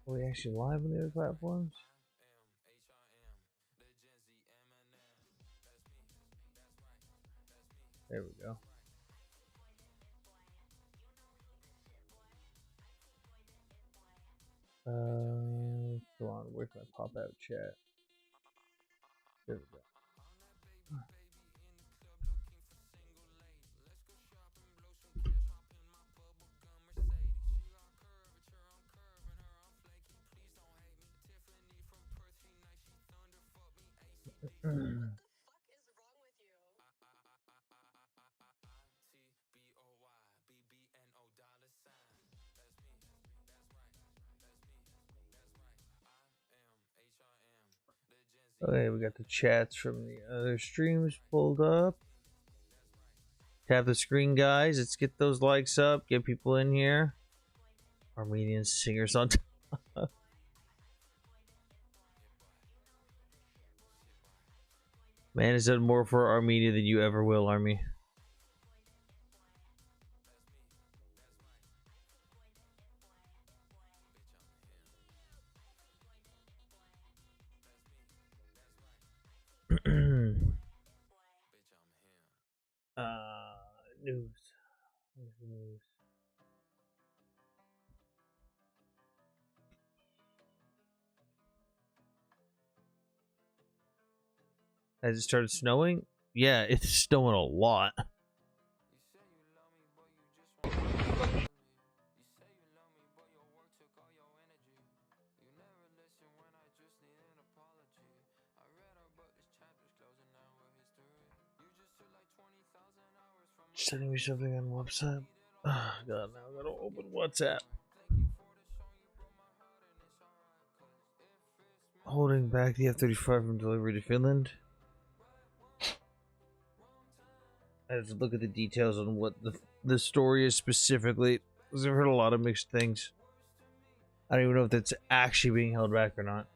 Are we actually live on the other platforms? There we go. Come on, where's my pop-out chat? There we go. Okay, we got the chats from the other streams pulled up. Tap the screen, guys. Let's get those likes up. Get people in here. Armenian singers on top. Man has done more for Armenia than you ever will, Army. News. News. Has it started snowing? Yeah, it's snowing a lot. Sending me something on WhatsApp. Oh, God, now I gotta open WhatsApp. Holding back the F-35 from delivery to Finland. I have to look at the details on what the story is specifically, because I've heard a lot of mixed things. I don't even know if that's actually being held back or not.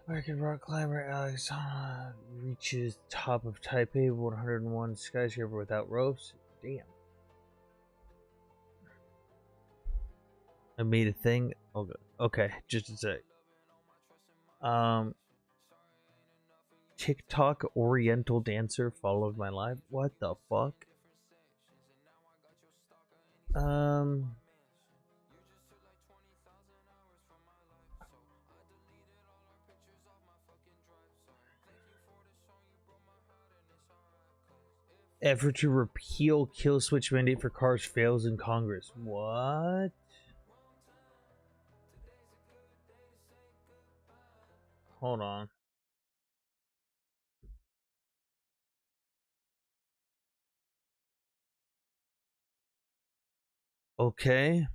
American rock climber Alex reaches top of Taipei 101 skyscraper without ropes. Damn. I made a thing. Okay, just a sec. TikTok Oriental dancer followed my live. What the fuck? Effort to repeal kill switch mandate for cars fails in Congress. What? Hold on. Okay.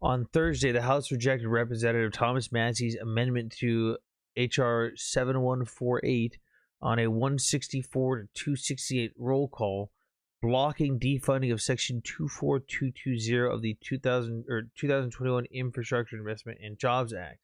On Thursday, the House rejected Representative Thomas Massey's amendment to H.R. 7148 on a 164 to 268 roll call, blocking defunding of Section 24220 of the 2021 Infrastructure Investment and Jobs Act.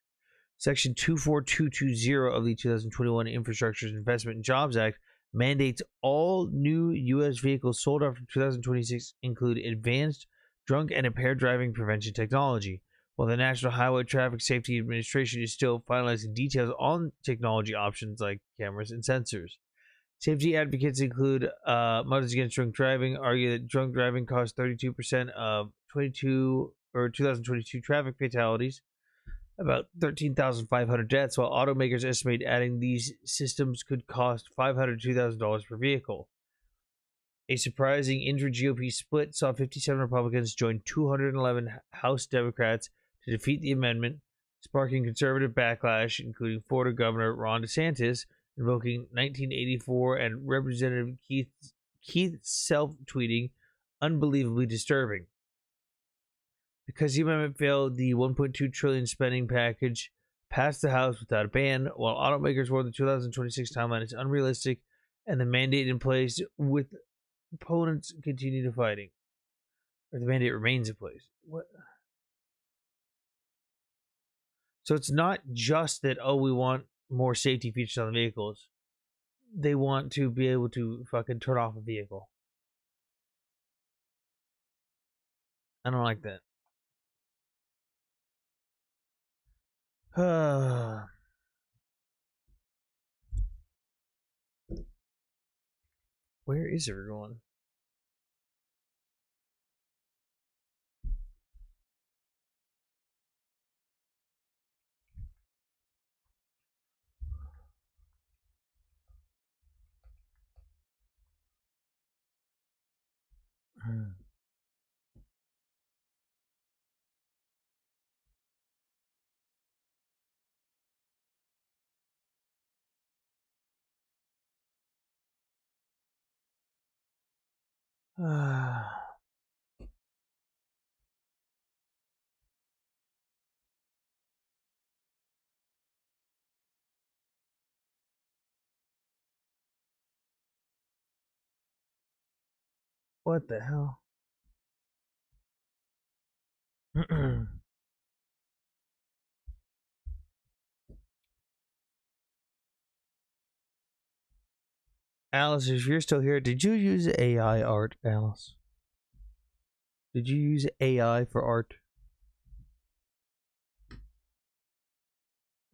Section 24220 of the 2021 Infrastructure Investment and Jobs Act mandates all new U.S. vehicles sold after 2026 include advanced drunk and impaired driving prevention technology. While the National Highway Traffic Safety Administration is still finalizing details on technology options like cameras and sensors. Safety advocates include Mothers Against Drunk Driving argue that drunk driving caused 32% of 2022 traffic fatalities, about 13,500 deaths, while automakers estimate adding these systems could cost $500 to $2,000 per vehicle. A surprising inter-GOP split saw 57 Republicans join 211 House Democrats to defeat the amendment, sparking conservative backlash, including Florida Governor Ron DeSantis invoking 1984 and Representative Keith self-tweeting, "Unbelievably disturbing." Because the amendment failed, the $1.2 trillion spending package passed the House without a ban, while automakers warned the 2026 timeline is unrealistic and the mandate in place with opponents continue to fighting. Or the mandate remains in place. What? So it's not just that, oh, we want more safety features on the vehicles. They want to be able to fucking turn off a vehicle. I don't like that. Where is everyone? What the hell? Alice, if you're still here, did you use AI art, Alice? Did you use AI for art?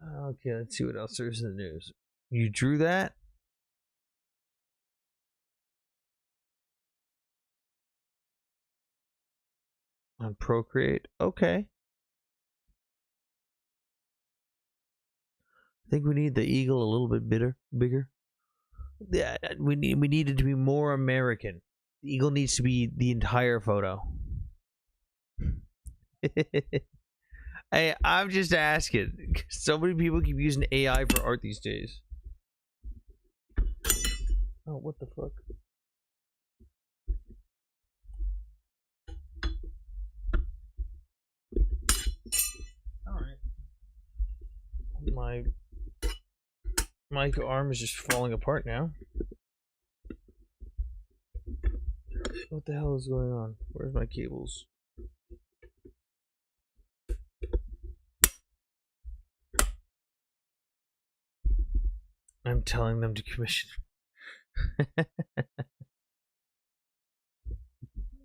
Okay, let's see what else there's in the news. You drew that? On Procreate? Okay. I think we need the eagle a little bit bigger. Yeah, we need it to be more American. The eagle needs to be the entire photo. Hey, I'm just asking. So many people keep using AI for art these days. Oh, what the fuck? Alright. My arm is just falling apart now. What the hell is going on? Where's my cables? I'm telling them to commission.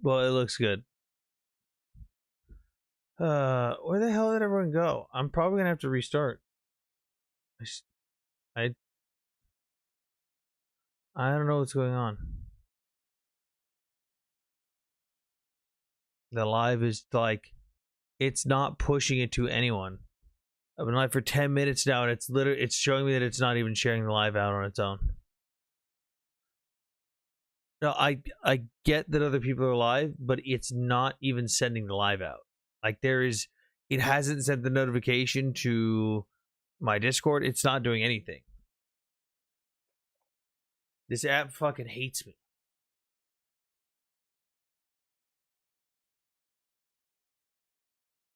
Well, it looks good. Where the hell did everyone go? I'm probably gonna have to restart. I don't know what's going on. The live is like, it's not pushing it to anyone. I've been live for 10 minutes now, and it's showing me that it's not even sharing the live out on its own. No, I get that other people are live, but it's not even sending the live out. Like it hasn't sent the notification to my Discord. It's not doing anything. This app fucking hates me.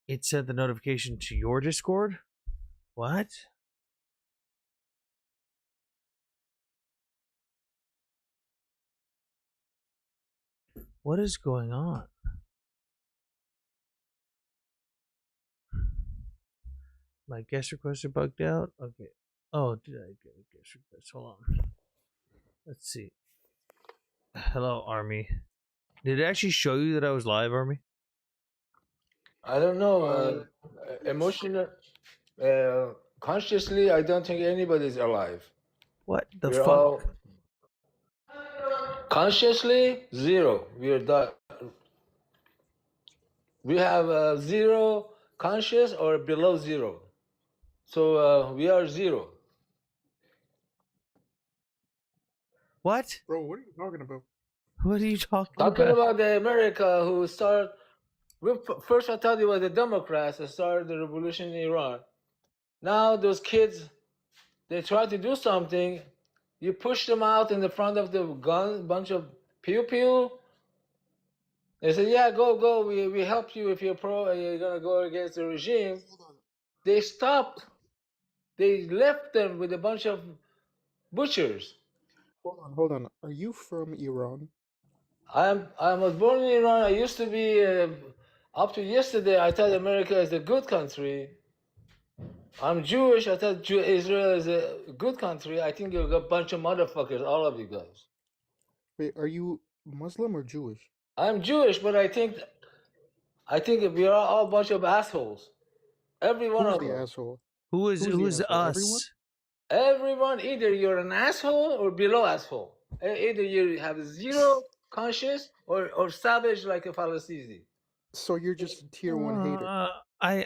It sent the notification to your Discord? What? What is going on? My guest requests are bugged out? Okay. Oh, did I get a guest request? Hold on. Let's see. Hello, Army. Did it actually show you that I was live, Army? I don't know. Emotional, consciously, I don't think anybody's alive. What the We're fuck? all consciously zero. We have zero conscious or below zero. So we are zero. What? Bro, what are you talking about? What are you talking Talking about? about the America who started. First, I thought it was the Democrats that started the revolution in Iran. Now those kids, they try to do something. You push them out in the front of the gun, bunch of pew pew. They said, "Yeah, go. We help you if you're pro. You're gonna go against the regime." They stopped. They left them with a bunch of butchers. Hold on. Are you from Iran? I was born in Iran. I used to be up to yesterday. I thought America is a good country. I'm Jewish. I thought Israel is a good country. I think you're a bunch of motherfuckers, all of you guys. Wait, are you Muslim or Jewish? I'm Jewish, but I think we are all a bunch of assholes. Every one Who's of the us. asshole? Who's the asshole? Everyone? us? Everyone, either you're an asshole or below asshole. Either you have zero conscience or savage like a Palestinian. So you're just a tier 1 hater. No, I'm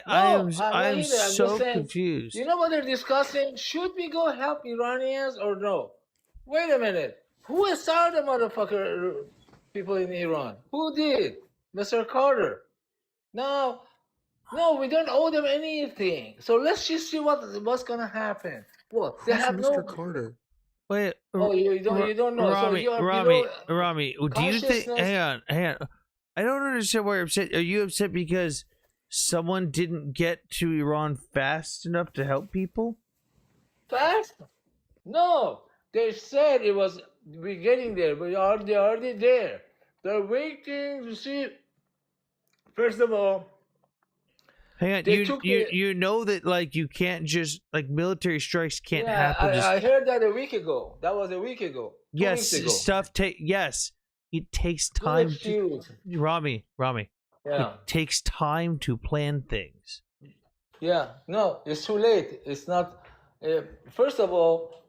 not I'm either. I'm just so saying, confused. you know what they're discussing? Should we go help Iranians or no? Wait a minute. Who started the motherfucker people in Iran? Who did? Mr. Carter. No, we don't owe them anything. So let's just see what's gonna happen. What? They Who's have Mr. no. Carter? Wait, Oh, you don't know. So Rami, you are below Rami, do you think? consciousness. Hang on. I don't understand why you're upset. Are you upset because someone didn't get to Iran fast enough to help people? Fast? No, they said it was we getting there, but they already there. They're waiting to see. First of all, Hang on, they took the. you know that like you can't just like military strikes can't Yeah, happen. I heard that a week ago. That was a week ago. 2 yes, weeks ago. stuff take yes. It takes Good time. excuse. Rami, Yeah. it takes time to plan things. Yeah. No, it's too late. It's not. First of all,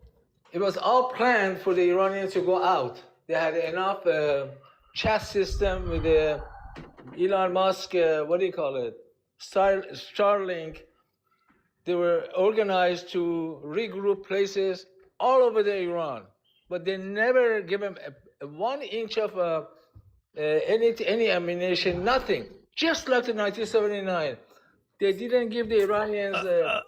it was all planned for the Iranians to go out. They had enough chat system with the Elon Musk. What do you call it? Starlink. They were organized to regroup places all over the Iran, but they never give them 1 inch of any ammunition, nothing. Just like the 1979, they didn't give the Iranians.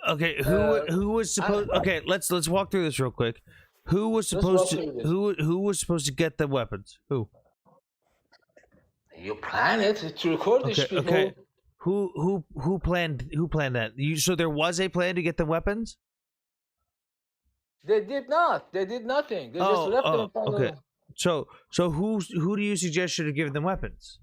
Okay, who was supposed? Okay, let's walk through this real quick. Who was supposed to who was supposed to get the weapons? Who? You plan it to Kurdish people. Okay. Who planned that? So there was a plan to get the weapons? They did not. They did nothing. They just left them. Okay. So who do you suggest should have given them weapons?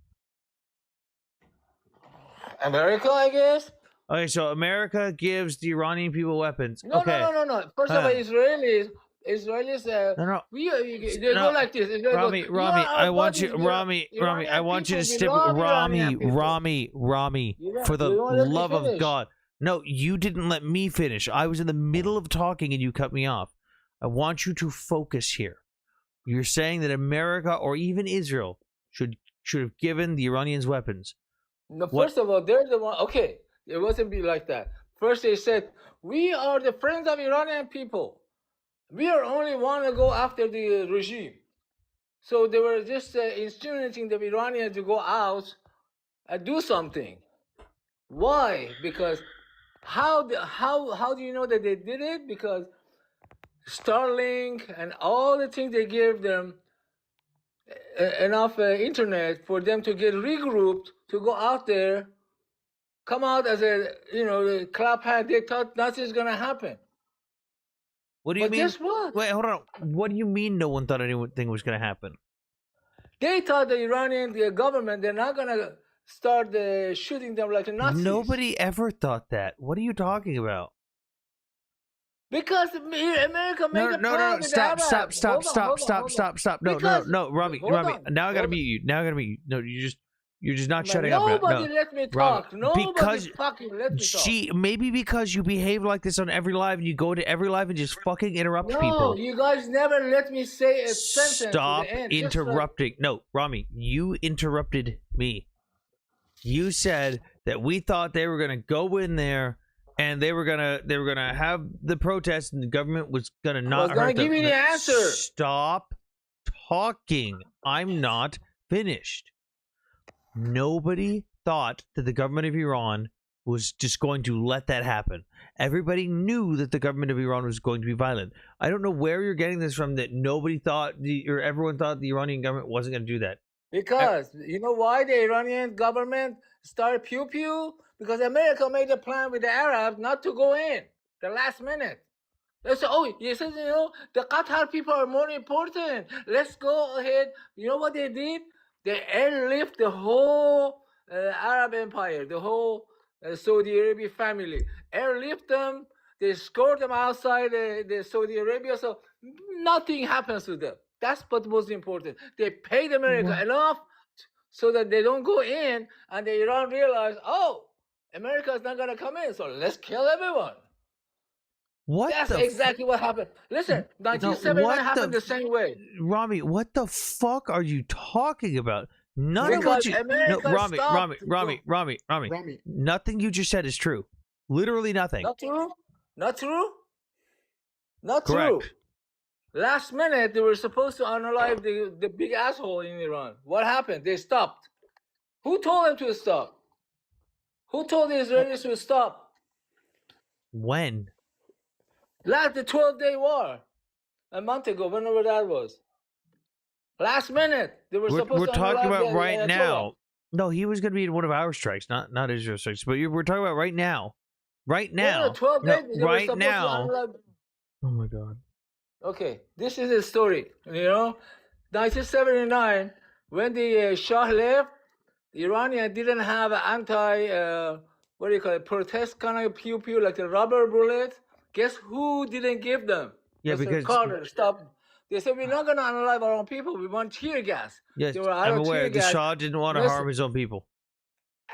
America, I guess. Okay, so America gives the Iranian people weapons. No. First of all, Israelis. No. They go like this. They Rami, go, I want you, Rami, I want you to step, Rami, for the love of God. No, you didn't let me finish. I was in the middle of talking and you cut me off. I want you to focus here. You're saying that America or even Israel should have given the Iranians weapons. No, first of all, they're the one. Okay, it wasn't be like that. First, they said we are the friends of Iranian people. We are only want to go after the regime. So they were just insinuating the Iranians to go out and do something. Why? Because how do you know that they did it? Because Starlink and all the things they gave them enough internet for them to get regrouped to go out there, come out as a clap hand. They thought nothing's gonna happen. What do you mean? Guess what? Wait, hold on. What do you mean no one thought anything was going to happen? They thought the Iranian government, they're not gonna start shooting them like Nazis. Nobody ever thought that. What are you talking about? Because America made a plan. No, stop. No, Rami. Now I gotta mute you. No, you're just not shutting up. Nobody let me talk. Nobody fucking let me talk. Maybe because you behave like this on every live and you go to every live and just fucking interrupt people. No, you guys never let me say a sentence. Stop interrupting. No, Rami, you interrupted me. You said that we thought they were gonna go in there and they were gonna have the protest and the government was gonna not hurt them. I was gonna give you the answer. Stop talking. I'm not finished. Nobody thought that the government of Iran was just going to let that happen. Everybody knew that the government of Iran was going to be violent. I don't know where you're getting this from, that nobody thought, or everyone thought the Iranian government wasn't going to do that. Because, you know why the Iranian government started pew-pew? Because America made a plan with the Arabs not to go in the last minute. They said, you said, the Qatar people are more important. Let's go ahead. You know what they did? They airlift the whole Arab empire, the whole Saudi Arabia family. Airlift them They escort them outside the Saudi Arabia, so nothing happens to them. That's what was important. They paid America What? enough so that they don't go in, and the Iran realize, oh, America is not gonna come in, so let's kill everyone. What That's the exactly what happened. Listen, no, 1979 what happened the same way. Rami, what the fuck are you talking about? None of Because what you no, America Rami, stopped. Rami. Rami, Nothing you just said is true. Literally nothing. Not true. Not true. Not Correct. true. Last minute, they were supposed to unalive the big asshole in Iran. What happened? They stopped. Who told them to stop? Who told the Israelis to stop? When? Last the 12-day war, a month ago, whenever that was. Last minute, they were supposed We're to talking unalive about the right Ayatollah. now. No, he was going to be in one of our strikes, not Israel strikes. But we're talking about right now. Right now. No, 12 days. They were right supposed now. to unalive. Oh my god. Okay, this is the story. 1979, when the Shah left, the Iranian didn't have an what do you call it, protest kind of pew pew like a rubber bullet. Guess who didn't give them? Yeah, Mr. because Carter stopped. They said, we're not going to unalive our own people. We want tear gas. yes, They were out I'm of aware tear the gas. Shah didn't want to Listen. harm his own people.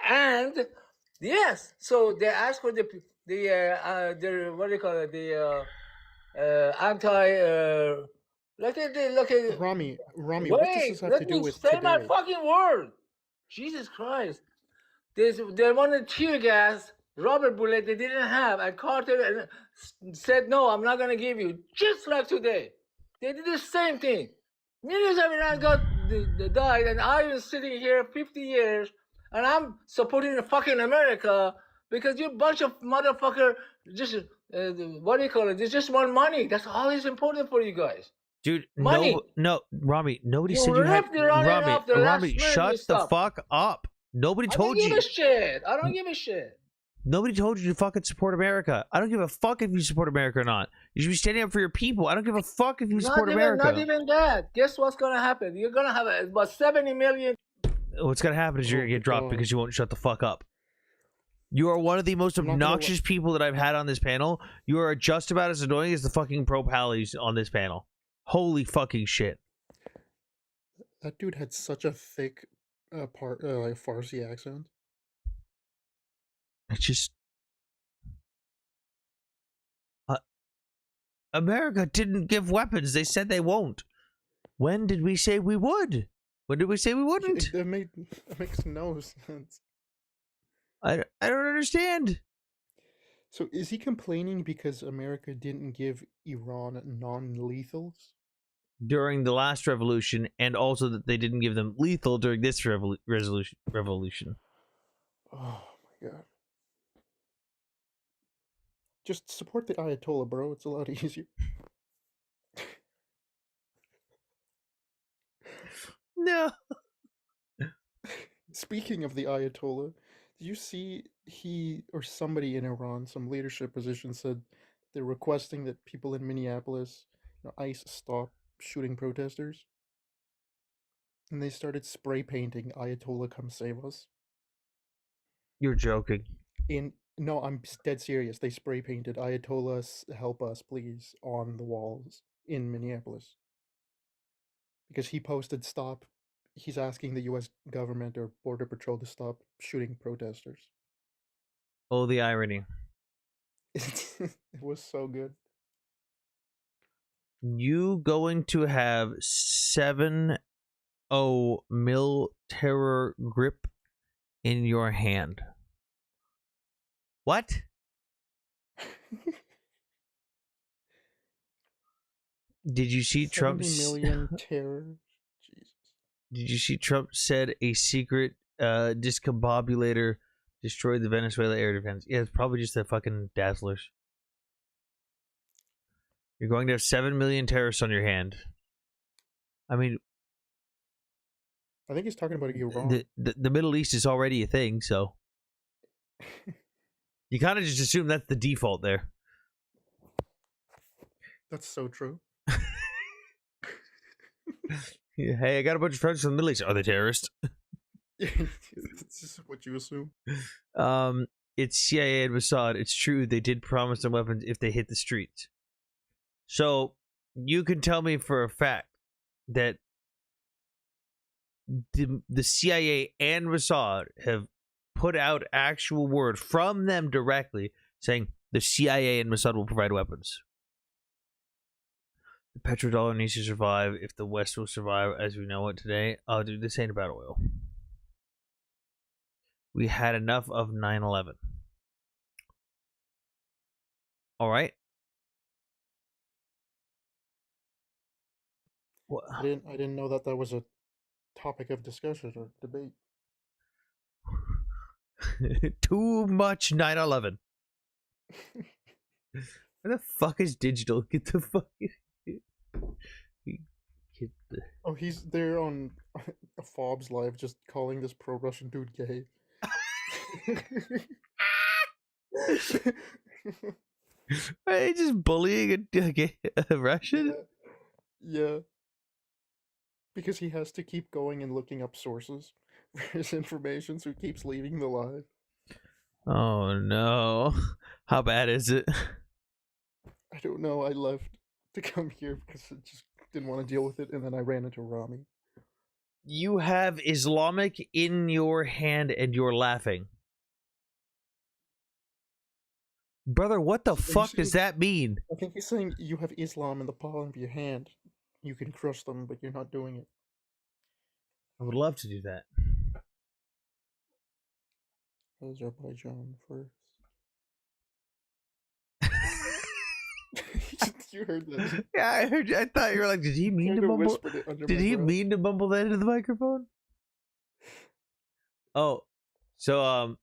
And yes, so they asked for the what do you call it, the anti look at Rami, what does wait, this have let to do me with say my today? fucking word. Jesus Christ. They wanted tear gas, rubber bullet they didn't have, and Carter said, no, I'm not going to give you. Just like today. They did the same thing. Millions of Iranians died, and I've been sitting here 50 years, and I'm supporting the fucking America because you bunch of motherfucker just, what do you call it? They just want money. That's all is important for you guys. Dude, Money. no, Rami, nobody You said you had ripped Iranian off the last Rami, minute shut you the stopped. fuck up. Nobody I don't told give you. a shit. I don't give a shit. Nobody told you to fucking support America. I don't give a fuck if you support America or not. You should be standing up for your people. I don't give a fuck if you support America. Not even that. Guess what's gonna happen? You're gonna have about 70 million. What's gonna happen is you're gonna get dropped because you won't shut the fuck up. You are one of the most obnoxious people that I've had on this panel. You are just about as annoying as the fucking pro-pallies on this panel. Holy fucking shit. That dude had such a thick like Farsi accent. It's just America didn't give weapons. They said they won't. When did we say we would? When did we say we wouldn't? That makes no sense. I don't understand. So is he complaining because America didn't give Iran non-lethals? During the last revolution, and also that they didn't give them lethal during this revolution. Oh my god. Just support the Ayatollah, bro. It's a lot easier. No. Speaking of the Ayatollah, did you see he or somebody in Iran, some leadership position, said they're requesting that people in Minneapolis, ICE stop shooting protesters? And they started spray painting Ayatollah come save us. You're joking. No, I'm dead serious. They spray painted Ayatollah help us please on the walls in Minneapolis. Because he posted he's asking the US government or Border Patrol to stop shooting protesters. Oh, the irony. It was so good. You going to have 7.0 mil terror grip in your hand. What? Did you see Trump? 70 million terror. Jesus. Did you see Trump said a secret discombobulator destroyed the Venezuela air defense? Yeah, it's probably just the fucking dazzlers. You're going to have 7 million terrorists on your hand. I mean, I think he's talking about Iran. The Middle East is already a thing, so you kind of just assume that's the default there. That's so true. Yeah, hey, I got a bunch of friends from the Middle East. Are they terrorists? It's just what you assume. it's CIA and Mossad. It's true, they did promise them weapons if they hit the streets. So you can tell me for a fact that the CIA and Mossad have put out actual word from them directly saying the CIA and Mossad will provide weapons. The petrodollar needs to survive if the West will survive as we know it today. Oh, dude, this ain't about oil. We had enough of 9/11. All right. What? I didn't know that was a topic of discussion or debate. Too much 9/11. Where the fuck is digital? Get the fuck. Oh, he's there on Fob's live, just calling this pro-Russian dude gay. Are they just bullying a Russian? Yeah. Because he has to keep going and looking up sources for his information, so he keeps leaving the live. Oh no. How bad is it? I don't know, I left to come here because I just didn't want to deal with it, and then I ran into Rami. You have Islamic in your hand and you're laughing. Brother, what the fuck does that mean? I think he's saying you have Islam in the palm of your hand. You can crush them, but you're not doing it. I would love to do that. Azerbaijan first. You heard that? Yeah, I heard you. I thought you were like, did he mean to mumble? Did he mean to mumble that into the microphone? Oh, so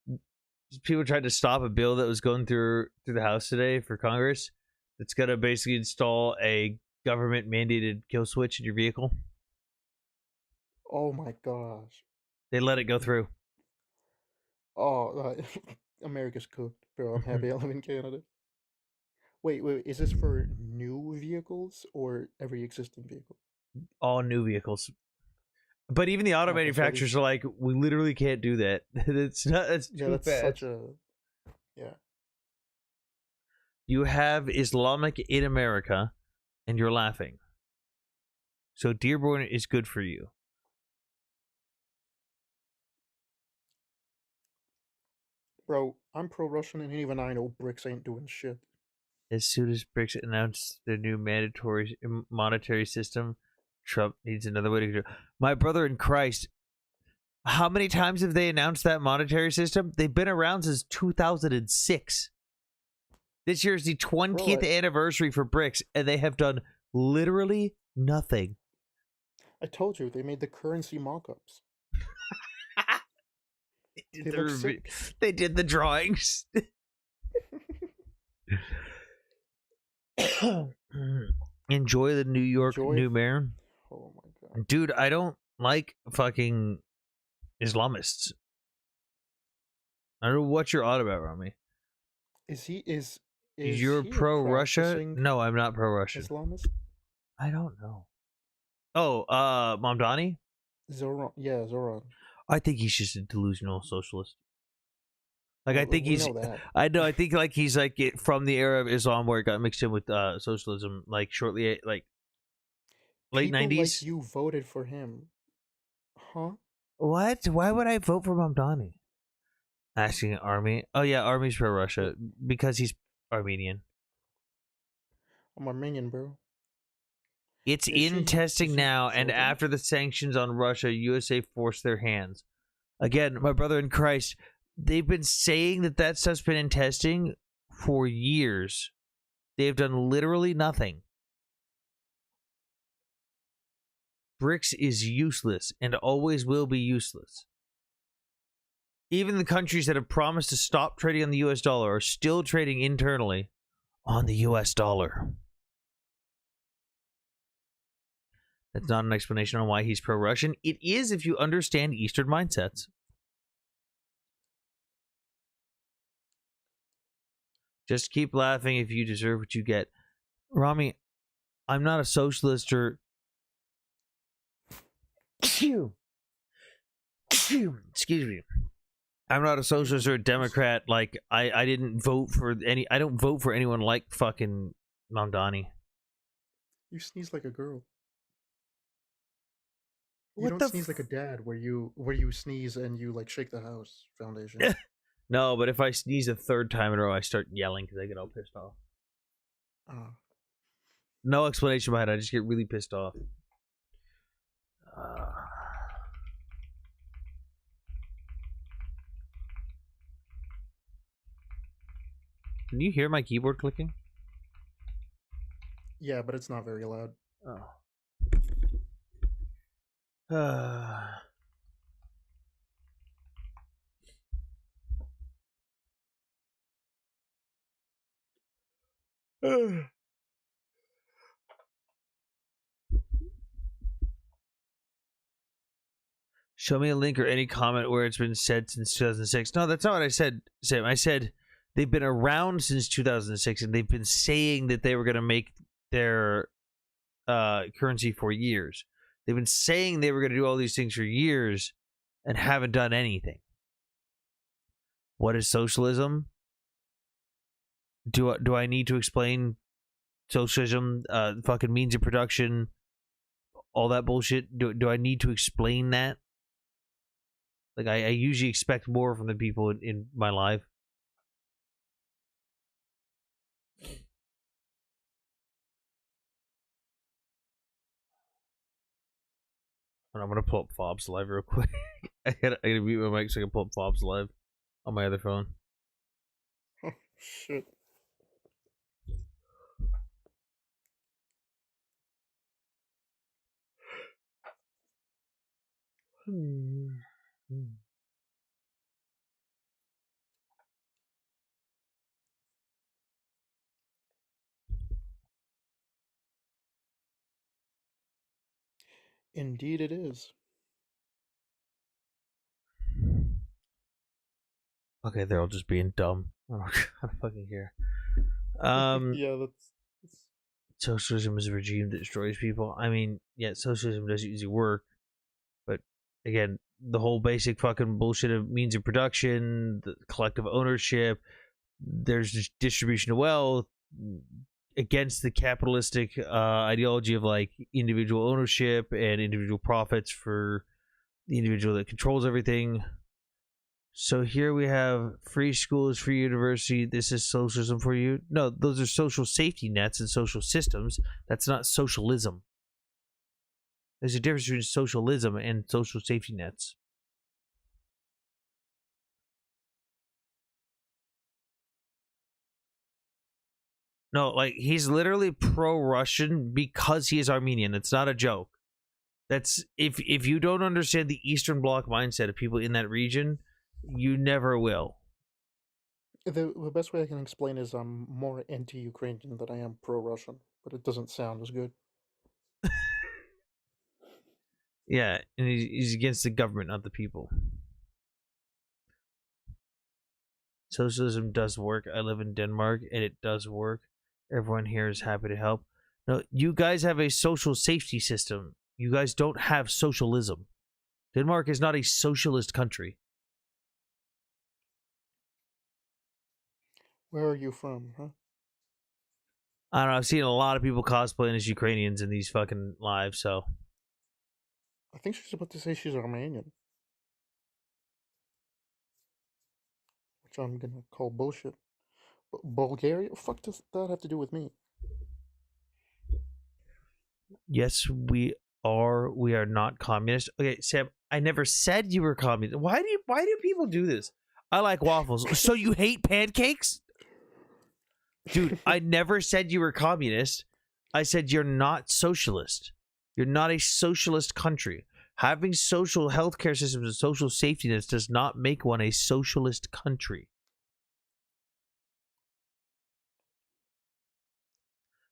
people tried to stop a bill that was going through the House today for Congress. That's gonna basically install a government mandated kill switch in your vehicle. Oh my gosh! They let it go through. Oh, America's cooked, bro. I'm happy I live in Canada. Wait, is this for new vehicles or every existing vehicle? All new vehicles. But even the auto manufacturers are like, we literally can't do that. It's not. That's too that's fast. such a You have Islamic in America, and you're laughing. So Dearborn is good for you. Bro, I'm pro-Russian, and even I know BRICS ain't doing shit. As soon as BRICS announced their new mandatory monetary system, Trump needs another way to do it. My brother in Christ, how many times have they announced that monetary system? They've been around since 2006. This year is the 20th anniversary for BRICS, and they have done literally nothing. I told you, they made the currency mock-ups. They did the drawings. Enjoy the New York new mayor. Oh my god. Dude, I don't like fucking Islamists. I don't know what you're on about, Rami. Is you're pro-Russia? No, I'm not pro-Russian. Islamist? I don't know. Oh, Mamdani? Zoran. I think he's just a delusional socialist. Like, well, I think he's. I know. I think like he's like from the era of Islam where it got mixed in with socialism, like shortly, like late 90s. Like you voted for him, huh? What? Why would I vote for Mamdani? Asking Army. Oh yeah, Army's pro Russia because he's Armenian. I'm Armenian, bro. It's in testing now, and after the sanctions on Russia, USA forced their hands. Again, my brother in Christ, they've been saying that stuff's been in testing for years. They've done literally nothing. BRICS is useless and always will be useless. Even the countries that have promised to stop trading on the US dollar are still trading internally on the US dollar. That's not an explanation on why he's pro-Russian. It is if you understand Eastern mindsets. Just keep laughing if you deserve what you get. Rami, I'm not a socialist or... Excuse me. I'm not a socialist or a Democrat. Like I didn't vote for any. I don't vote for anyone like fucking Mamdani. You sneeze like a girl. You What don't the? sneeze like a dad, where you sneeze and you like shake the house foundation. No, but if I sneeze a third time in a row, I start yelling because I get all pissed off. No explanation behind it. I just get really pissed off. Can you hear my keyboard clicking? Yeah, but it's not very loud. Oh. Show me a link or any comment where it's been said since 2006. No, that's not what I said, Sam. I said they've been around since 2006, and they've been saying that they were going to make their currency for years. They've been saying they were going to do all these things for years and haven't done anything. What is socialism? Do I need to explain socialism? Fucking means of production, all that bullshit. Do I need to explain that? Like, I usually expect more from the people in my life. And I'm gonna pull up Fob's live real quick. I gotta mute my mic so I can pull up Fob's live on my other phone. Oh, shit. Indeed, it is. Okay, they're all just being dumb. I don't fucking care. Yeah, that's... Socialism is a regime that destroys people. I mean, yeah, socialism doesn't usually work, but again, the whole basic fucking bullshit of means of production, the collective ownership, there's just distribution of wealth against the capitalistic ideology of like individual ownership and individual profits for the individual that controls everything. So here we have free schools, free university. This is socialism for you. No, those are social safety nets and social systems. That's not socialism. There's a difference between socialism and social safety nets. No, like he's literally pro-Russian because he is Armenian. It's not a joke. That's if you don't understand the Eastern Bloc mindset of people in that region, you never will. The best way I can explain is I'm more anti-Ukrainian than I am pro-Russian, but it doesn't sound as good. Yeah, and he's against the government, not the people. Socialism does work. I live in Denmark, and it does work. Everyone here is happy to help. No, you guys have a social safety system. You guys don't have socialism. Denmark is not a socialist country. Where are you from, huh? I don't know. I've seen a lot of people cosplaying as Ukrainians in these fucking lives, so. I think she's about to say she's Armenian. Which I'm gonna call bullshit. But Bulgaria? What the fuck does that have to do with me? Yes, we are. We are not communist. Okay, Sam, I never said you were communist. Why do people do this? I like waffles. So you hate pancakes? Dude, I never said you were communist. I said you're not socialist. You're not a socialist country. Having social healthcare systems and social safety nets does not make one a socialist country.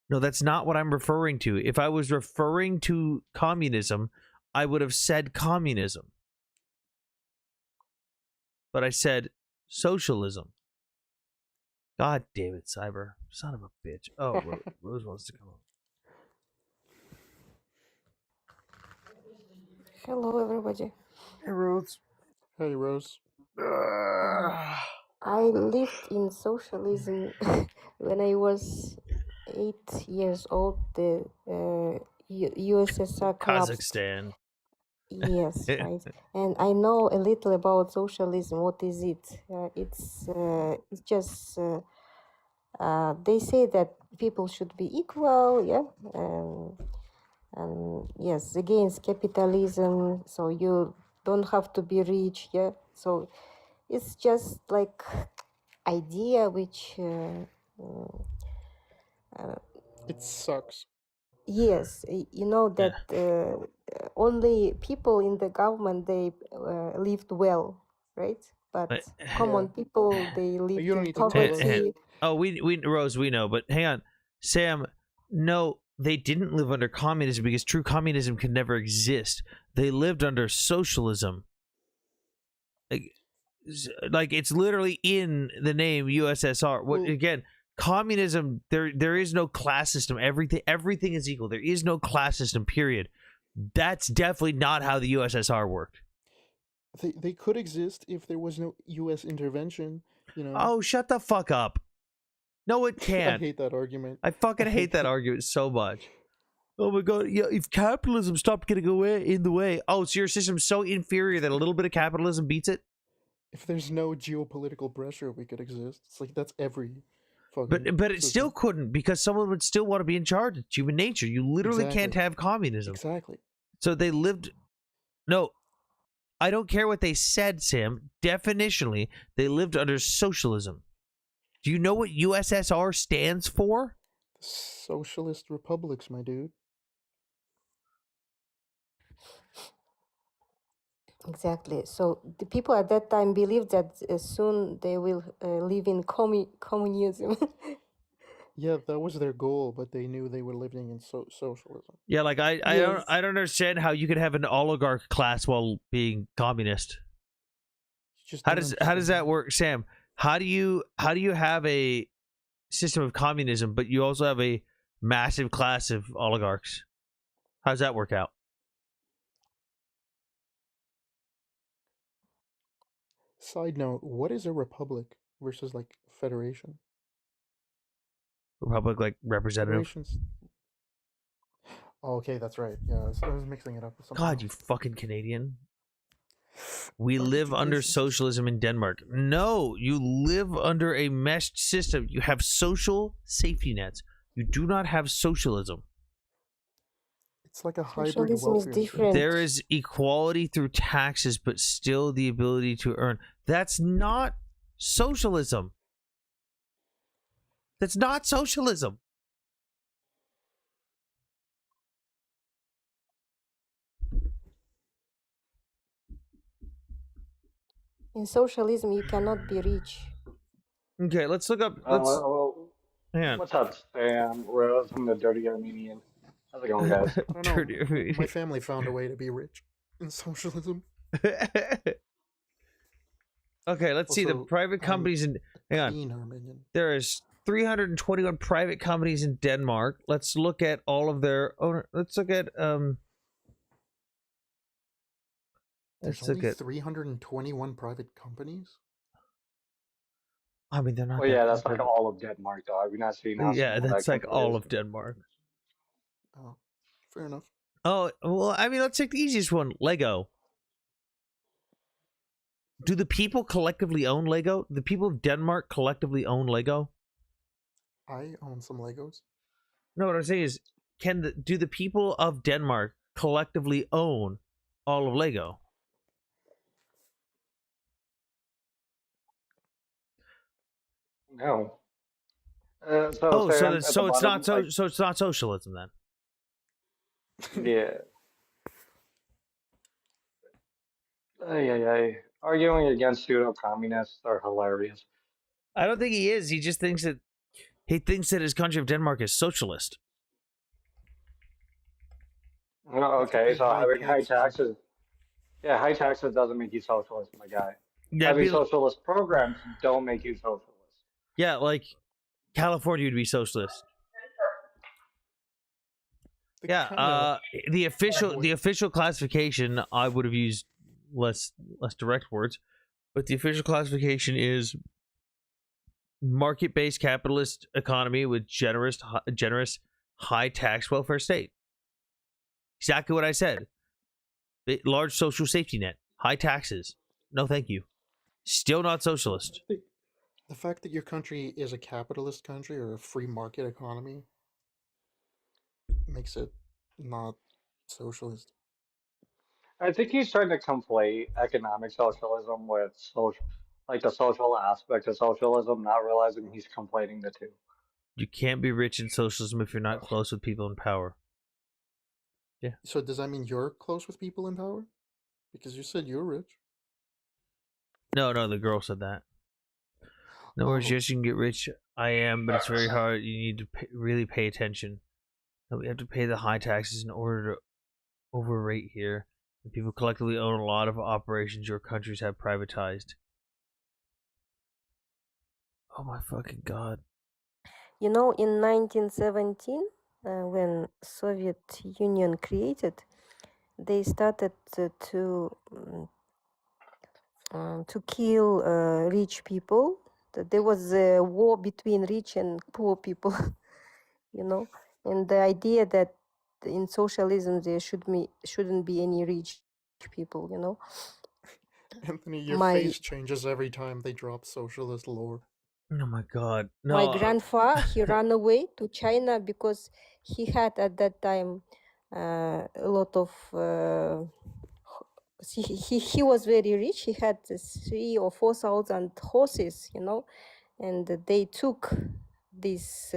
No, that's not what I'm referring to. If I was referring to communism, I would have said communism. But I said socialism. God damn it, Cyber. Son of a bitch. Oh, Rose wants to come up. Hello, everybody. Hey, Rose. Hey, Rose. I lived in socialism when I was 8 years old. The USSR collapsed. Kazakhstan. Yes, right. And I know a little about socialism. What is it? It's just they say that people should be equal, yeah, and yes, against capitalism. So you don't have to be rich, yeah. So it's just like idea which It sucks. yes, you know Yeah. that only people in the government they lived well, right? But But- common Yeah. people they lived You don't in need to tell us. poverty. Oh, we Rose, we know, but hang on, Sam. No, they didn't live under communism because true communism can never exist. They lived under socialism. Like it's literally in the name USSR. What Well- again? Communism. There is no class system. Everything is equal. There is no class system. Period. That's definitely not how the USSR worked. They could exist if there was no U.S. intervention. You know. Oh, shut the fuck up. No, it I can't. hate that argument. I fucking hate that argument so much. Oh my god, yeah, if capitalism stopped getting away in the way. Oh, so your system's so inferior that a little bit of capitalism beats it? If there's no geopolitical pressure, we could exist. It's like that's every fucking. But it system. still couldn't because someone would still want to be in charge. It's human nature. You literally can't Exactly. have communism. Exactly. So they lived. No, I don't care what they said, Sam. Definitionally, they lived under socialism. Do you know what USSR stands for? Socialist republics, my dude. Exactly. So the people at that time believed that soon they will live in communism. Yeah, that was their goal, but they knew they were living in socialism. Yeah, like I Yes. don't understand how you could have an oligarch class while being communist. You just How don't does understand. that work, Sam? How do you have a system of communism, but you also have a massive class of oligarchs? How does that work out? Side note: what is a republic versus like federation? Republic, like representative. Federations. Oh, okay, that's right. Yeah, I was mixing it up with something. God, you else. fucking Canadian. We Aren't live you under racist? socialism in Denmark. No, you live under a meshed system. You have social safety nets. You do not have socialism. It's like a hybrid Socialism is welfare state. different. There is equality through taxes, but still the ability to earn. That's not socialism. That's not socialism. In socialism, you cannot be rich. Okay, let's look up. Let's Well, hang on. what's up, Sam? Rose, I'm the dirty Armenian. How's it going, guys? I don't know. Dirty. My family found a way to be rich in socialism. Okay, let's see the Also, private I'm companies in. Hang on. Clean Armenian. There is 321 private companies in Denmark. Let's look at all of their owner. Let's look at There's Let's look only at. 321 private companies. I mean, they're not. Well, yeah, that that's like big. all of Denmark, though. Have you not seen how Yeah, small that's that like country all is? of Denmark. Oh, fair enough. Oh well, I mean, let's take the easiest one. Lego. Do the people collectively own Lego? The people of Denmark collectively own Lego? I own some Legos. No, what I'm saying is, do the people of Denmark collectively own all of Lego? No. So, Oh, Sam, at the so it's not bottom, so it's not socialism then. yeah. Arguing against pseudo-communists are hilarious. I don't think he is. He just thinks that his country of Denmark is socialist. Oh, You have to okay, pay so high having high taxes. taxes, yeah, high taxes doesn't make you socialist, my guy. Yeah, Having socialist programs don't make you socialist. yeah, like California would be socialist. They Yeah, kinda- the official classification, I would have used less direct words, But the official classification is market-based capitalist economy with generous high tax welfare state. Exactly what I said. Large social safety net, high taxes. No, thank you. Still not socialist. The fact that your country is a capitalist country or a free market economy makes it not socialist. I think he's trying to conflate economic socialism with social, like the social aspect of socialism, not realizing he's conflating the two. You can't be rich in socialism if you're not close with people in power. Yeah. So does that mean you're close with people in power? Because you said you're rich. No, the girl said that. No worries, yes, you can get rich. I am, but it's very hard. You need to really pay attention. We have to pay the high taxes in order to overrate here. And people collectively own a lot of operations your countries have privatized. Oh my fucking god. You know, in 1917, when Soviet Union created, they started to kill rich people. There was a war between rich and poor people, you know, and the idea that in socialism there shouldn't be any rich people, you know. Anthony, your My face changes every time they drop socialist lore. Oh my god. my No. grandfather, he ran away to China because he had at that time a lot of he was very rich. He had 3,000 or 4,000 horses, you know, and they took these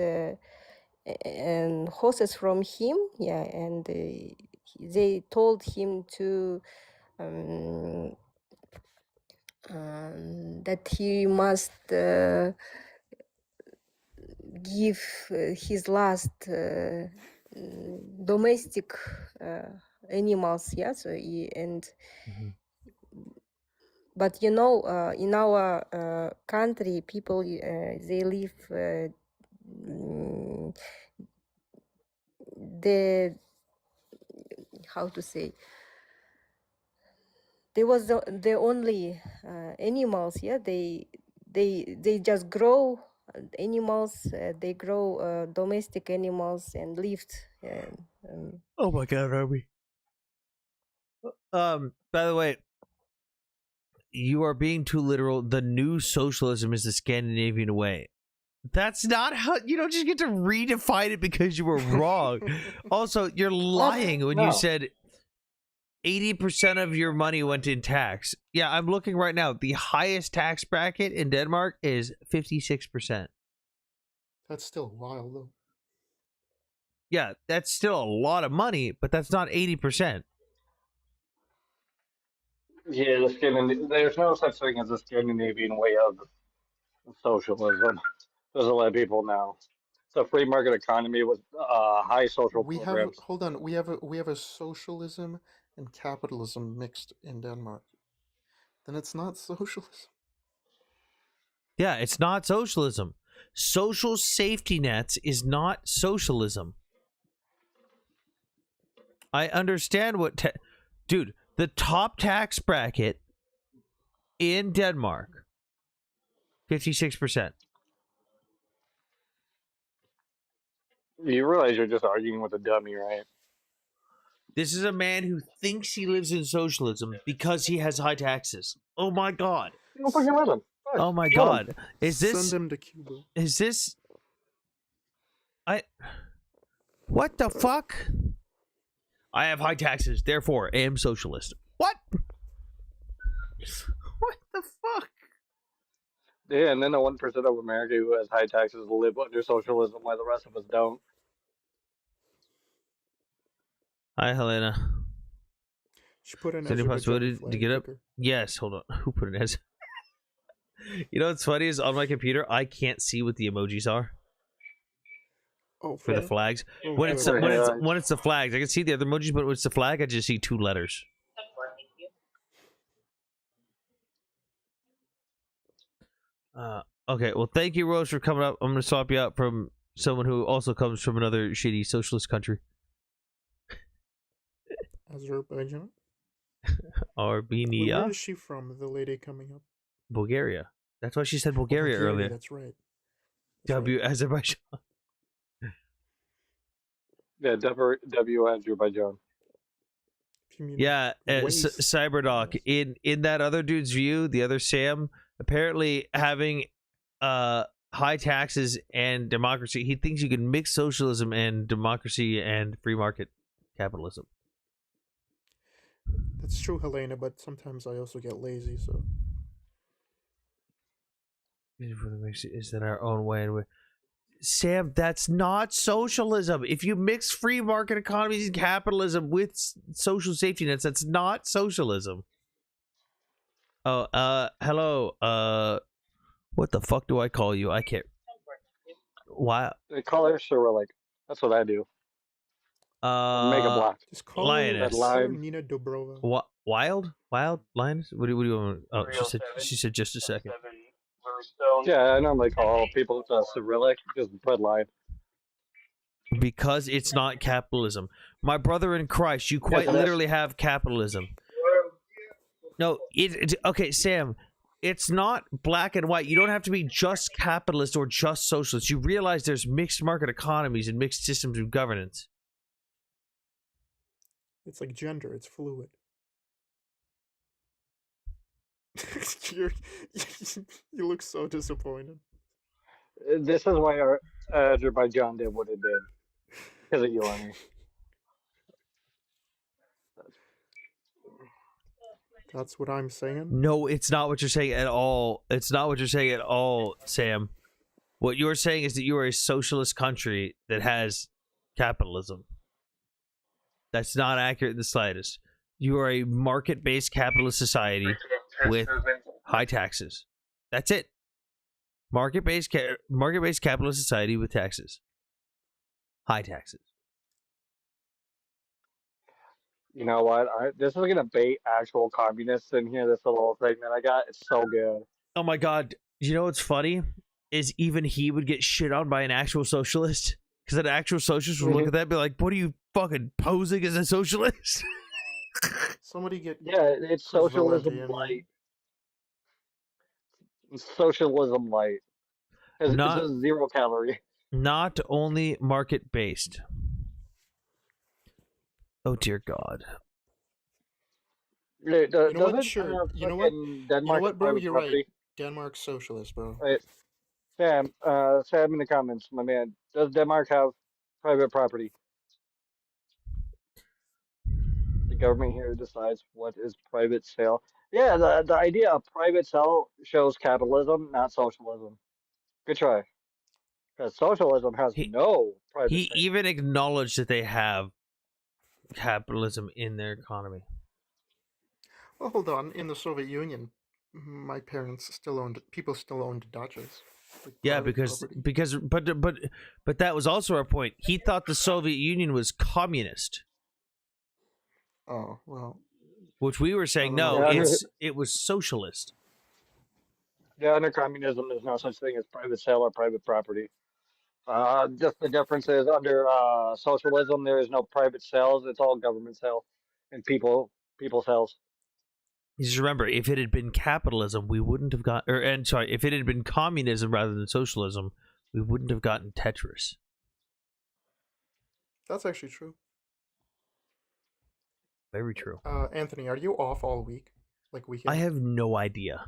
horses from him. Yeah, and they told him to that he must give his last domestic animals. Yeah, so but you know, in our country, people they live the how to say, there was the only animals. Yeah, they just grow animals. They grow domestic animals and lived. Oh my god, Harvey. By the way, you are being too literal. The new socialism is the Scandinavian way. That's not how. You don't just get to redefine it because you were wrong. Also, you're lying when you said 80% of your money went in tax. Yeah, I'm looking right now. The highest tax bracket in Denmark is 56%. That's still wild, though. Yeah, that's still a lot of money, but that's not 80%. Yeah, there's no such thing as a Scandinavian way of socialism. Doesn't let people know. It's a free market economy with high social We have programs. hold on. We have a socialism and capitalism mixed in Denmark. Then it's not socialism. Yeah, it's not socialism. Social safety nets is not socialism. I understand what... Dude, the top tax bracket in Denmark, 56%. You realize you're just arguing with a dummy, right? This is a man who thinks he lives in socialism because he has high taxes. Oh my god. You don't fucking let him. Oh my Let him. god. Is Send this... them to Cuba. Is this... What the fuck? I have high taxes, therefore I am socialist. What? What the fuck? Yeah, and then the 1% of America who has high taxes live under socialism while the rest of us don't. Hi, Helena. She put an Is there any Azerbaijan possibility flag to get up? sticker. Yes, hold on. Who put it as? You know what's funny is on my computer, I can't see what the emojis are Oh, for the fuck. flags. Oh, When it's fuck. when it's the flags, I can see the other emojis, but when it's the flag, I just see 2 letters. Okay, well, thank you, Rose, for coming up. I'm gonna swap you out from someone who also comes from another shitty socialist country. Azerbaijan. Armenia. Where is she from? The lady coming up. Bulgaria. That's why she said Oh, Bulgaria earlier. That's right. W Azerbaijan. Yeah, W Azerbaijan. You mean Yeah, waste? Cyberdoc. In that other dude's view, the other Sam, apparently having high taxes and democracy, he thinks you can mix socialism and democracy and free market capitalism. That's true, Helena, but sometimes I also get lazy, so. Is that our own way? And Sam, that's not socialism. If you mix free market economies and capitalism with social safety nets, that's not socialism. Oh, hello. What the fuck do I call you? I can't. Why? They call her Cyrillic. That's what I do. Mega Black. Just call Lioness. her Nina Dobrova. What? Wild Lioness? What do you want? Oh, she said just a second. Yeah, I normally call people Cyrillic, just bloodline. Because it's not capitalism. My brother in Christ, you quite literally have capitalism. No, okay, Sam, it's not black and white. You don't have to be just capitalist or just socialist. You realize there's mixed market economies and mixed systems of governance. It's like gender, it's fluid. You look so disappointed. This is why Azerbaijan did what it did. Because of you and me. That's what I'm saying? No, it's not what you're saying at all. It's not what you're saying at all, Sam. What you're saying is that you are a socialist country that has capitalism. That's not accurate in the slightest. You are a market-based capitalist society with high taxes. That's it. Market-based capitalist society with taxes. High taxes. You know what? This is gonna bait actual communists in here. This little thing that I got, it's so good. Oh my god! You know what's funny is even he would get shit on by an actual socialist because an actual socialist would look at that and be like, "What are you fucking posing as a socialist?" Somebody get it's socialism light. Socialism light. It's a 0 calorie. Not only market based. Oh dear God. You know what? Sure. You know what, bro? You're right. Denmark's socialist, bro. Right. Sam in the comments, my man. Does Denmark have private property? The government here decides what is private sale. Yeah, the idea of private sale shows capitalism, not socialism. Good try. Because socialism has no private sale. He even acknowledged that they have capitalism in their economy. Well, hold on. In the Soviet Union, my parents still owned Dachas. Yeah, because that was also our point. He thought the Soviet Union was communist. Oh, well. Which we were saying no, it was socialist. Yeah, under communism, there's no such thing as private sale or private property. Just the difference is under socialism, there is no private sales. It's all government sale and people sales. Just remember, if it had been capitalism, we wouldn't have got. If it had been communism rather than socialism, we wouldn't have gotten Tetris. That's actually true. Very true. Anthony, are you off all week? Like weekend? I have no idea.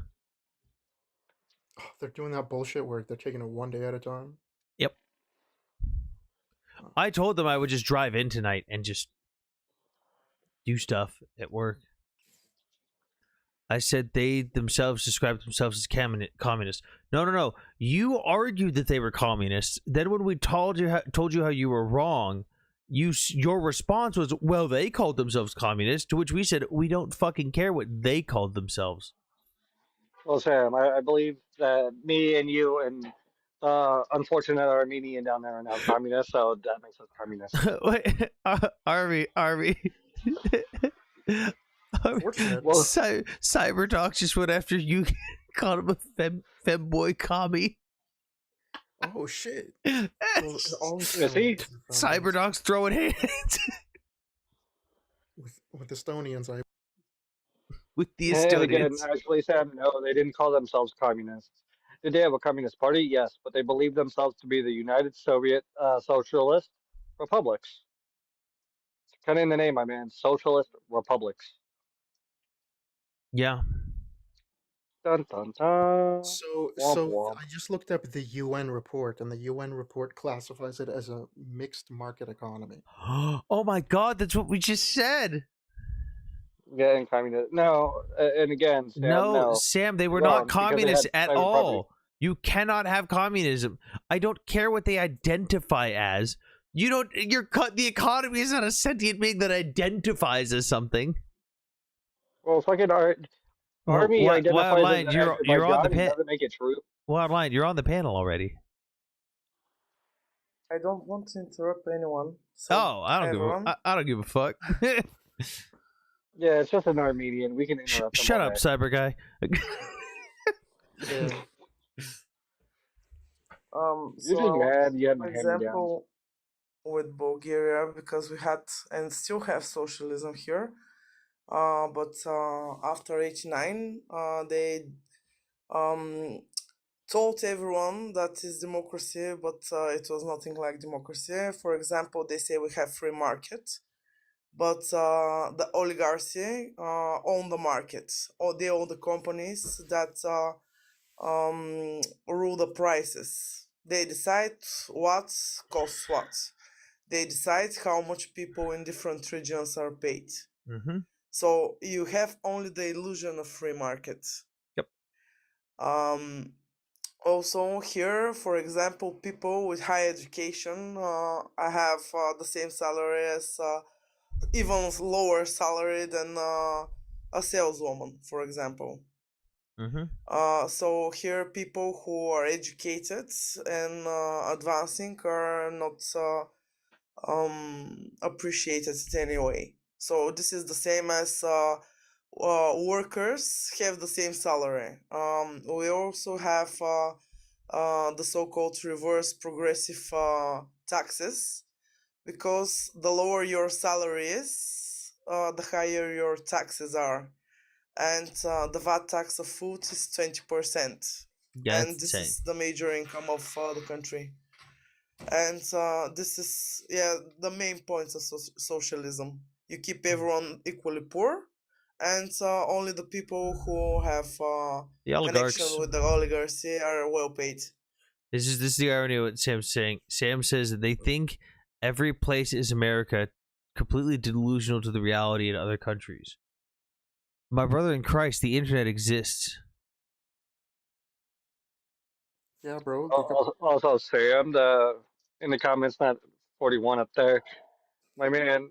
Oh, they're doing that bullshit where they're taking it one day at a time. Yep. I told them I would just drive in tonight and just do stuff at work. I said they themselves described themselves as communists. No. You argued that they were communists. Then when we told you how you were wrong, your response was, well, they called themselves communists, to which we said, we don't fucking care what they called themselves. Well, Sam, I believe that me and you and unfortunate Armenian down there are now communists, so that makes us communists. Wait, Army. Well, Cyberdoc just went after you, called him a femboy commie. Oh shit! Cyberdoc's throwing hands with Estonians. with the And again, Estonians. actually, Sam, no, they didn't call themselves communists. Did they have a communist party? Yes, but they believed themselves to be the United Soviet Socialist Republics. It's kind of in the name, my man. Socialist Republics. Yeah. Dun dun dun. So, Womp so womp. I just looked up the UN report, and the UN report classifies it as a mixed market economy. Oh my God, that's what we just said. Yeah, and communist. No, and again, Sam, No, no. Sam, they were You're not wrong because they communists had at private property. all. You cannot have communism. I don't care what they identify as. You don't. The economy is not a sentient being that identifies as something. Well, fucking Well, army Wild identifies as Lion, you're on the Azerbaijani. pan. Doesn't make it true. Wild Lion, you're on the panel already. I don't want to interrupt anyone. So, Oh, I don't everyone, I don't give a fuck. Yeah, it's just an Armenian. We can interrupt them Shut all up, day. cyber guy. yeah. You're So just I want, mad you had for my hand me down. example, with Bulgaria, because we had and still have socialism here. But after 89, they told everyone that is democracy, but it was nothing like democracy. For example, they say we have free market, but the oligarchy own the market, or they own the companies that rule the prices. They decide what costs what. They decide how much people in different regions are paid. Mm-hmm. So you have only the illusion of free market. Yep. Also here, for example, people with high education, I have the same salary as even lower salary than a saleswoman, for example. Mm-hmm. So here, people who are educated and advancing are not appreciated anyway. So this is the same as workers have the same salary. We also have the so-called reverse progressive taxes, because the lower your salary is, the higher your taxes are. And the VAT tax of food is 20%. Yeah, And that's this insane. is the major income of the country. And this is the main points of socialism. You keep everyone equally poor, and only the people who have The oligarchs. connection with the oligarchy are well paid. This is the irony of what Sam's saying. Sam says that they think every place is America, completely delusional to the reality in other countries. My brother in Christ, the internet exists. Yeah, bro. Also, Sam, in the comments, not 41 up there. My man,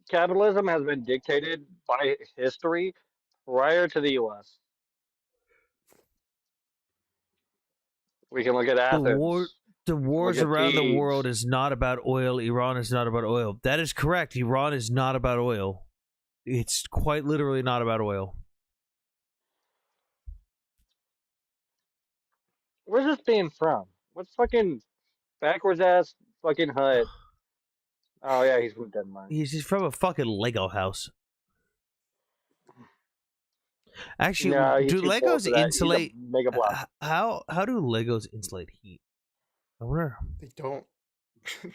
capitalism has been dictated by history prior to the U.S. We can look at Athens. The We can look wars at around the Thebes. world is not about oil. Iran is not about oil. That is correct. Iran is not about oil. It's quite literally not about oil. Where's this being from? What fucking backwards ass fucking hut? Oh yeah, he's from Denmark. He's from a fucking Lego house. Actually, No, he's do too poor Legos for that. insulate? He's a mega block. How do Legos insulate heat? I wonder. They don't.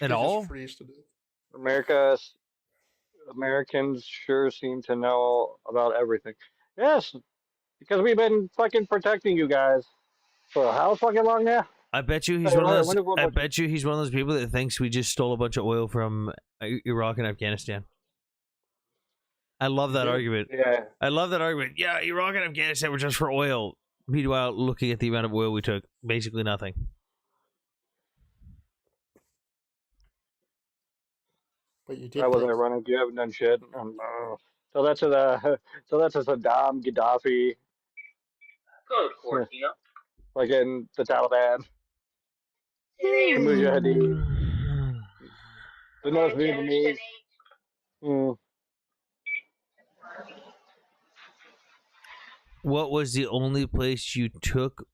At They all? just freeze to death. Americans sure seem to know about everything. Yes, because we've been fucking protecting you guys for how fucking long now? I bet you he's Hey, one of I those. wonder what I about- bet you he's one of those people that thinks we just stole a bunch of oil from Iraq and Afghanistan. I love that argument. Yeah. I love that argument. Yeah, Iraq and Afghanistan were just for oil. Meanwhile, looking at the amount of oil we took, basically nothing. But you did. I wasn't take- running. You haven't done shit. So that's a so that's a Saddam Gaddafi. Fucking the Taliban. The Mujahideen. The North Vietnamese. What was the only place you took?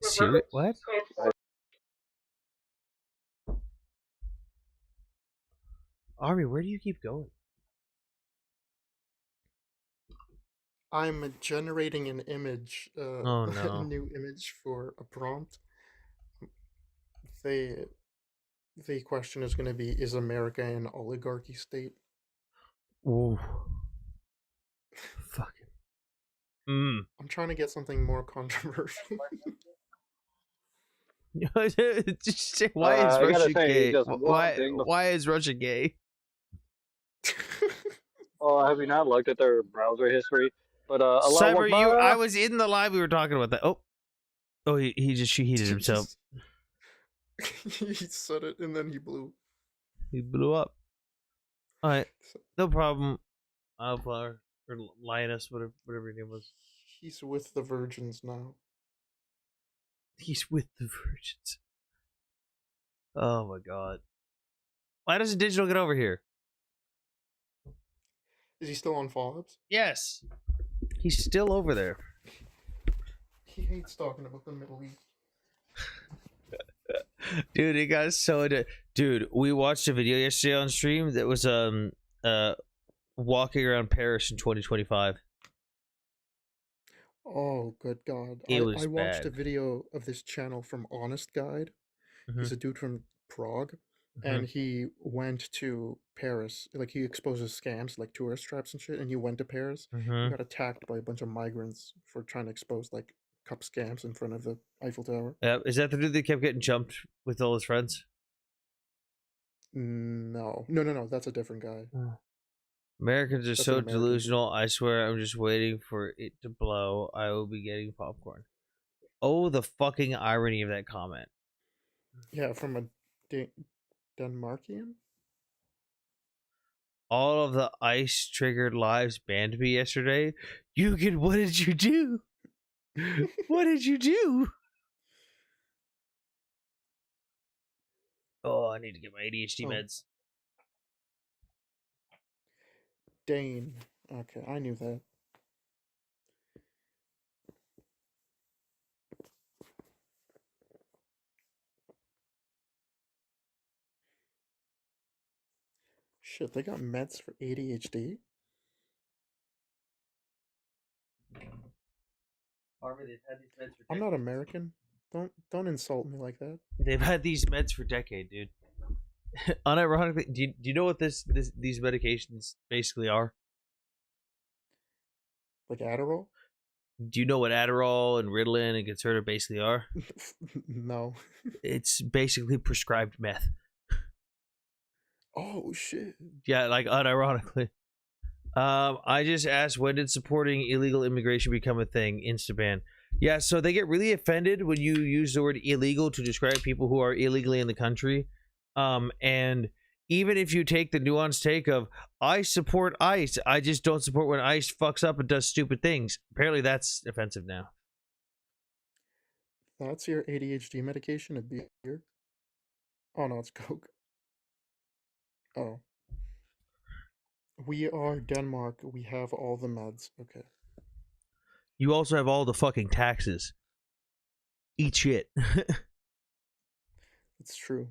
Serious? What? Army, where do you keep going? I'm generating an image, Oh, no. a new image for a prompt. The question is going to be: Is America an oligarchy state? Ooh. Fucking. I'm trying to get something more controversial. Just say, why is I gotta Russia say, gay? just one thing. Why is Russia gay? Oh, have you not looked at their browser history? But Allah Cyber, I Akbar. was in the live. We were talking about that. Oh, he heated himself. He said it and then he blew. He blew up. All right, no problem. Wildflower or Lioness, whatever your name was. He's with the virgins now. He's with the virgins. Oh my god. Why doesn't Digital get over here? Is he still on Fobbs? Yes. He's still over there. He hates talking about the Middle East. Dude, it got so dude, we watched a video yesterday on stream that was walking around Paris in 2025. Oh, good God. It was I watched bad. a video of this channel from Honest Guide. He's a dude from Prague. And he went to Paris. Like, he exposes scams, like tourist traps and shit. And he went to Paris and got attacked by a bunch of migrants for trying to expose, like, cup scams in front of the Eiffel Tower. Yeah, is that the dude that kept getting jumped with all his friends? No. That's a different guy. Americans are That's so an American delusional. I swear, I'm just waiting for it to blow. I will be getting popcorn. Oh, the fucking irony of that comment. Yeah, from a Denmarkian? All of the ice triggered lives banned me yesterday. Yugen, what did you do? What did you do? Oh, I need to get my ADHD meds. Dane. Okay, I knew that. Shit, they got meds for ADHD? I'm not American. Don't insult me like that. They've had these meds for decades, dude. Unironically, do you know what these medications basically are? Like Adderall? Do you know what Adderall and Ritalin and Concerta basically are? No. It's basically prescribed meth. Oh shit. Yeah, like unironically. I just asked, when did supporting illegal immigration become a thing? Instaban. Yeah, so they get really offended when you use the word illegal to describe people who are illegally in the country. And even if you take the nuanced take of, I support ICE, I just don't support when ICE fucks up and does stupid things. Apparently that's offensive now. That's your ADHD medication, a beer? Oh no, it's Coke. Oh. We are Denmark. We have all the meds. Okay. You also have all the fucking taxes. Eat shit. It's true.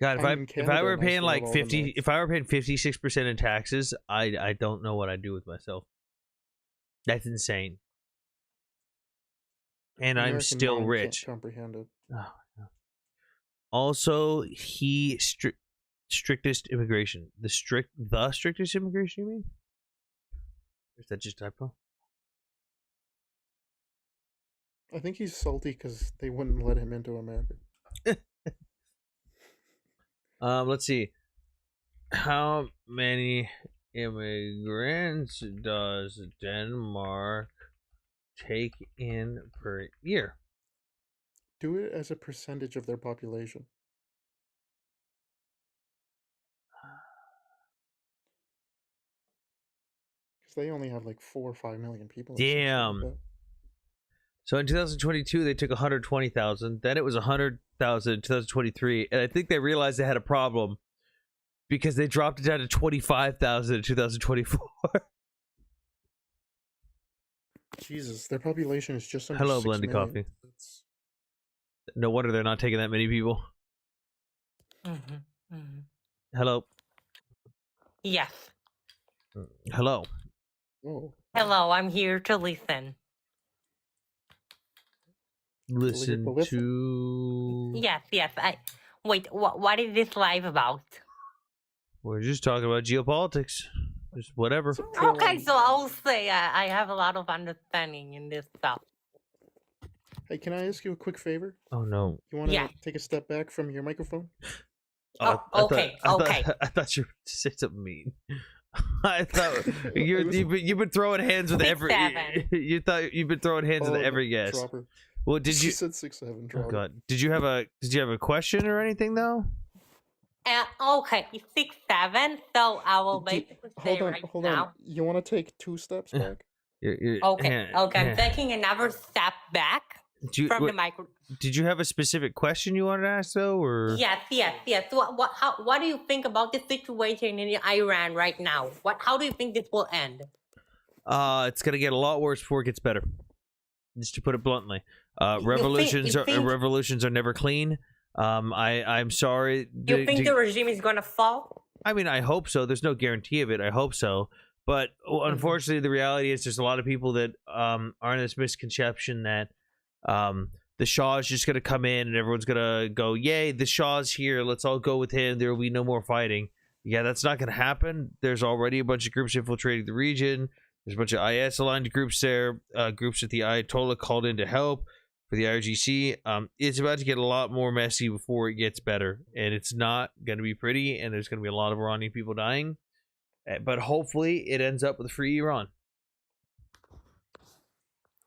God, if I were paying like 50, if I were paying 56% in taxes, I don't know what I'd do with myself. That's insane. And American I'm still mind rich. Can't comprehend it. Oh, no. Also, strictest immigration. The strictest immigration, you mean? Or is that just a typo? I think he's salty because they wouldn't let him into America. Let's see. How many immigrants does Denmark take in per year? Do it as a percentage of their population. Because they only have like 4 or 5 million people. Damn. Like so in 2022, they took 120,000. Then it was 100,000 in 2023. And I think they realized they had a problem because they dropped it down to 25,000 in 2024. Jesus, their population is just under Hello, 6 Blended million. Coffee. No wonder they're not taking that many people. Hello. Yes. Hello. Oh. Hello, I'm here to listen. Listen listen. to. Yes. Wait. What is this live about? We're just talking about geopolitics. Just whatever. It's a tail Okay, end. so I'll say I have a lot of understanding in this stuff. Hey, can I ask you a quick favor? Oh no. You want to Yeah. take a step back from your microphone? Okay. I thought you were to say something mean. I thought you've been throwing hands with every. 6'7". You thought you've been throwing hands with every guest. Dropper. Well, did you? She said 6'7". Oh Dropper. God, did you have a question or anything though? Okay, 6'7". So I will basically say Hold on, right hold now. on. You want to take 2 steps back? Okay. I'm taking another step back from the micro. Did you have a specific question you wanted to ask though, or? Yes. What do you think about the situation in Iran right now? How do you think this will end? It's gonna get a lot worse before it gets better. Just to put it bluntly, revolutions are never clean. I'm sorry. You think the regime is gonna fall? I mean, I hope so. There's no guarantee of it. I hope so. But unfortunately, the reality is there's a lot of people that are in this misconception that the Shah is just going to come in and everyone's going to go, yay, the Shah's here. Let's all go with him. There will be no more fighting. Yeah, that's not going to happen. There's already a bunch of groups infiltrating the region. There's a bunch of IS-aligned groups there, groups that the Ayatollah called in to help for the IRGC. It's about to get a lot more messy before it gets better. And it's not going to be pretty, and there's going to be a lot of Iranian people dying. But hopefully it ends up with free Iran.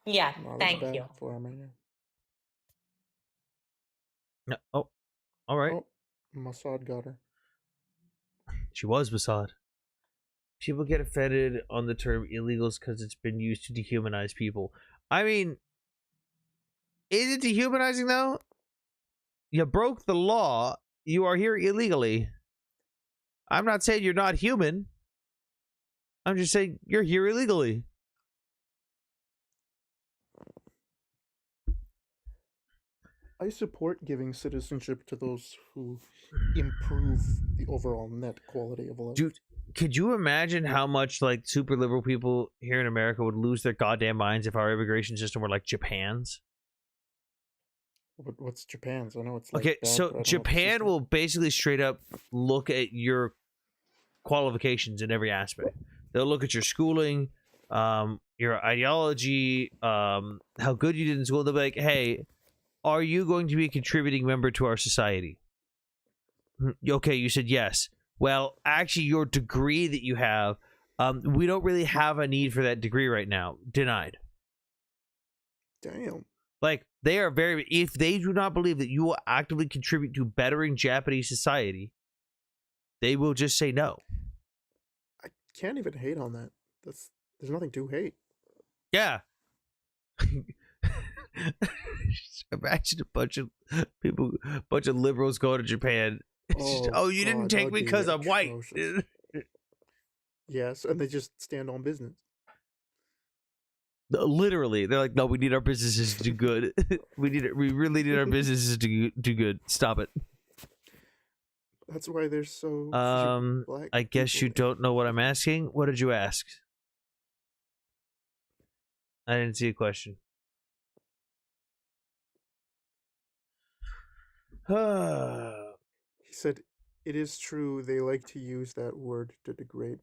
Yeah, thank you. For Armenia. No. Oh, all right. Oh, Mossad got her. She was Mossad. People get offended on the term illegals because it's been used to dehumanize people. I mean, is it dehumanizing though? You broke the law. You are here illegally. I'm not saying you're not human. I'm just saying you're here illegally. I support giving citizenship to those who improve the overall net quality of life. Dude, could you imagine how much like super liberal people here in America would lose their goddamn minds if our immigration system were like Japan's? What's Japan's? I know it's like okay, bad, so Japan will basically straight up look at your qualifications in every aspect. They'll look at your schooling, your ideology, how good you did in school. They'll be like, hey, are you going to be a contributing member to our society? Okay, you said yes. Well, actually, your degree that you have, we don't really have a need for that degree right now. Denied. Damn. Like, they are very... If they do not believe that you will actively contribute to bettering Japanese society, they will just say no. I can't even hate on that. There's nothing to hate. Yeah. Imagine a bunch of people, a bunch of liberals go to Japan. You didn't take me because I'm white. Yes, and they just stand on business. Literally, they're like, no, we need our businesses to do good. We really need our businesses to do good. Stop it. That's why they're so black. I guess you don't know what I'm asking. What did you ask? I didn't see a question. He said, it is true they like to use that word to degrade.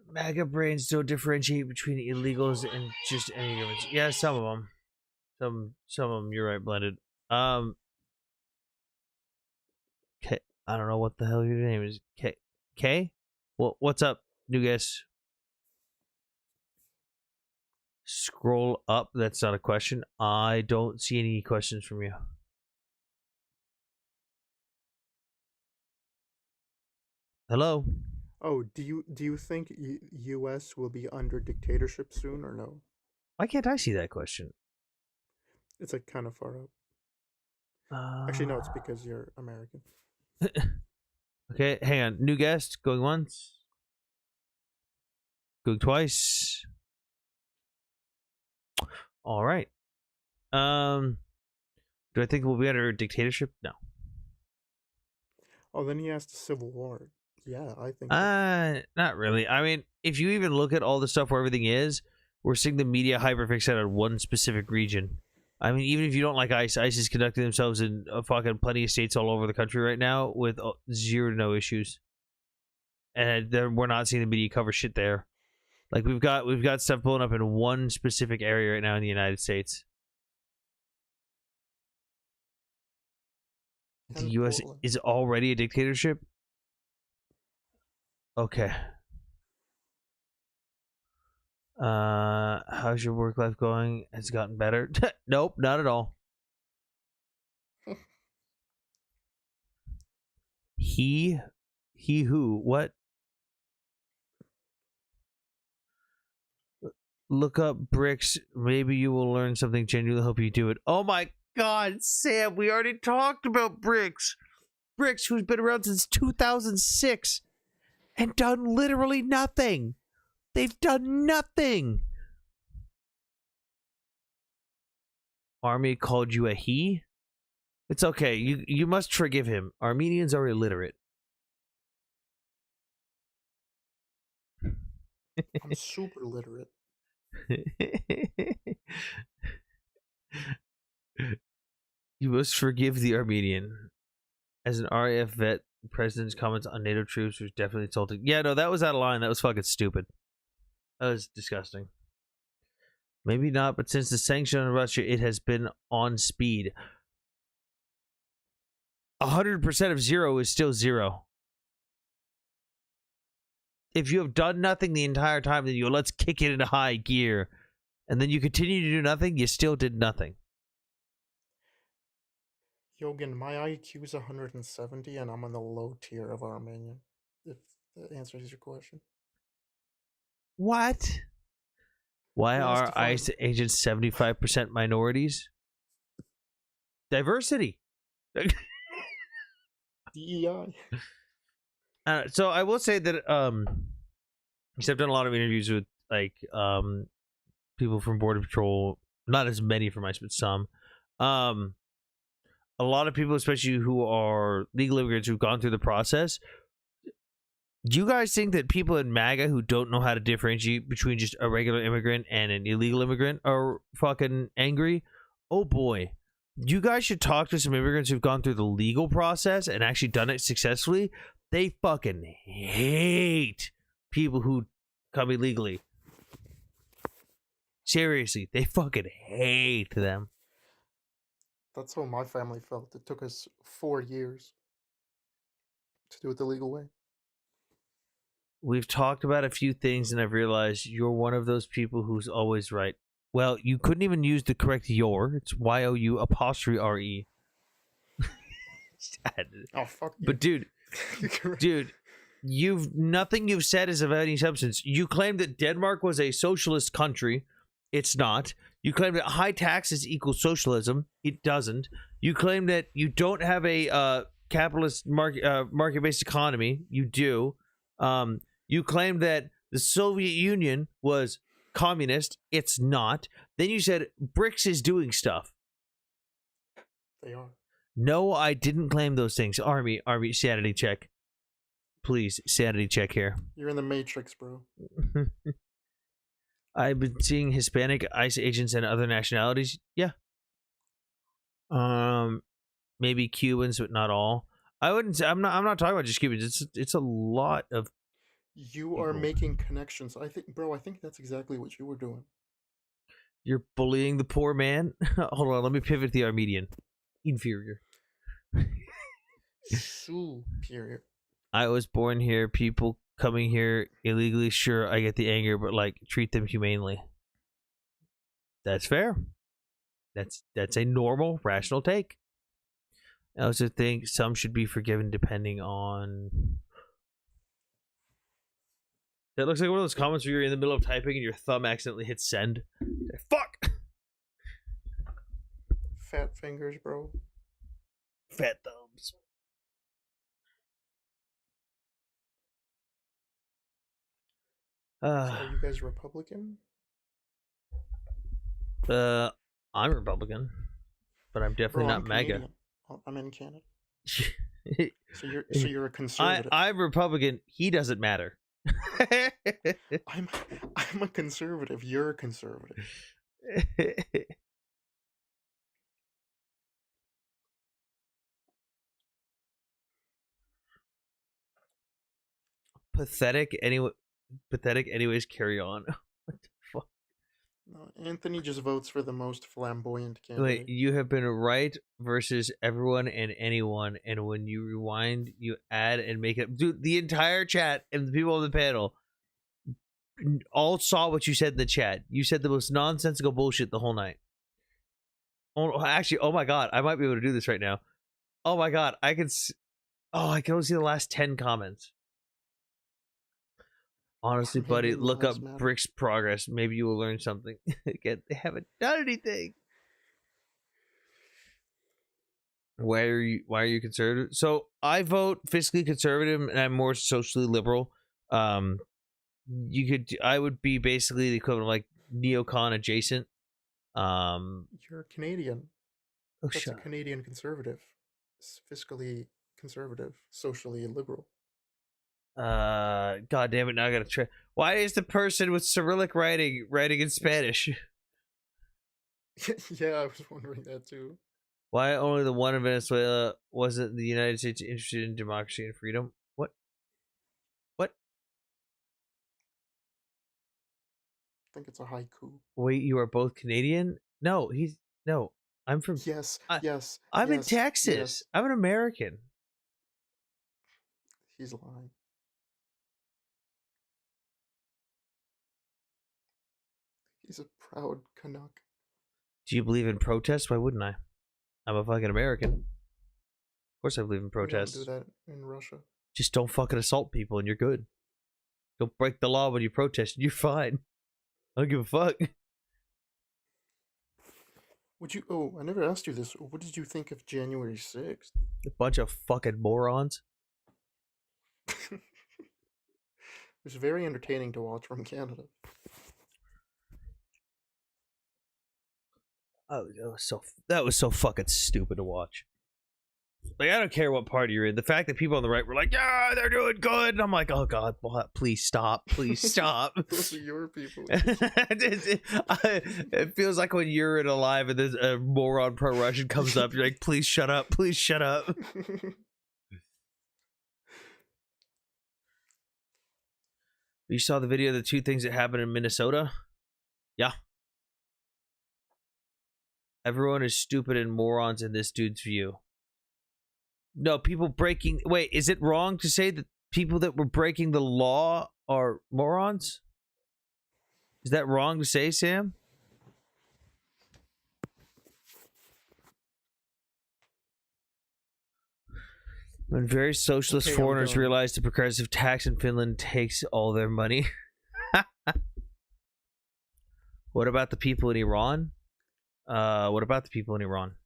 MAGA brains don't differentiate between illegals and just any humans. Yeah, some of them. Some of them, you're right, blended. K, I don't know what the hell your name is. K? Well, what's up, new guest? Scroll up. That's not a question. I don't see any questions from you. Hello? Oh, do you think U.S. will be under dictatorship soon or no? Why can't I see that question? It's like kind of far up. Actually, no, it's because you're American. Okay, hang on. New guest, going once. Going twice. All right. Do I think we'll be under a dictatorship? No. Oh, then he asked a civil war. Yeah, I think. Not really. I mean, if you even look at all the stuff where everything is, we're seeing the media hyperfixate on one specific region. I mean, even if you don't like ICE, ICE is conducting themselves in fucking plenty of states all over the country right now with zero to no issues, and we're not seeing the media cover shit there. Like we've got stuff blowing up in one specific area right now in the United States. The And U.S. Portland. is already a dictatorship? Okay. How's your work life going? Has it gotten better? Nope, not at all. He who? What? Look up bricks. Maybe you will learn something. Genuinely hope you do it. Oh my God, Sam, we already talked about bricks. Bricks, who's been around since 2006 and done literally nothing. They've done nothing. Army called you a he? It's okay. You must forgive him. Armenians are illiterate. I'm super literate. You must forgive the Armenian. As an RAF vet, the president's comments on NATO troops was definitely insulting. Yeah, no, that was out of line. That was fucking stupid. That was disgusting. Maybe not, but since the sanction on Russia, it has been on speed. 100% of zero is still zero. If you have done nothing the entire time, then you go, let's kick it into high gear. And then you continue to do nothing, you still did nothing. Yogan, my IQ is 170 and I'm on the low tier of Armenian. If that answers your question. What? Why He has are to find- ICE agents 75% minorities? Diversity. DEI. So I will say that because I've done a lot of interviews with like people from Border Patrol, not as many from ICE, but some. A lot of people, especially who are legal immigrants who've gone through the process. Do you guys think that people in MAGA who don't know how to differentiate between just a regular immigrant and an illegal immigrant are fucking angry? Oh boy. You guys should talk to some immigrants who've gone through the legal process and actually done it successfully. They fucking hate people who come illegally. Seriously, they fucking hate them. That's how my family felt. It took us 4 years to do it the legal way. We've talked about a few things and I've realized you're one of those people who's always right. Well, you couldn't even use the correct your. It's YOU''RE. Oh, fuck you. But dude, nothing you've said is of any substance. You claim that Denmark was a socialist country. It's not. You claim that high taxes equal socialism. It doesn't. You claim that you don't have a capitalist market-based economy. You do. You claim that the Soviet Union was communist. It's not. Then you said BRICS is doing stuff. They are. No, I didn't claim those things. Army, sanity check. Please, sanity check here. You're in the Matrix, bro. I've been seeing Hispanic ICE agents and other nationalities. Yeah. Maybe Cubans, but not all. I wouldn't say I'm not talking about just Cubans. It's a lot of You are making connections. I think that's exactly what you were doing. You're bullying the poor man. Hold on, let me pivot the Armenian. Inferior. Superior. I was born here. People coming here illegally, sure, I get the anger, but like treat them humanely. That's fair. That's a normal, rational take. I also think some should be forgiven depending on. That looks like one of those comments where you're in the middle of typing and your thumb accidentally hits send. Fuck! Fat fingers, bro. Fat thumbs. So are you guys Republican? I'm Republican, but I'm definitely Bro, not I'm MAGA. Canadian. I'm in Canada. So you're a conservative. I'm Republican. He doesn't matter. I'm a conservative. You're a conservative. Pathetic. Anyway, pathetic. Anyways, carry on. What the fuck? No, Anthony just votes for the most flamboyant Wait, candidate. you have been right versus everyone and anyone, and when you rewind, you add and make it. Dude, the entire chat and the people on the panel all saw what you said in the chat. You said the most nonsensical bullshit the whole night. Oh, actually, oh my god, I might be able to do this right now. Oh my god, I can. I can only see the last 10 comments. Honestly, Maybe buddy, the look up lives matter. Brick's progress. Maybe you will learn something. Again, they haven't done anything. Why are you conservative? So I vote fiscally conservative, and I'm more socially liberal. I would be basically the equivalent of like neocon adjacent. You're Canadian. That's a Shut up. Canadian conservative. It's fiscally conservative, socially liberal. God damn it! Now I gotta try. Why is the person with Cyrillic writing in Spanish? Yeah, I was wondering that too. Why only the one in Venezuela wasn't the United States interested in democracy and freedom? What? I think it's a haiku. Wait, you are both Canadian? No, I'm from. Yes, I, yes. I'm in yes, Texas. Yes. I'm an American. He's lying. He's a proud Canuck. Do you believe in protests? Why wouldn't I? I'm a fucking American. Of course I believe in We don't protests. do that in Russia. Just don't fucking assault people and you're good. Don't break the law when you protest and you're fine. I don't give a fuck. I never asked you this. What did you think of January 6th? A bunch of fucking morons. It was very entertaining to watch from Canada. Oh, that was so fucking stupid to watch. Like, I don't care what party you're in. The fact that people on the right were like, yeah, they're doing good. And I'm like, oh God, please stop. Please stop. Those are your people. It feels like when you're in a live and there's a moron pro-Russian comes up, you're like, please shut up. Please shut up. You saw the video of the two things that happened in Minnesota? Yeah. Everyone is stupid and morons in this dude's view. No, people breaking... Wait, is it wrong to say that people that were breaking the law are morons? Is that wrong to say, Sam? When various socialist Okay, foreigners realized the progressive tax in Finland takes all their money. What about the people in Iran? What about the people in Iran?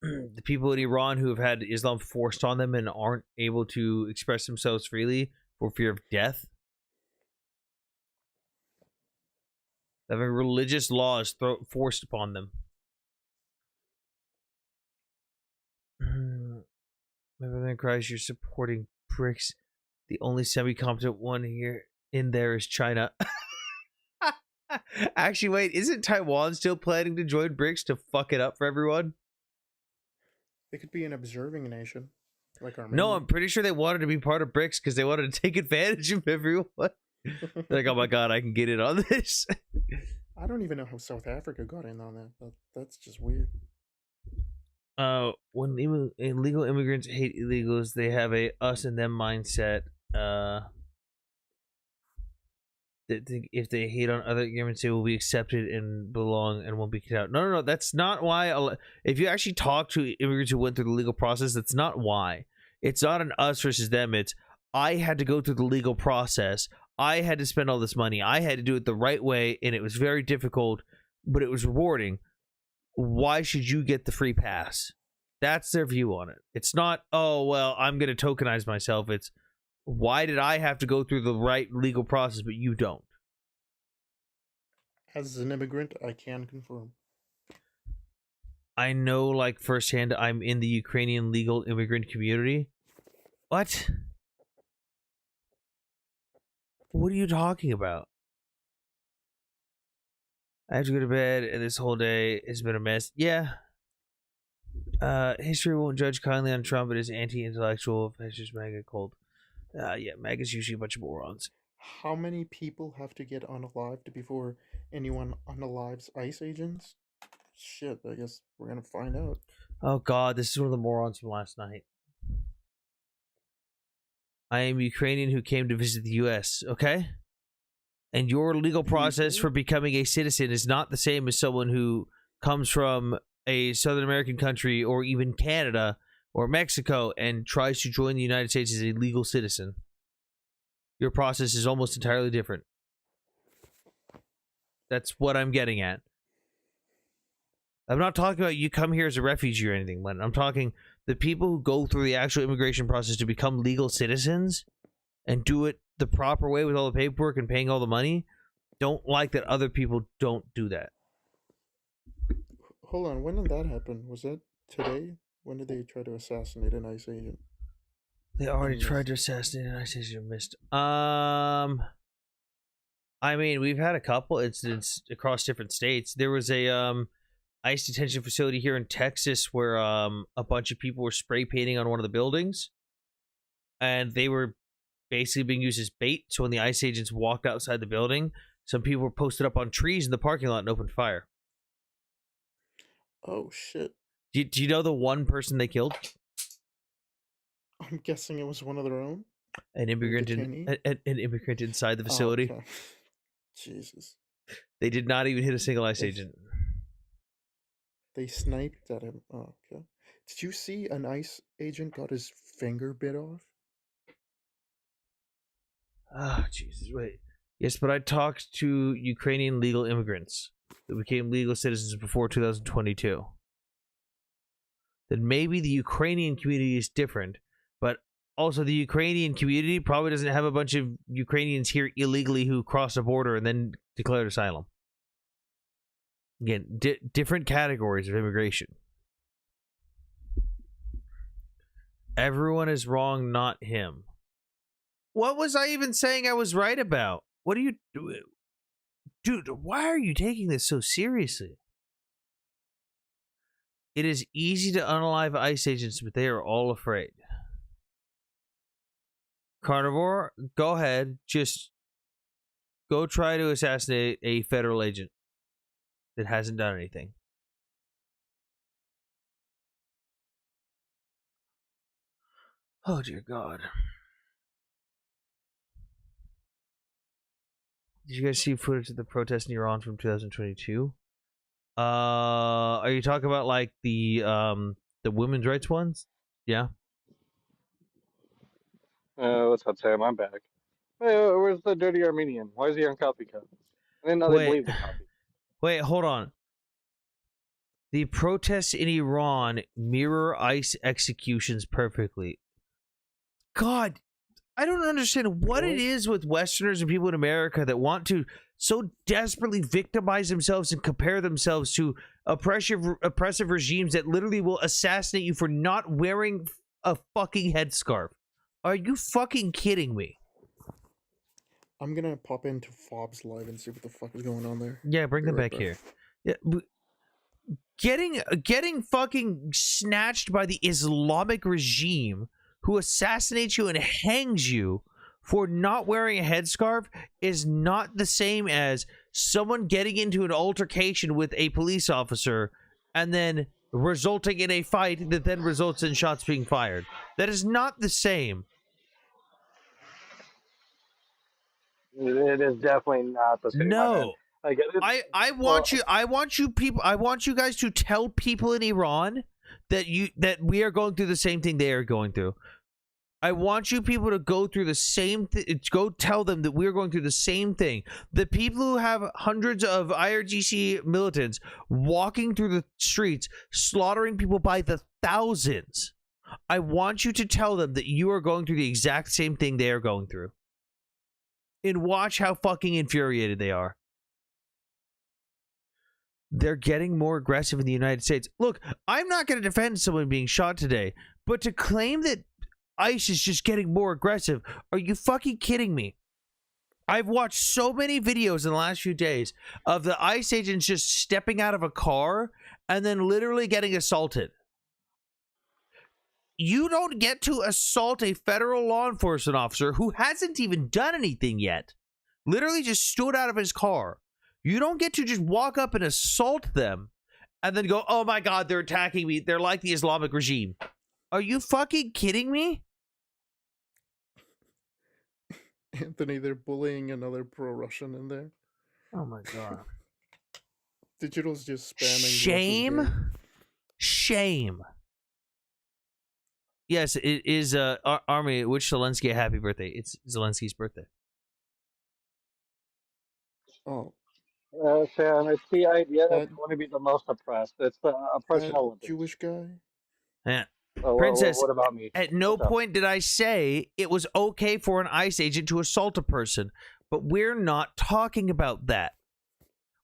The people in Iran who have had Islam forced on them and aren't able to express themselves freely for fear of death. Having religious laws forced upon them. Maybe Christ, you're supporting BRICS. The only semi-competent one here in there is China. Actually, wait, isn't Taiwan still planning to join BRICS to fuck it up for everyone? They could be an observing nation, like Armenia. No, I'm pretty sure they wanted to be part of BRICS because they wanted to take advantage of everyone. They're like, oh my god, I can get in on this. I don't even know how South Africa got in on that. That's just weird. When illegal immigrants hate illegals, they have a us and them mindset. That if they hate on other immigrants, they will be accepted and belong and won't be kicked out. No, that's not why. If you actually talk to immigrants who went through the legal process, that's not why. It's not an us versus them. It's I had to go through the legal process. I had to spend all this money. I had to do it the right way, and it was very difficult, but it was rewarding. Why should you get the free pass? That's their view on it. It's not, oh, well, I'm going to tokenize myself. It's, why did I have to go through the right legal process, but you don't? As an immigrant, I can confirm. I know, like, firsthand, I'm in the Ukrainian legal immigrant community. What? What are you talking about? I have to go to bed, and this whole day has been a mess. Yeah. History won't judge kindly on Trump. It is anti-intellectual. It's just MAGA cold. Yeah, MAGA's usually a bunch of morons. How many people have to get unalived before anyone unalives ICE agents? Shit, I guess we're gonna find out. Oh god, this is one of the morons from last night. I am Ukrainian who came to visit the US, okay? And your legal process for becoming a citizen is not the same as someone who comes from a Southern American country or even Canada or Mexico and tries to join the United States as a legal citizen. Your process is almost entirely different. That's what I'm getting at. I'm not talking about you come here as a refugee or anything, Len. I'm talking the people who go through the actual immigration process to become legal citizens and do it the proper way with all the paperwork and paying all the money don't like that other people don't do that. Hold on, when did that happen? Was that today? When did they try to assassinate an ICE agent? They already tried to assassinate an ICE agent. Missed. I mean, we've had a couple incidents across different states. There was a ICE detention facility here in Texas where a bunch of people were spray painting on one of the buildings, and they were basically being used as bait. So when the ICE agents walked outside the building, some people were posted up on trees in the parking lot and opened fire. Oh shit! Do you know the one person they killed? I'm guessing it was one of their own. An immigrant an immigrant inside the facility. Oh, okay. Jesus. They did not even hit a single ICE agent. They sniped at him. Oh, okay. Did you see an ICE agent got his finger bit off? Ah, Jesus, wait. Yes, but I talked to Ukrainian legal immigrants that became legal citizens before 2022. Then maybe the Ukrainian community is different, but also the Ukrainian community probably doesn't have a bunch of Ukrainians here illegally who crossed the border and then declared asylum. Again, different categories of immigration. Everyone is wrong, not him. What was I even saying I was right about? What are you doing? Dude, why are you taking this so seriously? It is easy to unalive ICE agents, but they are all afraid. Carnivore, go ahead. Just go try to assassinate a federal agent that hasn't done anything. Oh, dear God. Did you guys see footage of the protest in Iran from 2022? Are you talking about like the women's rights ones? Yeah. What's up, Sam? I'm back. Hey, where's the dirty Armenian? Why is he on coffee cup? I didn't know they believed in coffee. Wait, hold on. The protests in Iran mirror ICE executions perfectly. God, I don't understand what it is with Westerners and people in America that want to so desperately victimize themselves and compare themselves to oppressive regimes that literally will assassinate you for not wearing a fucking headscarf. Are you fucking kidding me? I'm gonna pop into Fob's live and see what the fuck is going on there. Yeah, bring them back here. Yeah, getting fucking snatched by the Islamic regime who assassinates you and hangs you for not wearing a headscarf is not the same as someone getting into an altercation with a police officer and then resulting in a fight that then results in shots being fired. That is not the same. It is definitely not the same. No. I get it. I want you guys to tell people in Iran that we are going through the same thing they are going through. I want you people to go through the same thing. Go tell them that we're going through the same thing. The people who have hundreds of IRGC militants walking through the streets, slaughtering people by the thousands. I want you to tell them that you are going through the exact same thing they are going through. And watch how fucking infuriated they are. They're getting more aggressive in the United States. Look, I'm not going to defend someone being shot today, but to claim that ICE is just getting more aggressive, are you fucking kidding me? I've watched so many videos in the last few days of the ICE agents just stepping out of a car and then literally getting assaulted. You don't get to assault a federal law enforcement officer who hasn't even done anything yet. Literally just stood out of his car. You don't get to just walk up and assault them and then go, oh my God, they're attacking me. They're like the Islamic regime. Are you fucking kidding me? Anthony, they're bullying another pro-Russian in there. Oh my God. Digital's just spamming. Shame. Shame. Yes, it is Army. Wish Zelensky a happy birthday. It's Zelensky's birthday. Oh, Sam, it's the idea that you want to be the most oppressed. It's a that personal Olympics. Jewish guy. Yeah. Oh, Princess, what about me? at no What's up? point did I say it was okay for an ICE agent to assault a person, but we're not talking about that.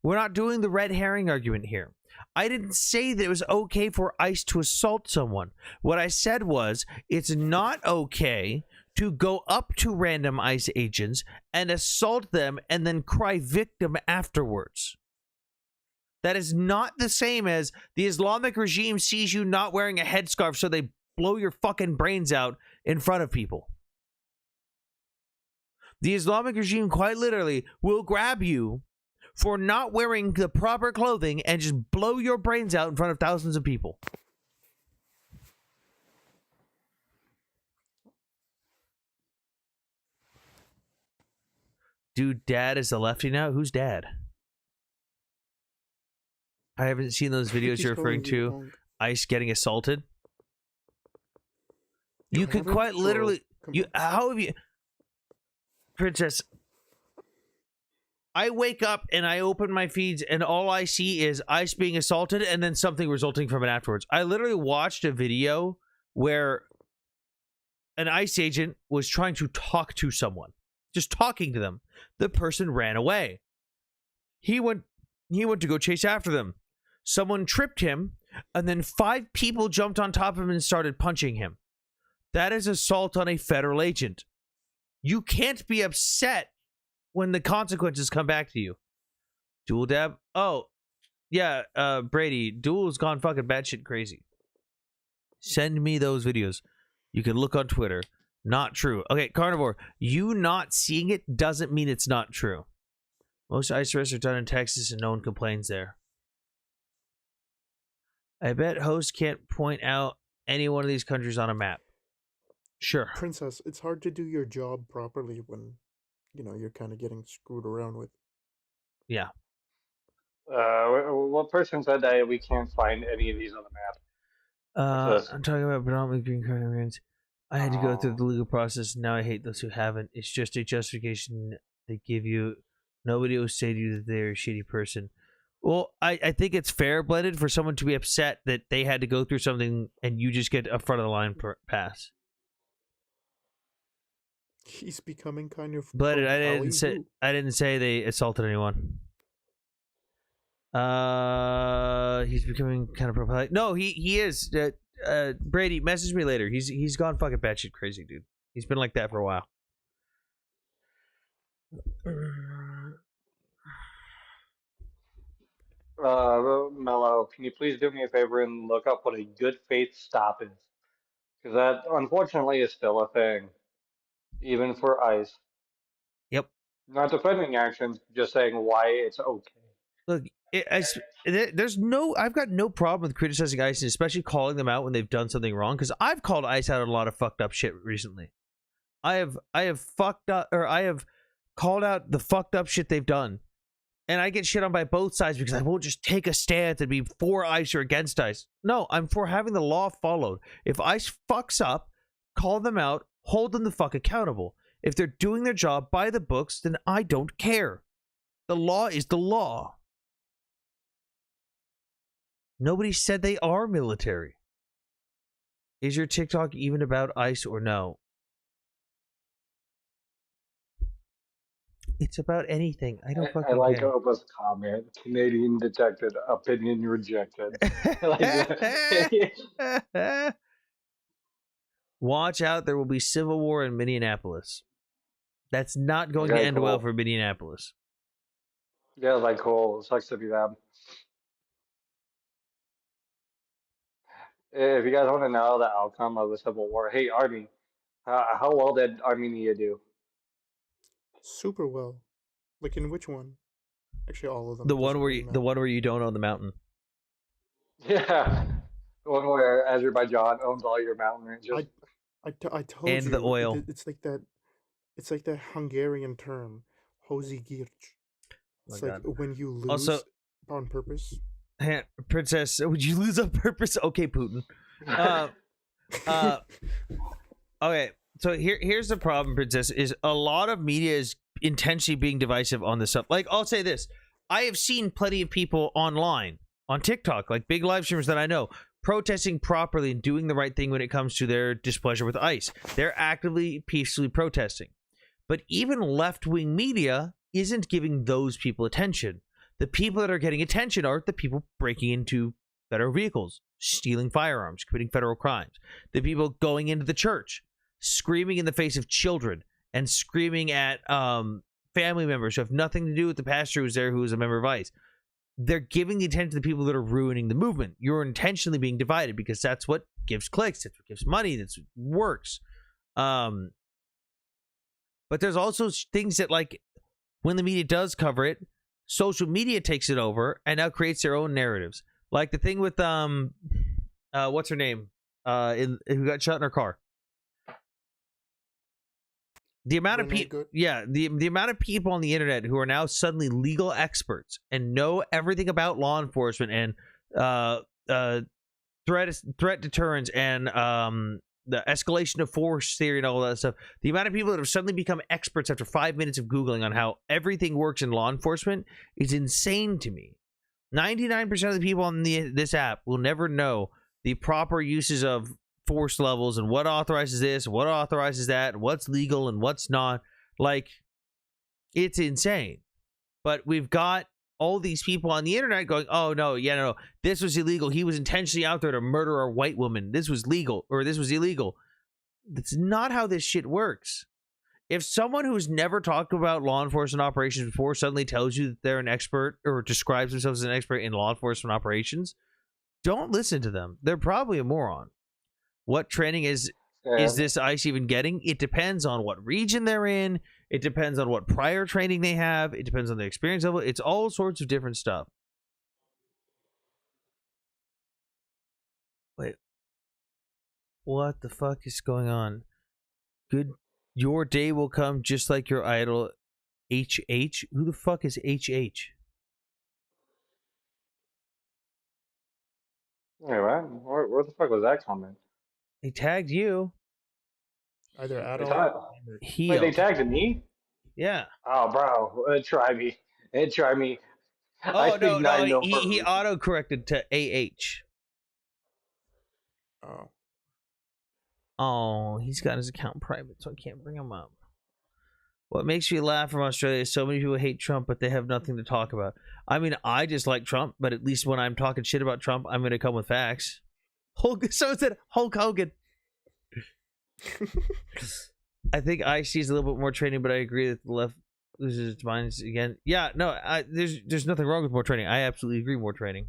We're not doing the red herring argument here. I didn't say that it was okay for ICE to assault someone. What I said was it's not okay to go up to random ICE agents and assault them and then cry victim afterwards. That is not the same as the Islamic regime sees you not wearing a headscarf, so they blow your fucking brains out in front of people. The Islamic regime quite literally will grab you for not wearing the proper clothing and just blow your brains out in front of thousands of people. Dude, Dad is a lefty now? Who's Dad? I haven't seen those videos you're referring to. ICE getting assaulted. You could quite literally. How have you, Princess? I wake up and I open my feeds and all I see is ICE being assaulted and then something resulting from it afterwards. I literally watched a video where an ICE agent was trying to talk to someone, just talking to them. The person ran away. He went to go chase after them. Someone tripped him, and then 5 people jumped on top of him and started punching him. That is assault on a federal agent. You can't be upset when the consequences come back to you. Dual dab? Oh, yeah, Brady, Dual's gone fucking batshit crazy. Send me those videos. You can look on Twitter. Not true. Okay, Carnivore, you not seeing it doesn't mean it's not true. Most ICE arrests are done in Texas and no one complains there. I bet hosts can't point out any one of these countries on a map. Sure. Princess, it's hard to do your job properly when, you're kind of getting screwed around with. Yeah. What person said that we can't find any of these on the map? I'm talking about predominantly green card immigrants. I had to go through the legal process. Now I hate those who haven't. It's just a justification they give you. Nobody will say to you that they're a shitty person. Well, I think it's fair, Blended, for someone to be upset that they had to go through something and you just get a front of the line pass. He's becoming kind of Blended, I didn't say they assaulted anyone. He's becoming kind of pro. No, he is. Brady, message me later. He's gone fucking batshit crazy, dude. He's been like that for a while. Mello, can you please do me a favor and look up what a good faith stop is? Because that, unfortunately, is still a thing, even for ICE. Yep. Not defending actions, just saying why it's okay. Look, I've got no problem with criticizing ICE, and especially calling them out when they've done something wrong, because I've called ICE out on a lot of fucked up shit recently. I have called out the fucked up shit they've done. And I get shit on by both sides because I won't just take a stance and be for ICE or against ICE. No, I'm for having the law followed. If ICE fucks up, call them out, hold them the fuck accountable. If they're doing their job by the books, then I don't care. The law is the law. Nobody said they are military. Is your TikTok even about ICE or no? It's about anything. I don't fucking I like care. Opa's comment. Canadian detected, opinion rejected. Watch out, there will be civil war in Minneapolis. That's not going to Okay, end well cool. for Minneapolis. Yeah, like cool. Sucks to be them. If you guys want to know the outcome of the Civil War, hey Army, how well did Armenia do? Super well. Like in which one? Actually, all of them. The It one doesn't where really you, the matter. one where you don't own the mountain Yeah, the one where Azerbaijan owns all your mountain ranges. I told and the you oil. it's like that. It's like that Hungarian term, hozigirch. Oh my It's like God. when you lose Also, on purpose. Princess, would you lose on purpose? Okay, Putin. Okay, so here's the problem, Princess, is a lot of media is intentionally being divisive on this stuff. Like, I'll say this. I have seen plenty of people online, on TikTok, like big live streamers that I know, protesting properly and doing the right thing when it comes to their displeasure with ICE. They're actively, peacefully protesting. But even left-wing media isn't giving those people attention. The people that are getting attention are the people breaking into federal vehicles, stealing firearms, committing federal crimes. The people going into the church, screaming in the face of children and screaming at family members who have nothing to do with the pastor who's there, who is a member of ICE. They're giving the attention to the people that are ruining the movement. You're intentionally being divided because that's what gives clicks, that's what gives money, that's what works. But there's also things that, like, when the media does cover it, social media takes it over and now creates their own narratives. Like the thing with what's her name? Who got shot in her car. The amount of people, the amount of people on the internet who are now suddenly legal experts and know everything about law enforcement and threat deterrence and the escalation of force theory and all that stuff. The amount of people that have suddenly become experts after 5 minutes of Googling on how everything works in law enforcement is insane to me. 99% of the people on this app will never know the proper uses of force levels and what authorizes this, what authorizes that, and what's legal and what's not. Like, it's insane. But we've got all these people on the internet going, oh no, yeah, no, this was illegal. He was intentionally out there to murder a white woman. This was legal, or this was illegal. That's not how this shit works. If someone who's never talked about law enforcement operations before suddenly tells you that they're an expert or describes themselves as an expert in law enforcement operations, don't listen to them. They're probably a moron. What training is this ICE even getting? It depends on what region they're in. It depends on what prior training they have. It depends on the experience level. It's all sorts of different stuff. Wait. What the fuck is going on? Good. Your day will come just like your idol, HH. Who the fuck is HH? Wait, what? Where the fuck was that comment? They tagged you. Either They Adolf ta- or Wait, they Heel. tagged me? Yeah. Oh, bro, try me. Try me. I Oh speak no, nine no for a he reason. auto corrected to AH. oh. Oh, he's got his account private, so I can't bring him up. What makes me laugh from Australia is so many people hate Trump, but they have nothing to talk about. I mean, I just like Trump, but at least when I'm talking shit about Trump, I'm going to come with facts. Someone said Hulk Hogan. I think IC is a little bit more training, but I agree that the left loses its minds again. Yeah, no, there's nothing wrong with more training. I absolutely agree, more training.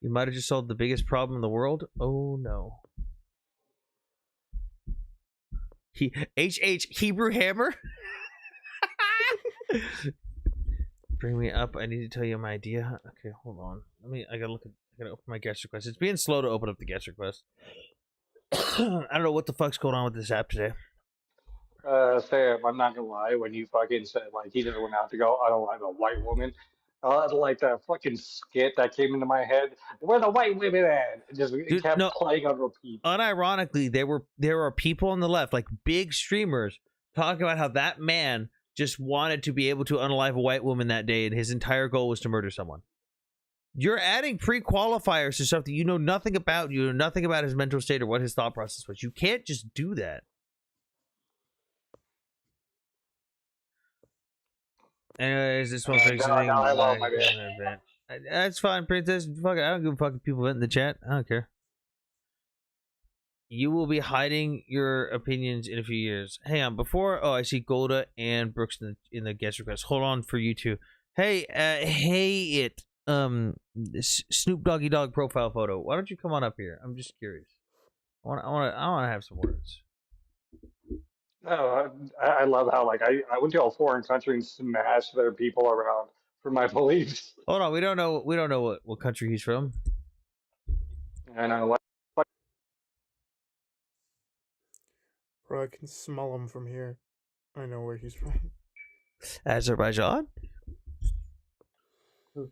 You might have just solved the biggest problem in the world. Oh no. HH Hebrew Hammer. Bring me up. I need to tell you my idea. Okay, hold on. I gotta open my guest request. It's being slow to open up the guest request. I don't know what the fuck's going on with this app today. Sam, I'm not gonna lie. When you fucking said like he just went out to go, I don't like a white woman. Like that fucking skit that came into my head. Where the white women at? It Dude, kept no. playing on repeat. Unironically, there are people on the left, like big streamers, talking about how that man just wanted to be able to unalive a white woman that day, and his entire goal was to murder someone. You're adding pre-qualifiers to stuff that you know nothing about. You know nothing about his mental state or what his thought process was. You can't just do that. Anyways, this one's No, I love my event. That's fine, Princess. Fuck it. I don't give a fuck if people vent in the chat. I don't care. You will be hiding your opinions in a few years. Hang on, before I see Golda and Brooks in the guest request. Hold on for you two. Hey, Snoop Doggy Dog profile photo. Why don't you come on up here? I'm just curious. I want to have some words. No, I love how like I went to a foreign country and smashed their people around for my beliefs. Hold on, we don't know what country he's from. And I like Bro, I can smell him from here. I know where he's from. Azerbaijan? so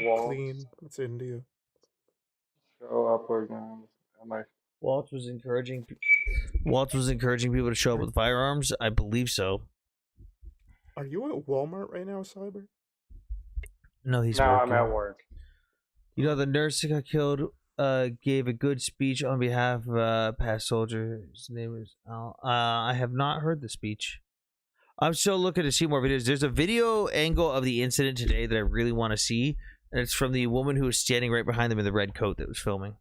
Walt. Clean. It's India. Show up or down. Am I? Walt was encouraging people to show up with firearms. I believe so. Are you at Walmart right now, Cyber? No, he's No, working. I'm at work. You know, the nurse that got killed gave a good speech on behalf of a past soldier. His name is Al. I have not heard the speech. I'm still looking to see more videos. There's a video angle of the incident today that I really want to see, and it's from the woman who was standing right behind them in the red coat that was filming.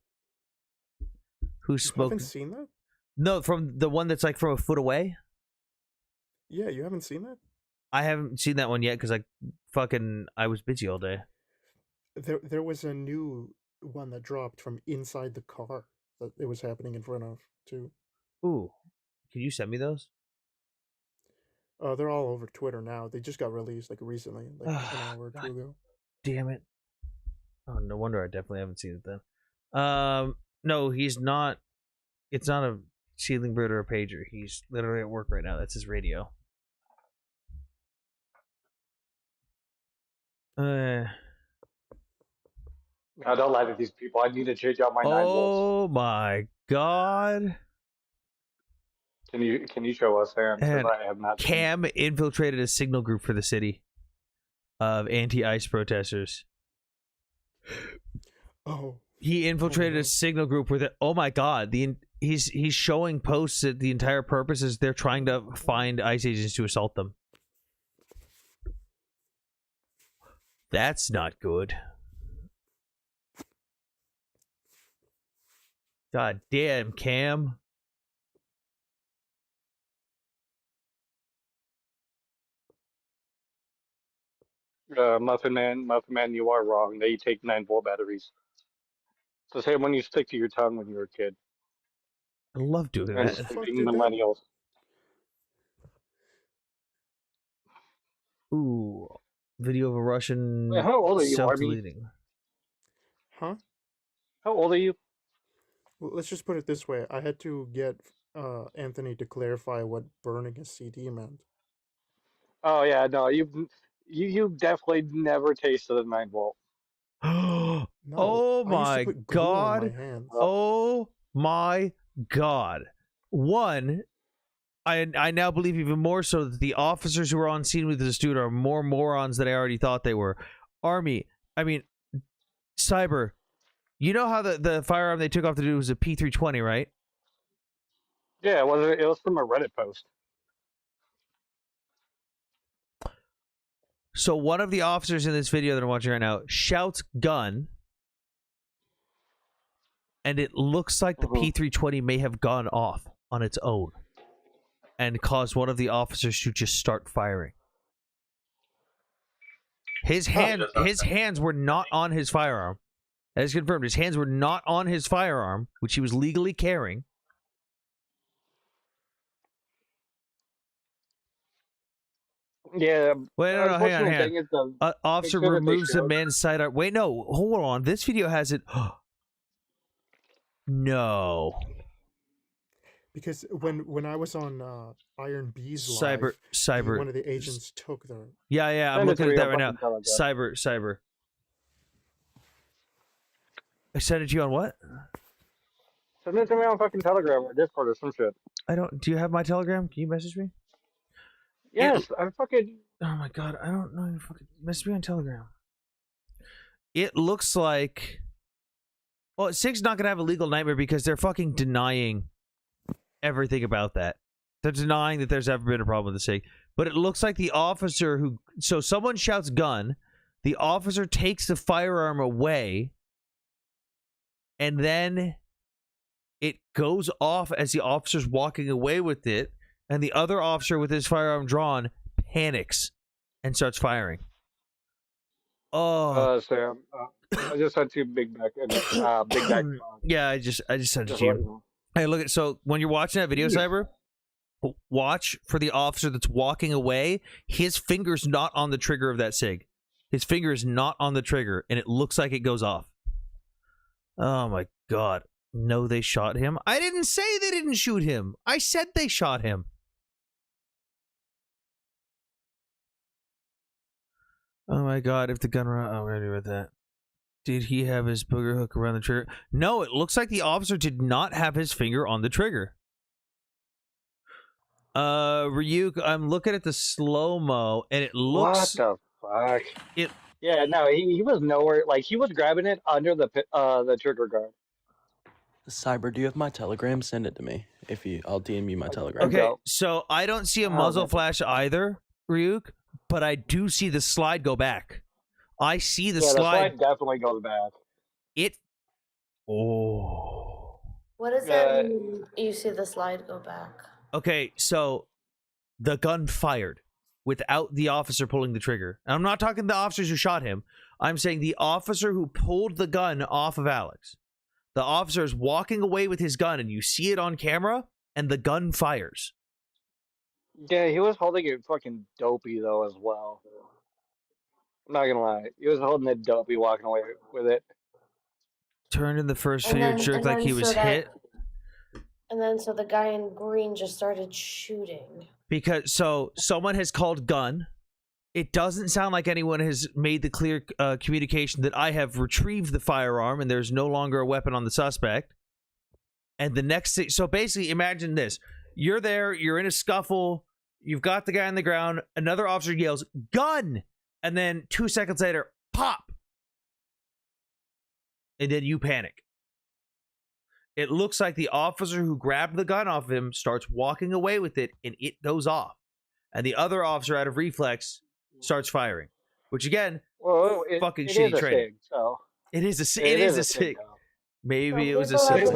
Who spoke? You haven't seen that? No, from the one that's like from a foot away. Yeah, you haven't seen that? I haven't seen that one yet because I was busy all day. There was a new one that dropped from inside the car that it was happening in front of too. Ooh, can you send me those? They're all over Twitter now. They just got released like recently, like an hour or two ago. Damn it! Oh, no wonder I definitely haven't seen it then. No, he's not. It's not a ceiling bird or a pager. He's literally at work right now. That's his radio. No, don't lie to these people. I need to change out my 9 volts. Oh my god! Can you show us, Aaron? Because And I have not. Cam infiltrated a signal group for the city of anti-ICE protesters. Oh, He infiltrated a signal group with it. Oh my god! He's showing posts that the entire purpose is they're trying to find ICE agents to assault them. That's not good. God damn, Cam. Muffin Man, you are wrong. They take 9-volt batteries. It's the same when you stick to your tongue when you were a kid. I love doing And that. sleeping millennials. Ooh, video of a Russian Wait, how old are you, Arby? self-deleting. huh? How old are you? Well, let's just put it this way. I had to get Anthony to clarify what burning a CD meant. Oh yeah, no, you definitely never tasted a 9-volt. No, Oh I used to my put glue on my god. hands. Oh my god. One, I now believe even more so that the officers who were on scene with this dude are more morons than I already thought they were. Cyber, you know how the firearm they took off the dude was a P320, right? Yeah, it was from a Reddit post. So one of the officers in this video that I'm watching right now shouts gun, and it looks like the P320 may have gone off on its own and caused one of the officers to just start firing. His hands were not on his firearm. That is confirmed. His hands were not on his firearm, which he was legally carrying. Yeah. Wait, no, hang on. Thing is Officer make sure that they removes the show- man's sidearm. Wait, no, hold on. This video has it. No. Because when I was on Iron Bee's Cyber. live, one of the agents took their... Yeah, I'm Send it looking to at me that on right now. fucking Telegram. Cyber. I sent it to you on what? Send it to me on fucking Telegram or Discord or some shit. I don't. Do you have my Telegram? Can you message me? Yes, I'm fucking. Oh my god, I don't know. Fucking message me on Telegram. It looks like. Well, SIG's not gonna have a legal nightmare because they're fucking denying everything about that. They're denying that there's ever been a problem with the SIG. But it looks like the officer who. So someone shouts gun, the officer takes the firearm away, and then it goes off as the officer's walking away with it, and the other officer with his firearm drawn panics and starts firing. Oh, Sam, I just sent you Big Back image. Big Back. yeah, I just sent it Just to let you you. know. Hey, look at, so when you're watching that video, Cyber, watch for the officer that's walking away. His finger's not on the trigger of that SIG. His finger is not on the trigger, and it looks like it goes off. Oh my god. No, they shot him. I didn't say they didn't shoot him. I said they shot him. Oh my god, if the gun run, oh, we're gonna do with that. Did he have his booger hook around the trigger? No, it looks like the officer did not have his finger on the trigger. Ryuk, I'm looking at the slow-mo, and it looks... What the fuck? It... Yeah, no, he was nowhere. Like, he was grabbing it under the trigger guard. Cyber, do you have my Telegram? Send it to me. I'll DM you my Telegram. Okay, so I don't see a muzzle flash either, Ryuk, but I do see the slide go back. I see the slide. The slide definitely goes back. Oh. What does that mean? You see the slide go back? Okay, so the gun fired without the officer pulling the trigger. And I'm not talking the officers who shot him. I'm saying the officer who pulled the gun off of Alex. The officer is walking away with his gun, and you see it on camera, and the gun fires. Yeah, he was holding it fucking dopey, though, as well. I'm not gonna lie. He was holding it dopey, walking away with it. Turned in the first video, jerked like he was hit. And then so the guy in green just started shooting. Because, so, someone has called gun. It doesn't sound like anyone has made the clear communication that I have retrieved the firearm and there's no longer a weapon on the suspect. And the next thing, so basically imagine this. You're there, you're in a scuffle, you've got the guy on the ground, another officer yells, gun! And then 2 seconds later, pop! And then you panic. It looks like the officer who grabbed the gun off of him starts walking away with it, and it goes off. And the other officer, out of reflex, starts firing. Which, again, fucking shitty training. So it is a SIG. Maybe it was a SIG.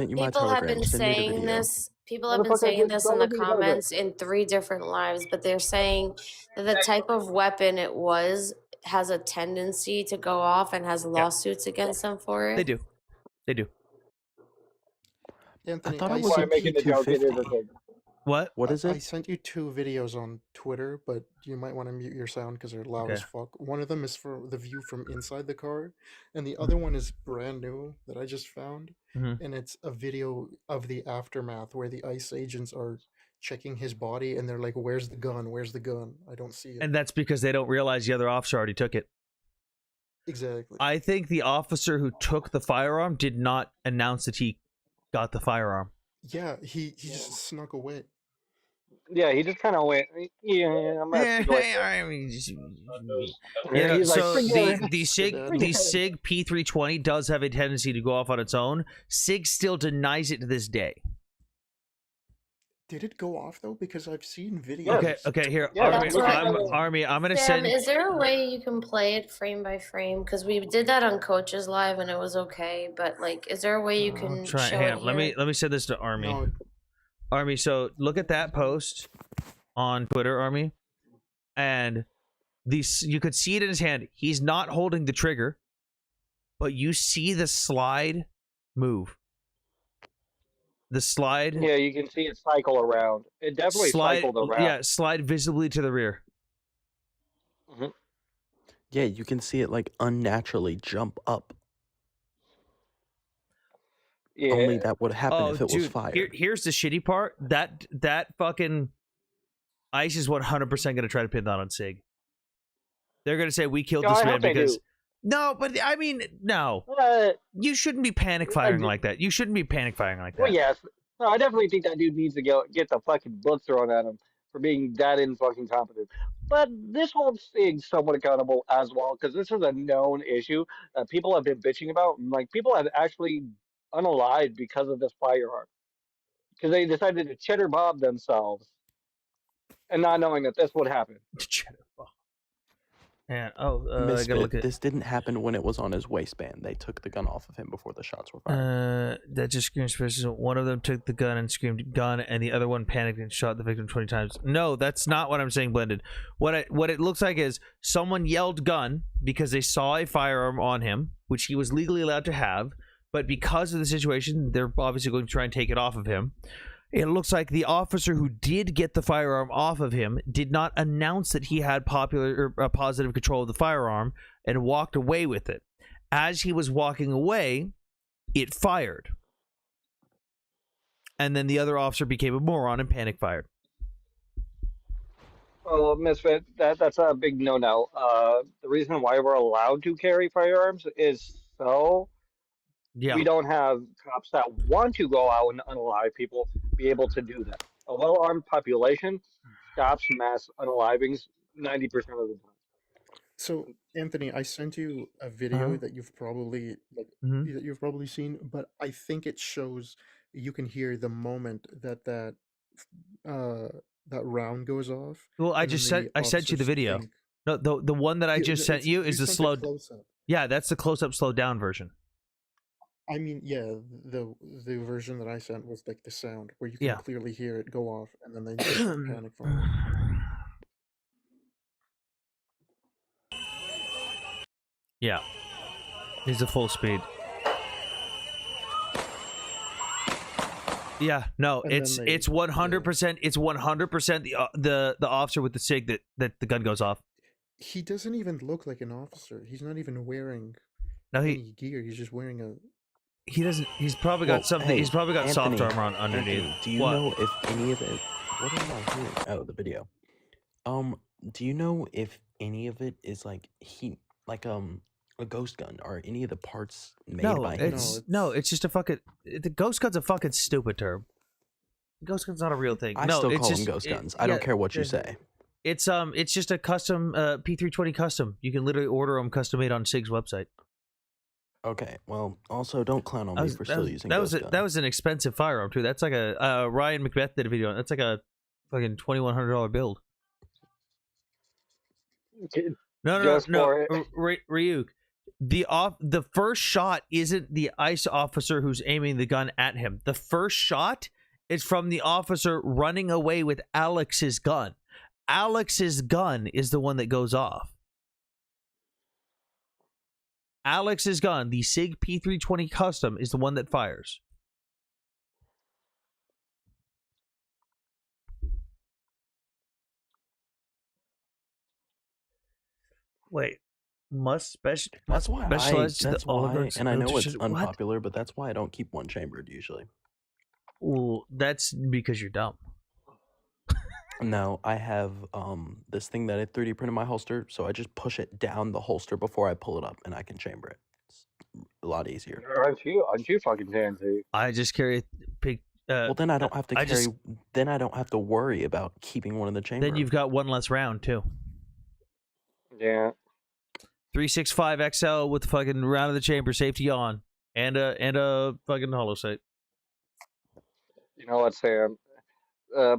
People have been saying this. People have been saying this in the comments in 3 different lives, but they're saying that the type of weapon it was has a tendency to go off and has lawsuits against them for it. They do. They do. Anthony, I thought it was a P250. What is it? I sent you 2 videos on Twitter, but you might want to mute your sound because they're loud as fuck. One of them is for the view from inside the car, and the other one is brand new that I just found, and it's a video of the aftermath where the ICE agents are checking his body, and they're like, "Where's the gun? Where's the gun? I don't see it." And that's because they don't realize the other officer already took it. Exactly. I think the officer who took the firearm did not announce that he got the firearm. Yeah, he just snuck away. Yeah, he just kind of went. Yeah, I'm gonna yeah. So the SIG P320 does have a tendency to go off on its own. SIG still denies it to this day. Did it go off though? Because I've seen videos. Okay. Here, Yeah, Army. I'm gonna Sam, send. is there a way you can play it frame by frame? Because we did that on Coaches Live and it was okay. But like, is there a way you can show it here? Let me send this to Army. No. Army. So look at that post on Twitter, Army, and you could see it in his hand. He's not holding the trigger, but you see the slide move. The slide. Yeah, you can see it cycle around. It definitely cycled around. Yeah, slide visibly to the rear. Yeah, you can see it like unnaturally jump up. Yeah. Only that would happen if it was fired. Here's the shitty part. That fucking ICE is 100% going to try to pin that on SIG. They're going to say we killed this man because... No, but I mean, no. You shouldn't be panic firing like that. You shouldn't be panic firing like that. Well, yes. No, I definitely think that dude needs to get the fucking book thrown at him for being that fucking competent. But this holds SIG somewhat accountable as well, because this is a known issue that people have been bitching about. And, like, people have actually unalived because of this firearm. Because they decided to cheddar bob themselves and not knowing that this would happen. Cheddar bob. And I gotta look at this didn't happen when it was on his waistband. They took the gun off of him before the shots were fired. That just screams suspicious. One of them took the gun and screamed "gun," and the other one panicked and shot the victim 20 times. No, that's not what I'm saying, Blended. What it looks like is someone yelled "gun" because they saw a firearm on him, which he was legally allowed to have, but because of the situation, they're obviously going to try and take it off of him. It looks like the officer who did get the firearm off of him did not announce that he had positive control of the firearm and walked away with it. As he was walking away, it fired. And then the other officer became a moron and panic fired. Well, Misfit, that's a big no-no. The reason why we're allowed to carry firearms is so we don't have cops that want to go out and unalive people be able to do that. A well-armed population stops mass unalivings 90% of the time. So, Anthony, I sent you a video that you've probably seen, but I think it shows you can hear the moment that round goes off. Well, I sent you the video. No, the one that I just sent you is the slowed. Yeah, that's the close-up, slowed down version. I mean, yeah, the version that I sent was like the sound where you can clearly hear it go off, and then they just panic from it. Yeah, he's a full speed. Yeah, no, it's 100%. It's 100% the officer with the SIG that the gun goes off. He doesn't even look like an officer. He's not even wearing any gear. He's just wearing a. He doesn't. He's probably got something. Hey, he's probably got Anthony, soft armor on underneath. Anthony, do you know if any of it? What am I hearing? Oh, the video. Do you know if any of it is like a ghost gun? Are any of the parts made by him? It's just a fucking. The ghost gun's a fucking stupid term. Ghost gun's not a real thing. I still call them ghost guns. I don't care what you say. It's just a custom P320 custom. You can literally order them custom made on SIG's website. Okay, well, also don't clown on me for still using ghost guns. That was an expensive firearm too. That's like a Ryan Macbeth did a video. That's like a fucking $2,100 build. No, Ryuk. The first shot isn't the ICE officer who's aiming the gun at him. The first shot is from the officer running away with Alex's gun. Alex's gun is the one that goes off. Alex's gun, the SIG P320 custom, is the one that fires. Wait, That's why and I know it's unpopular, but that's why I don't keep one chambered usually. Well, that's because you're dumb. No, I have this thing that I 3D printed my holster, so I just push it down the holster before I pull it up, and I can chamber it. It's a lot easier. Aren't you fucking fancy? I just carry well, then I don't have to then I don't have to worry about keeping one in the chamber. Then you've got one less round too. Yeah. 365 XL with fucking round of the chamber, safety on, and a fucking hollow sight. You know what, Sam?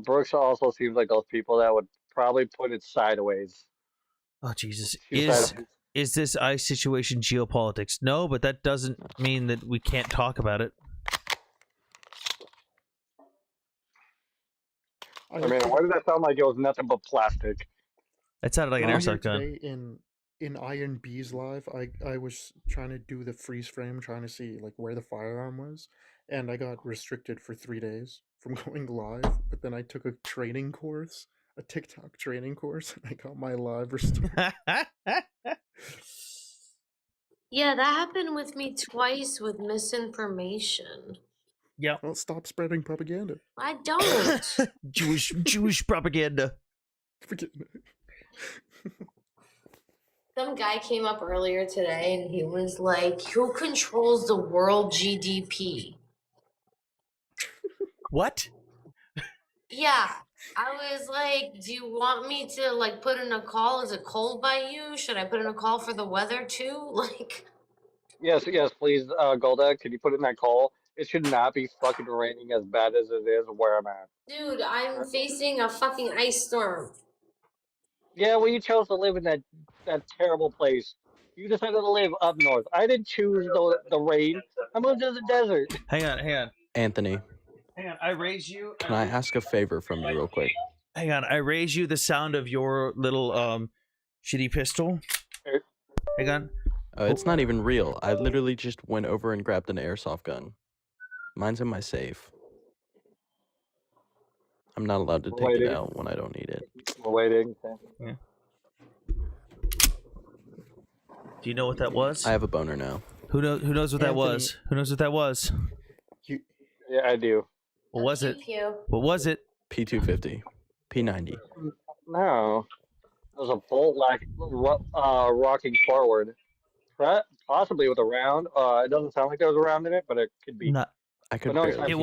Brooks also seems like those people that would probably put it sideways. Oh Jesus! Is this ICE situation geopolitics? No, but that doesn't mean that we can't talk about it. I mean, why did that sound like it was nothing but plastic? That sounded like an airsoft gun. In Iron B's live, I was trying to do the freeze frame, trying to see like where the firearm was, and I got restricted for 3 days from going live. But then I took a training course, a TikTok training course, and I got my live restored. Yeah, that happened with me twice with misinformation. Yeah. Well, stop spreading propaganda. I don't. Jewish propaganda. Some guy came up earlier today and he was like, who controls the world GDP? What? Yeah. I was like, do you want me to like put in a call? Is it cold by you? Should I put in a call for the weather too? Like Yes, please, Golda, could you put in that call? It should not be fucking raining as bad as it is where I'm at. Dude, I'm facing a fucking ice storm. Yeah, well, you chose to live in that that terrible place. You decided to live up north. I didn't choose the rain. I moved to the desert. Hang on. Anthony, Hang on. I raise you. can I ask a favor from you real quick? Hang on. I raise you the sound of your little shitty pistol. Hang on. It's not even real. I literally just went over and grabbed an airsoft gun. Mine's in my safe. I'm not allowed to take it out when I don't need it. We're waiting. Yeah. Do you know what that was? I have a boner now. Who knows what that was? Who knows what that was? Yeah, I do. What was it? What was it? P250. P90. No. It was a bolt rocking forward. Possibly with a round. It doesn't sound like there was a round in it, but it could be. Not. I could. It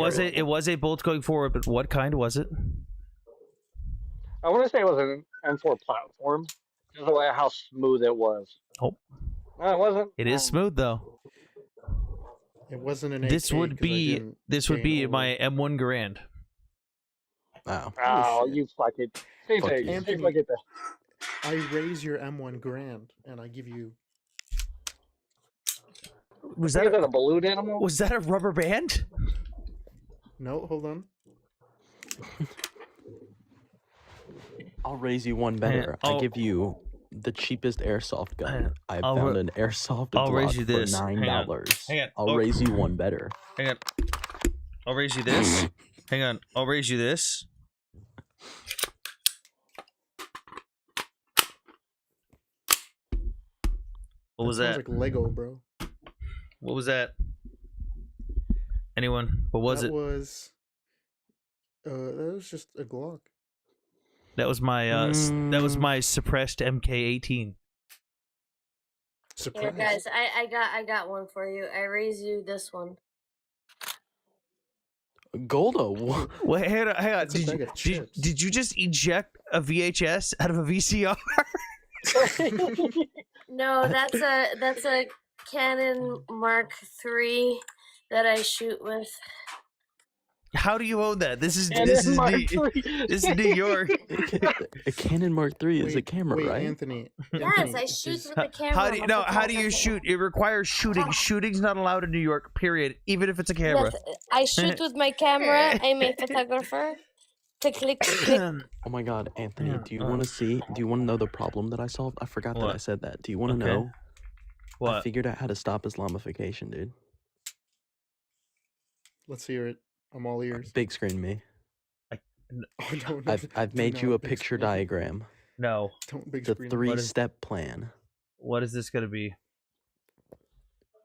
was a bolt going forward, but what kind was it? I want to say it was an M4 platform. Just the way how smooth it was. Oh. No, it wasn't. It is smooth though. It wasn't an. This would be my M1 Garand. Wow. Oh, you fucking. Anthony, I raise your M1 Grand and I give you. Was that a balloon animal? Was that a rubber band? No, hold on. I'll raise you one better. I give you the cheapest airsoft gun. I found an airsoft Glock raise you this. for $9. Hang on. I'll raise you one better. Hang on. I'll raise you this. Hang on. I'll raise you this. What was that? Sounds like Lego, bro. What was that? Anyone? What was it? That was just a Glock. That was my suppressed MK18. Here, guys, I got one for you. I raise you this one. Goldo. Wait, hang on. Did you just eject a VHS out of a VCR? No, that's a Canon Mark III that I shoot with. How do you own that? This is New York. A Canon Mark III is a camera, right? Anthony. Yes, I shoot with the camera. How do you shoot? It requires shooting. Shooting's not allowed in New York, period. Even if it's a camera. Yes, I shoot with my camera. I'm a photographer. Click. Oh my God, Anthony, do you want to see? Do you want to know the problem that I solved? I forgot that I said that. Do you want to know? What? I figured out how to stop Islamification, dude. Let's hear it. I'm all ears. Big screen me. No, I've made you a picture diagram. No. Don't big the screen. 3-step plan. What is this gonna be?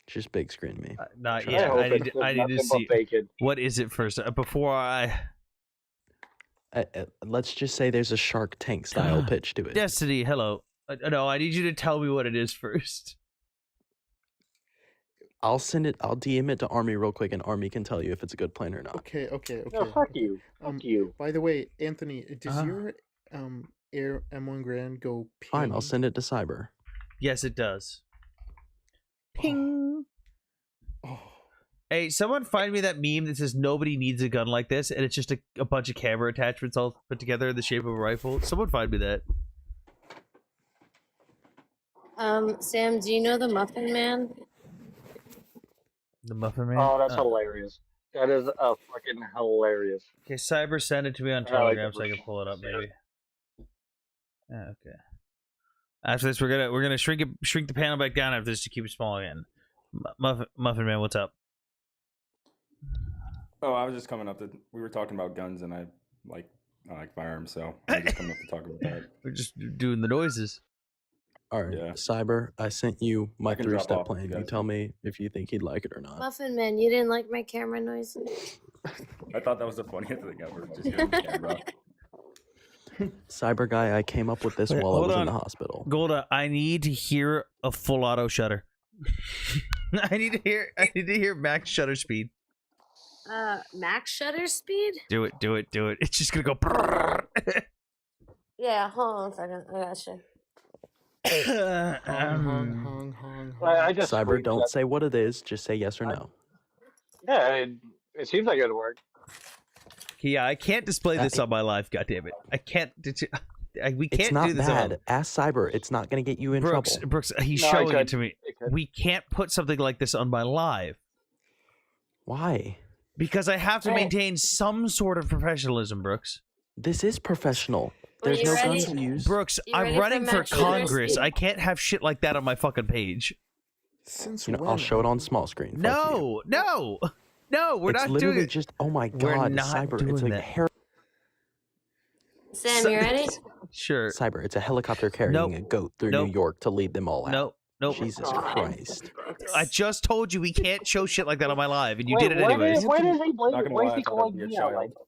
Just big screen me. Not yet. I need to see. Bacon. What is it first? Before I. Let's just say there's a Shark Tank style pitch to it. Destiny, hello. No, I need you to tell me what it is first. I'll DM it to Army real quick, and Army can tell you if it's a good plan or not. Okay. No, fuck you. Fuck you. By the way, Anthony, does your Air M1 Grand go ping? Fine, I'll send it to Cyber. Yes, it does. Ping. Oh. Hey, someone find me that meme that says nobody needs a gun like this, and it's just a bunch of camera attachments all put together in the shape of a rifle. Someone find me that. Sam, do you know the Muffin Man? The Muffin Man? Oh, that's hilarious. That is fucking hilarious. Okay, Cyber, send it to me on Telegram so I can pull it up, maybe. Okay. After this, we're gonna shrink the panel back down after this to keep it small again. Muffin Man, what's up? Oh, I was just coming up to. We were talking about guns, and I like firearms, so I'm just coming up to talk about that. We're just doing the noises. All right, Yeah. Cyber, I sent you my I can drop 3-step off plan. with you You guys. tell me if you think he'd like it or not. Muffin Man, you didn't like my camera noises? I thought that was the funniest thing ever. Just hearing the camera. Cyber guy, I came up with this Wait, while I hold was on. in the hospital. Golda, I need to hear a full auto shutter. I need to hear max shutter speed. Max shutter speed? Do it. It's just gonna go. brrrr. Yeah, hold on a second. I gotcha. I just Cyber, don't say what it is. Just say yes or no. Yeah, it seems like it would work. Yeah, I can't display this on my live. God damn it! I can't. We can't It's not do this. bad. Ask Cyber. It's not going to get you in trouble. Brooks, he's showing it to me. We can't put something like this on my live. Why? Because I have to maintain some sort of professionalism, Brooks. This is professional. There's no guns to use. Brooks, I'm running for Congress. I can't have shit like that on my fucking page. Since when? I'll show it on small screen. No, we're not doing it. It's literally just, oh my God, we're not Cyber. doing It's like that. Sam, you ready? Sure. Cyber, it's a helicopter carrying a goat through New York to lead them all out. Nope. Jesus Christ. I just told you we can't show shit like that on my live, and you did it anyways. Why is he calling me out like that?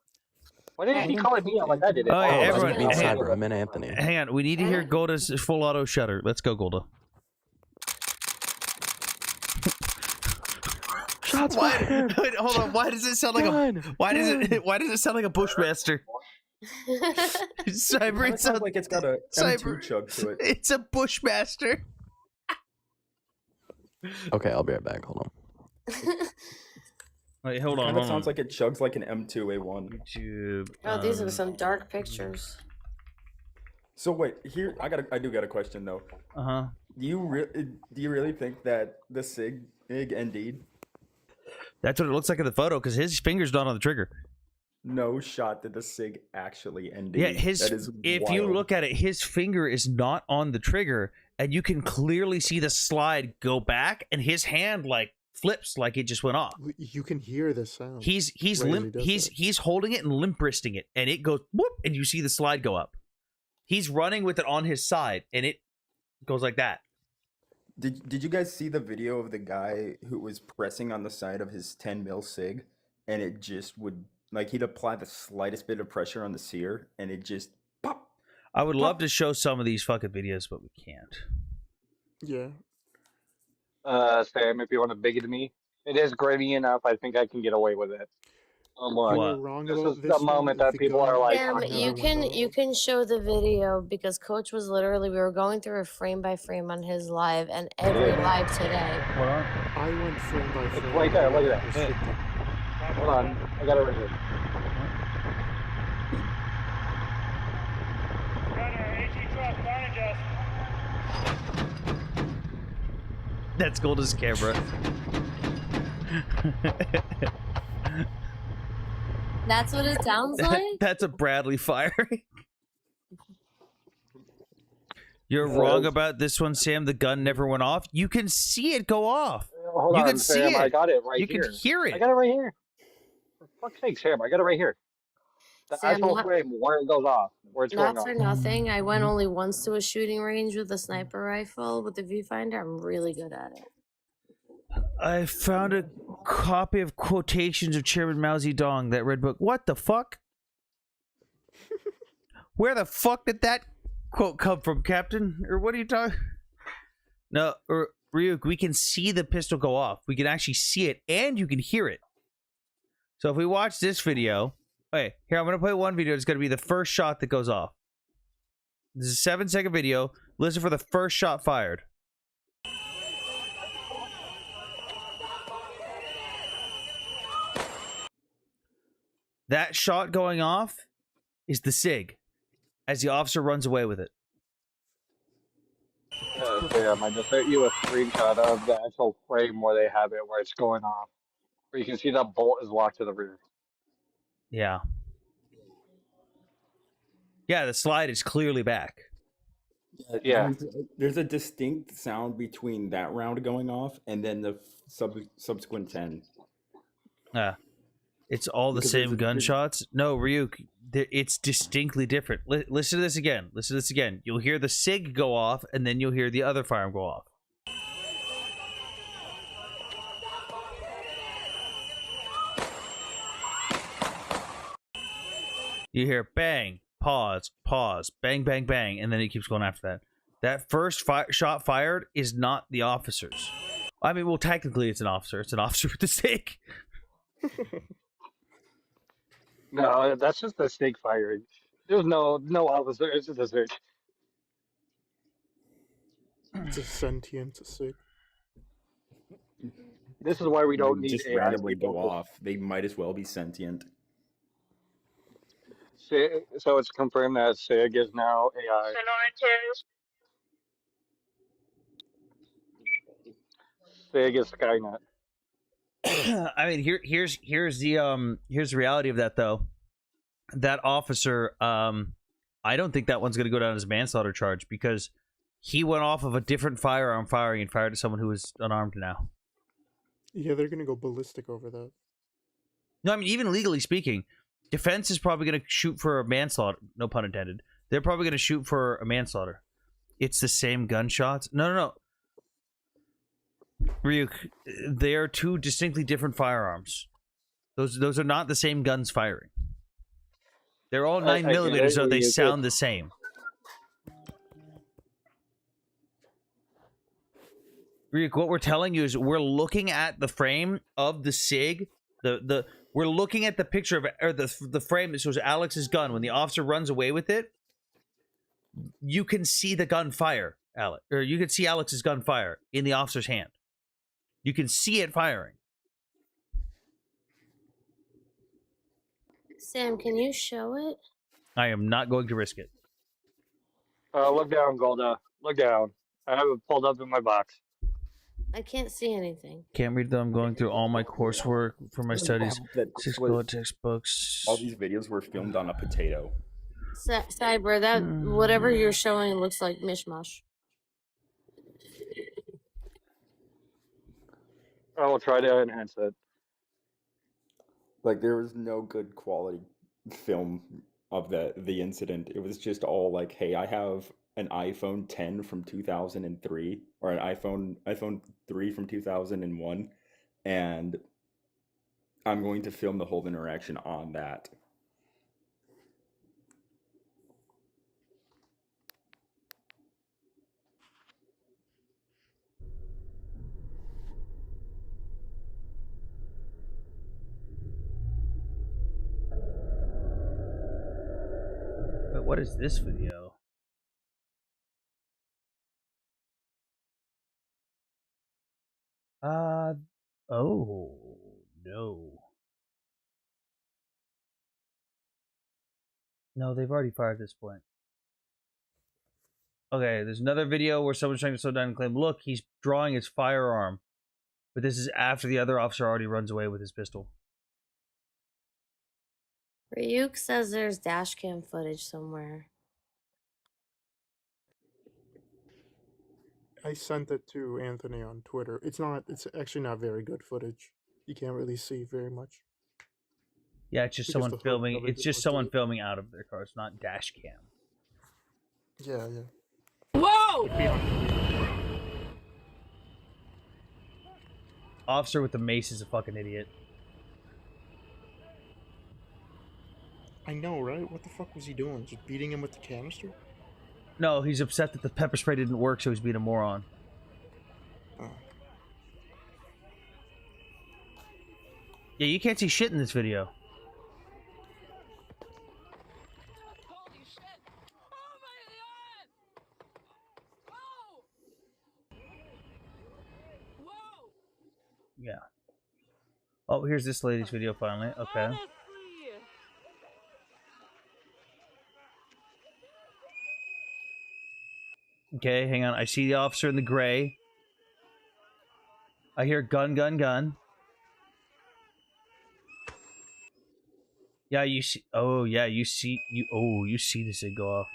Why did he call me out like I did? Oh, yeah, everyone, I mean Cyber, I meant Anthony. Hang on, we need to hear Golda's full auto shutter. Let's go, Golda. Shots fired. Hold on. Why does it sound like why does it sound like a Bushmaster? Cyber, it sounds like it's got a M2 chug to it. It's a Bushmaster. Okay, I'll be right back. Hold on. Wait, hold on. It sounds like it chugs like an M2A1. YouTube. Oh, these are some dark pictures. So wait, here I do got a question though. Do you really think that the SIG indeed? That's what it looks like in the photo because his finger's not on the trigger. No shot that the SIG actually indeed. Yeah, that is if wild. you look at it, his finger is not on the trigger, and you can clearly see the slide go back, and his hand like flips like it just went off. You can hear the sound. He's holding it and limp wristing it, and it goes whoop, and you see the slide go up. He's running with it on his side, and it goes like that. Did you guys see the video of the guy who was pressing on the side of his 10 mil SIG, and it just would he'd apply the slightest bit of pressure on the sear, and it just pop. I would love to show some of these fucking videos, but we can't. Yeah. Sam, if you want to big it me, it is grainy enough. I think I can get away with it. This is the moment that people are like, Sam, you can show the video because Coach was literally, we were going through a frame by frame on his live and every live today. Hold on. I went frame by frame. Right there, look at that. Hold on, I got it right here. That's Golda's camera. That's what it sounds like? That's a Bradley firing. You're wrong about this one, Sam. The gun never went off. You can see it go off. Hold you on, can see Sam, it. I got it right you here. You can hear it. I got it right here. For fuck's sake, Sam, I got it right here. The Sam, actual frame where it goes off, where it's going Not off. for nothing. I went only once to a shooting range with a sniper rifle with the viewfinder. I'm really good at it. I found a copy of Quotations of Chairman Mao Zedong, that red book. What the fuck? Where the fuck did that quote come from, Captain? Or what are you talking? No, or Ryuk, we can see the pistol go off. We can actually see it, and you can hear it. So if we watch this video... Okay, here, I'm going to play one video. It's going to be the first shot that goes off. This is a 7-second video. Listen for the first shot fired. That shot going off is the SIG as the officer runs away with it. Sam, I just sent you a screenshot of the actual frame where they have it, where it's going off. Where you can see that bolt is locked to the rear. Yeah. Yeah, the slide is clearly back. Yeah. There's a distinct sound between that round going off and then the subsequent 10. It's all the same gunshots. No, Ryuk, it's distinctly different. Listen to this again. Listen to this again. You'll hear the SIG go off, and then you'll hear the other firearm go off. You hear bang, pause, pause, bang, bang, bang, and then it keeps going after that. That first shot fired is not the officer's. I mean, well, technically it's an officer. It's an officer with the SIG. No, that's just the snake firing. There's no officer. It's just a search. It's a sentient SIG. This is why we don't need just AI randomly people. go off. They might as well be sentient. So it's confirmed that SIG is now AI. SIG is Skynet. I mean, here's the reality of that though. That officer, I don't think that one's going to go down as a manslaughter charge because he went off of a different firearm firing and fired at someone who was unarmed now. Yeah, they're going to go ballistic over that. No, I mean, even legally speaking, defense is probably going to shoot for a manslaughter. No pun intended. They're probably going to shoot for a manslaughter. It's the same gunshots. No. Ryuk, they are two distinctly different firearms. Those are not the same guns firing. They're all 9mm, so they sound the same. Ryuk, what we're telling you is we're looking at the frame of the SIG. We're looking at the picture of or the frame that shows Alex's gun. When the officer runs away with it, you can see the gun fire, Alex, or you can see Alex's gun fire in the officer's hand. You can see it firing. Sam, can you show it? I am not going to risk it. Look down, Golda. Look down. I have it pulled up in my box. I can't see anything. Can't read them. I'm going through all my coursework for my studies. 6 textbooks. All these videos were filmed on a potato. Cyber, that whatever you're showing looks like mishmash. I will try to enhance it. Like, there was no good quality film of the incident. It was just all like, hey, I have an iPhone 10 from 2003 or an iPhone 3 from 2001, and I'm going to film the whole interaction on that. But what is this video? Oh, no. No, they've already fired at this point. Okay, there's another video where someone's trying to slow down and claim, look, he's drawing his firearm. But this is after the other officer already runs away with his pistol. Ryuk says there's dash cam footage somewhere. I sent it to Anthony on Twitter. It's actually not very good footage. You can't really see very much. Yeah, it's just someone filming. It's just someone filming out of their car. It's not dash cam. Yeah. Whoa! Officer with the mace is a fucking idiot. I know, right? What the fuck was he doing? Just beating him with the canister? No, he's upset that the pepper spray didn't work, so he's being a moron. Oh. Yeah, you can't see shit in this video. Holy shit! Oh my god! Whoa! Whoa! Yeah. Oh, here's this lady's video finally. Okay. Honestly. Okay, hang on. I see the officer in the gray. I hear gun, gun, gun. Yeah, you see. Oh, yeah, you see. You see this thing go off.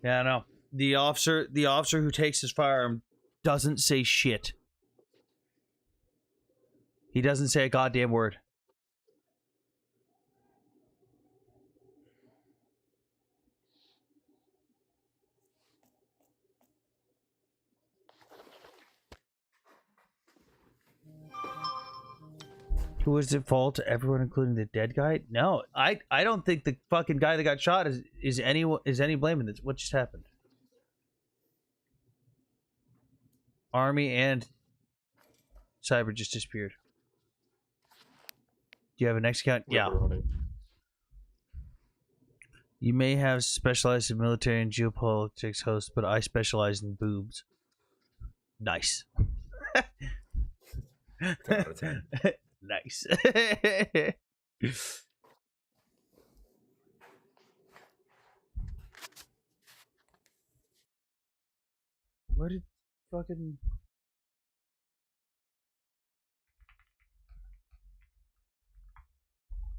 Yeah, no. The officer who takes his firearm doesn't say shit. He doesn't say a goddamn word. Who is at fault? Everyone, including the dead guy? No, I don't think the fucking guy that got shot is any blame in this. What just happened? Army and Cyber just disappeared. Do you have a next account? Yeah. You may have specialized in military and geopolitics host, but I specialize in boobs. Nice. 10 out of 10. Nice. Where did fucking...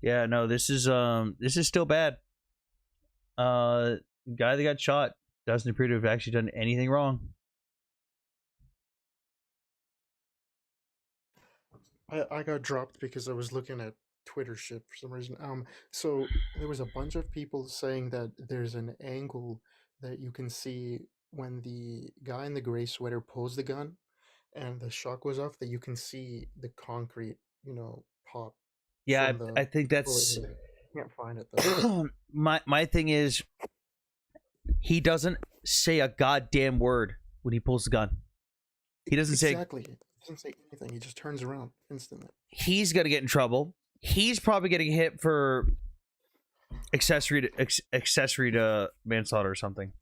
Yeah, no, this is still bad. Guy that got shot doesn't appear to have actually done anything wrong. I got dropped because I was looking at Twitter shit for some reason. So there was a bunch of people saying that there's an angle that you can see when the guy in the gray sweater pulls the gun and the shot goes off, that you can see the concrete, pop. Yeah, I think that's... Can't find it though. my thing is, he doesn't say a goddamn word when he pulls the gun. He doesn't say... Exactly. He doesn't say anything. He just turns around instantly. He's gonna get in trouble. He's probably getting hit for accessory to manslaughter or something.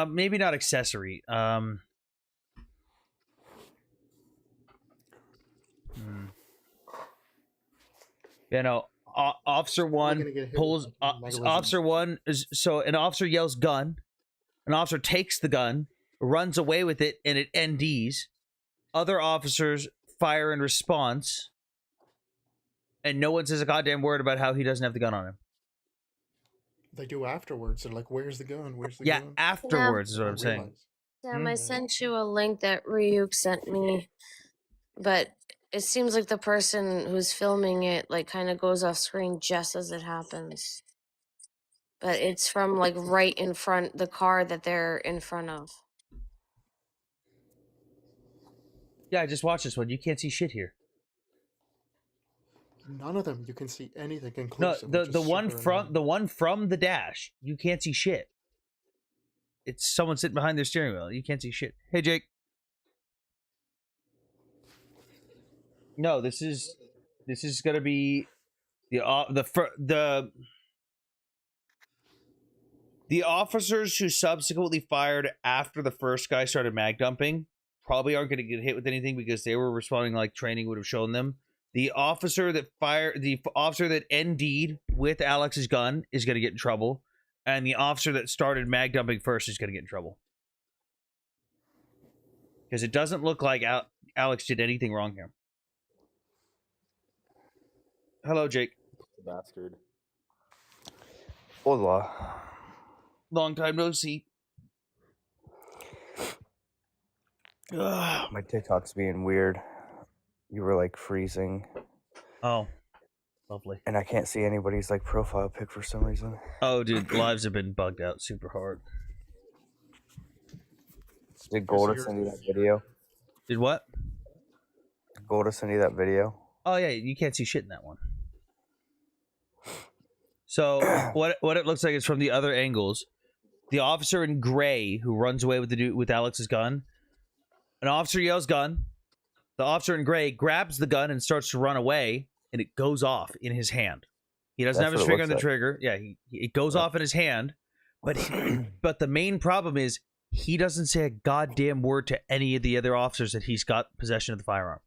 Maybe not accessory. You know, Officer One pulls. Officer One is so an officer yells gun. An officer takes the gun, runs away with it, and it NDs. Other officers fire in response, and no one says a goddamn word about how he doesn't have the gun on him. They do afterwards. They're like, "Where's the gun? Where's the gun?" Yeah, afterwards is what I'm saying. Sam, I sent you a link that Ryuk sent me, but it seems like the person who's filming it like kind of goes off screen just as it happens. But it's from like right in front the car that they're in front of. Yeah, I just watched this one. You can't see shit here. None of them you can see anything No, inclusive. the one from the dash, you can't see shit. It's someone sitting behind their steering wheel. You can't see shit. Hey, Jake. No, this is gonna be the officers who subsequently fired after the first guy started mag dumping probably aren't going to get hit with anything because they were responding like training would have shown them. The officer that ND'd with Alex's gun is going to get in trouble, and the officer that started mag dumping first is going to get in trouble because it doesn't look like Alex did anything wrong here. Hello, Jake. Bastard. Hola. Long time no see. My TikTok's being weird. You were like freezing. Oh, lovely. And I can't see anybody's like profile pic for some reason. Oh, dude, lives have been bugged out super hard. Did Golda send you that video? Did what? Did Golda send you that video? Oh yeah, you can't see shit in that one. So what it looks like is from the other angles. The officer in gray who runs away with the dude with Alex's gun. An officer yells gun. The officer in gray grabs the gun and starts to run away, and it goes off in his hand. He doesn't have his finger on the trigger. Yeah, it goes off in his hand. But but the main problem is he doesn't say a goddamn word to any of the other officers that he's got possession of the firearm.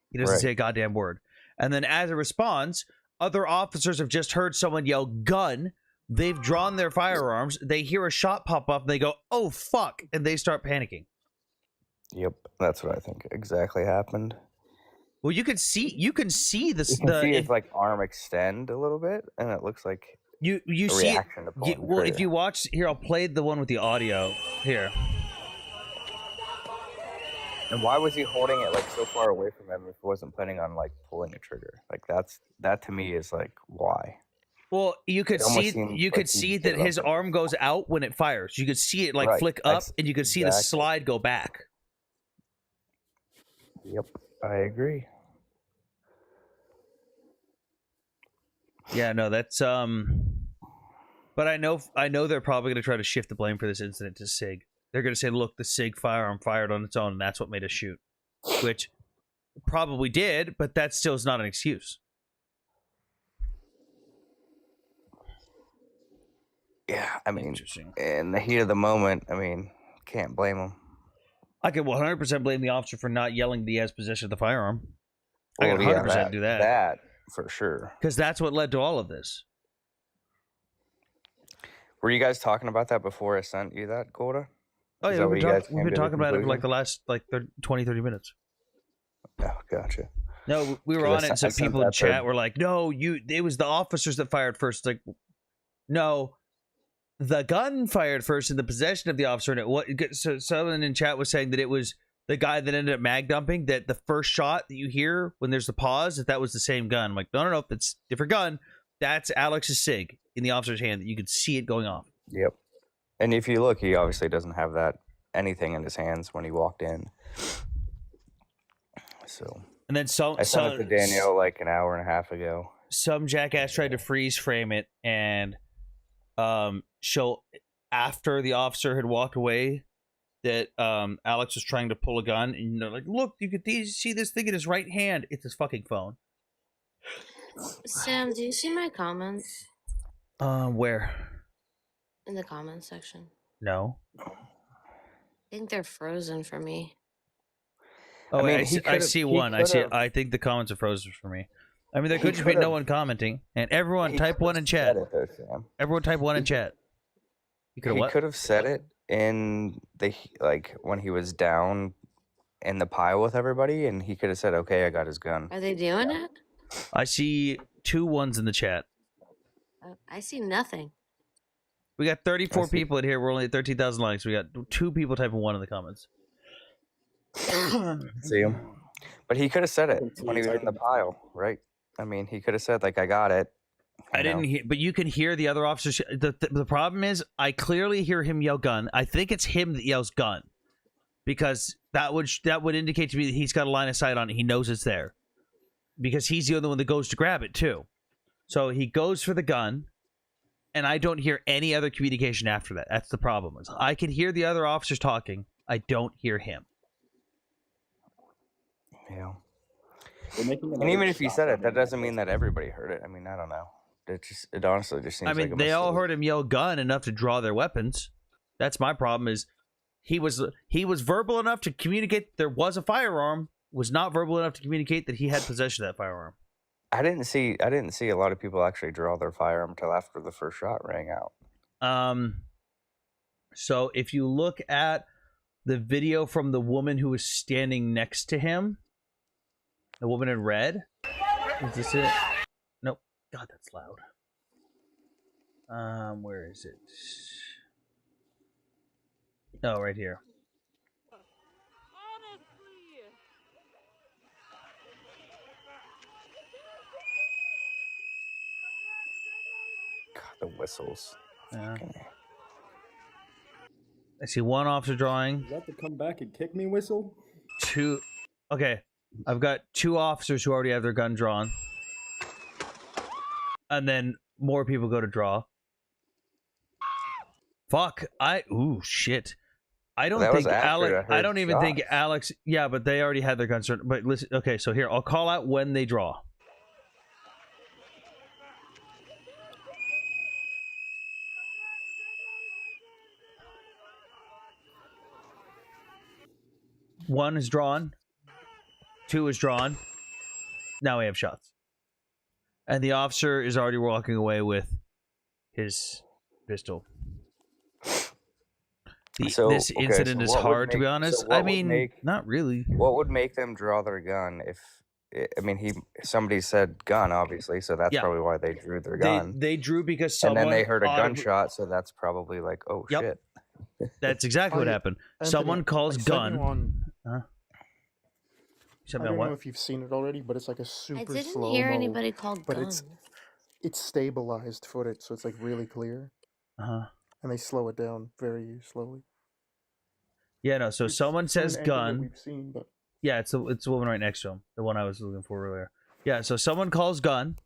He doesn't say a goddamn word. And then as a response, other officers have just heard someone yell gun. They've drawn their firearms. They hear a shot pop up. And they go, oh, fuck. And they start panicking. Yep, that's what I think exactly happened. Well, you can see this. You can see his like arm extend a little bit, and it looks like you see it. Well, if you watch here, I'll play the one with the audio here. And why was he holding it like so far away from him if he wasn't planning on like pulling the trigger? Like that to me is like why. Well, you could see that his arm goes out when it fires. You could see it like flick up, and you could see the slide go back. Yep, I agree. Yeah, no, that's but I know they're probably going to try to shift the blame for this incident to SIG. They're going to say, look, the SIG firearm fired on its own, and that's what made us shoot. Which probably did, but that still is not an excuse. Yeah, I mean, in the heat of the moment, I mean, can't blame him. I could 100% blame the officer for not yelling that he has possession of the firearm. I could 100% yeah, do that. That, for sure. Because that's what led to all of this. Were you guys talking about that before I sent you that, Golda? Oh, yeah, we've been talking about it for like the last 20, 30 minutes. Oh, gotcha. No, we were on it, so people in chat were like, no, it was the officers that fired first. Like, no, the gun fired first in the possession of the officer. And so someone in chat was saying that it was the guy that ended up mag dumping, that the first shot that you hear when there's the pause, that was the same gun. I'm like, no, that's a different gun. That's Alex's SIG in the officer's hand. That you could see it going off. Yep. And if you look, he obviously doesn't have anything in his hands when he walked in. So. And then I sent it to Daniel like an hour and a half ago. Some jackass tried to freeze frame it and show after the officer had walked away that Alex was trying to pull a gun, and they're like, look, you could see this thing in his right hand. It's his fucking phone. Sam, do you see my comments? Where? In the comments section. No. I think they're frozen for me. Oh, I see one. I think the comments are frozen for me. I mean, there could just be no one commenting, and everyone type one in chat. Everyone type one in chat. He could have said it in when he was down in the pile with everybody, and he could have said, "Okay, I got his gun." Are they doing it? I see 2 ones in the chat. I see nothing. We got 34 people in here. We're only at 13,000 likes. We got 2 people typing 1 in the comments. See him, but he could have said it when he was in the pile, right? I mean, he could have said like, "I got it." I didn't hear, but you can hear the other officers. The problem is, I clearly hear him yell gun. I think it's him that yells gun, because that would indicate to me that he's got a line of sight on it. He knows it's there, because he's the other one that goes to grab it too. So he goes for the gun, and I don't hear any other communication after that. That's the problem. I can hear the other officers talking. I don't hear him. Yeah. And even if he said it, that doesn't mean that everybody heard it. I mean, I don't know. It honestly just seems. I mean, like they all heard him yell gun enough to draw their weapons. That's my problem. Is he was verbal enough to communicate there was a firearm. Was not verbal enough to communicate that he had possession of that firearm. I didn't see a lot of people actually draw their firearm until after the first shot rang out. So if you look at the video from the woman who was standing next to him, the woman in red, is this it? Nope. God, that's loud. Where is it? Oh, right here. God, the whistles. Yeah. I see 1 officer drawing. Is that the come back and kick me whistle? 2. Okay. I've got 2 officers who already have their gun drawn. And then more people go to draw. Fuck. Ooh, shit. I don't think Alex. I don't even think Alex. Yeah, but they already had their guns drawn. But listen. Okay, so here, I'll call out when they draw. One is drawn. 2 is drawn. Now we have shots. And the officer is already walking away with his pistol. This incident is hard, to be honest. I mean, not really. What would make them draw their gun if... I mean, somebody said gun, obviously, so that's probably why they drew their gun. They drew because someone... And then they heard a gunshot, so that's probably like, oh, shit. That's exactly what happened. Someone calls gun. I don't know if you've seen it already, but it's like a super slow. I didn't hear anybody call gun. But it's stabilized footage, so it's like really clear. And they slow it down very slowly. Yeah, no. So someone says gun. We've seen, but yeah, it's the woman right next to him, the one I was looking for earlier. Yeah, so someone calls gun.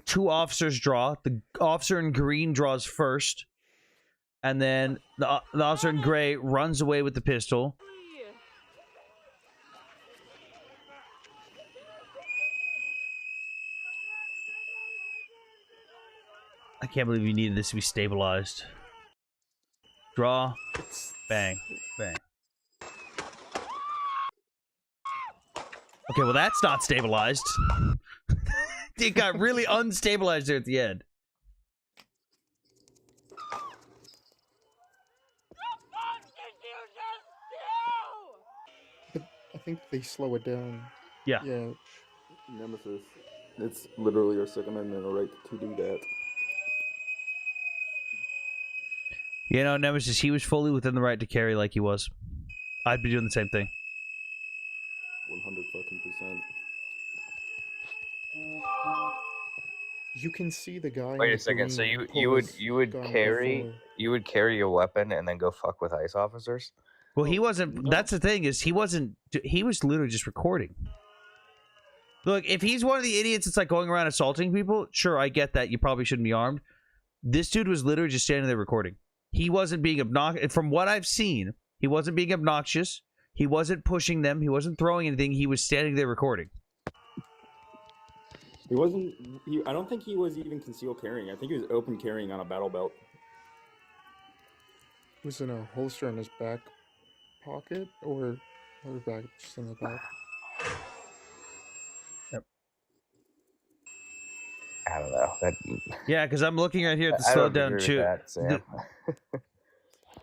2 officers draw. The officer in green draws first, and then the officer in gray runs away with the pistol. I can't believe you needed this to be stabilized. Draw. Bang. Bang. Okay, well that's not stabilized. It got really unstabilized there at the end. But I think they slow it down. Yeah. Yeah. Nemesis. It's literally your Second Amendment right to do that. You know, Nemesis, he was fully within the right to carry like he was. I'd be doing the same thing. 100%. You can see the guy. Wait a second. So you would carry a weapon and then go fuck with ICE officers? Well, he wasn't. No. That's the thing, is he wasn't. He was literally just recording. Look, if he's one of the idiots that's like going around assaulting people, sure, I get that. You probably shouldn't be armed. This dude was literally just standing there recording. He wasn't being obnoxious. From what I've seen, he wasn't being obnoxious. He wasn't pushing them. He wasn't throwing anything. He was standing there recording. He wasn't. I don't think he was even concealed carrying. I think he was open carrying on a battle belt. He was in a holster in his back pocket, or back, just in the back. Yep. I don't know. Yeah, because I'm looking right here at the slowed down too.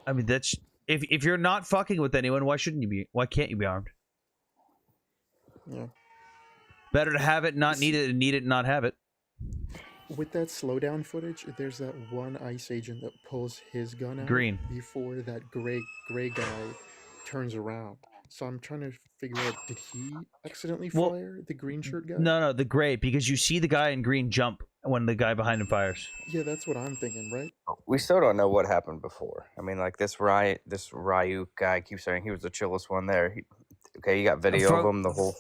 I mean, that's if you're not fucking with anyone, why shouldn't you be? Why can't you be armed? Yeah. Better to have it, not need it, and need it, and not have it. With that slowdown footage, there's that one ICE agent that pulls his gun out green before that gray guy turns around. So I'm trying to figure out, did he accidentally fire the green shirt guy? No, the gray, because you see the guy in green jump when the guy behind him fires. Yeah, that's what I'm thinking, right? We still don't know what happened before. I mean, like this Ryuk guy keeps saying he was the chillest one there. Okay, you got video of him the whole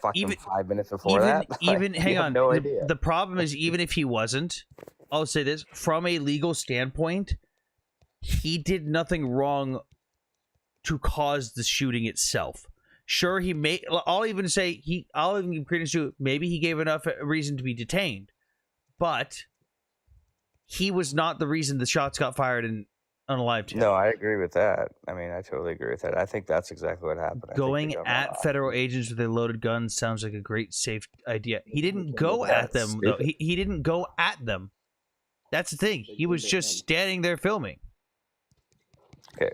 fucking 5 minutes before that. Even hang on, no idea. The problem is, even if he wasn't, I'll say this, from a legal standpoint, he did nothing wrong to cause the shooting itself. Sure, he may. I'll even give credence to maybe he gave enough reason to be detained, but he was not the reason the shots got fired and unalived him. No, I agree with that. I mean, I totally agree with that. I think that's exactly what happened. Going at federal agents with a loaded gun sounds like a great, safe idea. He didn't go at them, though. He didn't go at them. That's the thing. He was just standing there filming. Okay.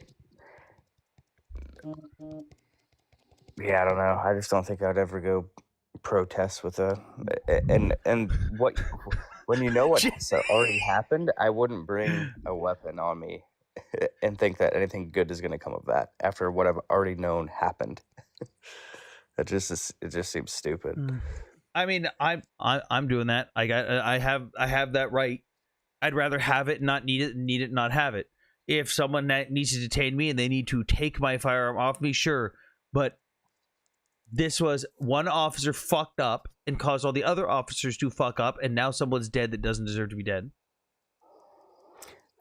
Yeah, I don't know. I just don't think I'd ever go protest with and what when you know what already happened, I wouldn't bring a weapon on me and think that anything good is going to come of that after what I've already known happened. It just seems stupid. I mean, I'm doing that. I have that right. I'd rather have it, not need it, and need it, not have it. If someone needs to detain me and they need to take my firearm off me, sure. But this was one officer fucked up and caused all the other officers to fuck up, and now someone's dead that doesn't deserve to be dead.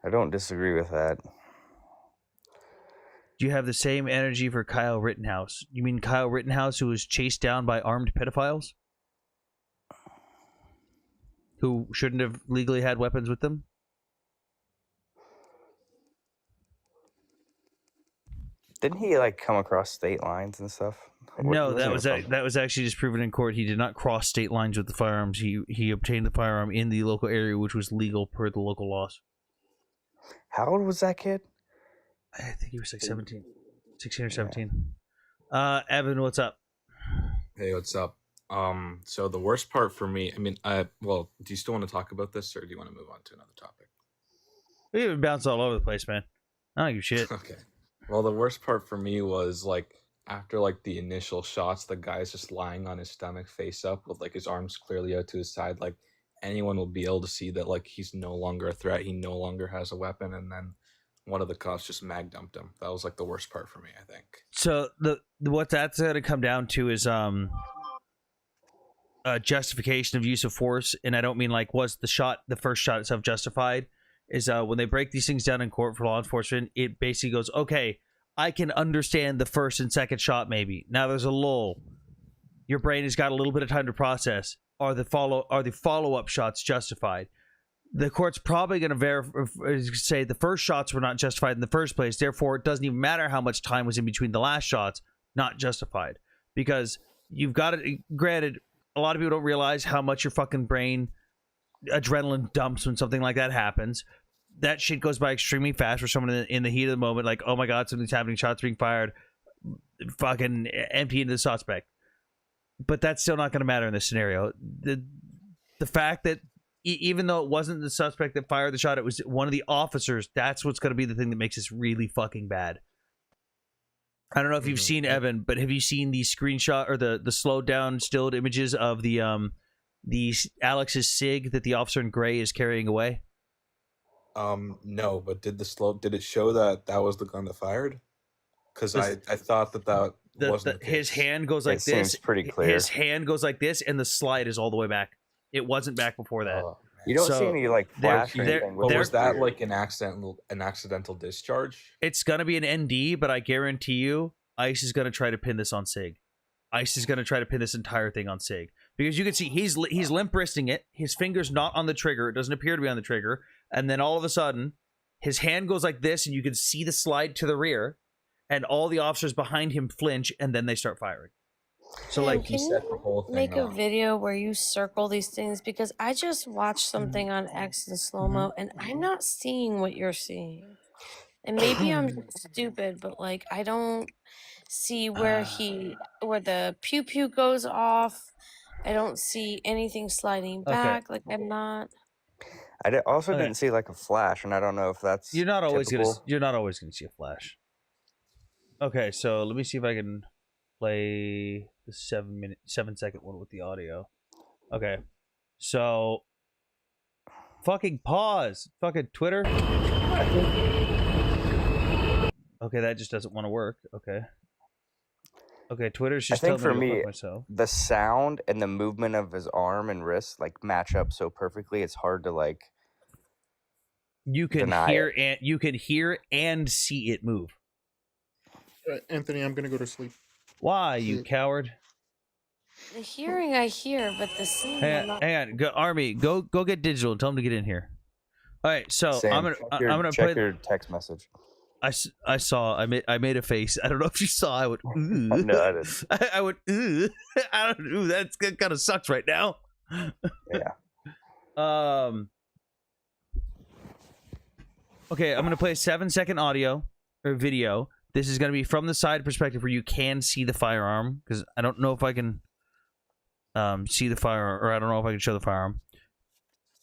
I don't disagree with that. Do you have the same energy for Kyle Rittenhouse? You mean Kyle Rittenhouse, who was chased down by armed pedophiles? Who shouldn't have legally had weapons with them? Didn't he come across state lines and stuff? No, that was actually just proven in court. He did not cross state lines with the firearms. He obtained the firearm in the local area, which was legal per the local laws. How old was that kid? I think he was 16 or 17. Yeah. Evan, what's up? Hey, what's up? So the worst part for me, I mean, well, do you still want to talk about this, or do you want to move on to another topic? We even bounce all over the place, man. I don't give a shit. Okay. Well, the worst part for me was after the initial shots, the guy's just lying on his stomach, face up, with his arms clearly out to his side. Anyone will be able to see that he's no longer a threat. He no longer has a weapon, and then one of the cops just mag dumped him. That was the worst part for me, I think. So what that's going to come down to is justification of use of force, and I don't mean like was the first shot itself justified, is when they break these things down in court for law enforcement, it basically goes, okay, I can understand the first and second shot maybe. Now there's a lull. Your brain has got a little bit of time to process. Are the follow-up shots justified? The court's probably going to say the first shots were not justified in the first place, therefore it doesn't even matter how much time was in between the last shots, not justified. Because you've got it, granted, a lot of people don't realize how much your fucking brain adrenaline dumps when something like that happens. That shit goes by extremely fast for someone in the heat of the moment, like, oh my god, something's happening, shots being fired, fucking empty into the suspect. But that's still not going to matter in this scenario. The fact that even though it wasn't the suspect that fired the shot, it was one of the officers, that's what's going to be the thing that makes this really fucking bad. I don't know if you've seen, Evan, but have you seen the screenshot or the slowed down stilled images of the Alex's SIG that the officer in gray is carrying away? No, but did it show that was the gun that fired? Because I thought that wasn't the case. His hand goes like this. Seems pretty clear. His hand goes like this, and the slide is all the way back. It wasn't back before that. You don't see any like flash or anything. But was that like an accidental discharge? It's gonna be an ND, but I guarantee you, ICE is gonna try to pin this on SIG. ICE is gonna try to pin this entire thing on SIG, because you can see he's limp wristing it. His finger's not on the trigger. It doesn't appear to be on the trigger, and then all of a sudden, his hand goes like this, and you can see the slide to the rear, and all the officers behind him flinch, and then they start firing. So like can you make a video where you circle these things, because I just watched something on X in slow-mo and I'm not seeing what you're seeing. And maybe I'm stupid, but like I don't see where the pew pew goes off. I don't see anything sliding back. Like I'm not. I also didn't see like a flash, and I don't know if that's you're not always typical. you're not always gonna see a flash. Okay, so let me see if I can play the 7-second one with the audio. Okay, so fucking pause, fucking Twitter. Okay, that just doesn't want to work. Okay, Twitter's just telling me to fuck myself. The sound and the movement of his arm and wrist like match up so perfectly. It's hard to like. You can hear and see it move. Anthony, I'm gonna go to sleep. Why, you coward? The hearing I hear, but the seeing. Hang on. Go, Army, go get digital. Tell them to get in here. All right, so I'm gonna check your text message. I saw. I made a face. I don't know if you saw. I went. Ooh. No, I didn't. I went. Ooh. I don't know. That kind of sucks right now. Yeah. Okay, I'm gonna play a 7-second audio or video. This is gonna be from the side perspective where you can see the firearm, because I don't know if I can see the firearm, or I don't know if I can show the firearm.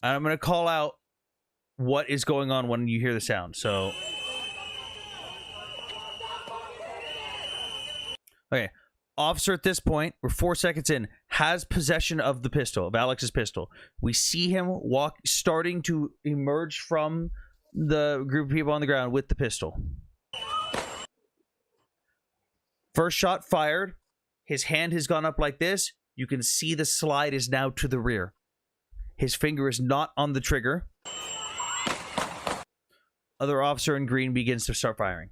And I'm gonna call out what is going on when you hear the sound. So, okay, officer at this point, we're 4 seconds in, has possession of the pistol, of Alex's pistol. We see him starting to emerge from the group of people on the ground with the pistol. First shot fired. His hand has gone up like this. You can see the slide is now to the rear. His finger is not on the trigger. Other officer in green begins to start firing.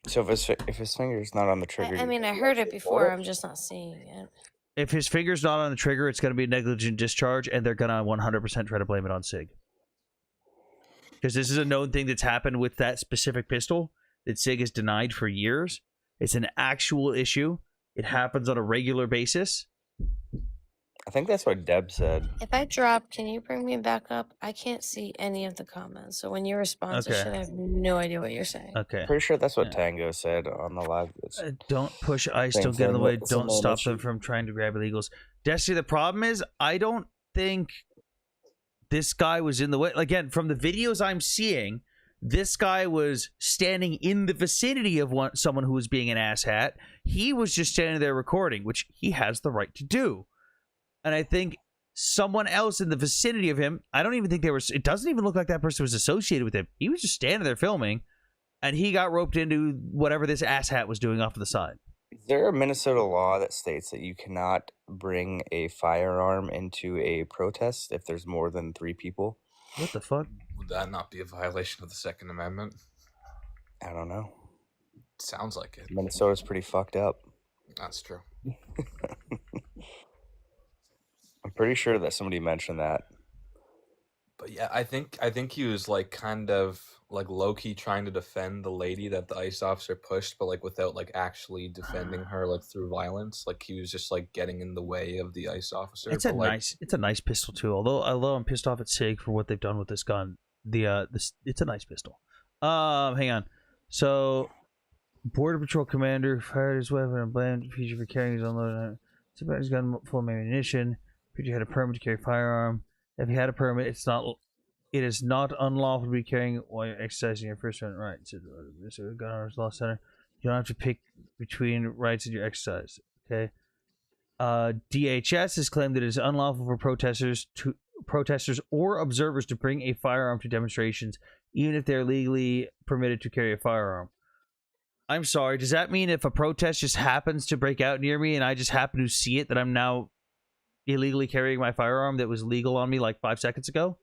So if his finger is not on the trigger, I mean, I heard it before. I'm just not seeing it. If his finger's not on the trigger, it's going to be a negligent discharge, and they're going to 100% try to blame it on SIG. Because this is a known thing that's happened with that specific pistol that SIG has denied for years. It's an actual issue. It happens on a regular basis. I think that's what Deb said. If I drop, can you bring me back up? I can't see any of the comments. So when you respond to shit, I have no idea what you're saying. Okay. Pretty sure that's what Tango said on the live. Don't push ICE. Don't get in the way. Don't stop them from trying to grab illegals. Destiny, the problem is, I don't think this guy was in the way. Again, from the videos I'm seeing, this guy was standing in the vicinity of someone who was being an asshat. He was just standing there recording, which he has the right to do. And I think someone else in the vicinity of him, I don't even think it doesn't even look like that person was associated with him. He was just standing there filming, and he got roped into whatever this asshat was doing off to the side. Is there a Minnesota law that states that you cannot bring a firearm into a protest if there's more than 3 people? What the fuck? Would that not be a violation of the Second Amendment? I don't know. Sounds like it. Minnesota's pretty fucked up. That's true. I'm pretty sure that somebody mentioned that. But yeah, I think he was like kind of like low-key trying to defend the lady that the ICE officer pushed, but like without like actually defending her like through violence. Like he was just like getting in the way of the ICE officer. It's but, a nice pistol too. Although I'm pissed off at SIG for what they've done with this gun. It's a nice pistol. Hang on. So, Border Patrol commander fired his weapon and blamed Future for carrying his unloaded. Somebody's gun full of ammunition. Future had a permit to carry a firearm. If he had a permit, it is not unlawful to be carrying while you're exercising your First Amendment right. So, gun owners law center. You don't have to pick between rights in your exercise. Okay. DHS has claimed that it is unlawful for protesters or observers to bring a firearm to demonstrations, even if they're legally permitted to carry a firearm. I'm sorry, does that mean if a protest just happens to break out near me and I just happen to see it, that I'm now illegally carrying my firearm that was legal on me like 5 seconds ago?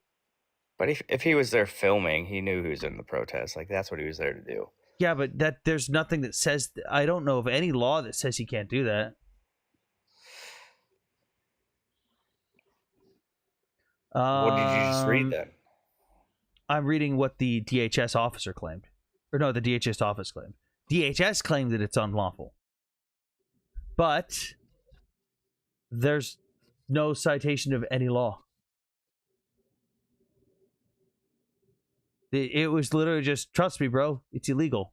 But if he was there filming, he knew who was in the protest. Like, that's what he was there to do. Yeah, but there's nothing that says... I don't know of any law that says he can't do that. What did you just read then? I'm reading what the DHS officer claimed. Or no, the DHS office claimed. DHS claimed that it's unlawful. But there's no citation of any law. It was literally just, trust me, bro, it's illegal.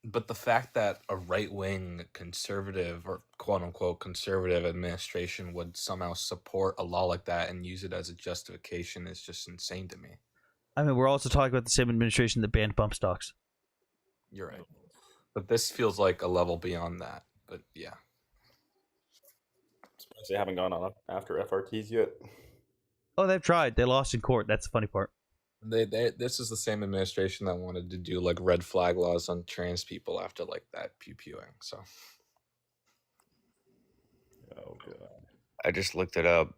But the fact that a right-wing conservative or quote-unquote conservative administration would somehow support a law like that and use it as a justification is just insane to me. I mean, we're also talking about the same administration that banned bump stocks. You're right. But this feels like a level beyond that. But yeah. Surprised they haven't gone on after FRTs yet. Oh, they've tried. They lost in court. That's the funny part. This is the same administration that wanted to do like red flag laws on trans people after like that pew-pewing. So. Oh god. I just looked it up.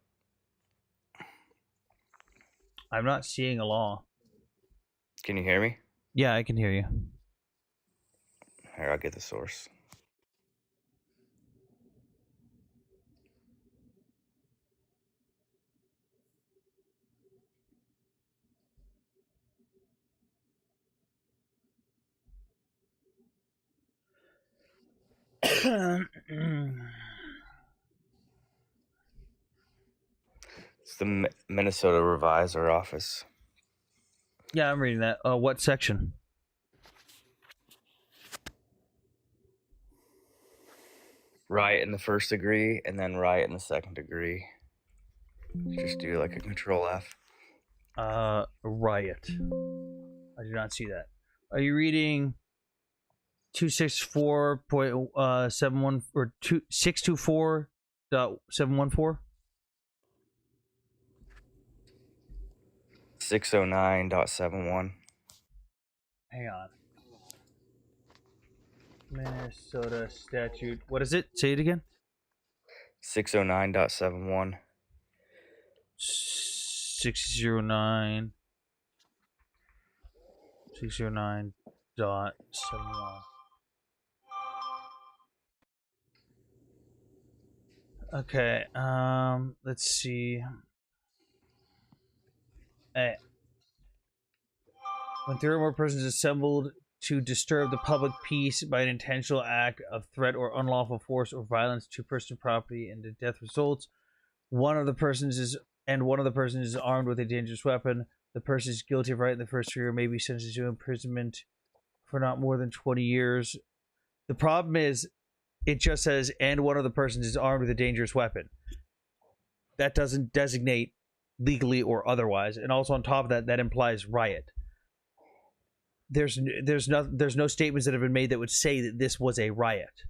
I'm not seeing a law. Can you hear me? Yeah, I can hear you. Here, I'll get the source. It's the Minnesota Revisor Office. Yeah, I'm reading that. What section? Riot in the first degree, and then riot in the second degree. Just do like a control F. Riot. I do not see that. Are you reading 264.71 or 624.714? 609.71. Hang on. Minnesota statute. What is it? Say it again. 609.71. 609. 609.71. Okay. Let's see. Hey. When 3 or more persons assembled to disturb the public peace by an intentional act of threat or unlawful force or violence to person, property, and the death results, one of the persons is armed with a dangerous weapon. The person is guilty of right in the first degree or may be sentenced to imprisonment for not more than 20 years. The problem is, it just says, and one of the persons is armed with a dangerous weapon. That doesn't designate legally or otherwise, and also on top of that, that implies riot. There's no statements that have been made that would say that this was a riot,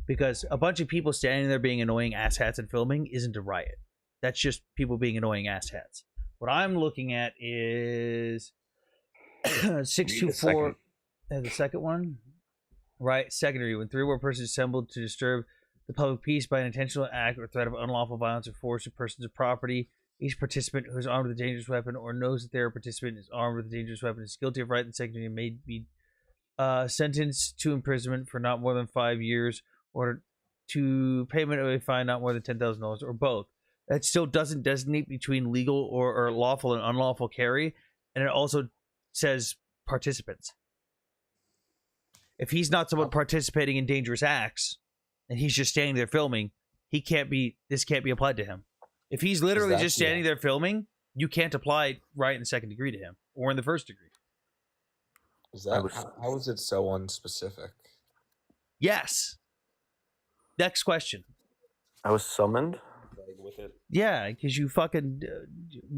because a bunch of people standing there being annoying asshats and filming isn't a riot. That's just people being annoying asshats. What I'm looking at is 624. The second one. Right. Secondary, when 3 or more persons assembled to disturb the public peace by an intentional act or threat of unlawful violence or force to persons or property, each participant who is armed with a dangerous weapon or knows that their participant is armed with a dangerous weapon is guilty of right and secondary and may be sentenced to imprisonment for not more than 5 years or to payment of a fine not more than $10,000 or both. That still doesn't designate between legal or lawful and unlawful carry, and it also says participants. If he's not someone participating in dangerous acts and he's just standing there filming, this can't be applied to him. If he's literally just standing there filming, you can't apply right in the second degree to him or in the first degree. How is it so unspecific? Yes. Next question. I was summoned? With it. Yeah, because you fucking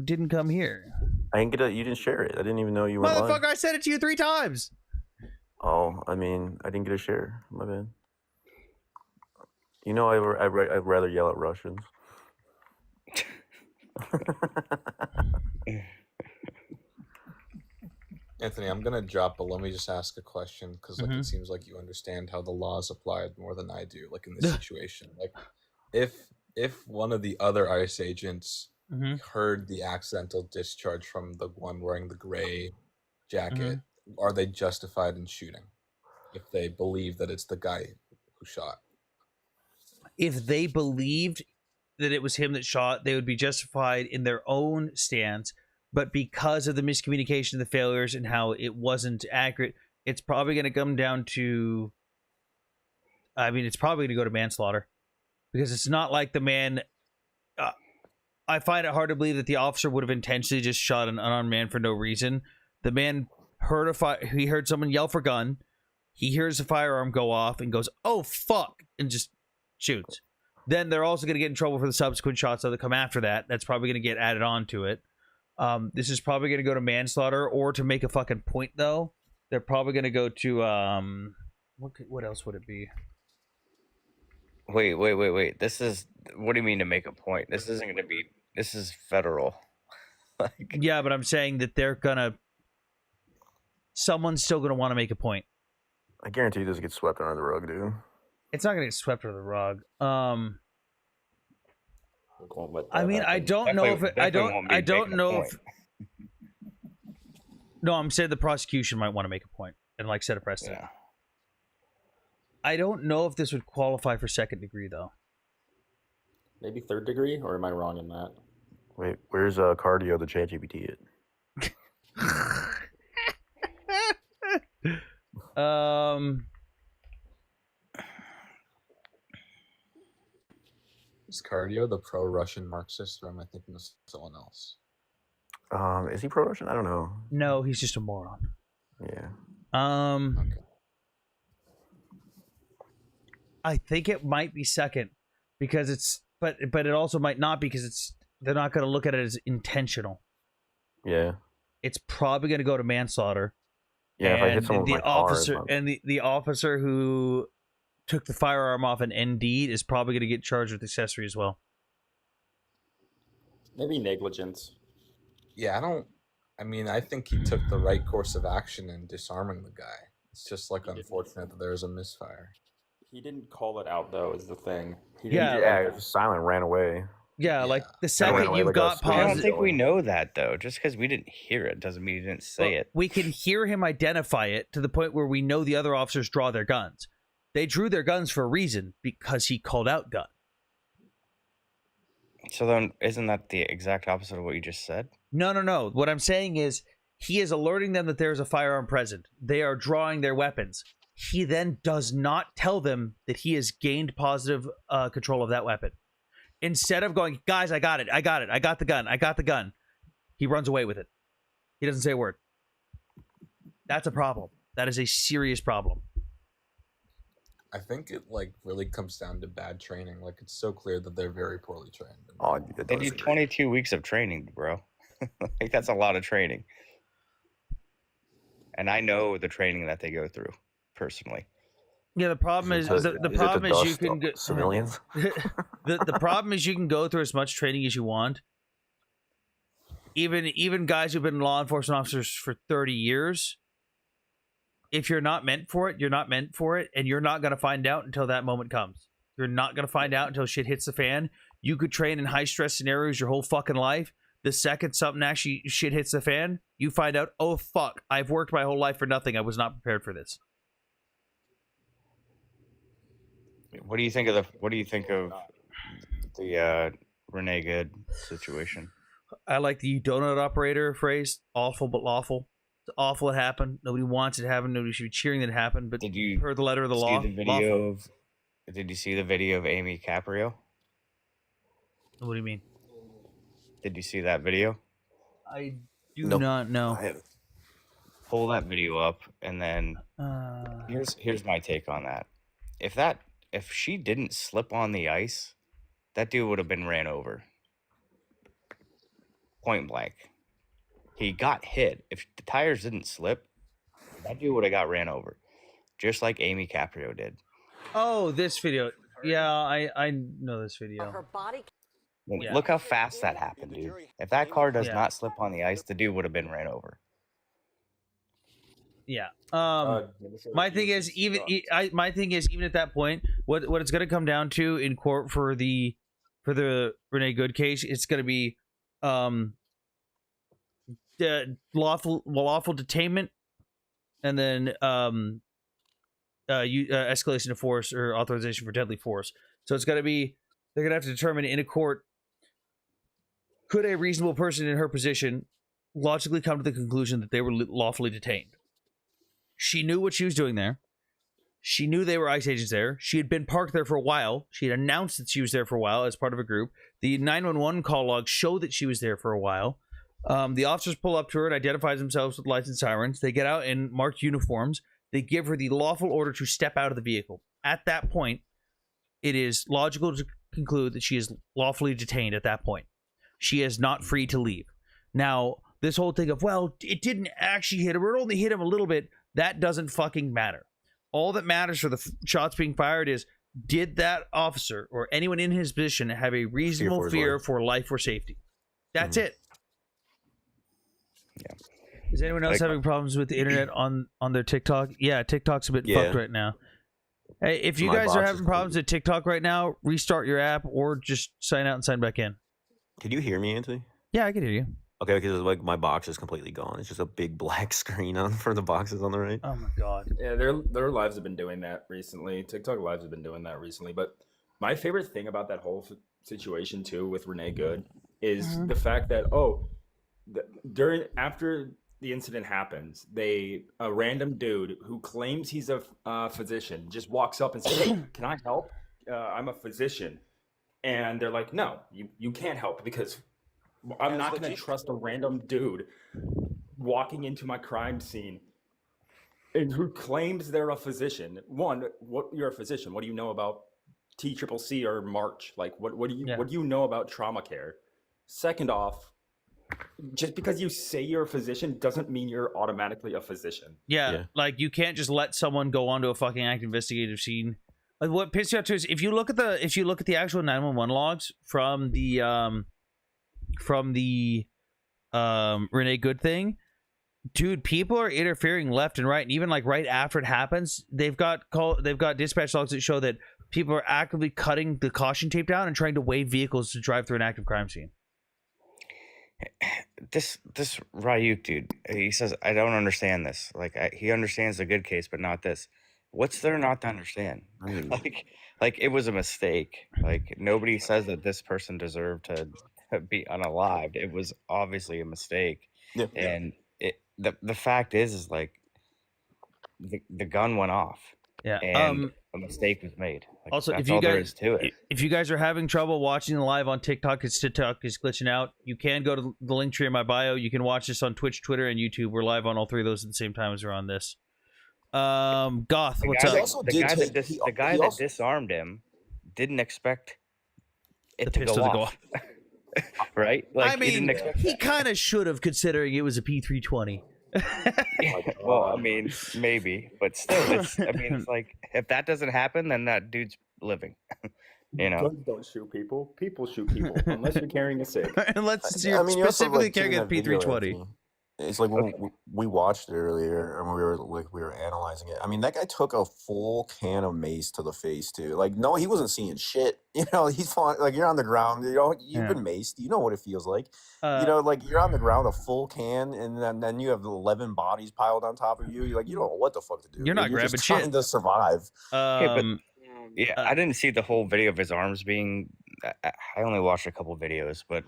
didn't come here. You didn't share it. I didn't even know you went live. Motherfucker, I sent it to you 3 times. Oh, I mean, I didn't get a share. My bad. You know, I'd rather yell at Russians. Anthony, I'm gonna drop, but let me just ask a question because it seems like you understand how the law is applied more than I do. Like in this situation, like if one of the other ICE agents heard the accidental discharge from the one wearing the gray jacket, are they justified in shooting if they believe that it's the guy who shot? If they believed that it was him that shot, they would be justified in their own stance. But because of the miscommunication, the failures, and how it wasn't accurate, it's probably going to come down to... it's probably going to go to manslaughter. Because it's not like the man... I find it hard to believe that the officer would have intentionally just shot an unarmed man for no reason. The man he heard someone yell for gun. He hears a firearm go off and goes, "Oh, fuck," and just shoots. Then they're also going to get in trouble for the subsequent shots that come after that. That's probably going to get added on to it. This is probably going to go to manslaughter, or to make a fucking point, though. They're probably going to go to, what else would it be? Wait. This is, what do you mean to make a point? This isn't going to be, this is federal. Yeah, but I'm saying that someone's still going to want to make a point. I guarantee this gets swept under the rug, dude. It's not going to get swept under the rug. I don't know if No, I'm saying the prosecution might want to make a point and set a precedent. Yeah. I don't know if this would qualify for second degree, though. Maybe third degree, or am I wrong in that? Wait, where's cardio the ChatGPT at? Is Cardio the pro-Russian Marxist, or am I thinking of someone else? Is he pro-Russian? I don't know. No, he's just a moron. Yeah. Okay. I think it might be second because it's, but it also might not because they're not going to look at it as intentional. Yeah. It's probably going to go to manslaughter. Yeah, if I hit someone with my officer car, and the officer who took the firearm off an ND is probably going to get charged with accessory as well. Maybe negligence. Yeah, I think he took the right course of action in disarming the guy. It's just unfortunate that there was a misfire. He didn't call it out, though, is the thing. He was silent, ran away. Yeah, the second you've got positive... I don't think we know that, though. Just because we didn't hear it doesn't mean he didn't say it. We can hear him identify it to the point where we know the other officers draw their guns. They drew their guns for a reason, because he called out gun. So then, isn't that the exact opposite of what you just said? No. What I'm saying is, he is alerting them that there's a firearm present. They are drawing their weapons. He then does not tell them that he has gained positive control of that weapon. Instead of going, "Guys, I got the gun," he runs away with it. He doesn't say a word. That's a problem. That is a serious problem. I think it really comes down to bad training. It's so clear that they're very poorly trained. Oh, they do 22 weeks of training, bro. That's a lot of training. And I know the training that they go through personally. Yeah, the problem is you can go civilians. the problem is you can go through as much training as you want. Even guys who've been law enforcement officers for 30 years, if you're not meant for it, you're not meant for it, and you're not gonna find out until that moment comes. You're not gonna find out until shit hits the fan. You could train in high stress scenarios your whole fucking life. The second something actually shit hits the fan, you find out, oh fuck, I've worked my whole life for nothing. I was not prepared for this. What do you think of the Renee Good situation? I like the donut operator phrase. Awful but lawful. It's awful it happened. Nobody wants it to happen. Nobody should be cheering that it happened. But Did you heard the letter of the law? Did you see the video of Amy Caprio? What do you mean? Did you see that video? I do not know. Pull that video up, and then here's my take on that. If she didn't slip on the ice, that dude would have been ran over. Point blank. He got hit. If the tires didn't slip, that dude would have got ran over, just like Amy Caprio did. Oh, this video. Yeah, I know this video. Her body. Look how fast that happened, dude. If that car does not slip on the ice, the dude would have been ran over. Yeah. My thing is even at that point, what it's going to come down to in court for the Renee Good case, it's going to be lawful detainment, and then escalation of force or authorization for deadly force. So it's going to be, they're going to have to determine in a court, could a reasonable person in her position logically come to the conclusion that they were lawfully detained? She knew what she was doing there. She knew they were ICE agents there. She had been parked there for a while. She had announced that she was there for a while as part of a group. The 911 call logs show that she was there for a while. The officers pull up to her and identify themselves with lights and sirens. They get out in marked uniforms. They give her the lawful order to step out of the vehicle. At that point, it is logical to conclude that she is lawfully detained at that point. She is not free to leave. Now, this whole thing of, well, it didn't actually hit him, or it only hit him a little bit, that doesn't fucking matter. All that matters for the shots being fired is, did that officer or anyone in his position have a reasonable fear for life or safety? That's it. Yeah. Is anyone else having problems with the internet on their TikTok? Yeah, TikTok's a bit fucked right now. Hey, if you guys are having problems with TikTok right now, restart your app or just sign out and sign back in. Can you hear me, Anthony? Yeah, I can hear you. Okay, because like my box is completely gone. It's just a big black screen on for the boxes on the right. Oh my god. Yeah, their lives have been doing that recently. TikTok lives have been doing that recently. But my favorite thing about that whole situation too with Renee Good is the fact that after the incident happens, a random dude who claims he's a physician just walks up and says, "Hey, can I help? I'm a physician." And they're like, "No, you can't help because I'm not going to trust a random dude walking into my crime scene and who claims they're a physician. One, you're a physician. What do you know about TCCC or March? Like, what do you know about trauma care? Second off, just because you say you're a physician doesn't mean you're automatically a physician. Yeah, like you can't just let someone go onto a fucking active investigative scene. Like, what pisses you off too is if you look at the actual 911 logs from the Renee Good thing, dude, people are interfering left and right, and even like right after it happens, they've got dispatch logs that show that people are actively cutting the caution tape down and trying to wave vehicles to drive through an active crime scene. This Ryuk dude, he says, I don't understand this. Like, he understands the good case, but not this. What's there not to understand? Like it was a mistake. Like, nobody says that this person deserved to be unalived. It was obviously a mistake. Yeah. And the fact is like the gun went off. Yeah. And a mistake was made. Like, also, if you guys are having trouble watching the live on TikTok, because TikTok is glitching out, you can go to the link tree in my bio. You can watch this on Twitch, Twitter, and YouTube. We're live on all three of those at the same time as we're on this. Goth, what's up? The guy that disarmed him didn't expect it to go off. Right? Like, I mean, he kind of should have, considering it was a P320. Well, I mean, maybe, but still, it's like, if that doesn't happen, then that dude's living. You know, guns don't shoot people. People shoot people unless you're carrying a SIG. Unless you're specifically carrying a P320. It's like when we watched it earlier and we were analyzing it. I mean, that guy took a full can of mace to the face too. Like, no, he wasn't seeing shit. You know, he's fine. Like, you're on the ground. You know, you've been maced. You know what it feels like. You know, like you're on the ground, a full can, and then you have 11 bodies piled on top of you. You're like, you don't know what the fuck to do. You're not grabbing just shit. trying to survive. I didn't see the whole video of his arms being. I only watched a couple videos, but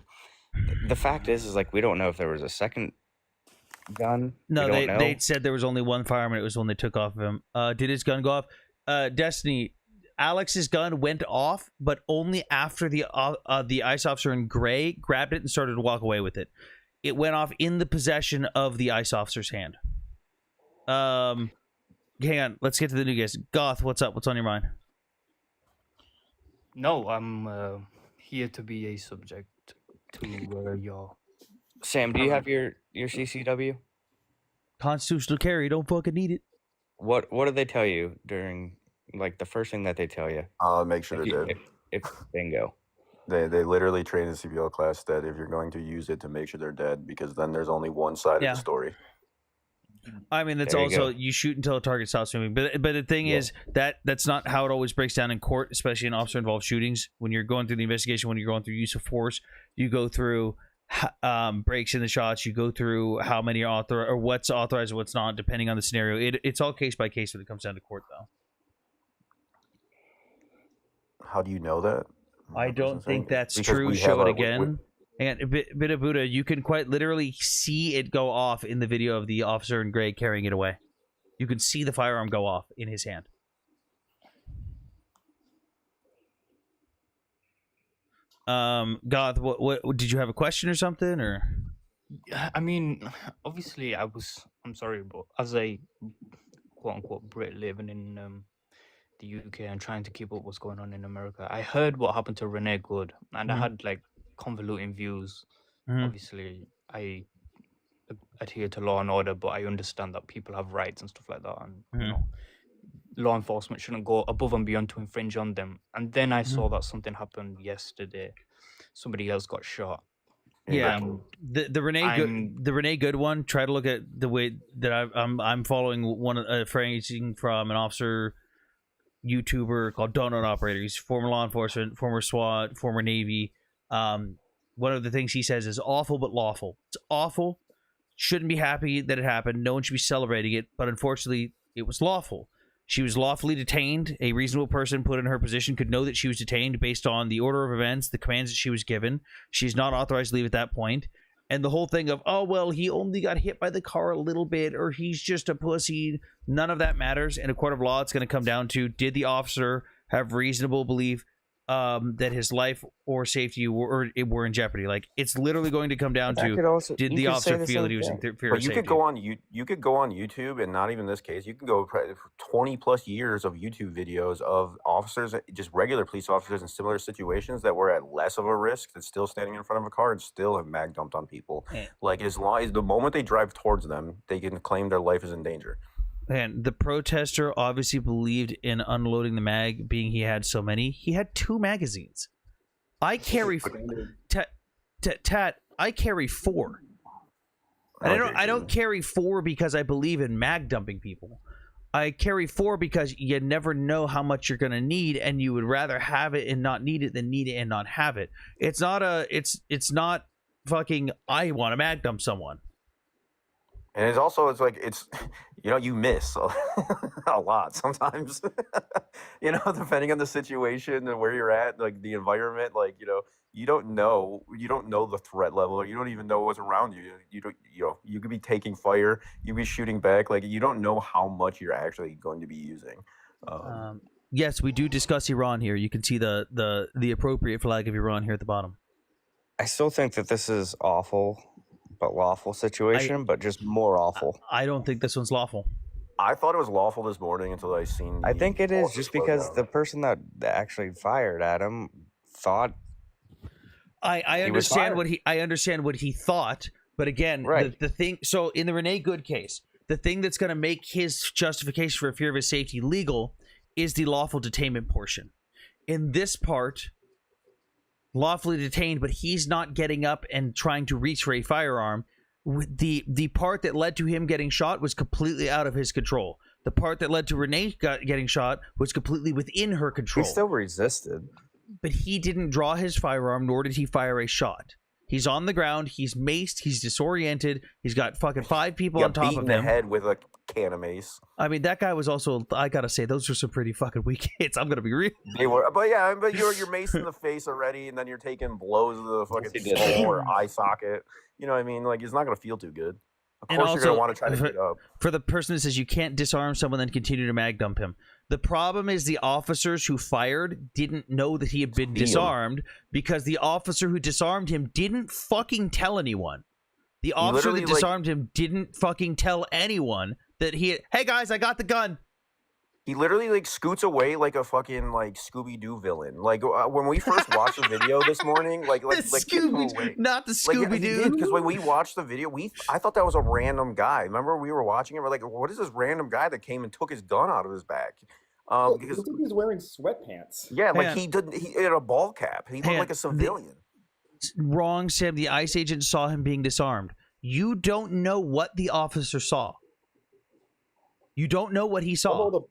the fact is like we don't know if there was a second gun. No, they said there was only one firearm, and it was when they took off of him. Did his gun go off? Destiny, Alex's gun went off, but only after the ICE officer in gray grabbed it and started to walk away with it. It went off in the possession of the ICE officer's hand. Hang on, let's get to the new guest. Goth, what's up? What's on your mind? No, I'm here to be a subject to your. Sam, do you have your CCW? Constitutional carry. Don't fucking need it. What did they tell you during, like, the first thing that they tell you? Make sure they're dead. If bingo. They literally train in CPL class that if you're going to use it to make sure they're dead, because then there's only one side of the story. I mean, that's also you shoot until a target stops moving. But the thing is that's not how it always breaks down in court, especially in officer-involved shootings. When you're going through the investigation, when you're going through use of force, you go through breaks in the shots. You go through how many are authorized or what's authorized and what's not, depending on the scenario. It's all case by case when it comes down to court, though. How do you know that? I don't think that's true. Show it again. And bit of Buddha, you can quite literally see it go off in the video of the officer in gray carrying it away. You can see the firearm go off in his hand. Goth, what did you have a question or something, or? I mean, obviously, I'm sorry, but as a quote unquote Brit living in the UK and trying to keep up what's going on in America, I heard what happened to Renee Good, and I had like convoluting views. Obviously, I adhere to law and order, but I understand that people have rights and stuff like that, and you know, law enforcement shouldn't go above and beyond to infringe on them. And then I saw that something happened yesterday. Somebody else got shot. Yeah, the Renee Good one. Try to look at the way that I'm following one phrasing from an officer YouTuber called Donut Operator. He's former law enforcement, former SWAT, former Navy. One of the things he says is awful but lawful. It's awful. Shouldn't be happy that it happened. No one should be celebrating it. But unfortunately, it was lawful. She was lawfully detained. A reasonable person put in her position could know that she was detained based on the order of events, the commands that she was given. She's not authorized to leave at that point. And the whole thing of, oh, well, he only got hit by the car a little bit, or he's just a pussy. None of that matters. In a court of law, it's going to come down to, did the officer have reasonable belief that his life or safety were in jeopardy? Like, it's literally going to come down to, did the officer feel that he was in fear of safety? You could go on YouTube, and not even this case, you can go 20 plus years of YouTube videos of officers, just regular police officers in similar situations that were at less of a risk, that's still standing in front of a car and still have mag dumped on people. Like, as long as the moment they drive towards them, they can claim their life is in danger. And the protester obviously believed in unloading the mag, being he had so many. He had 2 magazines. I carry I carry 4. And I don't carry 4 because I believe in mag dumping people. I carry 4 because you never know how much you're gonna need, and you would rather have it and not need it than need it and not have it. It's not fucking I want to mag dump someone. And it's like, you know, you miss a lot sometimes, you know, depending on the situation and where you're at, like the environment, like, you know, you don't know the threat level, or you don't even know what's around you. You could be taking fire, you could be shooting back, like, you don't know how much you're actually going to be using. Yes, we do discuss Iran here. You can see the appropriate flag of Iran here at the bottom. I still think that this is awful, but lawful situation, but just more awful. I don't think this one's lawful. I thought it was lawful this morning until I seen. I think it is, just because the person that actually fired at him thought. I understand what he thought, but again, the thing. So in the Renee Good case, the thing that's going to make his justification for fear of his safety legal is the lawful detainment portion. In this part, lawfully detained, but he's not getting up and trying to reach for a firearm. the part that led to him getting shot was completely out of his control. The part that led to Renee getting shot was completely within her control. He still resisted. But he didn't draw his firearm, nor did he fire a shot. He's on the ground. He's maced. He's disoriented. He's got fucking 5 people on top of him. Beat in the head with a can of mace. I mean, that guy was also, I gotta say, those were some pretty fucking weak hits. I'm gonna be real. They were, but yeah, but you're mace in the face already, and then you're taking blows to the fucking skull or eye socket. You know what I mean? Like, it's not gonna feel too good. Of course, you're gonna want to try to get up. For the person that says you can't disarm someone then continue to mag dump him. The problem is the officers who fired didn't know that he had been disarmed because the officer who disarmed him didn't fucking tell anyone. The officer that disarmed him didn't fucking tell anyone that he. Hey guys, I got the gun. He literally like scoots away like a fucking like Scooby-Doo villain. Like when we first watched the video this morning, like Scooby, not the Scooby-Doo. Because when we watched the video, I thought that was a random guy. Remember we were watching it, we're like, what is this random guy that came and took his gun out of his back? Because he's wearing sweatpants. Yeah, like he had a ball cap. He looked like a civilian. Wrong, Sam. The ICE agent saw him being disarmed. You don't know what the officer saw. You don't know what he saw. All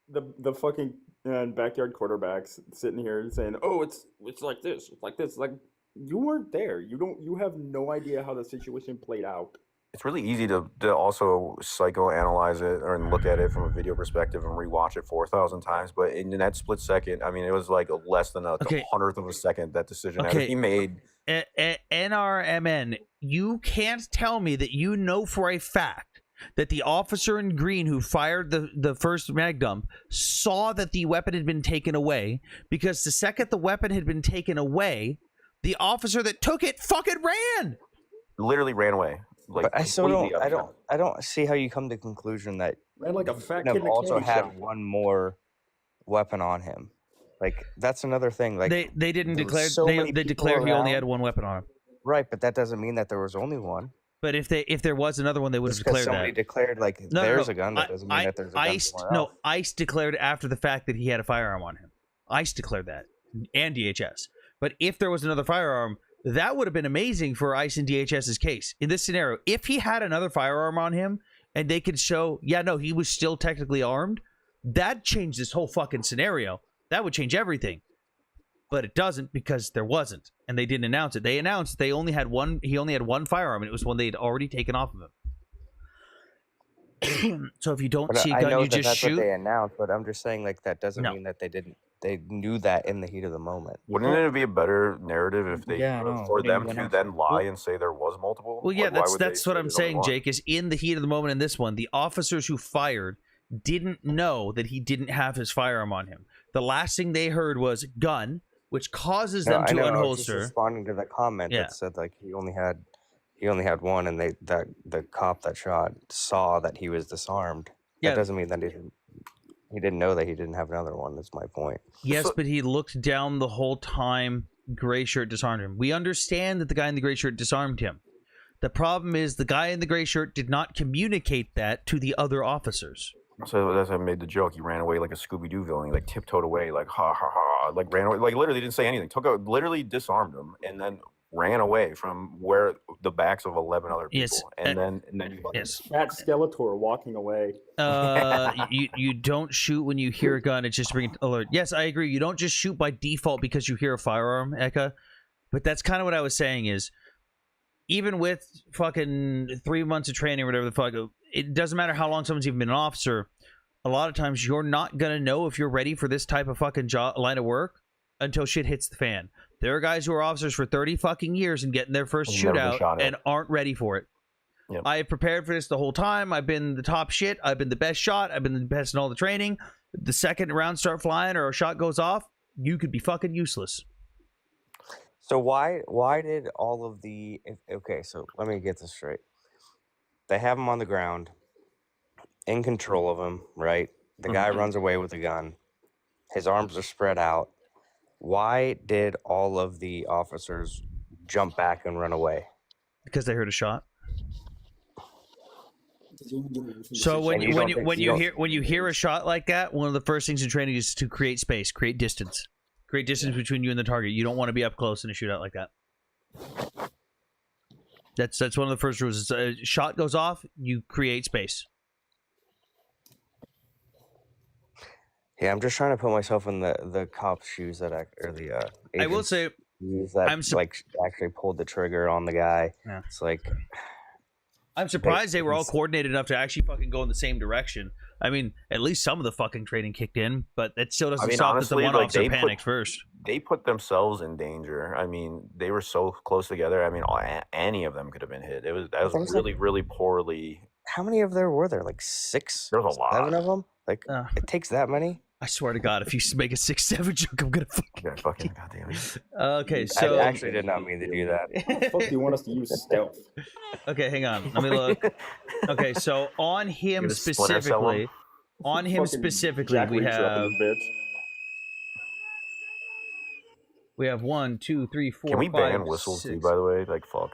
the fucking backyard quarterbacks sitting here saying, "Oh, it's like this, it's like this." Like you weren't there. You have no idea how the situation played out. It's really easy to also psychoanalyze it or look at it from a video perspective and rewatch it 4,000 times. But in that split second, I mean, it was like less than a 100th of a second that decision he made. NRMN, you can't tell me that you know for a fact that the officer in green who fired the first mag dump saw that the weapon had been taken away, because the second the weapon had been taken away, the officer that took it fucking ran. Literally ran away. Like, but I still don't. I don't see how you come to the conclusion that like a fat kid kid also had one more weapon on him. Like that's another thing. Like they didn't declare. They declared he only had one weapon on him. Right, but that doesn't mean that there was only one. But if there was another one, they would have declared that. Somebody declared like there's a gun. That doesn't mean that there's a gun somewhere else. ICE declared after the fact that he had a firearm on him. ICE declared that, and DHS. But if there was another firearm, that would have been amazing for ICE and DHS's case. In this scenario, if he had another firearm on him and they could show, yeah, no, he was still technically armed, that changed this whole fucking scenario. That would change everything. But it doesn't because there wasn't. And they didn't announce it. They announced he only had one firearm, and it was one they'd already taken off of him. So if you don't see a gun, you just shoot. That's what they announced, but I'm just saying like that doesn't mean that they didn't. They knew that in the heat of the moment. Wouldn't it be a better narrative if they for them to then lie and say there was multiple? Well, yeah, that's what I'm saying, Jake. Is in the heat of the moment in this one, the officers who fired didn't know that he didn't have his firearm on him. The last thing they heard was gun, which causes them to unholster. I was just responding to the comment that said like he only had one, and the cop that shot saw that he was disarmed. That doesn't mean that he didn't know that he didn't have another one. That's my point. Yes, but he looked down the whole time gray shirt disarmed him. We understand that the guy in the gray shirt disarmed him. The problem is the guy in the gray shirt did not communicate that to the other officers. So that's why I made the joke. He ran away like a Scooby-Doo villain. He like tiptoed away, like ha ha ha, like ran away, like literally didn't say anything. Literally disarmed him, and then ran away from where the backs of 11 other people. Yes, and then Fat Skeletor walking away. You don't shoot when you hear a gun. It's just bring alert. Yes, I agree. You don't just shoot by default because you hear a firearm, Eka. But that's kind of what I was saying is, even with fucking 3 months of training or whatever the fuck, it doesn't matter how long someone's even been an officer. A lot of times you're not going to know if you're ready for this type of fucking line of work until shit hits the fan. There are guys who are officers for 30 fucking years and getting their first shootout and aren't ready for it. Yep. I have prepared for this the whole time. I've been the top shit. I've been the best shot. I've been the best in all the training. The second rounds start flying or a shot goes off, you could be fucking useless. So why did all of the... Okay, so let me get this straight. They have him on the ground, in control of him, right? The guy runs away with a gun. His arms are spread out. Why did all of the officers jump back and run away? Because they heard a shot. So when you hear a shot like that, one of the first things in training is to create space, create distance between you and the target. You don't want to be up close in a shootout like that. That's one of the first rules. It's a shot goes off, you create space. Yeah, I'm just trying to put myself in the cop's shoes that I will say, that actually pulled the trigger on the guy. Yeah. It's like I'm surprised they were all coordinated enough to actually fucking go in the same direction. I mean, at least some of the fucking training kicked in, but that still doesn't stop that the one officer panicked first. They put themselves in danger. I mean, they were so close together. I mean, any of them could have been hit. That was really, really poorly. How many of there were there? Like 6? There's a lot. 7 of them? Like it takes that many? I swear to God, if you make a 6-7 joke, I'm gonna fucking goddamn it. Okay, so I actually did not mean to do that. How the fuck do you want us to use stealth? Okay, hang on. Let me look. Okay, so on him specifically, we have 1, 2, 3, 4. Can we 5, ban whistles 6. too? By the way, like fuck.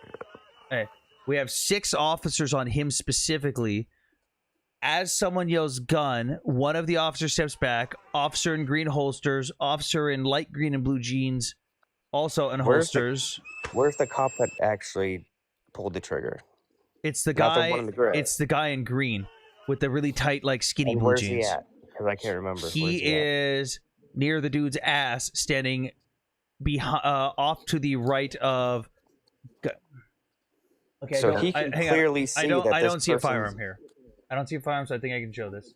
Hey, we have 6 officers on him specifically. As someone yells gun, one of the officers steps back. Officer in green holsters. Officer in light green and blue jeans, also in holsters. Where's the cop that actually pulled the trigger? It's the Not the guy. one in the gray. It's the guy in green with the really tight, like skinny And blue where's jeans. he at? Because I can't remember. He is near the dude's ass, standing behind, off to the right of. Okay, So he can clearly see that I this don't see a person's- firearm here. I don't see a firearm, so I think I can show this.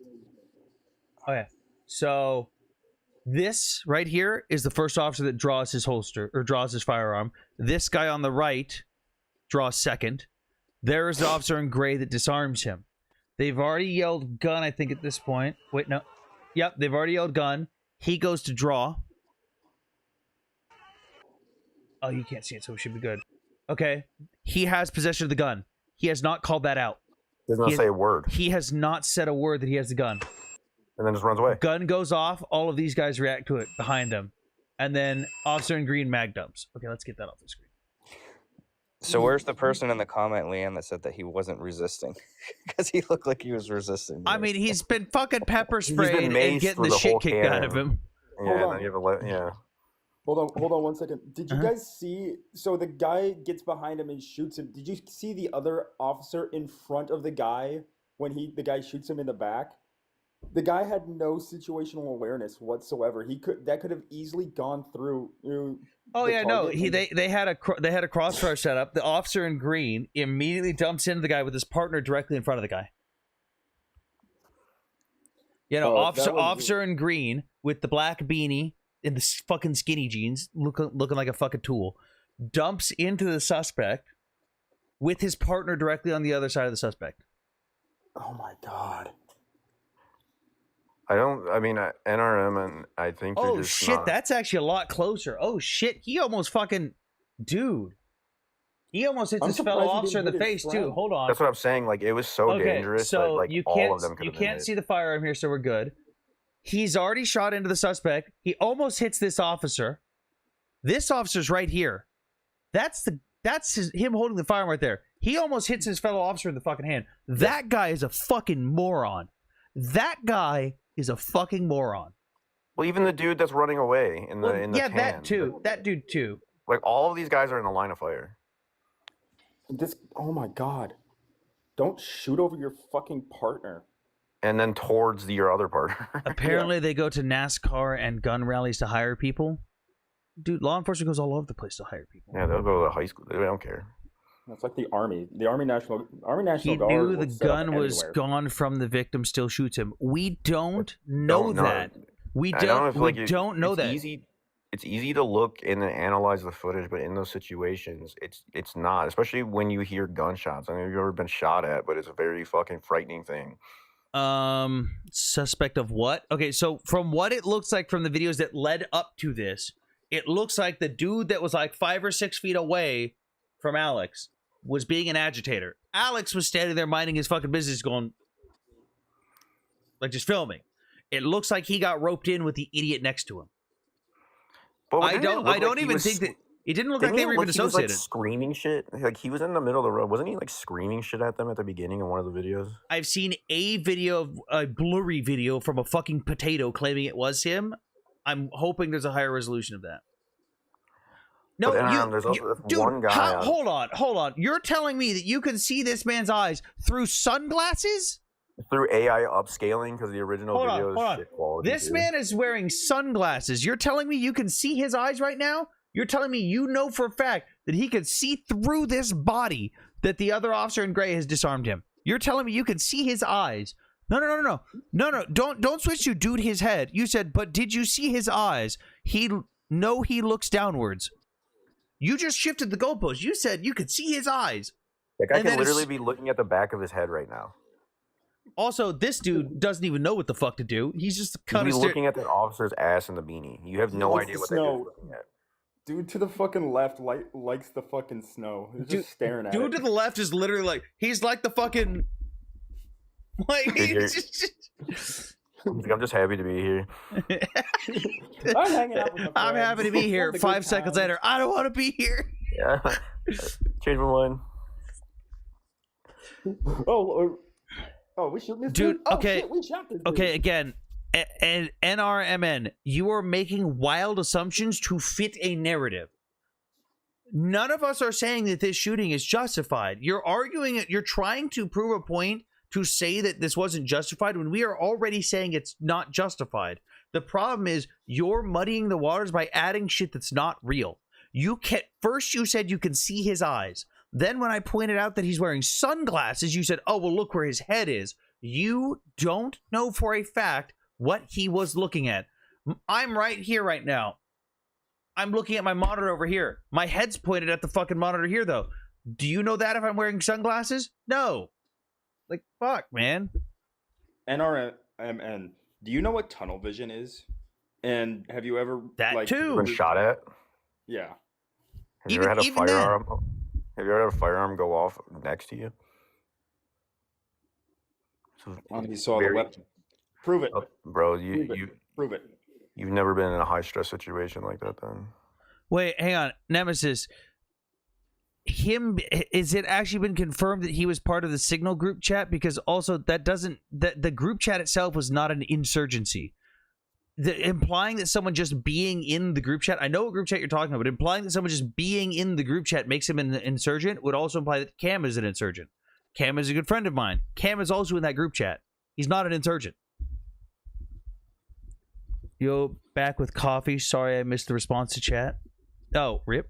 Okay, so this right here is the first officer that draws his holster or draws his firearm. This guy on the right draws second. There is the officer in gray that disarms him. They've already yelled gun, I think, at this point. Wait, no. Yep, they've already yelled gun. He goes to draw. Oh, you can't see it, so it should be good. Okay, he has possession of the gun. He has not called that out. Does not say a word. He has not said a word that he has the gun. And then just runs away. Gun goes off. All of these guys react to it behind them. And then officer in green mag dumps. Okay, let's get that off the screen. So where's the person in the comment, Leanne, that said that he wasn't resisting? Because he looked like he was resisting. I mean, he's been fucking pepper sprayed and maced getting through the shit whole kicked out of him. Yeah, and then you have yeah. Hold on 1 second. Did you guys see? So the guy gets behind him and shoots him. Did you see the other officer in front of the guy when the guy shoots him in the back? The guy had no situational awareness whatsoever. That could have easily gone through. Oh yeah, no. They had a crossfire set up. The officer in green immediately dumps into the guy with his partner directly in front of the guy. You know, officer in green with the black beanie and the fucking skinny jeans, looking like a fucking tool, dumps into the suspect with his partner directly on the other side of the suspect. Oh my god. I mean, NRM, and I think. Oh just shit, not... that's actually a lot closer. Oh shit, he almost fucking, dude. He almost hits his fellow officer in the face too. Hold on. That's what I'm saying. Like it was so dangerous that like all of them could have been hit. You can't see the firearm here, so we're good. He's already shot into the suspect. He almost hits this officer. This officer's right here. That's him holding the firearm right there. He almost hits his fellow officer in the fucking hand. That guy is a fucking moron. That guy is a fucking moron. Well, even the dude that's running away in the yeah, tan, that too. That dude too. Like all of these guys are in the line of fire. Oh my god. Don't shoot over your fucking partner. And then towards your other partner. Apparently they go to NASCAR and gun rallies to hire people. Dude, law enforcement goes all over the place to hire people. Yeah, they'll go to high school. They don't care. It's like the Army. The Army National Guard. He knew the gun was gone from the victim, still shoots him. We don't know that. We don't know that. It's easy to look and then analyze the footage, but in those situations, it's not. Especially when you hear gunshots. I know you've ever been shot at, but it's a very fucking frightening thing. Suspect of what? Okay, so from what it looks like from the videos that led up to this, it looks like the dude that was like 5 or 6 feet away from Alex was being an agitator. Alex was standing there minding his fucking business, going like just filming. It looks like he got roped in with the idiot next to him. But I don't even think that it didn't look like they were even associated. He was, like, screaming shit. Like he was in the middle of the road. Wasn't he like screaming shit at them at the beginning of one of the videos? I've seen a blurry video from a fucking potato claiming it was him. I'm hoping there's a higher resolution of that. No, there's also dude, one guy. hold on. You're telling me that you can see this man's eyes through sunglasses? Through AI upscaling, because the original video is shit quality. This man is wearing sunglasses. You're telling me you can see his eyes right now? You're telling me you know for a fact that he could see through this body that the other officer in gray has disarmed him. You're telling me you can see his eyes. No. Don't switch to dude his head. You said, but did you see his eyes? He looks downwards. You just shifted the goalpost. You said you could see his eyes. That guy can literally be looking at the back of his head right now. Also, this dude doesn't even know what the fuck to do. He's just kind of looking at that officer's ass in the beanie. You have no idea what that dude's looking at. Dude to the fucking left likes the fucking snow. He's just staring at it. Dude to the left is literally like, he's like the fucking... Like, I'm just happy to be here. I'm hanging out with my friends. I'm happy to be here. 5 seconds later, I don't want to be here. Yeah. Change my mind. We shoot this dude. Okay, shit, we shot this okay. Again, and NRMN, you are making wild assumptions to fit a narrative. None of us are saying that this shooting is justified. You're arguing it. You're trying to prove a point to say that this wasn't justified when we are already saying it's not justified. The problem is you're muddying the waters by adding shit that's not real. First you said you can see his eyes. Then when I pointed out that he's wearing sunglasses, you said, oh, well, look where his head is. You don't know for a fact what he was looking at. I'm right here right now. I'm looking at my monitor over here. My head's pointed at the fucking monitor here, though. Do you know that if I'm wearing sunglasses? No. Like, fuck, man. NRMN, do you know what tunnel vision is? And have you ever... That too. Been shot at? Yeah. Have you ever had a firearm? Have you ever had a firearm go off next to you? You saw the weapon. Prove it. Bro, Prove it. You've never been in a high stress situation like that then. Wait, hang on. Nemesis. Is it actually been confirmed that he was part of the Signal group chat? Because also the group chat itself was not an insurgency. Implying that someone just being in the group chat, I know what group chat you're talking about, but implying that someone just being in the group chat makes him an insurgent would also imply that Cam is an insurgent. Cam is a good friend of mine. Cam is also in that group chat. He's not an insurgent. Yo, back with coffee. Sorry I missed the response to chat. Oh, rip.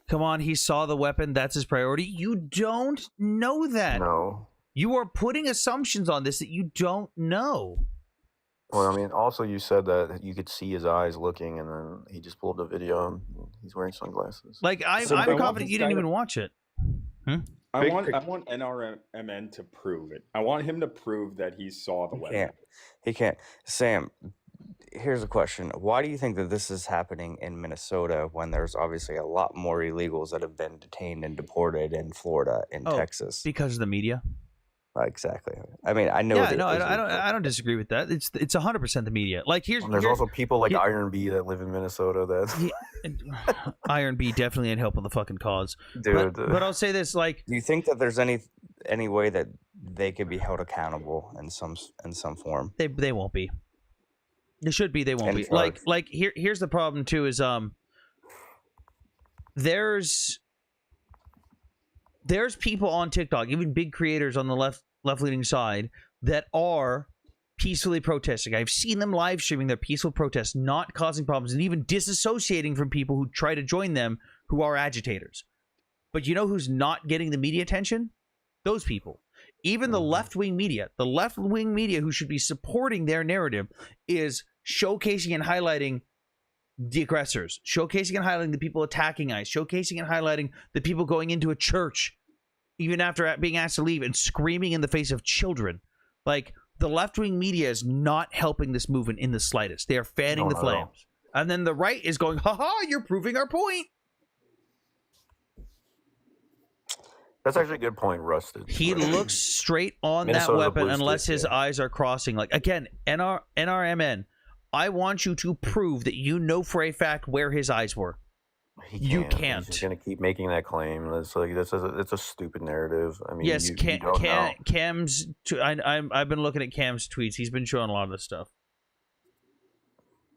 Come on, he saw the weapon. That's his priority. You don't know that. No. You are putting assumptions on this that you don't know. Well, I mean, also you said that you could see his eyes looking, and then he just pulled the video, and he's wearing sunglasses. Like, I'm confident you didn't even watch it. I want NRMN to prove it. I want him to prove that he saw the weapon. He can't. Sam, here's a question. Why do you think that this is happening in Minnesota when there's obviously a lot more illegals that have been detained and deported in Florida and Texas? Because of the media. Exactly. I mean, I know. Yeah, no, I don't disagree with that. It's 100% the media. Like there's also people like Iron B that live in Minnesota that Iron B definitely ain't helping the fucking cause. Dude, but I'll say this: like, do you think that there's any way that they could be held accountable in some form? They won't be. They should be. They won't be. Like here's the problem too: is there's people on TikTok, even big creators on the left-leaning side, that are peacefully protesting. I've seen them live streaming their peaceful protests, not causing problems, and even disassociating from people who try to join them who are agitators. But you know who's not getting the media attention? Those people. Even the left-wing media. The left-wing media who should be supporting their narrative is showcasing and highlighting the aggressors, showcasing and highlighting the people attacking ICE, showcasing and highlighting the people going into a church even after being asked to leave and screaming in the face of children. Like, the left-wing media is not helping this movement in the slightest. They are fanning the flames. And then the right is going, haha, you're proving our point. That's actually a good point, Rusted. He looks straight on that weapon unless his eyes are crossing. Like, again, NRMN, I want you to prove that you know for a fact where his eyes were. You can't. He's going to keep making that claim. It's like it's a stupid narrative. I mean, yes, Cam's. I've been looking at Cam's tweets. He's been showing a lot of this stuff.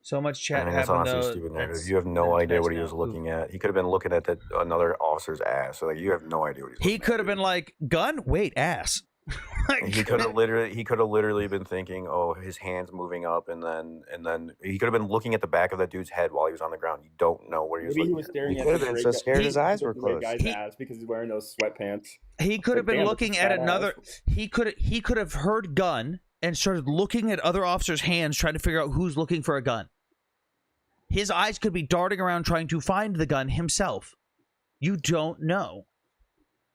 So much I chat mean, that's happened honestly a though. stupid narrative. That's You have no idea text what he was now. looking at. He could have been looking at another officer's ass. So like, you have no idea what he's looking He could have been like, gun? Wait, ass. at. He could have literally been thinking, oh, his hands moving up, and then he could have been looking at the back of that dude's head while he was on the ground. You don't know where he was Maybe he looking was at. staring He at could the have been gray so guy- scared his eyes the were gray closed. guy's ass because he's wearing those sweatpants. He could have been damn, looking that's a at fat another. ass. He could have heard gun and started looking at other officers' hands, trying to figure out who's looking for a gun. His eyes could be darting around trying to find the gun himself. You don't know.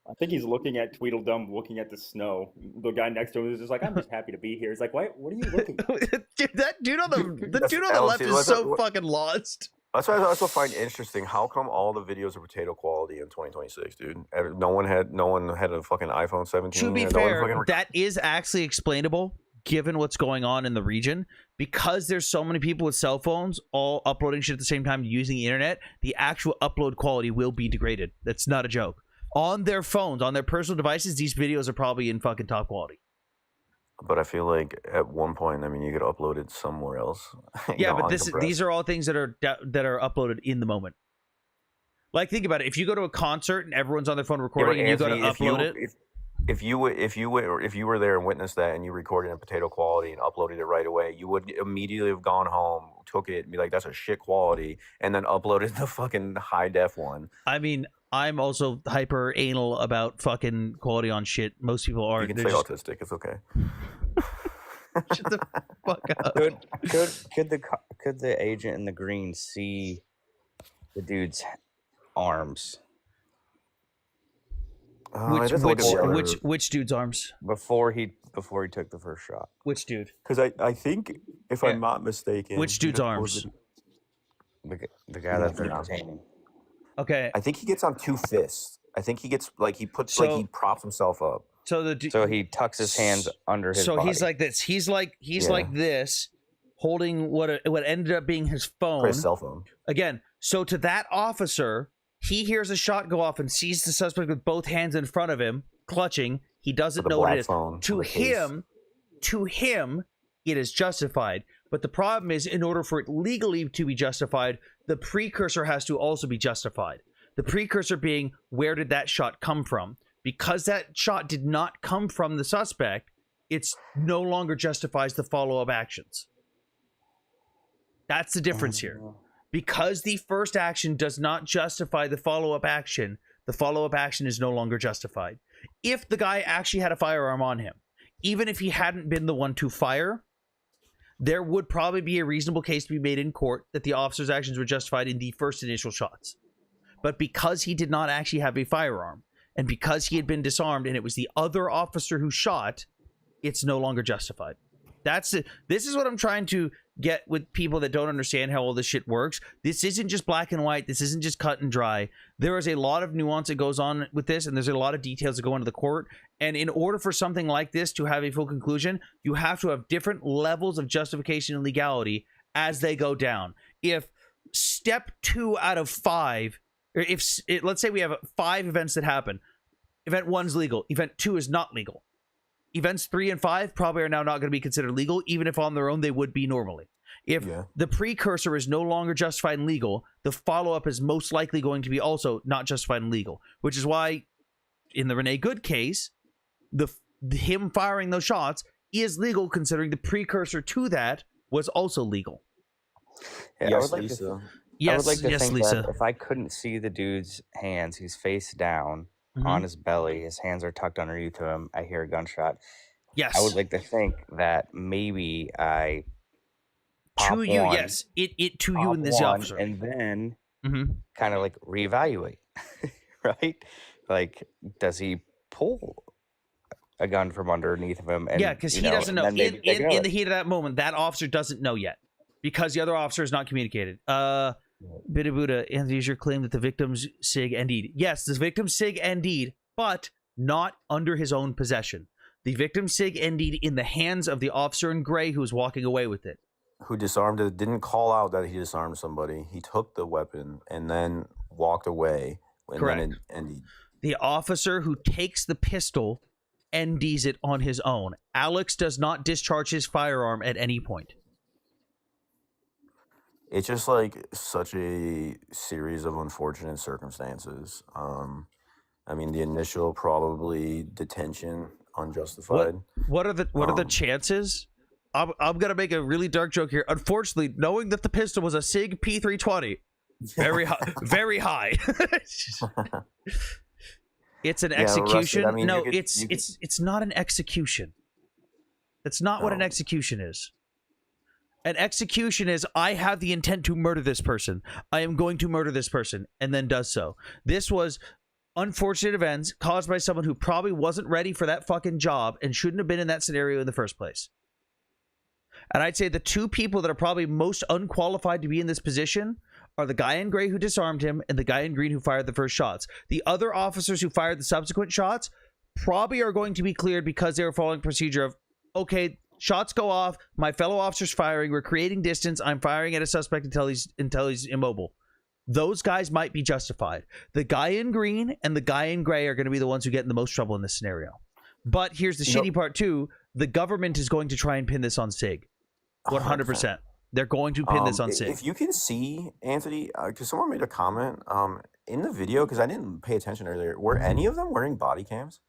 I think he's looking at Tweedledum, looking at the snow. The guy next to him is just like, "I'm just happy to be here." He's like, "What? What are you looking at?" Dude, that dude on the That's dude on the left LC. is so fucking lost. That's what I also find interesting. How come all the videos are potato quality in 2026, dude? No one had a fucking iPhone 17. To be No one fair, fucking that is actually explainable given what's going on in the region, because there's so many people with cell phones all uploading shit at the same time using the internet. The actual upload quality will be degraded. That's not a joke. On their phones, on their personal devices, these videos are probably in fucking top quality. But I feel like at one point, I mean, you could upload it somewhere else. Yeah, but these are all things that are uploaded in the moment. Like, think about it. If you go to a concert and everyone's on their phone recording, and you go to upload it. If you were there and witnessed that, and you recorded in potato quality and uploaded it right away, you would immediately have gone home, took it, and be like, "That's a shit quality," and then uploaded the fucking high def one. I mean, I'm also hyper anal about fucking quality on shit. Most people aren't. You can say autistic. It's okay. Shut the fuck up. Could the agent in the green see the dude's arms? Which dude's arms? Before he took the first shot. Which dude? Because I think, if I'm not mistaken, which dude's arms? The guy that's entertaining. Okay. I think he gets on two fists. I think he gets he props himself up. So he tucks his hands under his body. So he's like this. He's like this, holding what ended up being his phone. His cell phone. Again, so to that officer, he hears a shot go off and sees the suspect with both hands in front of him, clutching. He doesn't know what it is. To him, it is justified. But the problem is, in order for it legally to be justified, the precursor has to also be justified. The precursor being, where did that shot come from? Because that shot did not come from the suspect, it's no longer justifies the follow-up actions. That's the difference here. Because the first action does not justify the follow-up action is no longer justified. If the guy actually had a firearm on him, even if he hadn't been the one to fire, there would probably be a reasonable case to be made in court that the officer's actions were justified in the first initial shots. But because he did not actually have a firearm, and because he had been disarmed and it was the other officer who shot, it's no longer justified. This is what I'm trying to get with people that don't understand how all this shit works. This isn't just black and white. This isn't just cut and dry. There is a lot of nuance that goes on with this, and there's a lot of details that go into the court. And in order for something like this to have a full conclusion, you have to have different levels of justification and legality as they go down. If step 2 out of 5, or let's say we have 5 events that happen. Event 1's legal. Event 2 is not legal. Events 3 and 5 probably are now not going to be considered legal, even if on their own they would be normally. If the precursor is no longer justified and legal, the follow-up is most likely going to be also not justified and legal, which is why in the Renee Good case, him firing those shots is legal, considering the precursor to that was also legal. Yeah, Yes, I Lisa. would like to think Lisa. that if I couldn't see the dude's hands, he's face down on his belly, his hands are tucked underneath him, I hear a gunshot. Yes. I would like to think that maybe I pop to you, one, yes. It to you and this officer. And then kind of like reevaluate, right? Like, does he pull a gun from underneath of him? And, yeah, because he doesn't know. In the heat of that moment, that officer doesn't know yet because the other officer is not communicated. Buddha, Anthony, is your claim that the victim's SIG indeed? Yes, the victim's SIG indeed, but not under his own possession. The victim's SIG indeed in the hands of the officer in gray who was walking away with it. Who disarmed it, didn't call out that he disarmed somebody. He took the weapon and then walked away. And Correct. Then the officer who takes the pistol NDs it on his own. Alex does not discharge his firearm at any point. it's just like such a series of unfortunate circumstances. I mean, the initial probably detention unjustified. What are the chances? I'm gonna make a really dark joke here. Unfortunately, knowing that the pistol was a Sig P320, very high, very high. It's an execution. Rusted, I mean, No, you could, it's not an execution. That's not what an execution is. An execution is, I have the intent to murder this person. I am going to murder this person, and then does so. This was unfortunate events caused by someone who probably wasn't ready for that fucking job and shouldn't have been in that scenario in the first place. And I'd say the two people that are probably most unqualified to be in this position are the guy in gray who disarmed him and the guy in green who fired the first shots. The other officers who fired the subsequent shots probably are going to be cleared because they were following procedure of, okay, shots go off, my fellow officer's firing, we're creating distance, I'm firing at a suspect until he's immobile. Those guys might be justified. The guy in green and the guy in gray are going to be the ones who get in the most trouble in this scenario. But here's the shitty part too. The government is going to try and pin this on SIG. 100%. They're going to pin this on SIG. If you can see, Anthony, because someone made a comment in the video, because I didn't pay attention earlier, were any of them wearing body cams?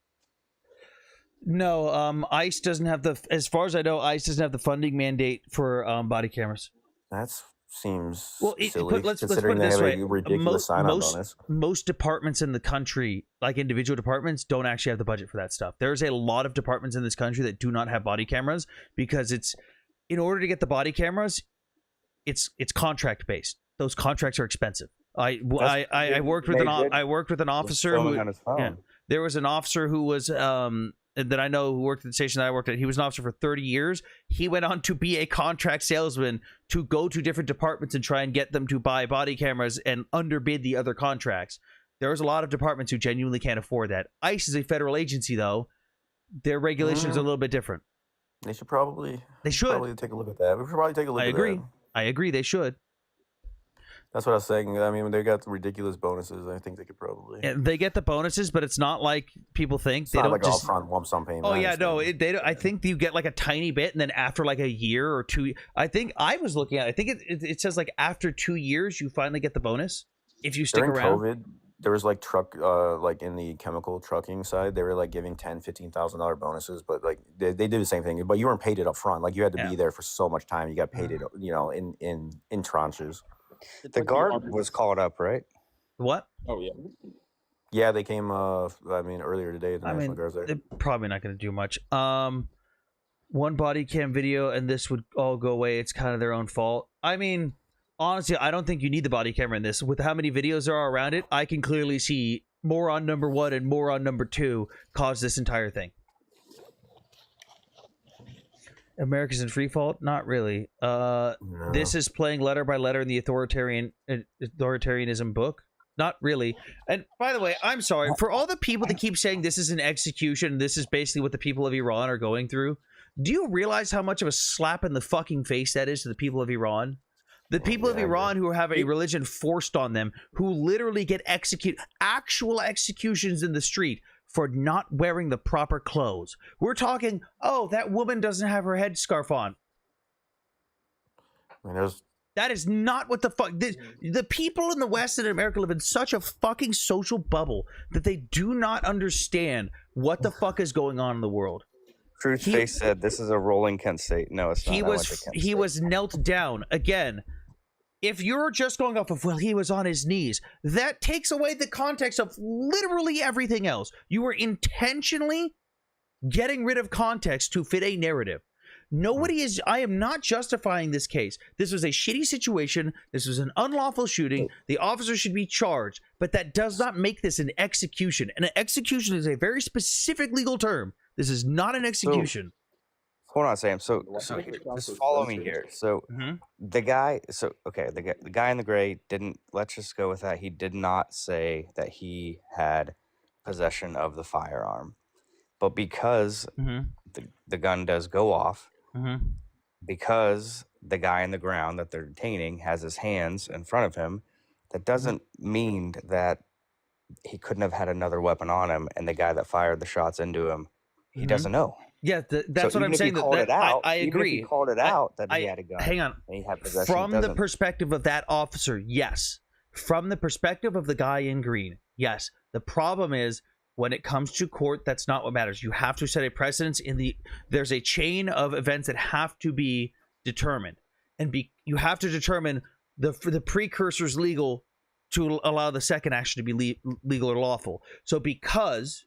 No, ICE doesn't have the, as far as I know, ICE doesn't have the funding mandate for body cameras. That seems let's silly, put considering it they this have way. a ridiculous sign-on bonus. Most departments in the country, like individual departments, don't actually have the budget for that stuff. There's a lot of departments in this country that do not have body cameras because it's, in order to get the body cameras, it's contract based. Those contracts are expensive. I worked with an officer who, there was an officer who was that I know who worked at the station that I worked at. He was an officer for 30 years. He went on to be a contract salesman to go to different departments and try and get them to buy body cameras and underbid the other contracts. There's a lot of departments who genuinely can't afford that. ICE is a federal agency, though. Their regulations are a little bit different. They should probably take a look at that. We should probably take a look at that. I agree. They should. That's what I was saying. I mean, when they got the ridiculous bonuses, I think they could probably. And they get the bonuses, but it's not like people think. It's they not don't like just upfront lump sum payment. Oh yeah, no. They don't, I think you get like a tiny bit, and then after like a year or two, I think I was looking at. I think it says like after 2 years, you finally get the bonus if you stick During around. COVID, there was like like in the chemical trucking side, they were like giving $10,000-$15,000 bonuses, but like they did the same thing, but you weren't paid it up front. Like you had to be there for so much time. You got paid it, in tranches. The guard was called up, right? What? Oh yeah. Yeah, they came. Earlier today, the National Guard's there. They're probably not going to do much. One body cam video, and this would all go away. It's kind of their own fault. I mean, honestly, I don't think you need the body camera in this. With how many videos there are around it, I can clearly see more on number 1 and more on number 2 cause this entire thing. America's in free fall? Not really. No. This is playing letter by letter in the authoritarianism book. Not really. And by the way, I'm sorry for all the people that keep saying this is an execution. This is basically what the people of Iran are going through. Do you realize how much of a slap in the fucking face that is to the people of Iran? The people of Iran who have a religion forced on them, who literally get actual executions in the street for not wearing the proper clothes. We're talking, oh, that woman doesn't have her headscarf on. I mean, that is not what the fuck. The people in the West and America live in such a fucking social bubble that they do not understand what the fuck is going on in the world. Truth Face said this is a rolling Kent State. No, it's not. He was knelt down. Again, if you're just going off of, well, he was on his knees, that takes away the context of literally everything else. You were intentionally getting rid of context to fit a narrative. Nobody is, I am not justifying this case. This was a shitty situation. This was an unlawful shooting. The officer should be charged, but that does not make this an execution. And an execution is a very specific legal term. This is not an execution. Hold on, Sam. So just follow me here. So the guy in the gray didn't, let's just go with that. He did not say that he had possession of the firearm. But because the gun does go off, because the guy in the ground that they're detaining has his hands in front of him, that doesn't mean that he couldn't have had another weapon on him, and the guy that fired the shots into him, he doesn't know. Yeah, that's So what I'm even if he saying. called it out, I even if agree. he called it out that he had a gun, Hang on. and he had possession, From it the doesn't. perspective of that officer, yes. From the perspective of the guy in green, yes. The problem is when it comes to court, that's not what matters. You have to set a precedence there's a chain of events that have to be determined, and you have to determine the precursors legal to allow the second action to be legal or lawful. So because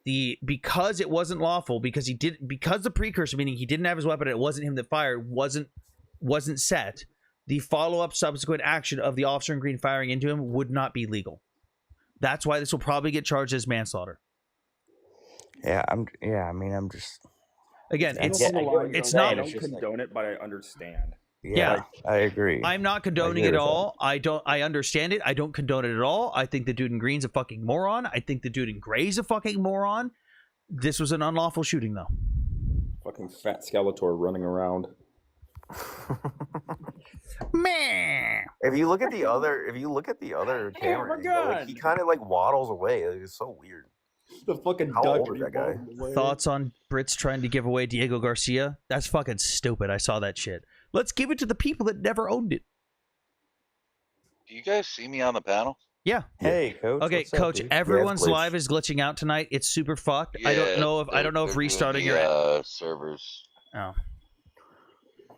it wasn't lawful, because the precursor, meaning he didn't have his weapon and it wasn't him that fired, wasn't set, the follow-up subsequent action of the officer in green firing into him would not be legal. That's why this will probably get charged as manslaughter. I'm just again, I don't condone it, but I understand. Yeah, I agree. I'm not condoning it at all. I understand it. I don't condone it at all. I think the dude in green's a fucking moron. I think the dude in gray's a fucking moron. This was an unlawful shooting, though. Fucking fat Skeletor running around. Man. If you look at the other camera, he kind of like waddles away. It's so weird. The fucking How duck old is that guy? Thoughts on Brits trying to give away Diego Garcia? That's fucking stupid. I saw that shit. Let's give it to the people that never owned it. Do you guys see me on the panel? Yeah. Hey, Coach. Okay, Coach. Everyone's live is glitching out tonight. It's super fucked. Yeah, I don't know if restarting your servers. Oh.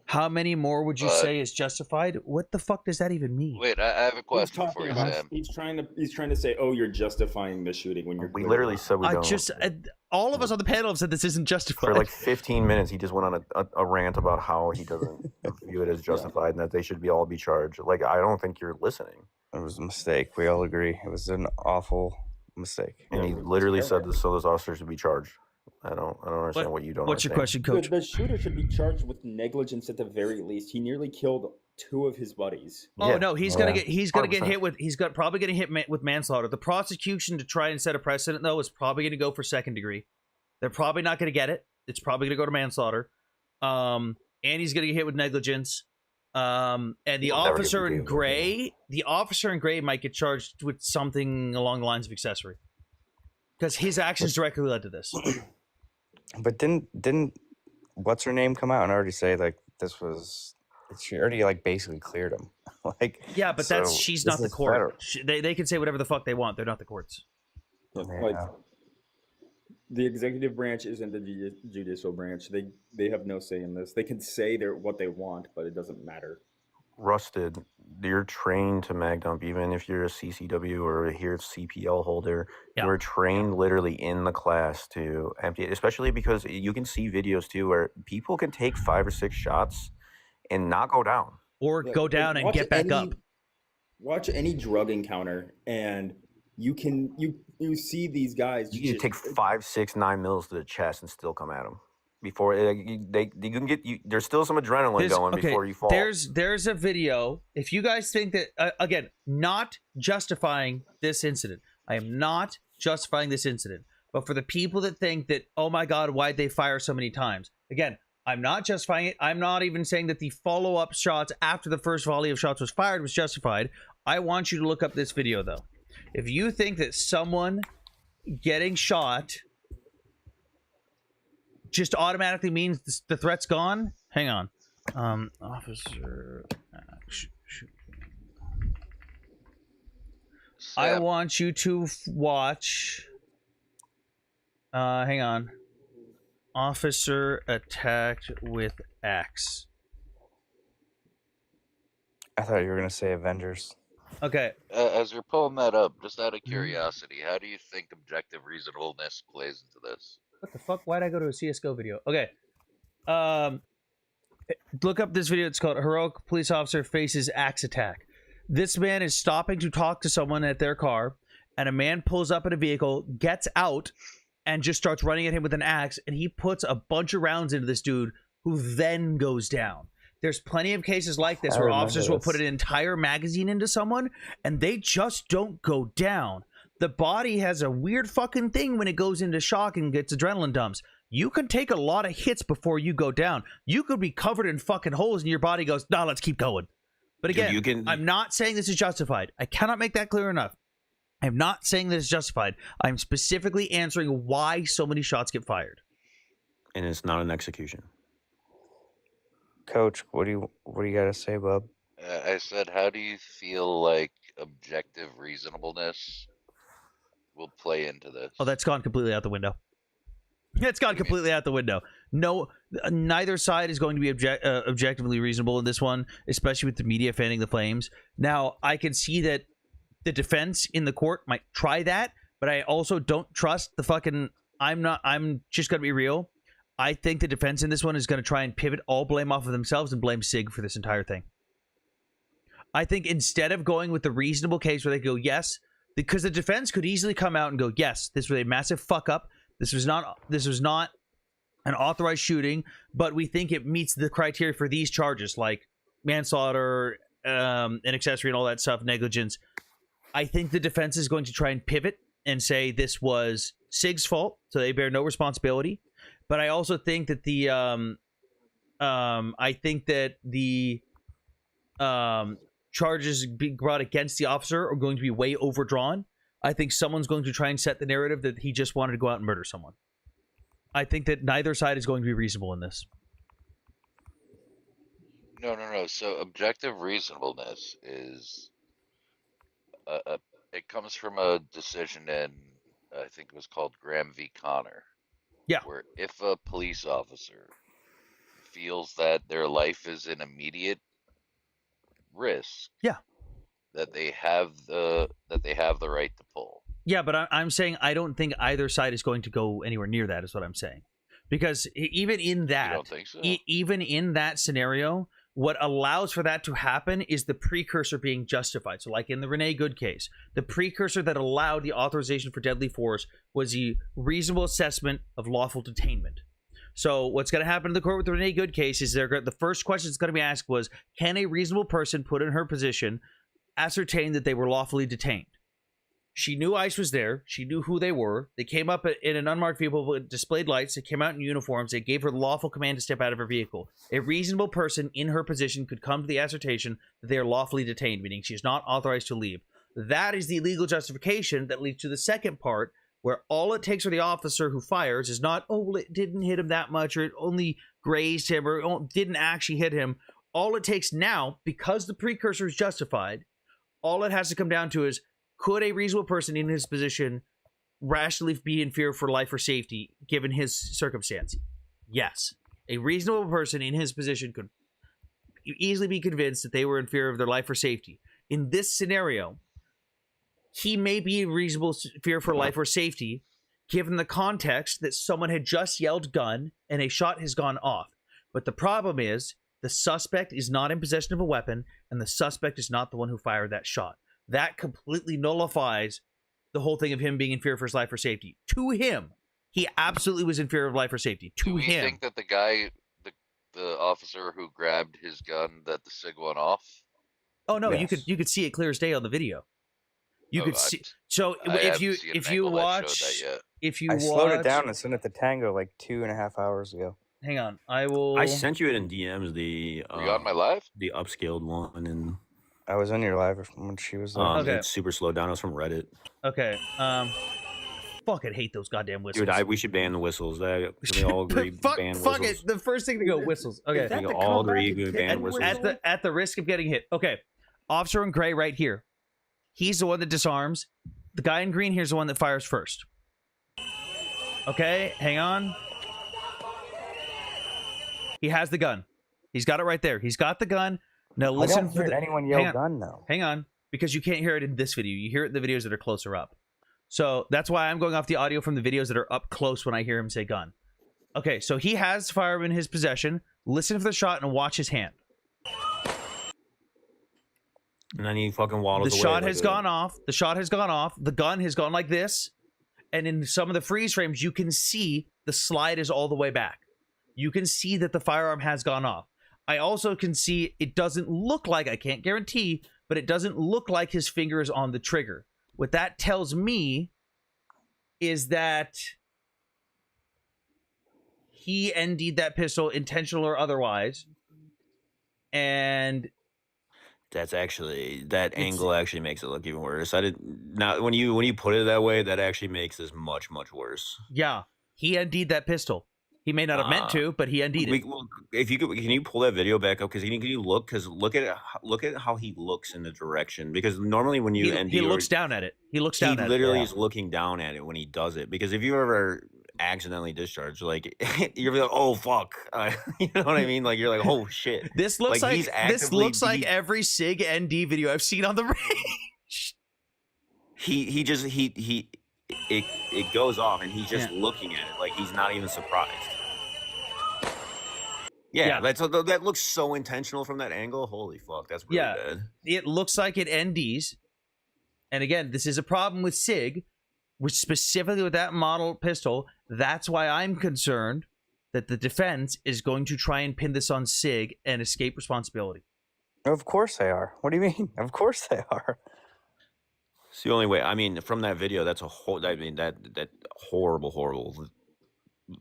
How many more would you say is justified? What the fuck does that even mean? Wait, I have a question for you, Sam. He's trying to say, "Oh, you're justifying the shooting when you're." We literally said we don't. All of us on the panel have said this isn't justified. For like 15 minutes, he just went on a rant about how he doesn't view it as justified and that they should all be charged. Like, I don't think you're listening. It was a mistake. We all agree. It was an awful mistake. And he literally said this so those officers should be charged. I don't understand what you don't. What's your question, Coach? The shooter should be charged with negligence at the very least. He nearly killed 2 of his buddies. Oh no, he's gonna get hit with probably gonna hit with manslaughter. The prosecution, to try and set a precedent, though, is probably gonna go for second degree. They're probably not gonna get it. It's probably gonna go to manslaughter. And he's gonna get hit with negligence. And the officer in gray might get charged with something along the lines of accessory, because his actions directly led to this. But didn't what's her name come out and already say like this was? She already like basically cleared him. Like yeah, but she's not the court. They can say whatever the fuck they want. They're not the courts. Like the executive branch isn't the judicial branch. They have no say in this. They can say what they want, but it doesn't matter. Rusted, you're trained to mag dump, even if you're a CCW or a CPL holder. Yeah. You're trained literally in the class to empty it, especially because you can see videos too where people can take 5 or 6 shots and not go down. Or go down and get back up. Watch any drug encounter and you see these guys. You can take 5, 6, 9 mils to the chest and still come at them. Before they can get you, there's still some adrenaline going before you fall. There's a video. If you guys think that again, not justifying this incident, I am not justifying this incident. But for the people that think that, oh my God, why'd they fire so many times? Again, I'm not justifying it. I'm not even saying that the follow-up shots after the first volley of shots was fired was justified. I want you to look up this video though. If you think that someone getting shot just automatically means the threat's gone, hang on. Officer I want you to watch hang on. Officer attacked with axe. I thought you were gonna say Avengers. Okay. As you're pulling that up, just out of curiosity, how do you think objective reasonableness plays into this? What the fuck? Why'd I go to a CSGO video? Okay. Look up this video. It's called Heroic Police Officer Faces Axe Attack. This man is stopping to talk to someone at their car, and a man pulls up in a vehicle, gets out, and just starts running at him with an axe, and he puts a bunch of rounds into this dude, who then goes down. There's plenty of cases like this where officers will put an entire magazine into someone, and they just don't go down. The body has a weird fucking thing when it goes into shock and gets adrenaline dumps. You can take a lot of hits before you go down. You could be covered in fucking holes and your body goes, nah, let's keep going. But again, I'm not saying this is justified. I cannot make that clear enough. I'm not saying this is justified. I'm specifically answering why so many shots get fired. and it's not an execution. Coach, what do you got to say, bub? I said, how do you feel like objective reasonableness will play into this? Oh, that's gone completely out the window. It's gone completely out the window. No, neither side is going to be objectively reasonable in this one, especially with the media fanning the flames. Now, I can see that the defense in the court might try that, but I also don't trust the fucking... I'm just going to be real. I think the defense in this one is going to try and pivot all blame off of themselves and blame SIG for this entire thing. I think instead of going with the reasonable case where they go, yes, because the defense could easily come out and go, yes, this was a massive fuck up. This was not an authorized shooting, but we think it meets the criteria for these charges, like manslaughter, an accessory and all that stuff, negligence. I think the defense is going to try and pivot and say this was SIG's fault, so they bear no responsibility. But I also think that the charges being brought against the officer are going to be way overdrawn. I think someone's going to try and set the narrative that he just wanted to go out and murder someone. I think that neither side is going to be reasonable in this. No. So objective reasonableness is it comes from a decision in, I think it was called Graham v. Connor. Yeah. Where if a police officer feels that their life is in immediate risk, yeah, that they have the right to pull. Yeah, but I'm saying I don't think either side is going to go anywhere near that, is what I'm saying. Because even in that, you don't think so? Even in that scenario, what allows for that to happen is the precursor being justified. So like in the Renee Good case, the precursor that allowed the authorization for deadly force was the reasonable assessment of lawful detainment. So what's going to happen in the court with the Renee Good case is the first question that's going to be asked was, can a reasonable person put in her position ascertain that they were lawfully detained? She knew ICE was there. She knew who they were. They came up in an unmarked vehicle with displayed lights. They came out in uniforms. They gave her the lawful command to step out of her vehicle. A reasonable person in her position could come to the assertion that they are lawfully detained, meaning she is not authorized to leave. That is the legal justification that leads to the second part, where all it takes for the officer who fires is not, oh, well, it didn't hit him that much, or it only grazed him, or didn't actually hit him. All it takes now, because the precursor is justified, all it has to come down to is, could a reasonable person in his position rationally be in fear for life or safety given his circumstance? Yes. A reasonable person in his position could easily be convinced that they were in fear of their life or safety. In this scenario, he may be in reasonable fear for life or safety given the context that someone had just yelled gun and a shot has gone off. But the problem is the suspect is not in possession of a weapon and the suspect is not the one who fired that shot. That completely nullifies the whole thing of him being in fear for his life or safety. To him, he absolutely was in fear of life or safety. To Do we him. think that the guy, the officer who grabbed his gun, that the SIG went off? Oh no, Yes. you could see it clear as day on the video. You could see. So I if haven't seen an you angle that watch, showed that yet. if you I watch, slowed it down and sent it to Tango like 2.5 hours ago. hang on, I will. I sent you it in DMs, the Were you on my live? the upscaled one, and I was on your live when she was there. Okay. it's super slowed down. It was from Reddit. Okay. Fucking hate those goddamn whistles. Dude, we should ban the whistles. We all agree ban fuck whistles. it. The first thing to go, whistles. Okay. We all agree we ban whistles. At the risk of getting hit. Okay. Officer in gray right here. He's the one that disarms. The guy in green here's the one that fires first. Okay, hang on. He has the gun. He's got it right there. He's got the gun. Now listen. I don't hear anyone yell gun though. Hang on, because you can't hear it in this video. You hear it in the videos that are closer up. So that's why I'm going off the audio from the videos that are up close when I hear him say gun. Okay, so he has the firearm in his possession. Listen for the shot and watch his hand. And then he fucking waddles The away. shot has gone off. The shot has gone off. The gun has gone like this. And in some of the freeze frames, you can see the slide is all the way back. You can see that the firearm has gone off. I also can see it doesn't look like, I can't guarantee, but it doesn't look like his finger is on the trigger. What that tells me is that he ND'd that pistol, intentional or otherwise. And that's actually, that angle actually makes it look even worse. When you put it that way, that actually makes this much, much worse. Yeah, he ND'd that pistol. He may not have meant to, but he ND'd it. Well, if you could, can you pull that video back up? Because can you look? Because look at how he looks in the direction. Because normally when you ND, he looks down at it. He looks down at it. He literally is looking down at it when he does it. Because if you ever accidentally discharge, like you're like, oh fuck, you know what I mean? Like you're like, oh shit. This looks like this looks like every SIG ND video I've seen on the range. It goes off and he's just looking at it like he's not even surprised. Yeah, that looks so intentional from that angle. Holy fuck, that's really bad. It looks like it NDs. And again, this is a problem with SIG, which specifically with that model pistol. That's why I'm concerned that the defense is going to try and pin this on SIG and escape responsibility. Of course they are. What do you mean? Of course they are. It's the only way. I mean, from that video, that's a whole. I mean, that horrible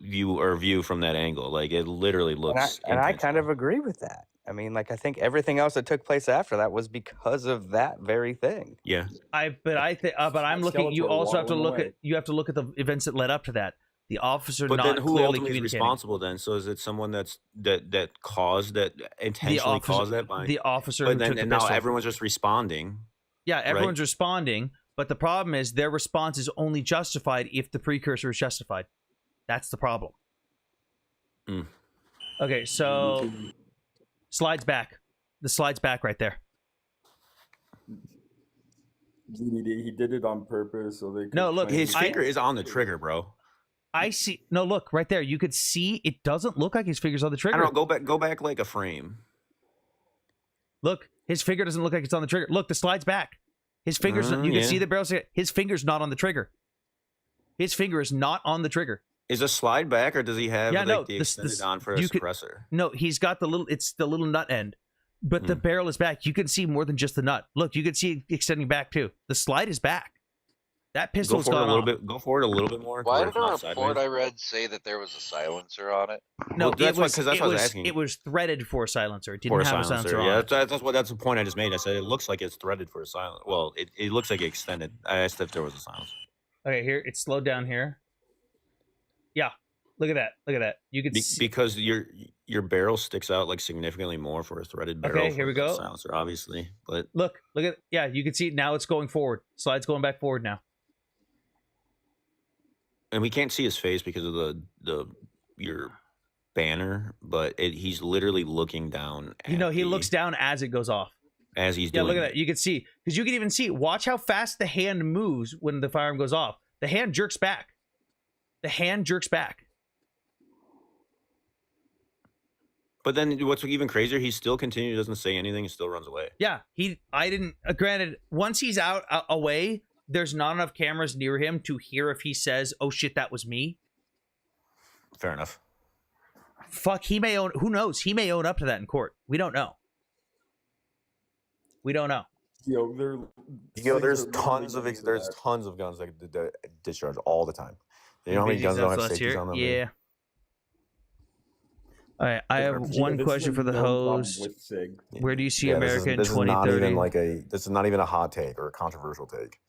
view from that angle. Like it literally looks. And I kind of agree with that. I mean, like I think everything else that took place after that was because of that very thing. Yeah. But I'm looking. You also have to look at. You have to look at the events that led up to that. The officer. But not then who clearly ultimately is responsible then? So is it someone that caused that, intentionally caused that? The officer. But who then took the now pistol. everyone's just responding. Yeah, everyone's responding, but the problem is their response is only justified if the precursor is justified. That's the problem. Okay, so slides back. The slide's back right there. He did it on purpose so they could. No, look, his finger is on the trigger, bro. I see. No, look right there. You could see it doesn't look like his finger's on the trigger. I don't know. Go back like a frame. Look, his finger doesn't look like it's on the trigger. Look, the slide's back. His fingers. You can see the barrel. His finger's not on the trigger. His finger is not on the trigger. Is a slide back, or does he have the extended on for a suppressor? No, he's got it's the little nut end, but the barrel is back. You can see more than just the nut. Look, you can see it extending back too. The slide is back. That pistol's gone off. Go forward a little bit more. Why did a report I read say that there was a silencer on it? No, that's what I was asking. It was threaded for a silencer. It didn't have a silencer on it. That's the point I just made. I said it looks like it's threaded for a silencer. Well, it looks like it extended. I asked if there was a silencer. Okay, here it's slowed down here. Yeah, look at that. Look at that. You can see because your barrel sticks out like significantly more for a threaded barrel. Okay, here we go. Silencer, obviously, but look at you can see now it's going forward. Slide's going back forward now. And we can't see his face because of your banner, but he's literally looking down. He looks down as it goes off. As he's doing. Yeah, look at that. You can see because you can even see. Watch how fast the hand moves when the firearm goes off. The hand jerks back. The hand jerks back. But then what's even crazier? He still continues, doesn't say anything, and still runs away. Yeah, granted, once he's out away. There's not enough cameras near him to hear if he says, "Oh shit, that was me." Fair enough. Fuck, he may own. Who knows? He may own up to that in court. We don't know. We don't know. There's tons of guns that discharge all the time. You know how many guns don't have safeties on them? Yeah. All right, I have one question for the host. Where do you see America in 2030? This is not even a hot take or a controversial take.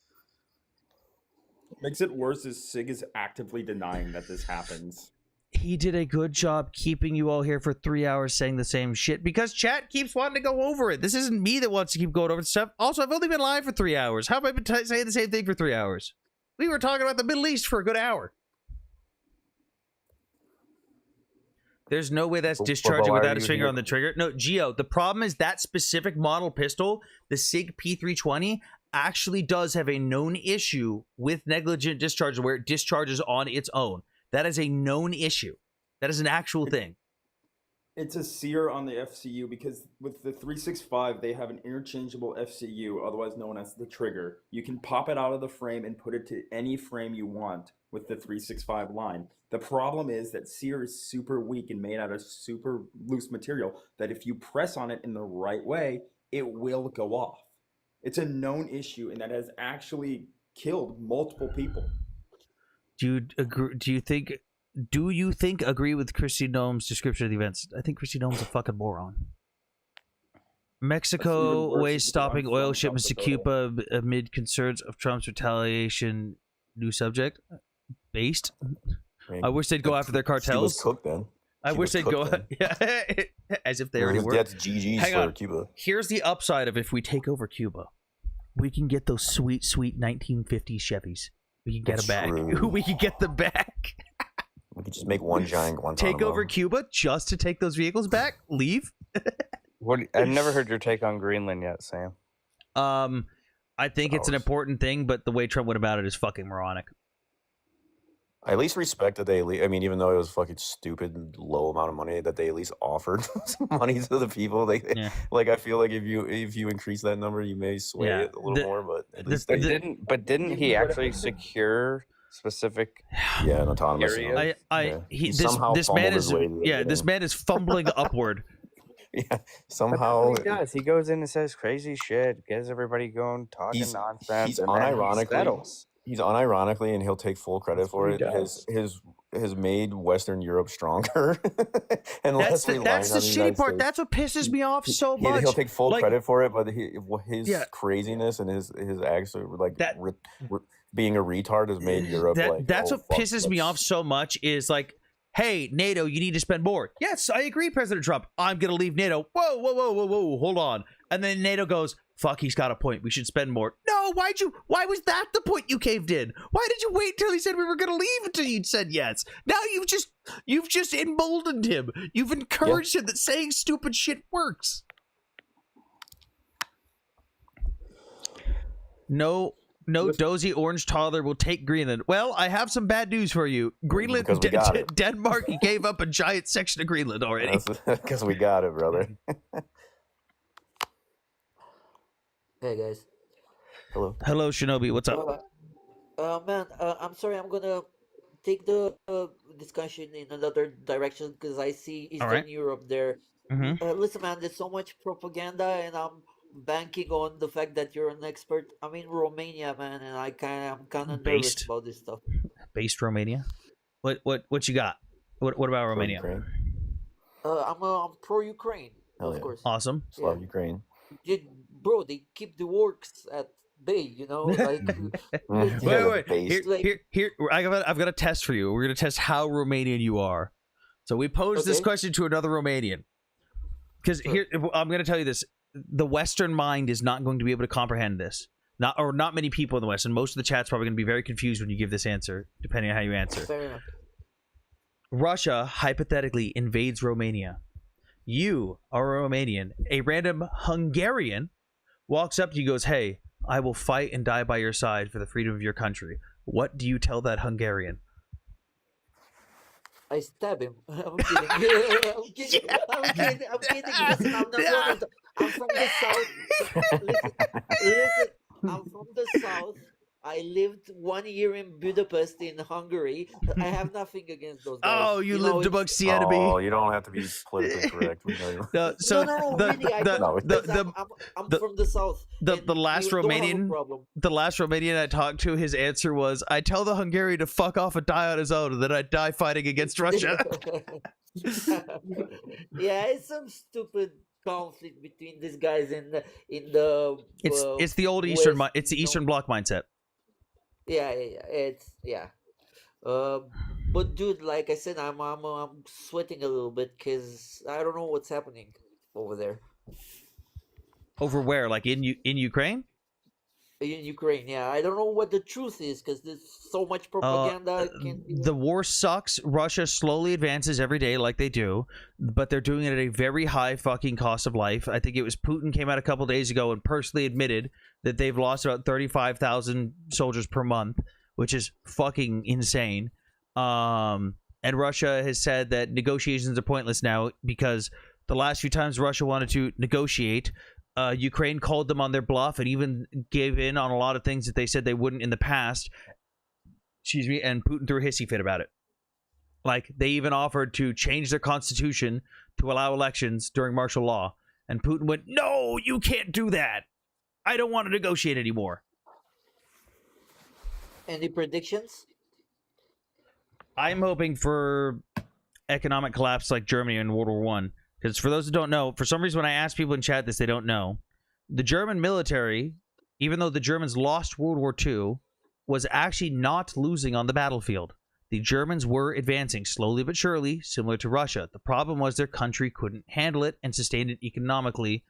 What makes it worse is SIG is actively denying that this happens. He did a good job keeping you all here for 3 hours saying the same shit because chat keeps wanting to go over it. This isn't me that wants to keep going over stuff. Also, I've only been live for 3 hours. How have I been saying the same thing for 3 hours? We were talking about the Middle East for a good hour. There's no way that's discharging without his finger on the trigger. No, Geo, the problem is that specific model pistol, the SIG P320, actually does have a known issue with negligent discharge where it discharges on its own. That is a known issue. That is an actual thing. It's a sear on the FCU because with the 365, they have an interchangeable FCU, otherwise known as the trigger. You can pop it out of the frame and put it to any frame you want with the 365 line. The problem is that sear is super weak and made out of super loose material that if you press on it in the right way, it will go off. It's a known issue, and that has actually killed multiple people. Do you agree? Do you think agree with Christy Nome's description of the events? I think Christy Nome's a fucking moron. Mexico ways stopping oil shipments to Cuba amid concerns of Trump's retaliation. New subject based. I wish they'd go after their cartels. Cuba's cooked then. I wish they'd go. Yeah, as if they already were. That's GG's Hang for on. Cuba. Here's the upside of if we take over Cuba, we can get those sweet 1950s Chevys. We can get them back. We can get them back. We could just make one giant Guantanamo. Take over Cuba just to take those vehicles back. Leave. I've never heard your take on Greenland yet, Sam. I think it's an important thing, but the way Trump went about it is fucking moronic. I at least respect that they. I mean, even though it was fucking stupid and low amount of money, that they at least offered some money to the people. Like I feel like if you increase that number, you may sway it a little more. But at least they didn't. But didn't he actually secure specific? Yeah, an autonomous. Areas? This man is this man is fumbling upward. Yeah, somehow he does. He goes in and says crazy shit, gets everybody going, talking nonsense. He's and unironically. He's unironically, and he'll take full credit for it. Has made Western Europe stronger. And that's the shitty part. That's what pisses me off so much. He'll take full credit for it, but his craziness and his acts like being a retard has made Europe that's what pisses me off so much is like, hey, NATO, you need to spend more. Yes, I agree, President Trump. I'm going to leave NATO. Whoa, hold on. And then NATO goes, fuck, he's got a point. We should spend more. No, why was that the point you caved in? Why did you wait till he said we were going to leave until you said yes? Now you've just emboldened him. You've encouraged him that saying stupid shit works. No dozy orange toddler will take Greenland. Well, I have some bad news for you. Greenland, Denmark gave up a giant section of Greenland already. Because we got it, brother. Hey guys. Hello, Shinobi. What's up? Man, I'm sorry. I'm gonna take the discussion in another direction because I see Eastern Europe there. Listen, man, there's so much propaganda, and I'm banking on the fact that you're an expert. I'm in Romania, man, and I'm kind of nervous about this stuff. Based Romania? What you got? What about Romania? I'm pro Ukraine, of course. Awesome. Love Ukraine. Bro, they keep the orcs at bay, you know. Like, wait. Here, I've got a test for you. We're gonna test how Romanian you are. So we posed this question to another Romanian, because here I'm gonna tell you this: the Western mind is not going to be able to comprehend this. Not many people in the West, and most of the chat's probably gonna be very confused when you give this answer, depending on how you answer. Fair enough. Russia hypothetically invades Romania. You are a Romanian. A random Hungarian walks up to you, goes, "Hey, I will fight and die by your side for the freedom of your country." What do you tell that Hungarian? I stab him. I'm kidding. I'm kidding. Listen, I'm from the south. Listen, I'm from the south. I lived 1 year in Budapest in Hungary. I have nothing against those guys. Oh, you lived amongst the enemy. Oh, you don't have to be politically correct. No, really, I'm from the south. The last Romanian I talked to, his answer was, "I tell the Hungarian to fuck off and die on his own, and then I die fighting against Russia." Yeah, it's some stupid conflict between these guys in the it's the old West, Eastern it's the Eastern Bloc mindset. But dude, like I said, I'm sweating a little bit because I don't know what's happening over there. Over where? Like in Ukraine? In Ukraine, yeah. I don't know what the truth is because there's so much propaganda. The war sucks. Russia slowly advances every day like they do, but they're doing it at a very high fucking cost of life. I think it was Putin came out a couple days ago and personally admitted that they've lost about 35,000 soldiers per month, which is fucking insane. And Russia has said that negotiations are pointless now because the last few times Russia wanted to negotiate, Ukraine called them on their bluff and even gave in on a lot of things that they said they wouldn't in the past. Excuse me. And Putin threw a hissy fit about it. Like, they even offered to change their constitution to allow elections during martial law. And Putin went, "No, you can't do that. I don't want to negotiate anymore." Any predictions? I'm hoping for economic collapse like Germany in World War I. Because for those who don't know, for some reason when I ask people in chat this, they don't know. The German military, even though the Germans lost World War II, was actually not losing on the battlefield. The Germans were advancing slowly but surely, similar to Russia. The problem was their country couldn't handle it and sustain it economically,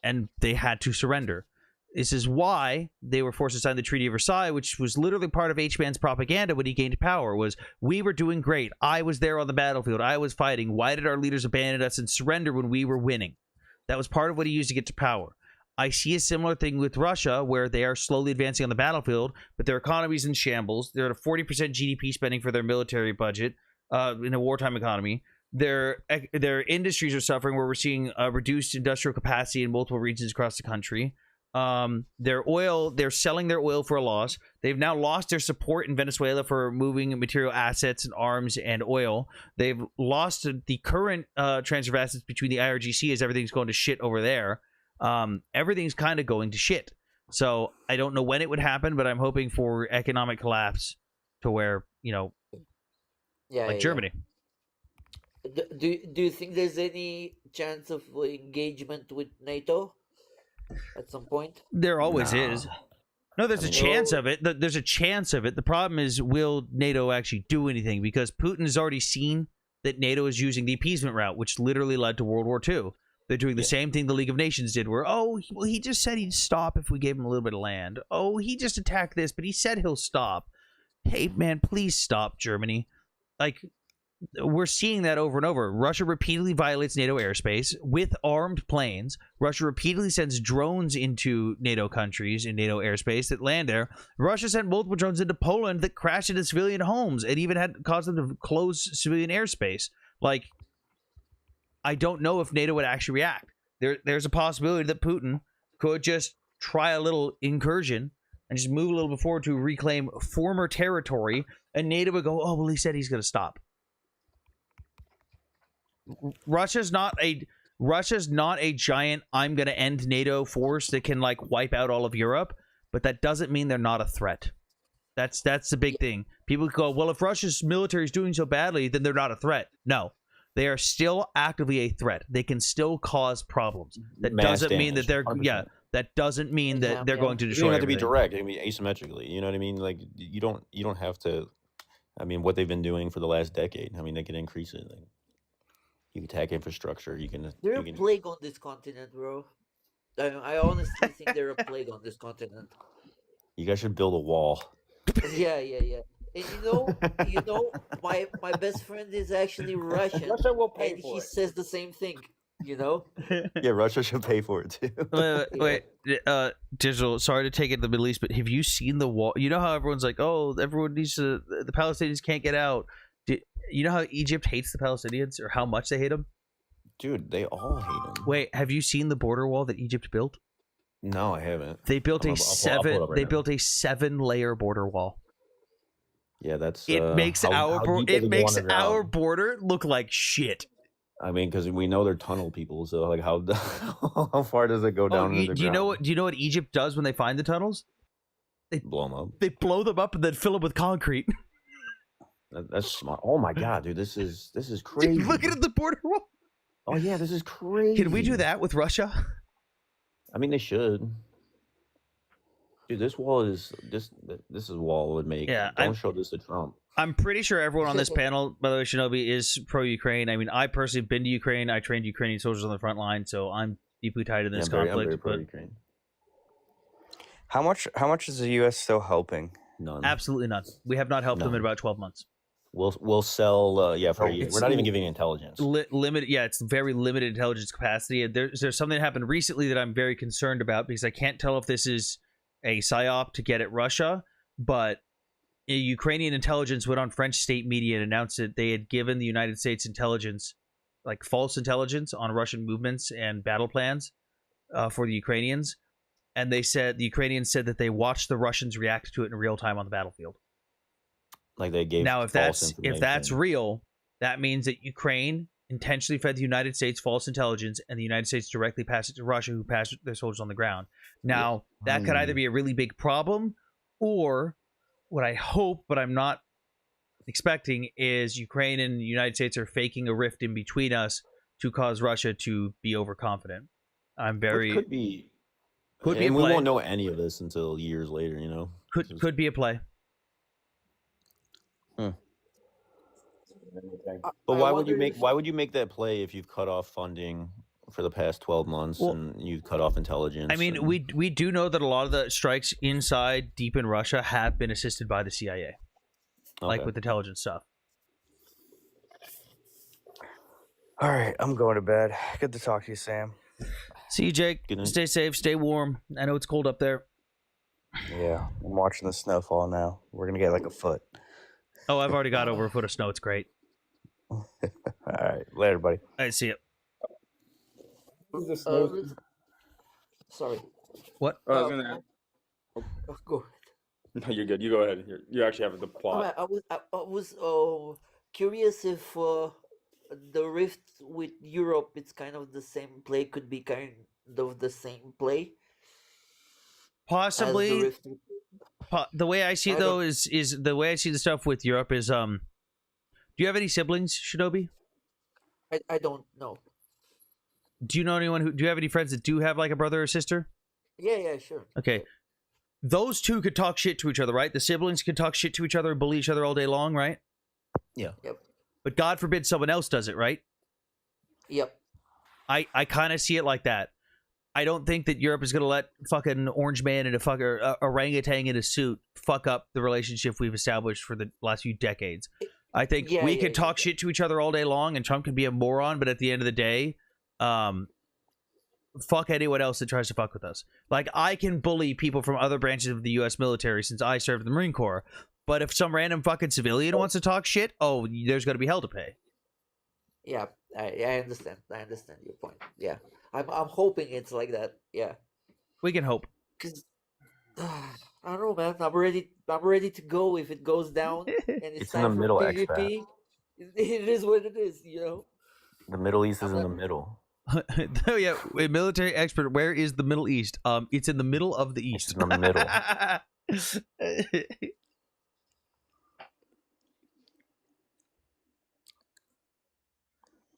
and they had to surrender. This is why they were forced to sign the Treaty of Versailles, which was literally part of H-Man's propaganda when he gained power, was we were doing great. I was there on the battlefield. I was fighting. Why did our leaders abandon us and surrender when we were winning? That was part of what he used to get to power. I see a similar thing with Russia, where they are slowly advancing on the battlefield, but their economy is in shambles. They're at a 40% GDP spending for their military budget in a wartime economy. Their industries are suffering, where we're seeing reduced industrial capacity in multiple regions across the country. Their oil, they're selling their oil for a loss. They've now lost their support in Venezuela for moving material assets and arms and oil. They've lost the current transfer of assets between the IRGC as everything's going to shit over there. Everything's kind of going to shit. So I don't know when it would happen, but I'm hoping for economic collapse to where, Germany. Do you think there's any chance of engagement with NATO at some point? There always is. No, there's a chance of it. There's a chance of it. The problem is, will NATO actually do anything? Because Putin has already seen that NATO is using the appeasement route, which literally led to World War II. They're doing the same thing the League of Nations did, where, he just said he'd stop if we gave him a little bit of land. Oh, he just attacked this, but he said he'll stop. Hey, man, please stop, Germany. We're seeing that over and over. Russia repeatedly violates NATO airspace with armed planes. Russia repeatedly sends drones into NATO countries in NATO airspace that land there. Russia sent multiple drones into Poland that crashed into civilian homes and even had caused them to close civilian airspace. I don't know if NATO would actually react. There's a possibility that Putin could just try a little incursion and just move a little bit forward to reclaim former territory, and NATO would go, oh, well, he said he's going to stop. Russia's not a giant I'm going to end NATO force that can wipe out all of Europe, but that doesn't mean they're not a threat. That's the big thing. People go, well, if Russia's military is doing so badly, then they're not a threat. No, they are still actively a threat. They can still cause problems. That doesn't mean that they're 100%. That doesn't mean that they're going to destroy. You don't have to be everything. direct. I mean, asymmetrically. You know what I mean? You don't have to. I mean, what they've been doing for the last decade. I mean, they can increase it. You can attack infrastructure. They're a plague on this continent, bro. I honestly think they're a plague on this continent. You guys should build a wall. Yeah. And you know, my best friend is actually Russian. Russia will pay and for he it. says the same thing. Yeah, Russia should pay for it too. Wait, Digital, sorry to take it to the Middle East, but have you seen the wall? You know how everyone's like, oh, everyone needs to, the Palestinians can't get out. You know how Egypt hates the Palestinians, or how much they hate them? Dude, they all hate them. Wait, have you seen the border wall that Egypt built? No, I haven't. They built I'll pull it up right now. built a 7-layer border wall. Yeah, that's it makes our border look like shit. I mean, because we know they're tunnel people, so how far does it go down into the ground? Do you know what Egypt does when they find the tunnels? They blow them up. They blow them up and then fill them with concrete. That's smart. Oh my god, dude, this is crazy. Dude, look at the border wall. Oh yeah, this is crazy. Can we do that with Russia? I mean, they should. Dude, this wall is this wall would make. Yeah, don't show this to Trump. I'm pretty sure everyone on this panel, by the way, Shinobi, is pro-Ukraine. I mean, I personally have been to Ukraine. I trained Ukrainian soldiers on the front line, so I'm deeply tied in this conflict. I'm very pro-Ukraine. How much is the U.S. still helping? None. Absolutely none. We have not helped them in about 12 months. We'll sell for a year. We're not even giving intelligence. Limited, yeah, it's very limited intelligence capacity. There's something that happened recently that I'm very concerned about, because I can't tell if this is a psyop to get at Russia, but Ukrainian intelligence went on French state media and announced that they had given the United States intelligence, false intelligence on Russian movements and battle plans for the Ukrainians. And the Ukrainians said that they watched the Russians react to it in real time on the battlefield. They gave now, if that's real, that means that Ukraine intentionally fed the United States false intelligence, and the United States directly passed it to Russia, who passed their soldiers on the ground. Now, that could either be a really big problem, or what I hope, but I'm not expecting, is Ukraine and the United States are faking a rift in between us to cause Russia to be overconfident. I'm very... Could be a play. We won't know any of this until years later, Could be a play. But why would you make that play if you've cut off funding for the past 12 months and you've cut off intelligence? I mean, we do know that a lot of the strikes inside deep in Russia have been assisted by the CIA, like with intelligence stuff. All right, I'm going to bed. Good to talk to you, Sam. See you, Jake. Stay safe, stay warm. I know it's cold up there. Yeah, I'm watching the snowfall now. We're gonna get like a foot. Oh, I've already got over a foot of snow. It's great. All right, later, buddy. I see it. Sorry. What? I was gonna. Go ahead. No, you're good. You go ahead. You actually have the plot. I was curious if the rift with Europe, it's kind of the same play, could be kind of the same play. Possibly. The way I see it, though, is the way I see the stuff with Europe is do you have any siblings, Shinobi? I don't know. Do you know anyone do you have any friends that do have like a brother or sister? Yeah, sure. Okay. Those two could talk shit to each other, right? The siblings could talk shit to each other and bully each other all day long, right? Yeah. Yep. But God forbid someone else does it, right? Yep. I kind of see it like that. I don't think that Europe is going to let fucking orange man and a fucker orangutan in a suit fuck up the relationship we've established for the last few decades. I think we can talk shit to each other all day long, and Trump can be a moron, but at the end of the day, fuck anyone else that tries to fuck with us. Like, I can bully people from other branches of the U.S. military since I served in the Marine Corps, but if some random fucking civilian wants to talk shit, there's going to be hell to pay. Yeah, I understand. I understand your point. Yeah, I'm hoping it's like that. Yeah, we can hope. Cause I don't know, man. I'm ready to go if it goes down and it's time in the middle, for PvP. It is what it is, you know. The Middle East is in the middle. Oh yeah, a military expert. Where is the Middle East? It's in the middle of the East. It's in the middle.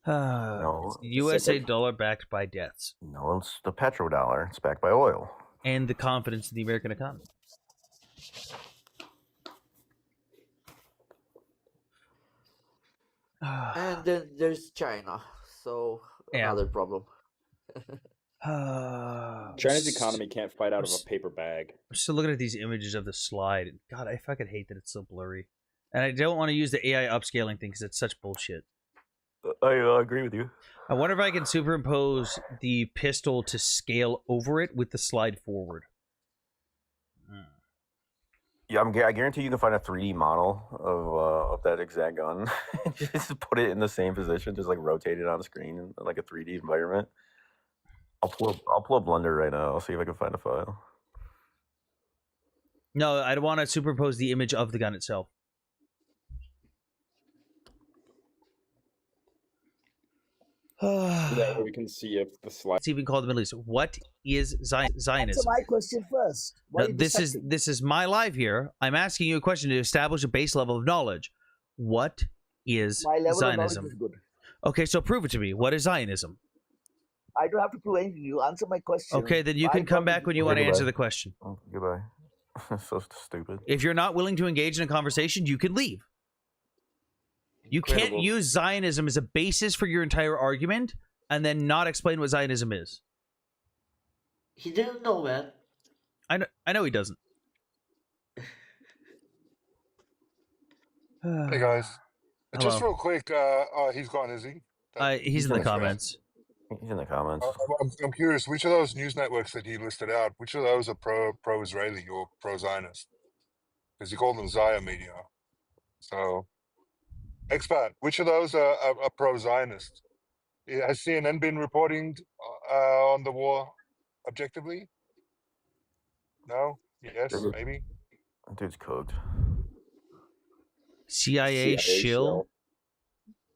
No, USA dollar backed by debts. No, it's the petrodollar. It's backed by oil. And the confidence in the American economy. And then there's China. So another problem. China's economy can't fight out of a paper bag. I'm still looking at these images of the slide. God, I fucking hate that it's so blurry. And I don't want to use the AI upscaling thing because it's such bullshit. I agree with you. I wonder if I can superimpose the pistol to scale over it with the slide forward. Yeah, I guarantee you can find a 3D model of that exact gun. Just put it in the same position, just like rotate it on the screen in like a 3D environment. I'll pull up Blender right now. I'll see if I can find a file. No, I'd want to superimpose the image of the gun itself. That way we can see if the slide. It's even called the Middle East. What is Zionism? Answer my question first. Now, this is my live here. I'm asking you a question to establish a base level of knowledge. What is my level Zionism? Of knowledge is good. Okay, so prove it to me. What is Zionism? I don't have to prove anything. You answer my question. Okay, then you can come back when you want to answer the question. Oh, goodbye. So stupid. If you're not willing to engage in a conversation, you can leave. You can't use Zionism as a basis for your entire argument and then not explain what Zionism is. He didn't know, man. I know he doesn't. Hey guys, Hello. just real quick. He's gone, is he? He's in the comments. He's in the comments. I'm curious, which of those news networks that he listed out, which of those are pro-Israeli or pro-Zionist? Because he called them Zia media. So, expert, which of those are pro-Zionist? Has CNN been reporting on the war objectively? No? Yes? Maybe? Dude's cooked. CIA shill?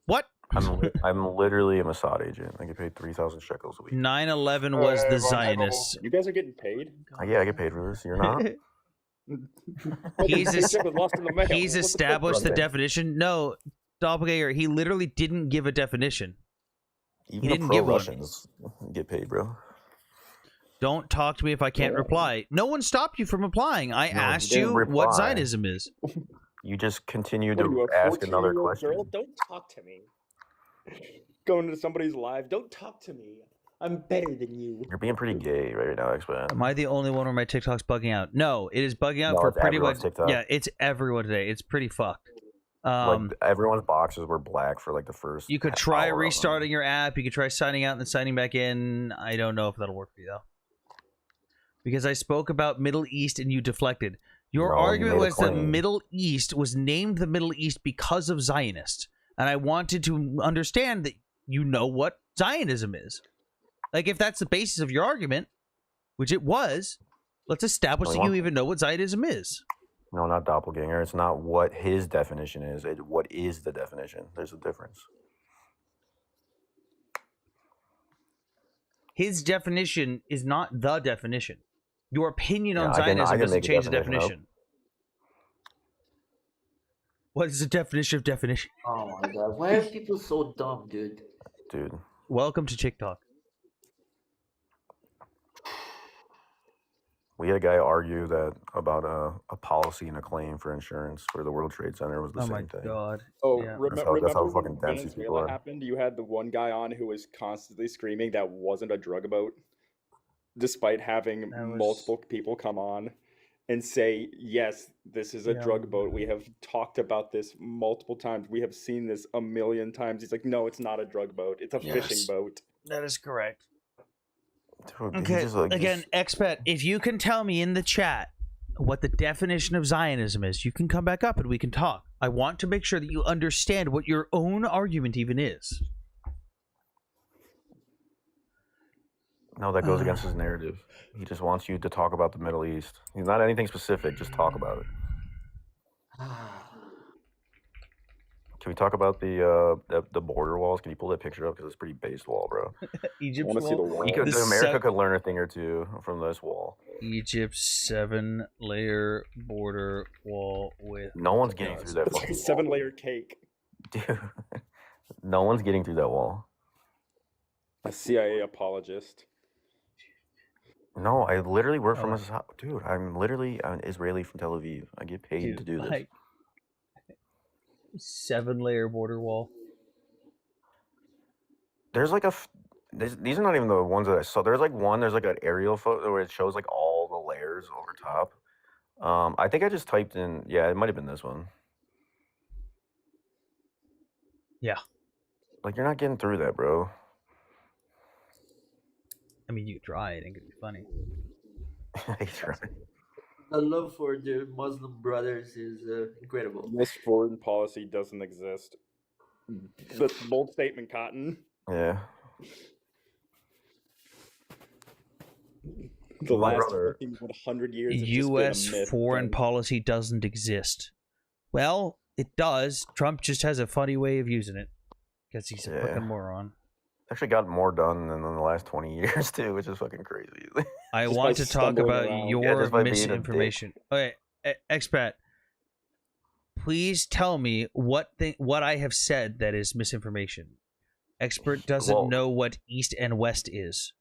What? I'm literally a Mossad agent. I get paid 3,000 shekels a week. 9/11 was the Zionists. You guys are getting paid? Yeah, I get paid for this. You're not? He's established the definition. No, Doppelganger, he literally didn't give a definition. Even he didn't give Russians get paid, bro. Don't talk to me if I can't reply. No one stopped you from replying. I asked you what Zionism is. You just continue What are you, to a ask another 14-year-old question. girl? Don't talk to me. Going into somebody's live, don't talk to me. I'm better than you. You're being pretty gay right now, X-Man. Am I the only one where my TikTok's bugging out? No, it is bugging out No, for it's pretty everyone's much. TikTok. Yeah, it's everyone today. It's pretty fucked. Like everyone's boxes were black for like the first. You could try hour of them. restarting your app. You could try signing out and then signing back in. I don't know if that'll work for you though, because I spoke about Middle East and you deflected. Your No, you argument made a was that claim. Middle East was named the Middle East because of Zionists, and I wanted to understand that you know what Zionism is. Like, if that's the basis of your argument, which it was, let's establish that you even know what Zionism is. No, not doppelganger. It's not what his definition is. What is the definition? There's a difference. His definition is not the definition. Your opinion on I can Zionism doesn't make a change the definition up. definition. What is the definition of definition? Oh my god, why are people so dumb, dude? Dude. Welcome to TikTok. We had a guy argue that about a policy and a claim for insurance for the World Trade Center was the same thing. God. Oh, Yeah. That's how remember fucking when dense these people Venezuela are. happened? You had the one guy on who was constantly screaming that wasn't a drug boat, despite having multiple people come on and say, yes, this is a drug boat. We have talked about this multiple times. We have seen this a million times. He's like, no, it's not a drug boat. It's a fishing boat. That is correct. Dude, Okay, again, expat, if you can tell me in the chat what the definition of Zionism is, you can come back up and we can talk. I want to make sure that you understand what your own argument even is. No, that goes against his narrative. He just wants you to talk about the Middle East. He's not anything specific. Just talk about it. Can we talk about the border walls? Can you pull that picture up? Because it's a pretty based wall, bro. Egypt's see the wall. America could learn a thing or two from this wall. Egypt's 7-layer border wall with... No one's getting through that fucking wall. 7-layer cake. Dude, no one's getting through that wall. A CIA apologist. No, I literally work from a... Dude, I'm literally an Israeli from Tel Aviv. I get paid to do this. Like, 7-layer border wall. There's like these are not even the ones that I saw. There's like an aerial photo where it shows like all the layers over top. I think I just typed in, yeah, it might have been this one. Yeah. Like, you're not getting through that, bro. I mean, you try. It ain't gonna be funny. I try. The love for their Muslim brothers is incredible. This foreign policy doesn't exist. That's a bold statement, Cotton. Yeah. The last 100 years has U.S. just been a myth. foreign policy doesn't exist. Well, it does. Trump just has a funny way of using it because he's a fucking moron. Actually got more done than in the last 20 years too, which is fucking crazy. I want to talk about your misinformation. Okay, expat, please tell me what I have said that is misinformation. Expert doesn't know what East and West is.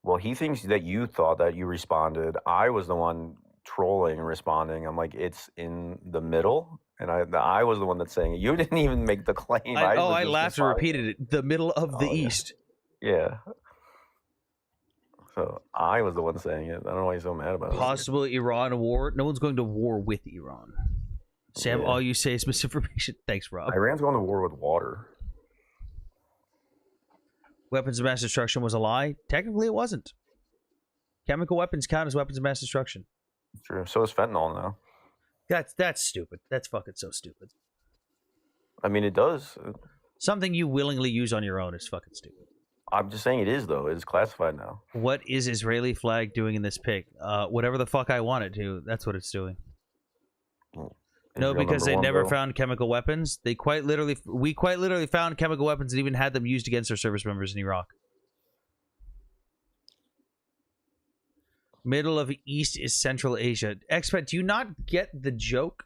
Well, he thinks that you thought that you responded. I was the one trolling and responding. I'm like, it's in the middle. And I was the one that's saying it. You didn't even make the claim. I laughed and repeated it. The middle of the East. Yeah. So I was the one saying it. I don't know why he's so mad about it. Possible Iran war. No one's going to war with Iran. Sam, all you say is misinformation. Thanks, Rob. Iran's going to war with water. Weapons of mass destruction was a lie. Technically, it wasn't. Chemical weapons count as weapons of mass destruction. True. So is fentanyl now. That's stupid. That's fucking so stupid. I mean, it does. Something you willingly use on your own is fucking stupid. I'm just saying it is, though. It's classified now. What is Israeli flag doing in this pic? Whatever the fuck I want it to. That's what it's doing. No, because they never found chemical weapons. We quite literally found chemical weapons and even had them used against our service members in Iraq. Middle of East is Central Asia. Expat, do you not get the joke?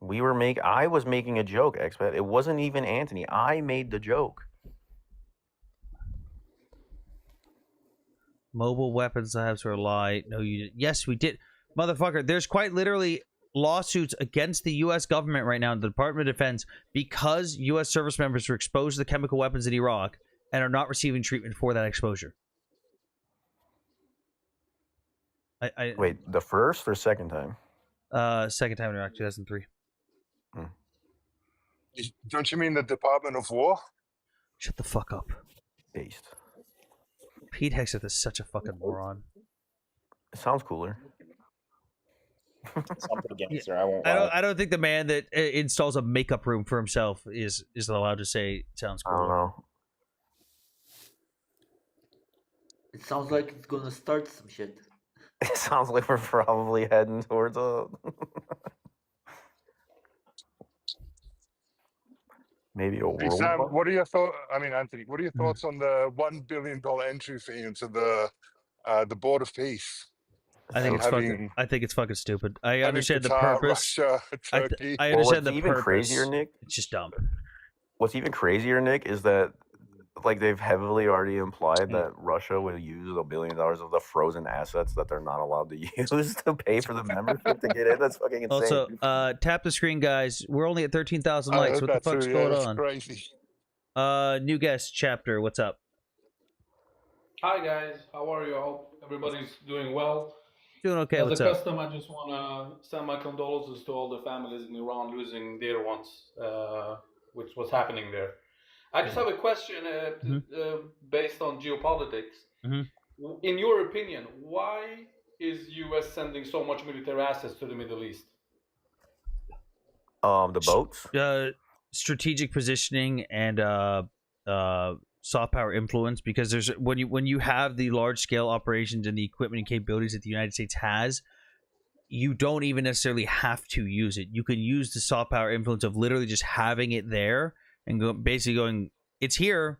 I was making a joke, Expat. It wasn't even Anthony. I made the joke. Mobile weapons labs were a lie. No, you didn't. Yes, we did. Motherfucker, there's quite literally lawsuits against the U.S. government right now, the Department of Defense, because U.S. service members were exposed to the chemical weapons in Iraq and are not receiving treatment for that exposure. Wait, the first or second time? Second time in Iraq, 2003. Don't you mean the Department of War? Shut the fuck up. Based. Pete Hegseth is such a fucking moron. It sounds cooler. Something against her. I don't think the man that installs a makeup room for himself is allowed to say sounds cool. I don't know. It sounds like it's gonna start some shit. It sounds like we're probably heading towards a maybe a Hey, world Sam, war. what are your thoughts? I mean, Anthony, what are your thoughts on the $1 billion entry fee into the Board of Peace? I think it's fucking stupid. I understand the Qatar, purpose. Russia, Turkey. I understand the what's even purpose. crazier, Nick? It's just dumb. What's even crazier, Nick, is that like they've heavily already implied that Russia will use $1 billion of the frozen assets that they're not allowed to use to pay for the membership to get in. That's fucking insane. Also, tap the screen, guys. We're only at 13,000 likes. What the fuck's going on? Crazy. New guest chapter. What's up? Hi guys, how are you? I hope everybody's doing well. Doing okay. As What's a up? custom, I just want to send my condolences to all the families in Iran losing dear ones, which was happening there. I just have a question based on geopolitics. In your opinion, why is U.S. sending so much military assets to the Middle East? The boats? Strategic positioning and soft power influence, because there's when you have the large scale operations and the equipment and capabilities that the United States has, you don't even necessarily have to use it. You can use the soft power influence of literally just having it there and basically going, it's here.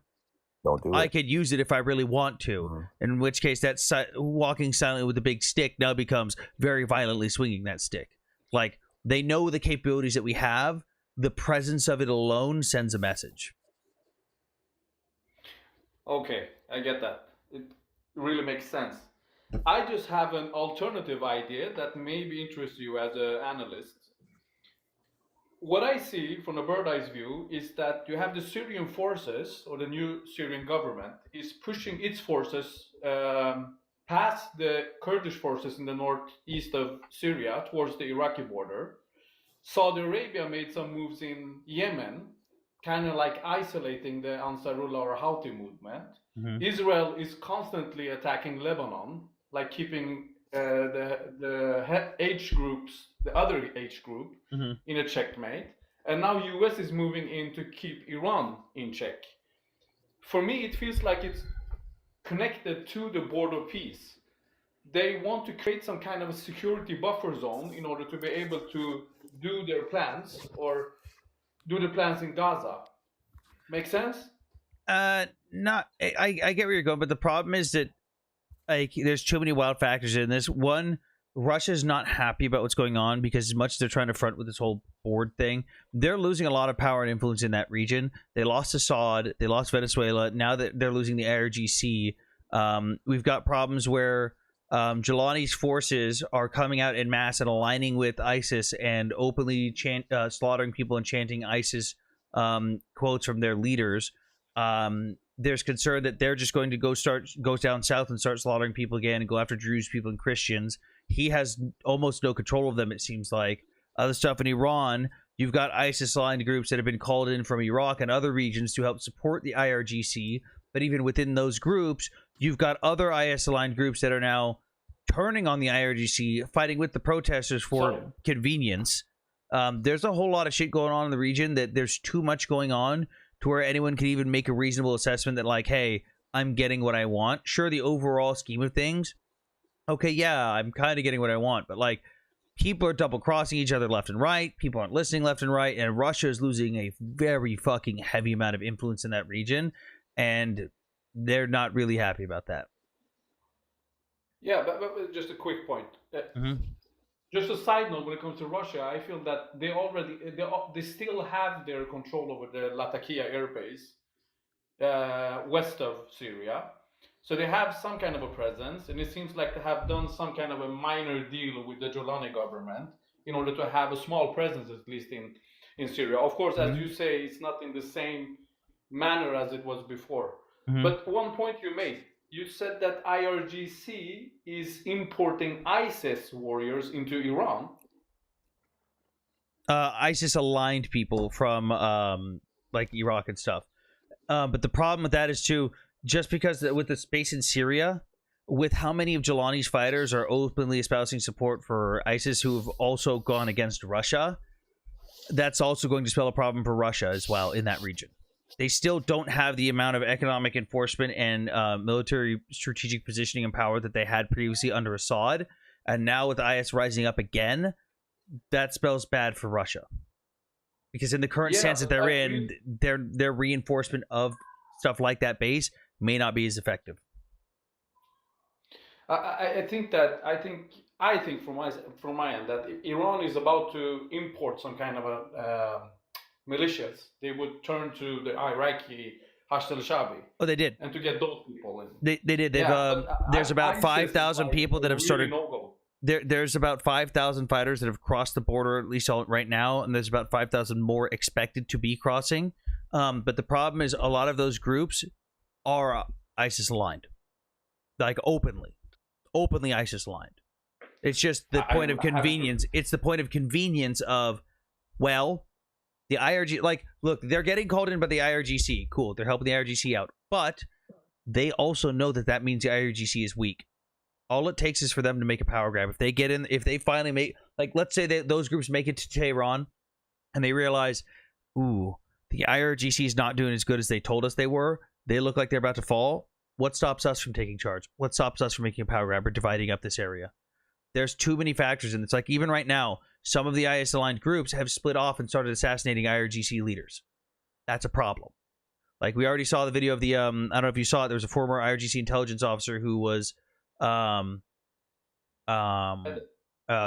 Don't do it. I could use it if I really want to. In which case, that walking silently with a big stick now becomes very violently swinging that stick. Like, they know the capabilities that we have. The presence of it alone sends a message. Okay, I get that. It really makes sense. I just have an alternative idea that maybe interests you as an analyst. What I see from a bird's-eye view is that you have the Syrian forces, or the new Syrian government, is pushing its forces past the Kurdish forces in the northeast of Syria towards the Iraqi border. Saudi Arabia made some moves in Yemen, kind of like isolating the Ansarullah or Houthi movement. Israel is constantly attacking Lebanon, like keeping the age groups, the other age group, in a checkmate. And now US is moving in to keep Iran in check. For me, it feels like it's connected to the board of peace. They want to create some kind of a security buffer zone in order to be able to do their plans, or do the plans in Gaza. Make sense? Not. I get where you're going, but the problem is that, like, there's too many wild factors in this. One, Russia's not happy about what's going on, because as much as they're trying to front with this whole board thing, they're losing a lot of power and influence in that region. They lost Assad, they lost Venezuela. Now that they're losing the IRGC, we've got problems where Jelani's forces are coming out en masse and aligning with ISIS and openly slaughtering people and chanting ISIS quotes from their leaders. There's concern that they're just going to go down south and start slaughtering people again and go after Druze people and Christians. He has almost no control of them, it seems like. Other stuff in Iran, you've got ISIS-aligned groups that have been called in from Iraq and other regions to help support the IRGC. But even within those groups, you've got other IS-aligned groups that are now turning on the IRGC, fighting with the protesters for convenience. There's a whole lot of shit going on in the region that there's too much going on to where anyone can even make a reasonable assessment that, like, hey, I'm getting what I want. Sure, the overall scheme of things, okay, yeah, I'm kind of getting what I want, but, like, people are double-crossing each other left and right, people aren't listening left and right, and Russia is losing a very fucking heavy amount of influence in that region, and they're not really happy about that. Yeah, but just a quick point. Just a side note, when it comes to Russia, I feel that they still have their control over the Latakia airbase west of Syria. So they have some kind of a presence, and it seems like they have done some kind of a minor deal with the Jolani government in order to have a small presence, at least in Syria. Of course, as you say, it's not in the same manner as it was before. But one point you made, you said that IRGC is importing ISIS warriors into Iran. ISIS aligned people from like Iraq and stuff. But the problem with that is too, just because with the space in Syria, with how many of Jelani's fighters are openly espousing support for ISIS who have also gone against Russia, that's also going to spell a problem for Russia as well in that region. They still don't have the amount of economic enforcement and military strategic positioning and power that they had previously under Assad. And now with IS rising up again, that spells bad for Russia. Because in the current stance that they're in, their reinforcement of stuff like that base may not be as effective. I think from my end that Iran is about to import some kind of a militias. They would turn to the Iraqi Hashd al-Shabi. Oh, they did. And to get those people in. They did. They've there's about 5,000 people that have started. There's about 5,000 fighters that have crossed the border, at least right now, and there's about 5,000 more expected to be crossing. But the problem is a lot of those groups are ISIS aligned, like openly ISIS aligned. It's just the point of convenience. It's the point of convenience of, well, the IRG, like, look, they're getting called in by the IRGC. Cool, they're helping the IRGC out, but they also know that means the IRGC is weak. All it takes is for them to make a power grab. If they get in, if they finally make, like, let's say that those groups make it to Tehran and they realize, ooh, the IRGC is not doing as good as they told us they were. They look like they're about to fall. What stops us from taking charge? What stops us from making a power grab or dividing up this area? There's too many factors, and it's like even right now, some of the IS-aligned groups have split off and started assassinating IRGC leaders. That's a problem. Like, we already saw the video of the, I don't know if you saw it, there was a former IRGC intelligence officer who was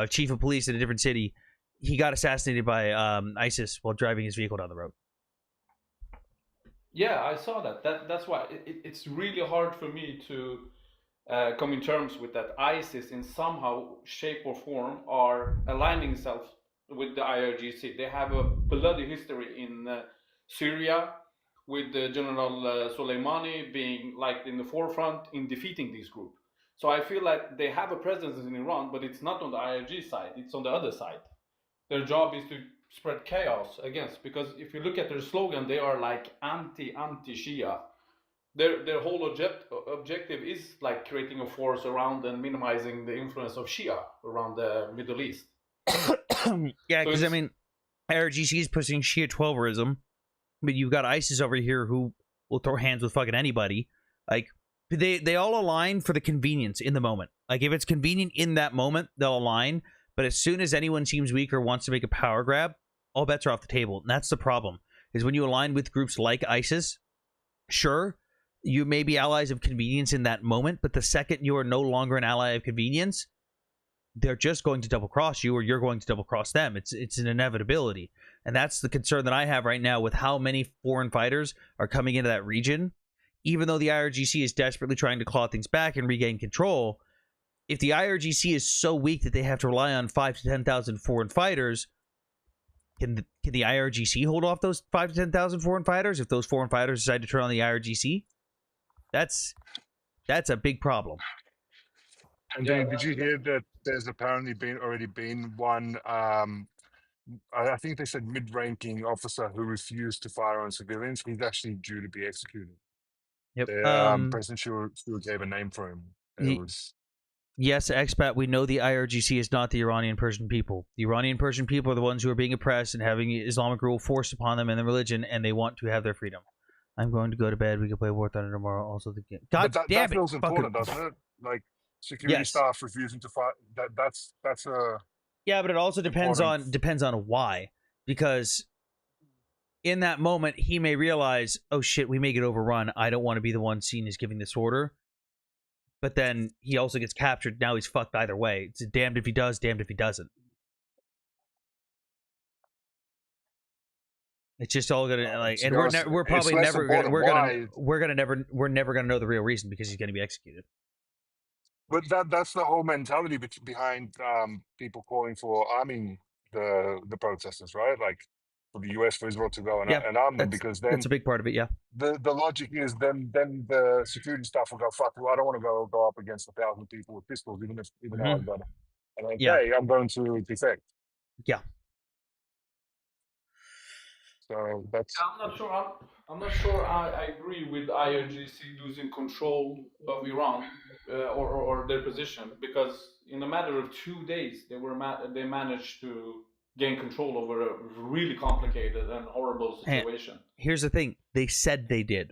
chief of police in a different city. He got assassinated by ISIS while driving his vehicle down the road. Yeah, I saw that. That's why it's really hard for me to come in terms with that. ISIS in somehow, shape or form are aligning themselves with the IRGC. They have a bloody history in Syria, with General Soleimani being like in the forefront in defeating these groups. So I feel like they have a presence in Iran, but it's not on the IRG side, it's on the other side. Their job is to spread chaos against, because if you look at their slogan, they are like anti-Shia. Their whole objective is like creating a force around and minimizing the influence of Shia around the Middle East. Yeah, because I mean, IRGC is pushing Shia 12erism, but you've got ISIS over here who will throw hands with fucking anybody. Like, they all align for the convenience in the moment. Like, if it's convenient in that moment, they'll align. But as soon as anyone seems weak or wants to make a power grab, all bets are off the table. And that's the problem, is when you align with groups like ISIS, sure, you may be allies of convenience in that moment, but the second you are no longer an ally of convenience, they're just going to double cross you, or you're going to double cross them. It's an inevitability. And that's the concern that I have right now with how many foreign fighters are coming into that region. Even though the IRGC is desperately trying to claw things back and regain control, if the IRGC is so weak that they have to rely on 5,000 to 10,000 foreign fighters, can the IRGC hold off those 5,000 to 10,000 foreign fighters if those foreign fighters decide to turn on the IRGC? That's a big problem. And did you hear that there's apparently already been one, I think they said mid-ranking officer who refused to fire on civilians? He's actually due to be executed. Yep. President Shura gave a name for him. Yes, expat, we know the IRGC is not the Iranian Persian people. The Iranian Persian people are the ones who are being oppressed and having Islamic rule forced upon them in their religion, and they want to have their freedom. I'm going to go to bed. We can play War Thunder tomorrow. Also, the game. God damn it! That feels important, doesn't it? Like, security staff refusing to fight. That's a... Yeah, but it also depends on why. Because in that moment, he may realize, oh shit, we may get overrun. I don't want to be the one seen as giving this order. But then he also gets captured. Now he's fucked either way. It's damned if he does, damned if he doesn't. It's just all gonna like, and we're probably never gonna we're never gonna know the real reason, because he's gonna be executed. But that's the whole mentality behind people calling for arming the protesters, right? Like for the US, for Israel to go and arm them, because then that's a big part of it. Yeah. The logic is then the security staff will go, fuck, well, I don't want to go up against 1,000 people with pistols, even though I've got it. And okay, I'm going to defect. Yeah. So that's. I'm not sure. I agree with IRGC losing control of Iran or their position, because in a matter of 2 days they managed to gain control over a really complicated and horrible situation. And here's the thing: they said they did.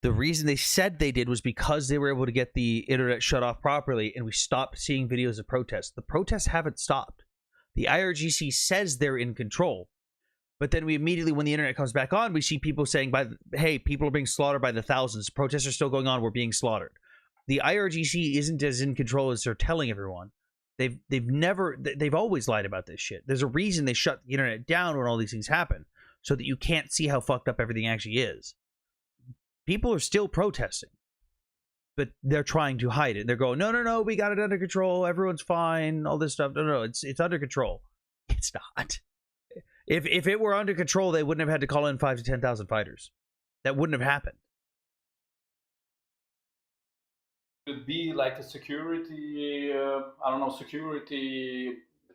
The reason they said they did was because they were able to get the internet shut off properly, and we stopped seeing videos of protests. The protests haven't stopped. The IRGC says they're in control. But then we immediately, when the internet comes back on, we see people saying, hey, people are being slaughtered by the thousands. Protests are still going on. We're being slaughtered. The IRGC isn't as in control as they're telling everyone. They've always lied about this shit. There's a reason they shut the internet down when all these things happen, so that you can't see how fucked up everything actually is. People are still protesting, but they're trying to hide it. They're going, no, we got it under control. Everyone's fine. All this stuff. No, it's under control. It's not. If it were under control, they wouldn't have had to call in 5,000 to 10,000 fighters. That wouldn't have happened. Could be like a security, security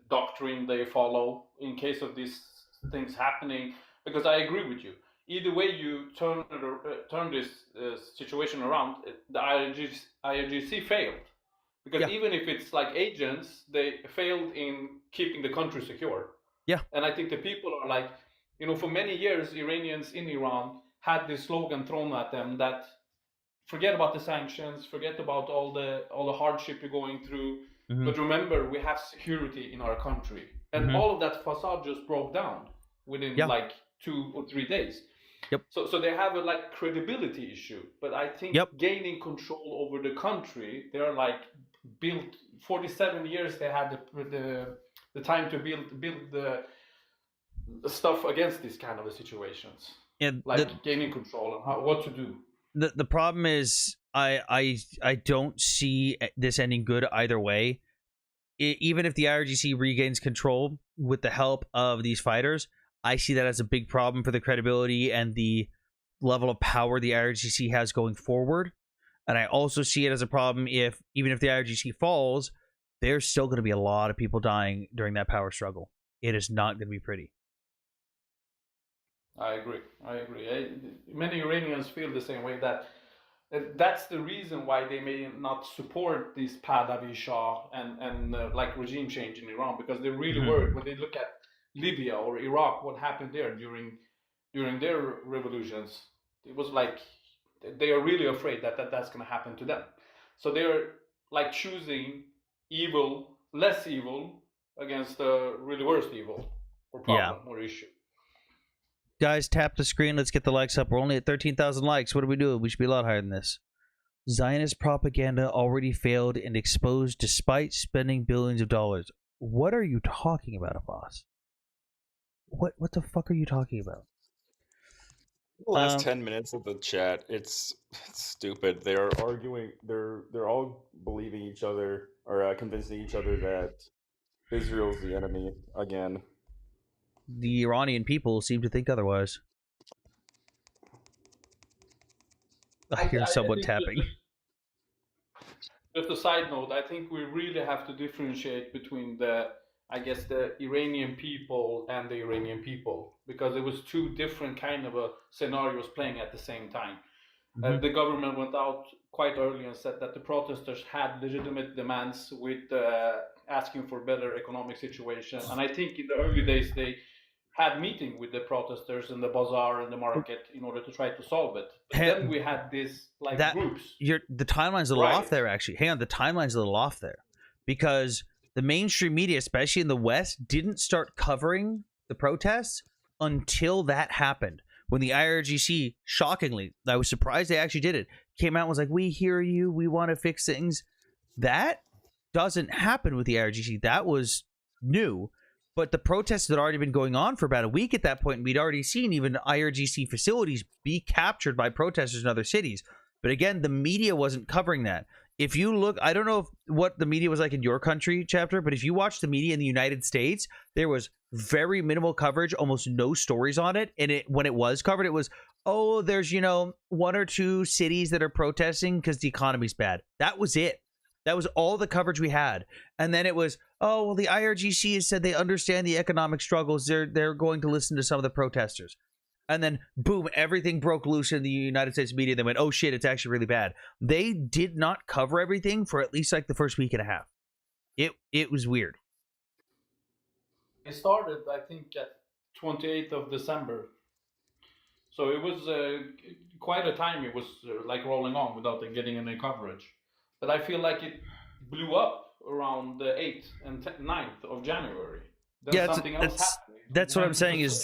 doctrine they follow in case of these things happening. Because I agree with you. Either way you turn this situation around, the IRGC failed. Because even if it's like agents, they failed in keeping the country secure. Yeah. And I think the people are like, for many years, Iranians in Iran had this slogan thrown at them that forget about the sanctions, forget about all the hardship you're going through, but remember, we have security in our country. And all of that facade just broke down within like 2 or 3 days. Yep. So they have a credibility issue, but I think gaining control over the country, they're like built 47 years. They had the time to build the stuff against these kind of situations, and gaining control and what to do. The problem is I don't see this ending good either way. Even if the IRGC regains control with the help of these fighters, I see that as a big problem for the credibility and the level of power the IRGC has going forward. And I also see it as a problem even if the IRGC falls, there's still going to be a lot of people dying during that power struggle. It is not going to be pretty. I agree. Many Iranians feel the same way, that's the reason why they may not support this Pahlavi Shah and regime change in Iran, because they really worried when they look at Libya or Iraq, what happened there during their revolutions. It was like they are really afraid that's going to happen to them. So they're like choosing evil, less evil, against the really worst evil or problem or issue. Guys, tap the screen. Let's get the likes up. We're only at 13,000 likes. What are we doing? We should be a lot higher than this. Zionist propaganda already failed and exposed despite spending billions of dollars. What are you talking about, Abbas? What the fuck are you talking about? The last 10 minutes of the chat, it's stupid. They're arguing. They're all believing each other or convincing each other that Israel's the enemy again. The Iranian people seem to think otherwise. I hear someone tapping. Just a side note, I think we really have to differentiate between the Iranian people and the Iranian people, because it was two different kind of scenarios playing at the same time. The government went out quite early and said that the protesters had legitimate demands with asking for better economic situation. And I think in the early days they had meeting with the protesters in the bazaar and the market in order to try to solve it. But then we had this groups. The timeline's a little off there, actually. Hang on, the timeline's a little off there, because the mainstream media, especially in the West, didn't start covering the protests until that happened. When the IRGC, shockingly, I was surprised they actually did it, came out and was like, we hear you, we want to fix things. That doesn't happen with the IRGC. That was new. But the protests had already been going on for about a week at that point, and we'd already seen even IRGC facilities be captured by protesters in other cities. But again, the media wasn't covering that. if you look, I don't know what the media was like in your country, Chapter, but if you watch the media in the United States, there was very minimal coverage, almost no stories on it. And when it was covered, it was, oh, there's, one or two cities that are protesting because the economy's bad. That was it. That was all the coverage we had. And then it was, oh, well, the IRGC has said they understand the economic struggles. They're going to listen to some of the protesters. And then, boom, everything broke loose in the United States media. They went, oh, shit, it's actually really bad. They did not cover everything for at least like the first week and a half. It was weird. It started, I think, at 28th of December. So it was quite a time it was like rolling on without getting any coverage. But I feel like it blew up around the 8th and 9th of January. Then something else happened. That's what I'm saying is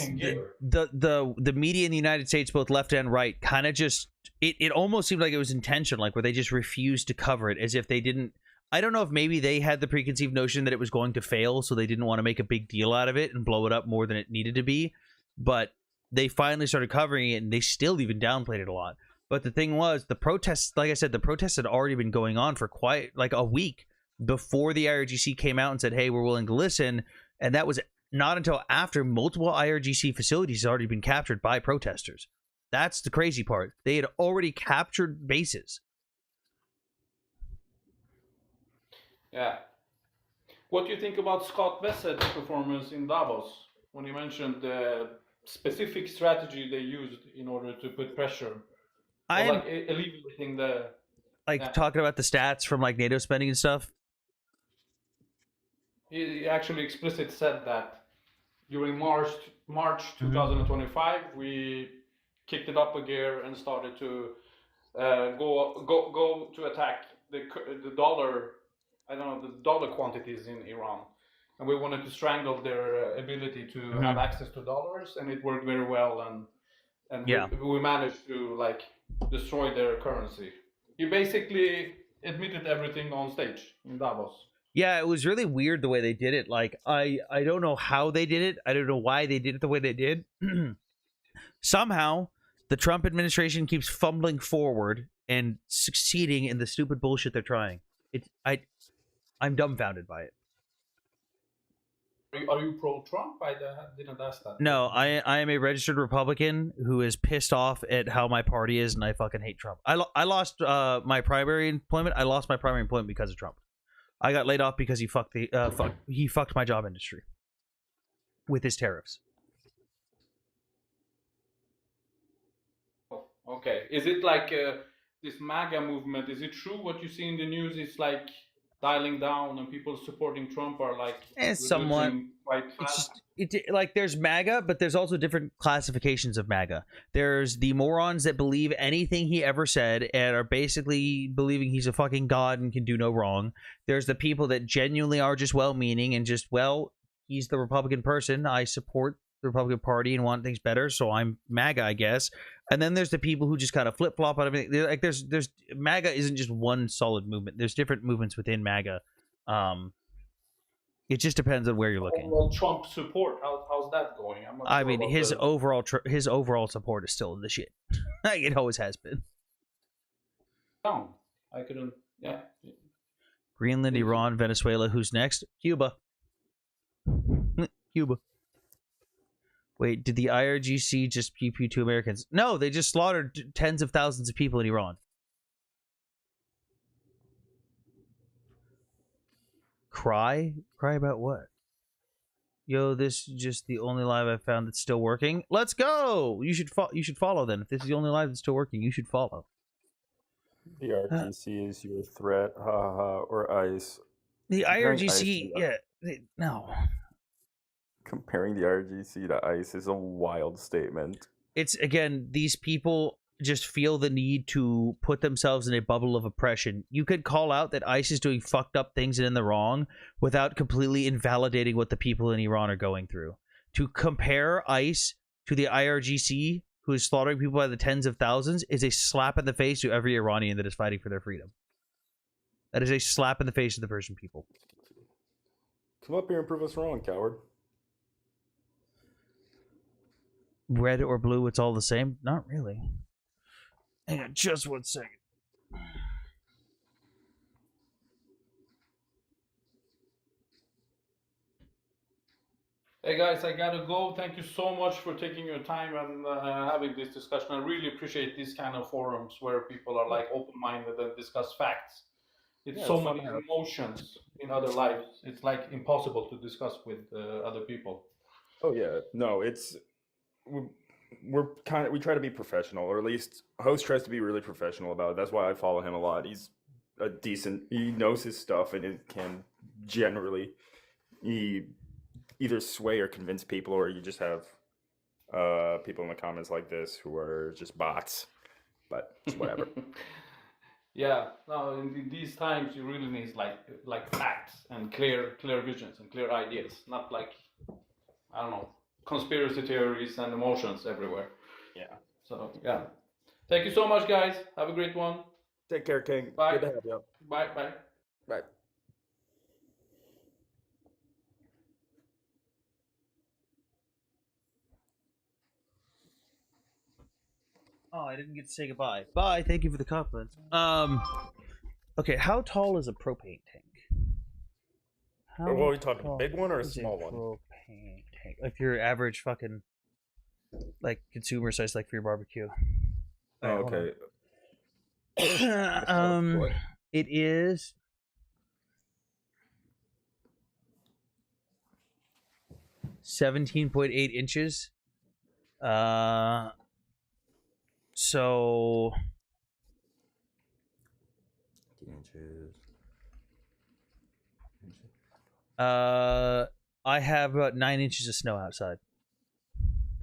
the media in the United States, both left and right, kind of just, it almost seemed like it was intentional, like where they just refused to cover it as if they didn't. I don't know if maybe they had the preconceived notion that it was going to fail, so they didn't want to make a big deal out of it and blow it up more than it needed to be. But they finally started covering it, and they still even downplayed it a lot. But the thing was, the protests, like I said, the protests had already been going on for quite like a week before the IRGC came out and said, hey, we're willing to listen. And that was not until after multiple IRGC facilities had already been captured by protesters. That's the crazy part. They had already captured bases. Yeah. What do you think about Scott Bessett's performance in Davos when he mentioned the specific strategy they used in order to put pressure? Like alleviating the... talking about the stats from like NATO spending and stuff? He actually explicitly said that during March 2025, we kicked it up a gear and started to go to attack the dollar. I don't know, the dollar quantities in Iran, and we wanted to strangle their ability to have access to dollars, and it worked very well. And we managed to like destroy their currency. He basically admitted everything on stage in Davos. Yeah, it was really weird the way they did it. Like, I don't know how they did it. I don't know why they did it the way they did. Somehow, the Trump administration keeps fumbling forward and succeeding in the stupid bullshit they're trying. I'm dumbfounded by it. Are you pro-Trump? I didn't ask that. No, I am a registered Republican who is pissed off at how my party is, and I fucking hate Trump. I lost my primary employment. I lost my primary employment because of Trump. I got laid off because he fucked my job industry with his tariffs. Okay. Is it like this MAGA movement? Is it true what you see in the news is like dialing down and people supporting Trump are like somewhat quite fast? Like there's MAGA, but there's also different classifications of MAGA. There's the morons that believe anything he ever said and are basically believing he's a fucking god and can do no wrong. There's the people that genuinely are just well-meaning and just, well, he's the Republican person. I support the Republican Party and want things better, so I'm MAGA, I guess. And then there's the people who just kind of flip-flop on everything. Like there's MAGA isn't just one solid movement. There's different movements within MAGA. It just depends on where you're looking. Well, Trump support, how's that going? I mean, his overall support is still the shit. Like it always has been. Down. I couldn't. Yeah. Greenland, Iran, Venezuela. Who's next? Cuba. Cuba. Wait, did the IRGC just pew-pew to Americans? No, they just slaughtered tens of thousands of people in Iran. Cry? Cry about what? Yo, this is just the only live I found that's still working. Let's go! You should follow then. If this is the only live that's still working, you should follow. The IRGC is your threat, or ICE. The IRGC, no. Comparing the IRGC to ICE is a wild statement. It's, again, these people just feel the need to put themselves in a bubble of oppression. You could call out that ICE is doing fucked up things and in the wrong without completely invalidating what the people in Iran are going through. To compare ICE to the IRGC, who is slaughtering people by the tens of thousands, is a slap in the face to every Iranian that is fighting for their freedom. That is a slap in the face to the Persian people. Come up here and prove us wrong, coward. Red or blue, it's all the same? Not really. Hang on just 1 second. Hey guys, I gotta go. Thank you so much for taking your time and having this discussion. I really appreciate these kind of forums where people are like open-minded and discuss facts. It's so many emotions in other lives. It's like impossible to discuss with other people. Oh yeah, no, we try to be professional, or at least host tries to be really professional about it. That's why I follow him a lot. He's he knows his stuff, and it can generally either sway or convince people, or you just have people in the comments like this who are just bots. But it's whatever. Yeah, no, in these times you really need like facts and clear visions and clear ideas, not like, I don't know, conspiracy theories and emotions everywhere. Yeah. So yeah, thank you so much, guys. Have a great one. Take care, King. Bye. Good to have you. Bye. Bye. Bye. Oh, I didn't get to say goodbye. Bye. Thank you for the compliment. Okay, how tall is a propane tank? What are we talking? A big one or a small one? Propane tank, like your average fucking like consumer size, like for your barbecue. Oh, okay. It is 17.8 inches. So I have about 9 inches of snow outside.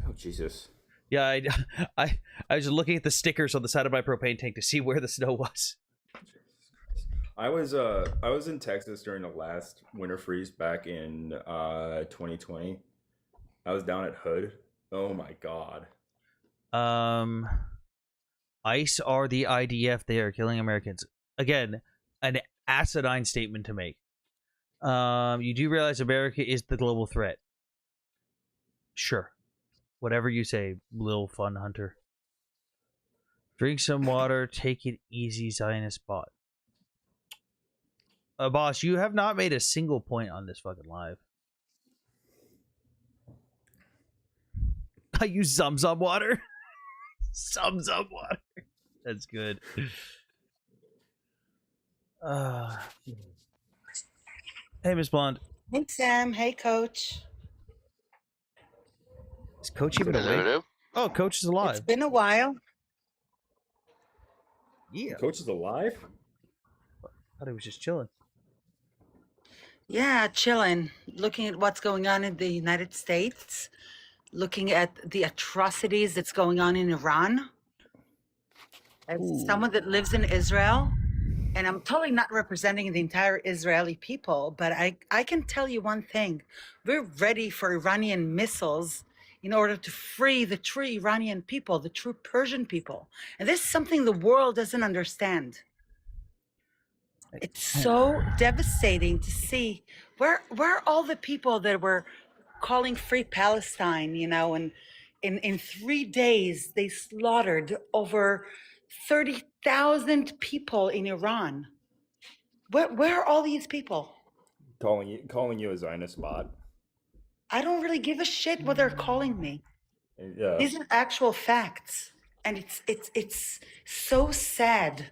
Oh Jesus. Yeah, I was looking at the stickers on the side of my propane tank to see where the snow was. I was in Texas during the last winter freeze back in 2020. I was down at Hood. Oh my god. ICE are the IDF. They are killing Americans. Again, an asinine statement to make. You do realize America is the global threat. Sure. Whatever you say, Lil Fun Hunter. Drink some water. Take it easy, Zionist bot. Boss, you have not made a single point on this fucking live. I use Zum water. Zum water. That's good. Hey, Miss Blonde. Hey, Sam. Hey, Coach. Is Coach even awake? Oh, Coach is alive. It's been a while. Yeah. Coach is alive? I thought he was just chilling. Yeah, chilling. Looking at what's going on in the United States. Looking at the atrocities that's going on in Iran. As someone that lives in Israel, and I'm totally not representing the entire Israeli people, but I can tell you one thing. We're ready for Iranian missiles in order to free the true Iranian people, the true Persian people. And this is something the world doesn't understand. It's so devastating to see where all the people that were calling free Palestine, you know, and in 3 days they slaughtered over 30,000 people in Iran. Where are all these people? Calling you a Zionist bot. I don't really give a shit what they're calling me. Yeah. These are actual facts, and it's so sad.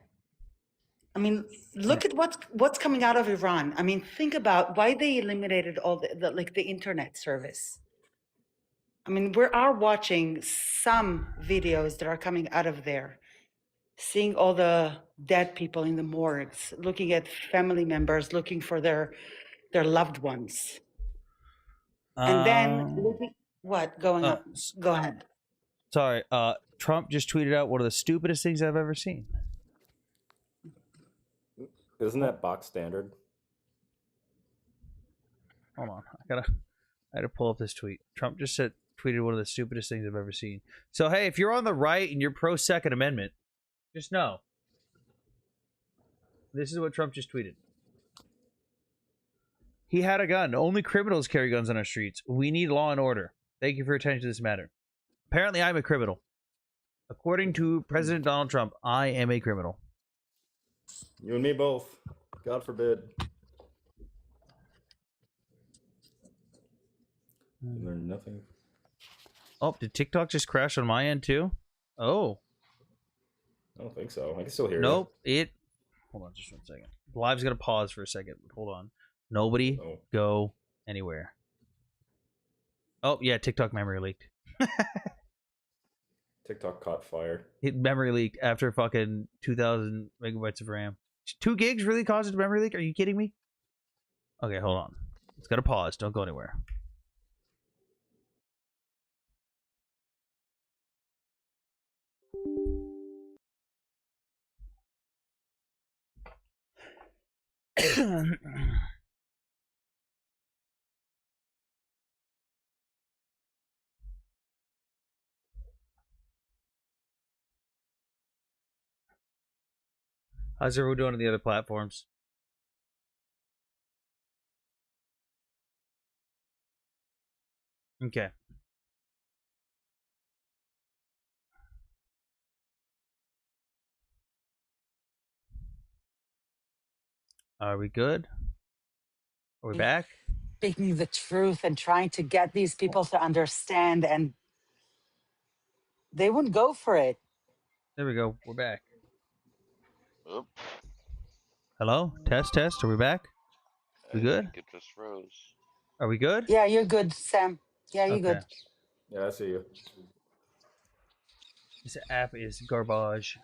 I mean, look at what's coming out of Iran. I mean, think about why they eliminated all the internet service. I mean, we are watching some videos that are coming out of there, seeing all the dead people in the morgues, looking at family members, looking for their loved ones. And then looking, what going on? Go ahead. Sorry, Trump just tweeted out one of the stupidest things I've ever seen. Isn't that box standard? Hold on, I had to pull up this tweet. Trump just tweeted one of the stupidest things I've ever seen. So hey, if you're on the right and you're pro Second Amendment, just know this is what Trump just tweeted. He had a gun. Only criminals carry guns on our streets. We need law and order. Thank you for your attention to this matter. Apparently, I'm a criminal. According to President Donald Trump, I am a criminal. You and me both. God forbid. You learn nothing. Oh, did TikTok just crash on my end too? Oh. I don't think so. I can still hear Nope. It. Hold on just one second. Live's going to pause for a second. Hold on. Nobody go anywhere. Oh, yeah. TikTok memory leaked. TikTok caught fire. It memory leaked after fucking 2,000 megabytes of RAM. 2 gigs really caused a memory leak? Are you kidding me? Okay, hold on. It's got to pause. Don't go anywhere. How's everyone doing on the other platforms? Okay. Are we good? Are we back? Speaking the truth and trying to get these people to understand, and they wouldn't go for it. There we go. We're back. Oop. Hello? Test, test. Are we back? We good? I think it just froze. Are we good? Yeah, you're good, Sam. Yeah, you're Okay. good. Yeah, I see you. This app is garbage.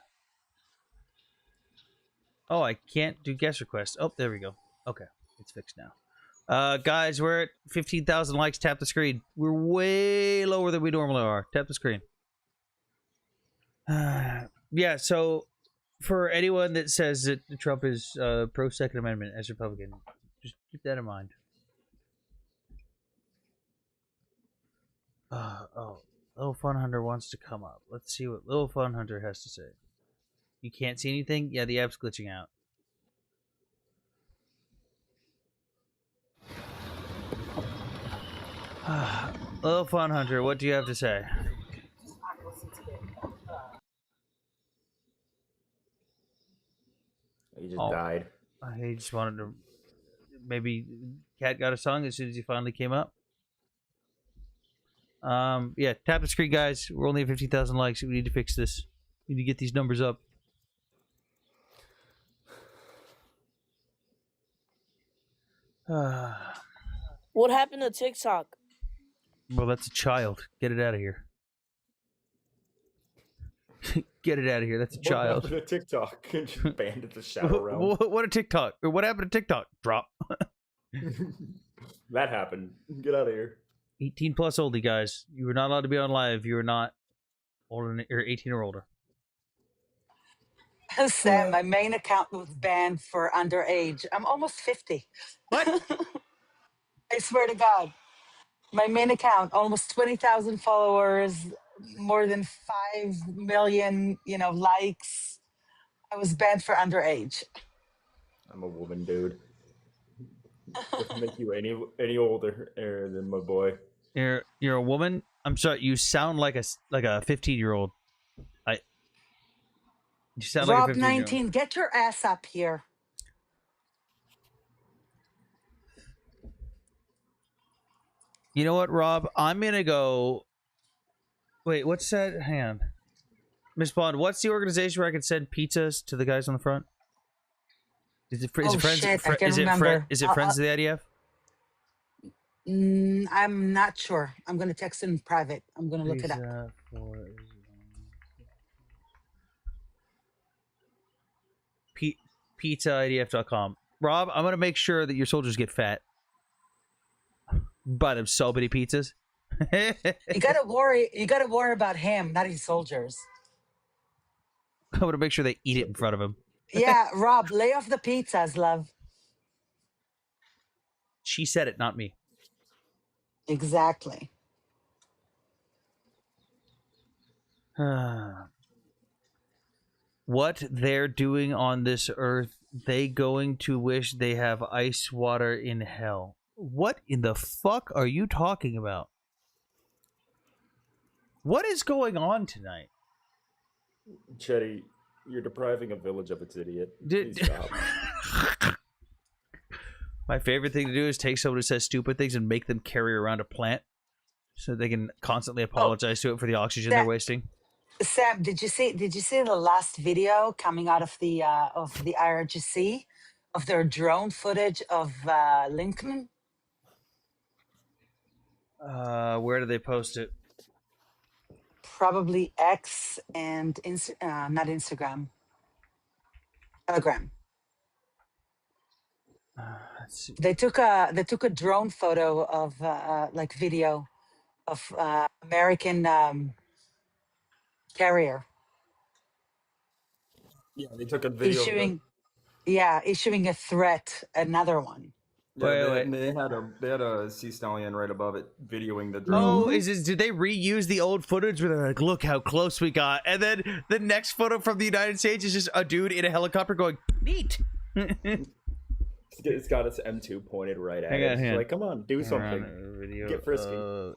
Oh, I can't do guest requests. Oh, there we go. Okay. It's fixed now. Guys, we're at 15,000 likes. Tap the screen. We're way lower than we normally are. Tap the screen. Yeah, so for anyone that says that Trump is pro Second Amendment as Republican, just keep that in mind. Oh, Little Fun Hunter wants to come up. Let's see what Little Fun Hunter has to say. You can't see anything? Yeah, the app's glitching out. Little Fun Hunter, what do you have to say? He just died. He just wanted to. Maybe Cat got a song as soon as he finally came up. Yeah, tap the screen, guys. We're only at 50,000 likes. We need to fix this. We need to get these numbers up. What happened to TikTok? Well, that's a child. Get it out of here. Get it out of here. That's a child. What happened to TikTok? Just banned at the shadow realm. What a TikTok? Or what happened to TikTok? Drop. That happened. Get out of here. 18 plus oldie, guys. You were not allowed to be on live. You were not older than, or 18 or older. Sam, my main account was banned for underage. I'm almost 50. What? I swear to God. My main account, almost 20,000 followers, more than 5 million, likes. I was banned for underage. I'm a woman, dude. Doesn't make you any older than my boy. You're a woman. I'm sorry. You sound like a 15-year-old. You sound Rob, like a 15-year-old. 19, get your ass up here. You know what, Rob? I'm gonna go. Wait, what's that? Hang on, Miss Bond. What's the organization where I can send pizzas to the guys on the front? Is it Friends? Shit, I can't remember. Is it Friends of the IDF? I'm not sure. I'm gonna text in private. I'm gonna look it up. PizzaIDF.com. Rob, I'm gonna make sure that your soldiers get fat. Buy them so many pizzas. You gotta worry about him, not his soldiers. I'm gonna make sure they eat it in front of him. Yeah, Rob, lay off the pizzas, love. She said it, not me. Exactly. What they're doing on this earth, they going to wish they have ice water in hell. What in the fuck are you talking about? What is going on tonight? Chetty, you're depriving a village of its idiot. Please stop. My favorite thing to do is take someone who says stupid things and make them carry around a plant. so they can constantly apologize to it for the oxygen they're wasting. Sam, did you see the last video coming out of the IRGC of their drone footage of Lincoln? Where do they post it? Probably X and not Instagram, Telegram. They took a drone photo of like video of American carrier. Yeah, they took a video of issuing a threat, another one. They had a sea stallion right above it videoing the drone. Oh, did they reuse the old footage where they're like, look how close we got, and then the next photo from the United States is just a dude in a helicopter going, neat. It's got its M2 pointed right at it. It's like, come on, do something. Get frisky.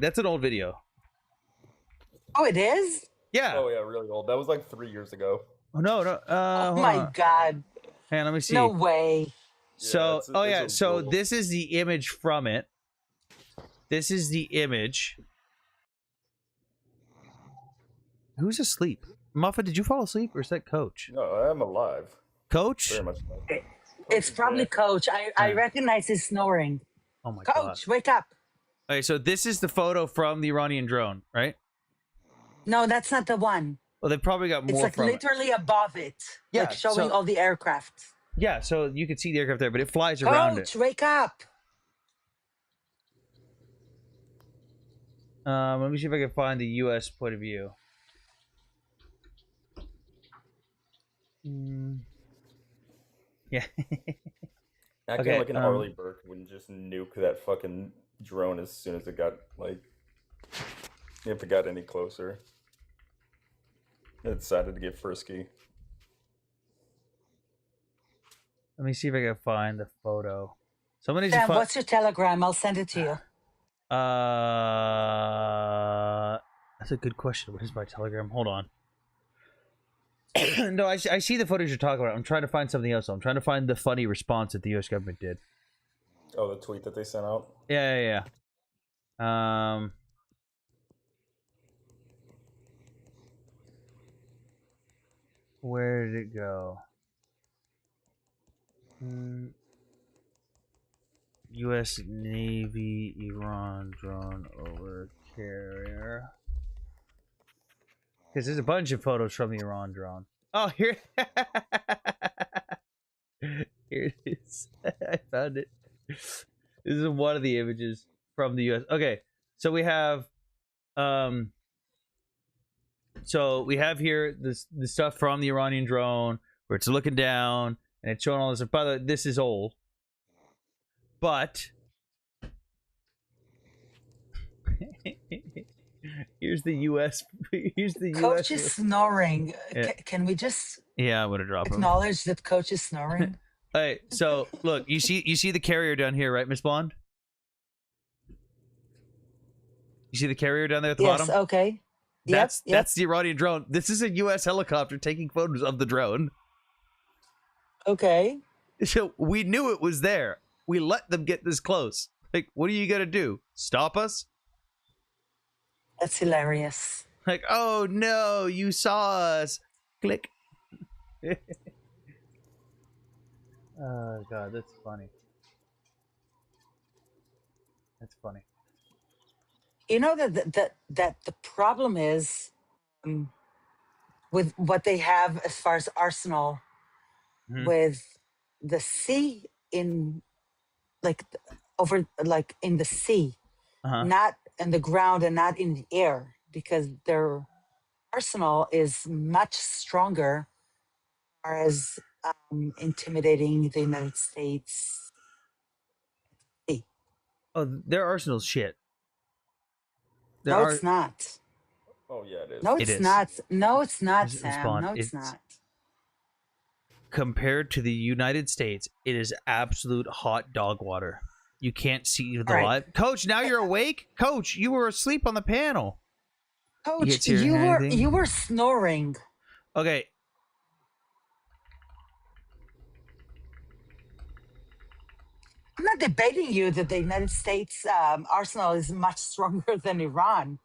That's an old video. Oh, it is? Yeah. Oh yeah, really old. That was like 3 years ago. Oh no. Oh my God. Hang on, let me see. No way. So, so this is the image from it. This is the image. Who's asleep? Muffin, did you fall asleep, or is that Coach? No, I'm alive. Coach? Very much. It's probably Coach. I recognize his snoring. Oh my God. Coach, wake up. Okay, so this is the photo from the Iranian drone, right? No, that's not the one. Well, they probably got more. It's like from literally above it, like showing all the aircraft. Yeah, so you can see the aircraft there, but it flies around it. Coach, wake up. Let me see if I can find the U.S. point of view. Yeah. Acting like an Harley Burke wouldn't just nuke that fucking drone as soon as it got, like, if it got any closer. It decided to get frisky. Let me see if I can find the photo. Somebody's. Sam, what's your Telegram? I'll send it to you. That's a good question. What is my Telegram? Hold on. No, I see the footage you're talking about. I'm trying to find something else. I'm trying to find the funny response that the U.S. government did. Oh, the tweet that they sent out? Yeah. Where did it go? U.S. Navy Iran drone over carrier. Because there's a bunch of photos from the Iran drone. Oh, here. Here it is. I found it. This is one of the images from the U.S. Okay, so we have, here the stuff from the Iranian drone where it's looking down and it's showing all this. By the way, this is old, but here's the U.S. Here's the Coach U.S. is snoring. Yeah. Can we just Yeah, I'm gonna drop him. acknowledge that Coach is snoring? Hey, so look, you see the carrier down here, right, Miss Blonde? You see the carrier down there at the bottom? Yes. Okay. That's the Iranian drone. This is a U.S. helicopter taking photos of the drone. Okay. So we knew it was there. We let them get this close. Like, what are you gonna do? Stop us? That's hilarious. Like, oh no, you saw us. Click. Oh God, that's funny. That's funny. You know that the problem is with what they have as far as arsenal with the sea in in the sea, not in the ground and not in the air, because their arsenal is much stronger as intimidating the United States. Oh, their arsenal's shit. It's not. Oh yeah, it is. No, it's not. No, it's not, Sam. No, it's not. Compared to the United States, it is absolute hot dog water. You can't see the light. Coach, now you're awake? Coach, you were asleep on the panel. Coach, you were snoring. Okay. I'm not debating you that the United States arsenal is much stronger than Iran.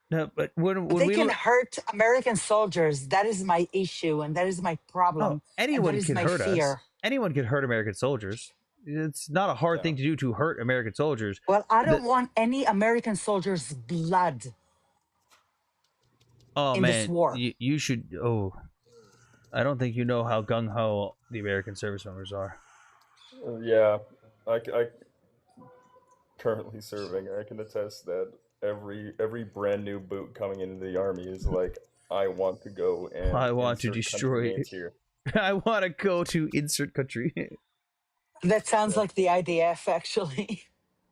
No, but when They we can look, hurt American soldiers. That is my issue, and that is my problem, and that anyone is can my hurt us. fear. Anyone can hurt American soldiers. It's not a hard thing to do to hurt American soldiers. Well, I don't want any American soldiers' blood in this war. You should. Oh, I don't think you know how gung ho the American service members are. Yeah, I currently serving. I can attest that every brand new boot coming into the army is like, I want to go and I want to insert destroy country names here. I want to go to insert country. That sounds like the IDF, actually.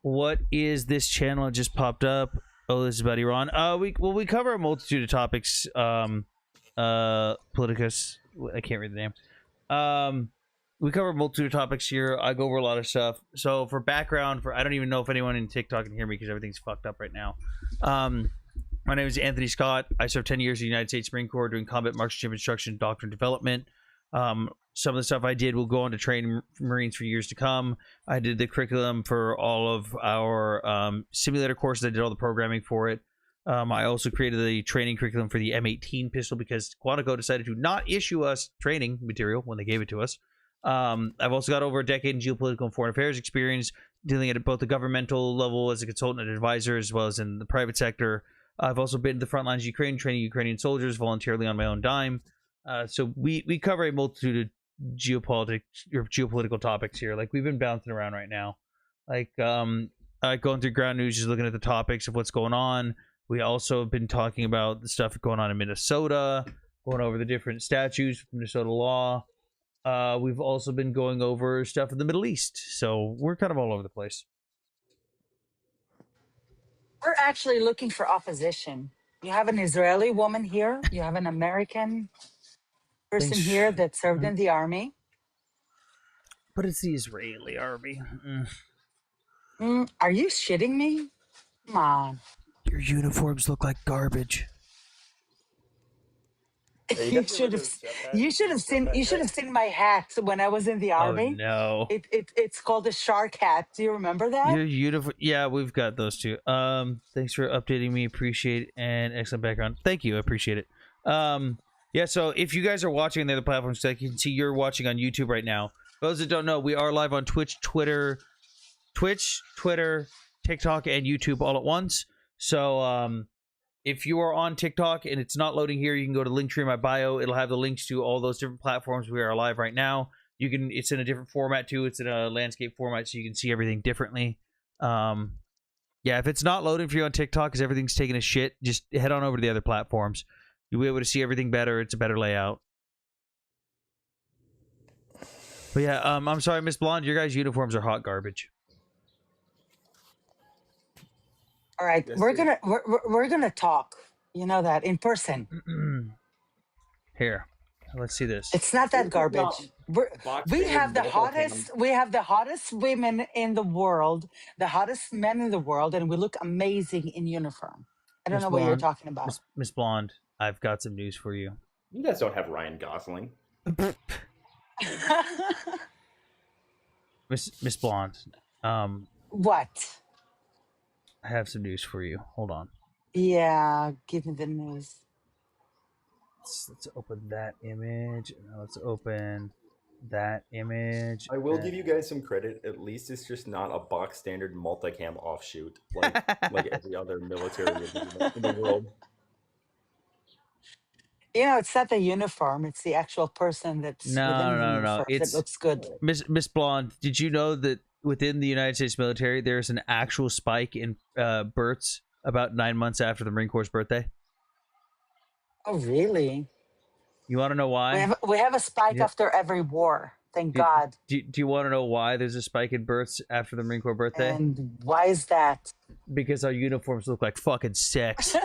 What is this channel? It just popped up. Oh, this is about Iran. We cover a multitude of topics. Politicus. I can't read the name. We cover a multitude of topics here. I go over a lot of stuff. So for background, I don't even know if anyone in TikTok can hear me because everything's fucked up right now. My name is Anthony Scott. I served 10 years in the United States Marine Corps doing combat marksmanship instruction, doctrine development. Some of the stuff I did will go on to train Marines for years to come. I did the curriculum for all of our simulator courses. I did all the programming for it. I also created the training curriculum for the M18 pistol because Quantico decided to not issue us training material when they gave it to us. I've also got over a decade in geopolitical and foreign affairs experience, dealing at both the governmental level as a consultant and advisor, as well as in the private sector. I've also been to the front lines of Ukraine, training Ukrainian soldiers voluntarily on my own dime. So we cover a multitude of geopolitical topics here. Like, we've been bouncing around right now. Like, going through ground news, just looking at the topics of what's going on. We also have been talking about the stuff going on in Minnesota, going over the different statutes, Minnesota law. We've also been going over stuff in the Middle East. So we're kind of all over the place. We're actually looking for opposition. You have an Israeli woman here. You have an American person here that served in the army. But it's the Israeli army. Are you shitting me? Come on. Your uniforms look like garbage. Hey, You should have seen my hat when I was in the army. Oh no. It's called a shark hat. Do you remember that? Your uniform. Yeah, we've got those too. Thanks for updating me. Appreciate it. And excellent background. Thank you. I appreciate it. Yeah, so if you guys are watching on the other platforms, like you can see you're watching on YouTube right now. For those that don't know, we are live on Twitch, Twitter, TikTok, and YouTube all at once. So if you are on TikTok and it's not loading here, you can go to the link tree in my bio. It'll have the links to all those different platforms we are live right now. It's in a different format too. It's in a landscape format, so you can see everything differently. Yeah, if it's not loading for you on TikTok because everything's taking a shit, just head on over to the other platforms. You'll be able to see everything better. It's a better layout. But yeah, I'm sorry, Miss Blonde, your guys' uniforms are hot garbage. All right, we're gonna talk. You know that in person. Here, let's see this. It's not that garbage. We have the hottest women in the world, the hottest men in the world, and we look amazing in uniform. I don't know what you're talking about. Miss Blonde, I've got some news for you. You guys don't have Ryan Gosling. Miss Blonde, what? I have some news for you. Hold on. Yeah, give me the news. Let's open that image. Now let's open that image. I will give you guys some credit. At least it's just not a box standard multicam offshoot like every other military in the world. You know, it's not the uniform; it's the actual person that's within the uniform that looks good. Miss Blonde, did you know that within the United States military, there's an actual spike in births about 9 months after the Marine Corps' birthday? Oh, really? You want to know why? We have a spike after every war. Thank God. Do you want to know why there's a spike in births after the Marine Corps birthday? And why is that? Because our uniforms look like fucking sex.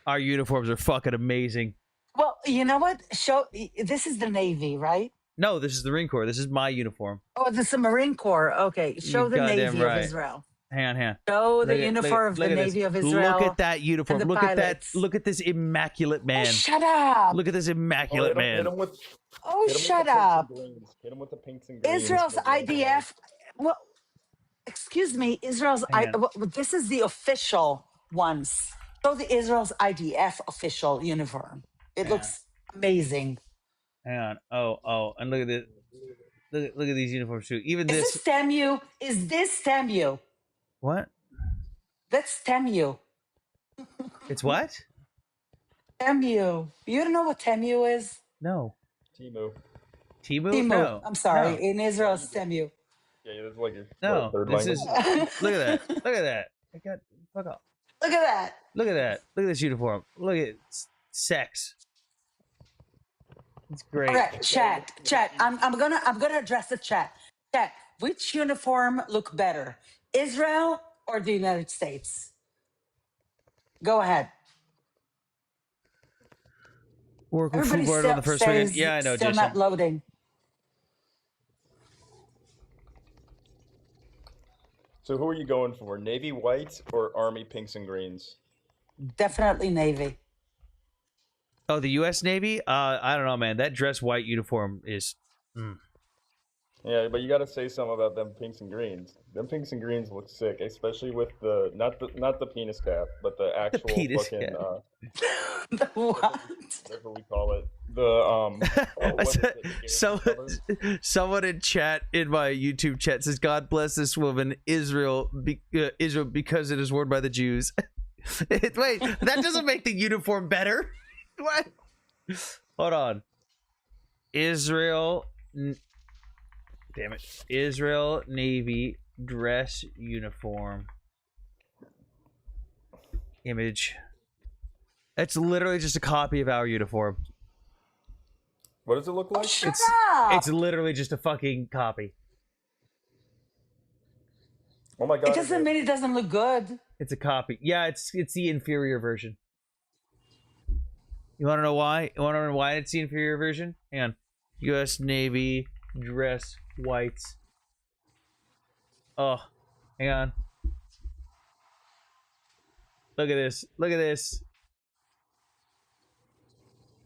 Our uniforms are fucking amazing. Well, you know what? This is the Navy, right? No, this is the Marine Corps. This is my uniform. Oh, this is the Marine Corps. Okay, show the Navy of Israel. Hang on. Show the uniform of the Navy of Israel. Look at that uniform. Look at that. Look at this immaculate man. Oh, shut up. Look at this immaculate man. Shut up. Hit him with the pinks and greens. Israel's IDF. Well, excuse me, Israel's. This is the official ones. So the Israel's IDF official uniform. It looks amazing. Hang on. Oh, and look at this. Look at these uniforms too. Even Is this. this TEMU? Is this TEMU? What? That's TEMU. It's what? TEMU. You don't know what TEMU is? No. Timu. Timu? No. I'm sorry. No. In Israel, it's TEMU. Yeah, that's like your No. third This language. is. Look at that. Look at that. Fuck off. Look at that. Look at that. Look at this uniform. Look at sex. It's great. All right, chat. I'm gonna address the chat. Chat. Which uniform look better, Israel or the United States? Go ahead. Work with Everybody Fugard on the first weekend. says Yeah, I know, still Jason. not loading. So who are you going for? Navy whites or Army pinks and greens? Definitely Navy. Oh, the U.S. Navy? I don't know, man. That dress white uniform is. Yeah, but you got to say something about them pinks and greens. Them pinks and greens look sick, especially with the not the penis cap, but the actual penis fucking The what? whatever we call it. The Someone in chat in my YouTube chat says, "God bless this woman, Israel, Israel, because it is worn by the Jews." Wait, that doesn't make the uniform better. What? Hold on. Israel. Damn it. Israel Navy dress uniform. Image. It's literally just a copy of our uniform. What does it look like? It's literally just a fucking copy. Oh my god. It doesn't mean it doesn't look good. It's a copy. Yeah, it's the inferior version. You want to know why? You want to know why it's the inferior version? Hang on. U.S. Navy dress whites. Oh, hang on. Look at this. Look at this.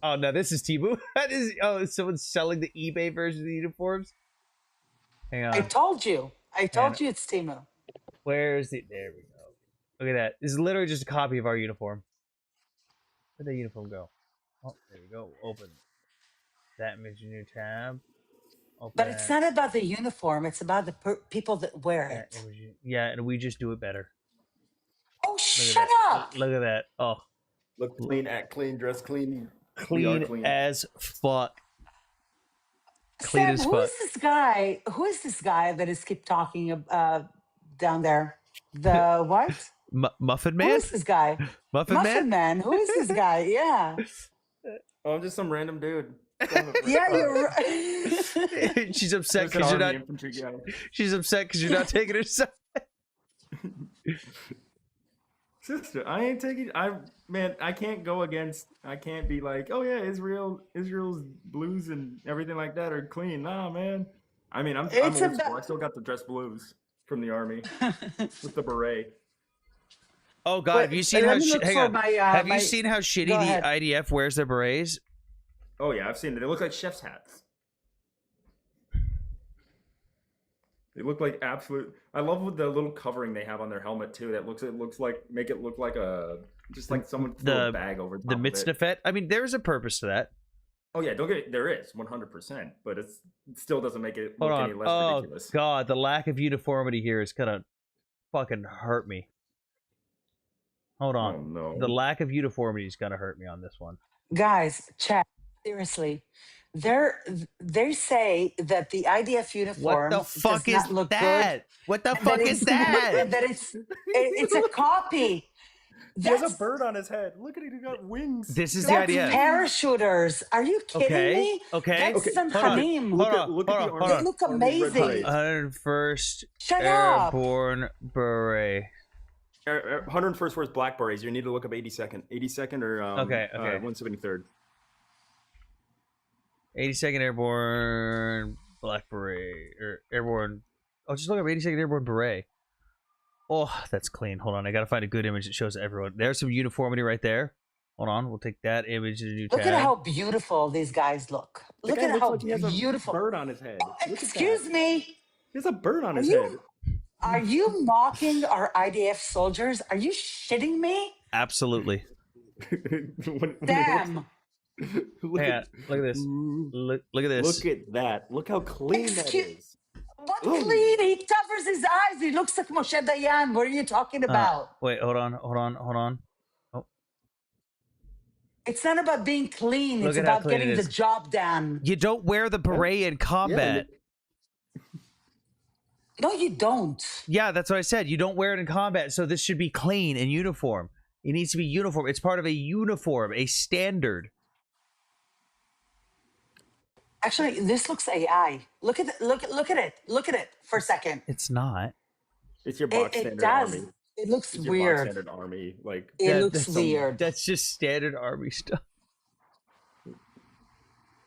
Oh no, this is Temu. That is. Oh, someone's selling the eBay version of the uniforms. Hang on. I told you you it's Temu. Where is it? There we go. Look at that. This is literally just a copy of our uniform. Where'd the uniform go? Oh, there we go. Open that image in your tab. Open But it's not about the uniform. It's about the people that wear it. Yeah, and we just do it better. Oh, shut up! Look at that. Oh, look clean, act clean, dress clean. Clean as fuck. Clean as fuck. Who is this guy that is keep talking down there? The what? Muffin Man? Who is this guy? Muffin Man? Who is this guy? Yeah. Oh, I'm just some random dude. Yeah, you're right. She's upset because you're not. She's upset because you're not taking her side. Sister, I ain't taking. I can't go against. I can't be like, oh yeah, Israel's blues and everything like that are clean. Nah, man. I mean, I'm old school. I still got the dress blues from the army with the beret. Oh God, have you seen how? Have you seen how shitty the IDF wears their berets? Oh yeah, I've seen it. They look like chef's hats. They look like absolute. I love with the little covering they have on their helmet too. That looks like make it look like a just like someone threw a bag over the mitznafet. I mean, there's a purpose to that. Oh yeah, don't get it. There is 100%, but it still doesn't make it look any less ridiculous. Oh God, the lack of uniformity here is gonna fucking hurt me. Hold on. Oh, no. The lack of uniformity is gonna hurt me on this one. Guys, chat. Seriously, they say that the IDF uniform what the fuck does not is look that? good. What the fuck is that? That it's a copy. He has a bird on his head. Look at it. He got wings. This is That's the IDF. Parachuters. Are you kidding me? Okay. That's some Hold on. Hanim. Hold on. They look amazing. 101st Shut up. Airborne Beret. 101st Where's Black Berets. You need to look up 82nd. 82nd or okay. 173rd. 82nd Airborne Black Beret or Airborne. Oh, just look up 82nd Airborne Beret. Oh, that's clean. Hold on, I gotta find a good image that shows everyone. There's some uniformity right there. Hold on, we'll take that image to the new tab. Look at how beautiful these guys look. Look at how beautiful. Bird on his head. Excuse me. He has a bird on his head. Are you mocking our IDF soldiers? Are you shitting me? Absolutely. Damn. Look at this. Look at this. Look at that. Look how clean that is. What clean? He covers his eyes. He looks like Moshe Dayan. What are you talking about? Wait, hold on. Oh. It's not about being clean. Look it's at how about clean getting it the is. job done. You don't wear the beret in combat. No, you don't. Yeah, that's what I said. You don't wear it in combat, so this should be clean and uniform. It needs to be uniform. It's part of a uniform, a standard. Actually, this looks AI. Look at it. Look at it. Look at it for a second. It's not. It's your box It standard does. army. It looks It's your weird. box standard army. Like It looks weird. That's just standard army stuff.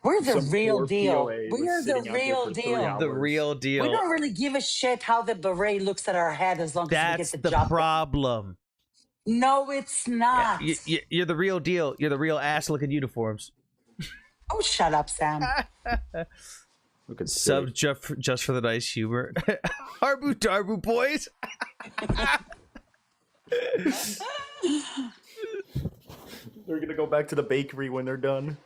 We're the Some real poor deal. POA was We're the sitting out there real for 3 deal. The real deal. We don't really give a shit how the beret looks at our head as long as we That's get the the job done. problem. No, it's not. You're the real deal. You're the real ass-looking uniforms. Oh, shut up, Sam. Sub just for the nice humor. Harbu Darbu boys. They're gonna go back to the bakery when they're done.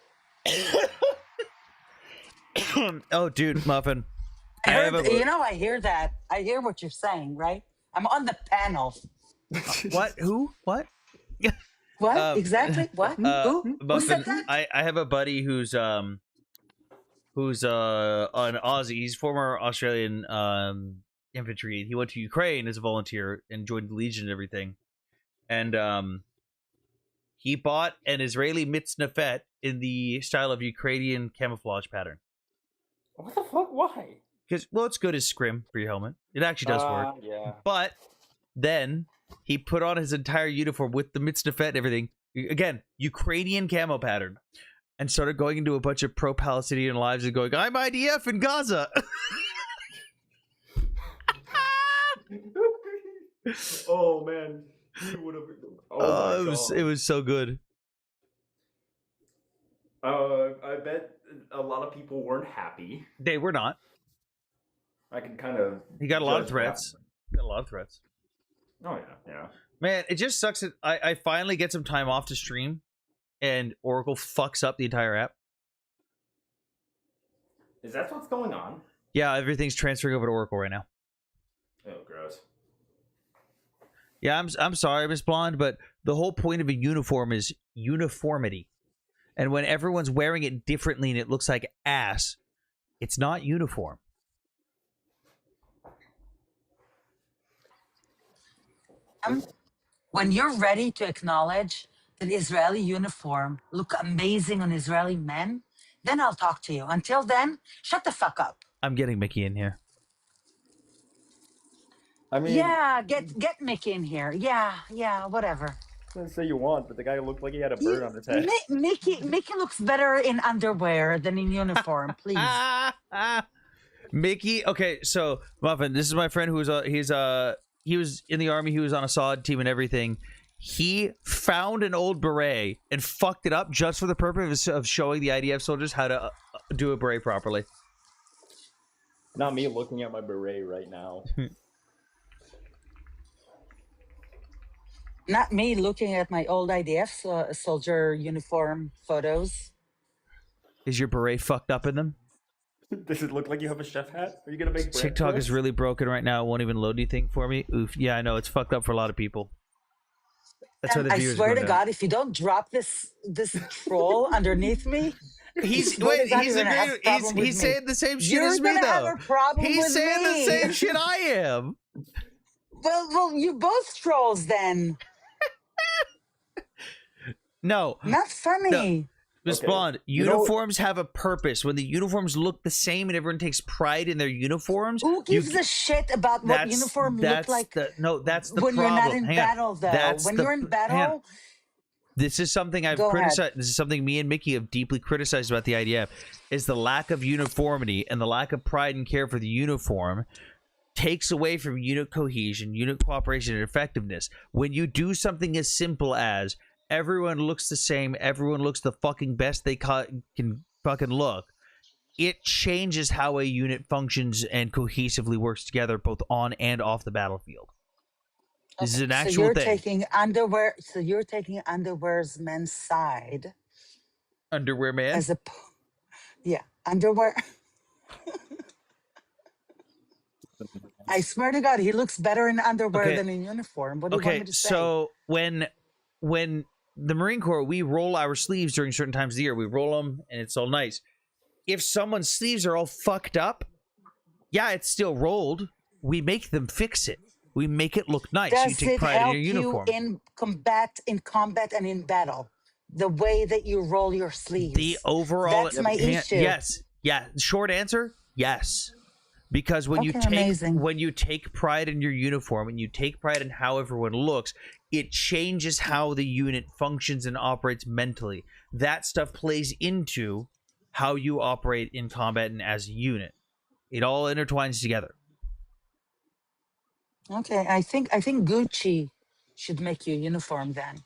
Oh, dude, Muffin. I hear that. I hear what you're saying, right? I'm on the panel. What? Who? What? What? Exactly? What? Who? Who said Muffin, that? I have a buddy who's an Aussie. He's former Australian infantry. He went to Ukraine as a volunteer and joined the Legion and everything. And he bought an Israeli mitznafet in the style of Ukrainian camouflage pattern. What the fuck? Why? Because, well, it's good as scrim for your helmet. It actually does work. Yeah. But then he put on his entire uniform with the mitznafet and everything. Again, Ukrainian camo pattern. And started going into a bunch of pro-Palestinian lives and going, I'm IDF in Gaza. Oh, man. He would have... Oh, my God. It was so good. I bet a lot of people weren't happy. They were not. I can kind of... He got a lot of judge threats. that. Got a lot of threats. Oh, yeah. Man, it just sucks that I finally get some time off to stream and Oracle fucks up the entire app. Is that what's going on? Yeah, everything's transferring over to Oracle right now. Oh, gross. Yeah, I'm sorry, Miss Blonde, but the whole point of a uniform is uniformity. And when everyone's wearing it differently and it looks like ass, it's not uniform. When you're ready to acknowledge that Israeli uniform look amazing on Israeli men, then I'll talk to you. Until then, shut the fuck up. I'm getting Mickey in here. I mean... Yeah, get Mickey in here. Yeah, whatever. Let's say you want, but the guy looked like he had a bird on his head. Mickey looks better in underwear than in uniform, please. Mickey, okay, so Muffin, this is my friend who was he was in the army, he was on a SOD team and everything. He found an old beret and fucked it up just for the purpose of showing the IDF soldiers how to do a beret properly. Not me looking at my beret right now. Not me looking at my old IDF soldier uniform photos. Is your beret fucked up in them? Does it look like you have a chef hat? Are you gonna make bread TikTok for is us? really broken right now. It won't even load anything for me. Oof. Yeah, I know. It's fucked up for a lot of people. That's why the I viewers swear are to going down. God, if you don't drop this troll underneath me, He's I swear to God, he's you're gonna have a problem with he's me. saying the same shit You're as me gonna have though. a problem He's with saying me. the same shit I am. Well, you both trolls then. No. Not funny. No. Miss Okay. Blonde, You know- uniforms have a purpose. When the uniforms look the same and everyone takes pride in their uniforms, Who gives a shit about what uniform look like that's the when problem. you're not in Hang on. battle, though? That's When the- you're in hang on. battle, This is something I've Go ahead. criticized. This is something me and Mickey have deeply criticized about the IDF, is the lack of uniformity and the lack of pride and care for the uniform takes away from unit cohesion, unit cooperation, and effectiveness. When you do something as simple as everyone looks the same, everyone looks the fucking best they can fucking look, it changes how a unit functions and cohesively works together, both on and off the battlefield. This is an actual so you're thing. Taking underwear. So you're taking underwear's men's side. Underwear man. As a, yeah, underwear. I swear to God, he looks better in underwear than in uniform. What do you want me to say? So when the Marine Corps, we roll our sleeves during certain times of the year. We roll them, and it's all nice. If someone's sleeves are all fucked up, yeah, it's still rolled. We make them fix it. We make it look nice. Does you take it pride help in your uniform. you in combat, and in battle? The way that you roll your sleeves. The overall. That's my issue. Yes. Yeah. Short answer, yes. Because when you take pride in your uniform and you take pride in how everyone looks, it changes how the unit functions and operates mentally. That stuff plays into how you operate in combat and as a unit. It all intertwines together. Okay, I think Gucci should make you a uniform then.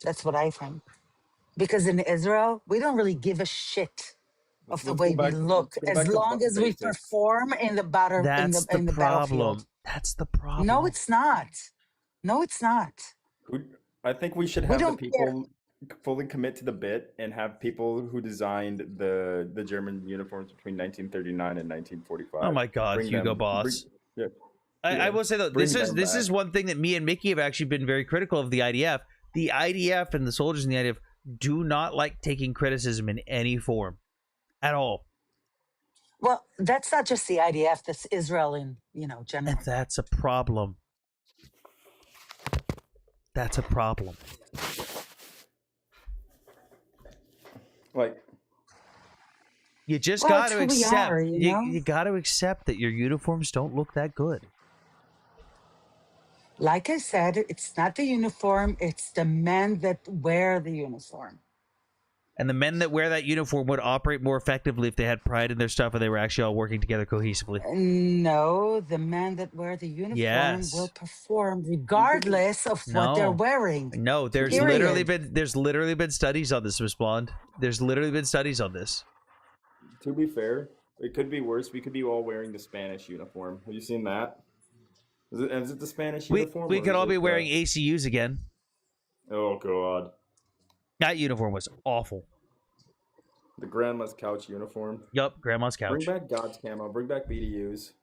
That's what I think. Because in Israel, we don't really give a shit of the way we look, as long as we perform in the battle. That's in the battlefield. That's the problem. No, it's not. No, it's not. I think we should have the people fully commit to the bit and have people who designed the German uniforms between 1939 and 1945. Oh my God, Hugo Boss. I will say though, this is one thing that me and Mickey have actually been very critical of the IDF. The IDF and the soldiers in the IDF do not like taking criticism in any form at all. Well, that's not just the IDF, that's Israel in, general. And that's a problem. That's a problem. Like, you just got to accept. You got to accept that your uniforms don't look that good. Like I said, it's not the uniform; it's the men that wear the uniform. And the men that wear that uniform would operate more effectively if they had pride in their stuff and they were actually all working together cohesively. No, the men that wear the uniform will perform regardless of what they're wearing. No, there's literally been studies on this, Miss Blonde. There's literally been studies on this. To be fair, it could be worse. We could be all wearing the Spanish uniform. Have you seen that? Is it the Spanish uniform? We could all be wearing ACUs again. Oh God. That uniform was awful. The grandma's couch uniform. Yup, grandma's couch. Bring back God's camo. Bring back BDUs.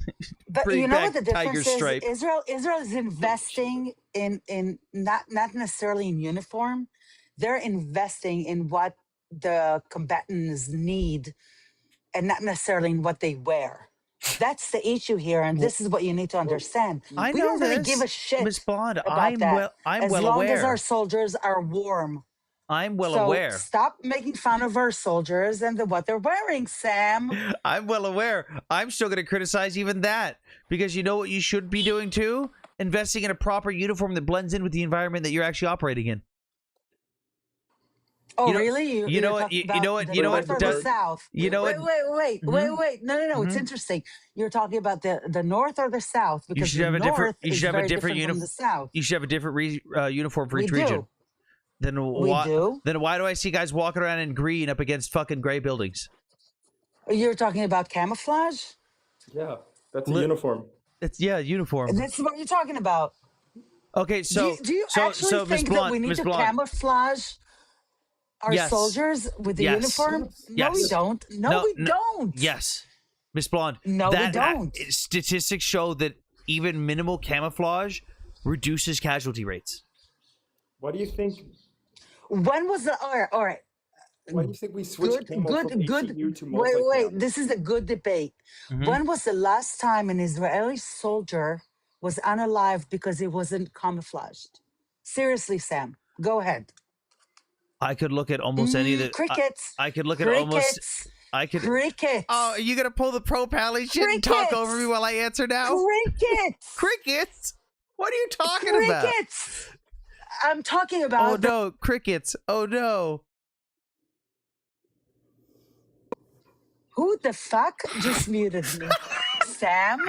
But you know what the difference is? Israel is investing in not necessarily in uniform. They're investing in what the combatants need, and not necessarily in what they wear. That's the issue here, and this is what you need to understand. I we know don't really this, give a shit Miss Blonde. about I'm that. well as long aware. as our soldiers are warm. I'm well aware. Stop making fun of our soldiers and what they're wearing, Sam. I'm well aware. I'm still going to criticize even that, because you know what you should be doing too? Investing in a proper uniform that blends in with the environment that you're actually operating in. Oh, really? You know what? South. You know what? Wait. No. It's interesting. You're talking about the North or the South, because you should have a different. You should have a different uniform. You should have a different uniform for each region. Then why do I see guys walking around in green up against fucking gray buildings? You're talking about camouflage? Yeah, that's a uniform. It's uniform. That's what you're talking about. Okay, so do you actually think that we need to camouflage our soldiers with the uniform? No, we don't. No, we don't. Yes, Miss Blonde. No, we don't. Statistics show that even minimal camouflage reduces casualty rates. Why do you think? When was the all right? Why do you think we switched from ACU to Wait. This is a good debate. When was the last time an Israeli soldier was unalived because he wasn't camouflaged? Seriously, Sam, go ahead. I could look at almost any of the crickets. I could look at almost. I could. Crickets. Oh, are you gonna pull the pro pally shit and talk over me while I answer now? Crickets. Crickets. What are you talking about? Crickets. I'm talking about. Oh no, crickets. Oh no. Who the fuck just muted me? Sam,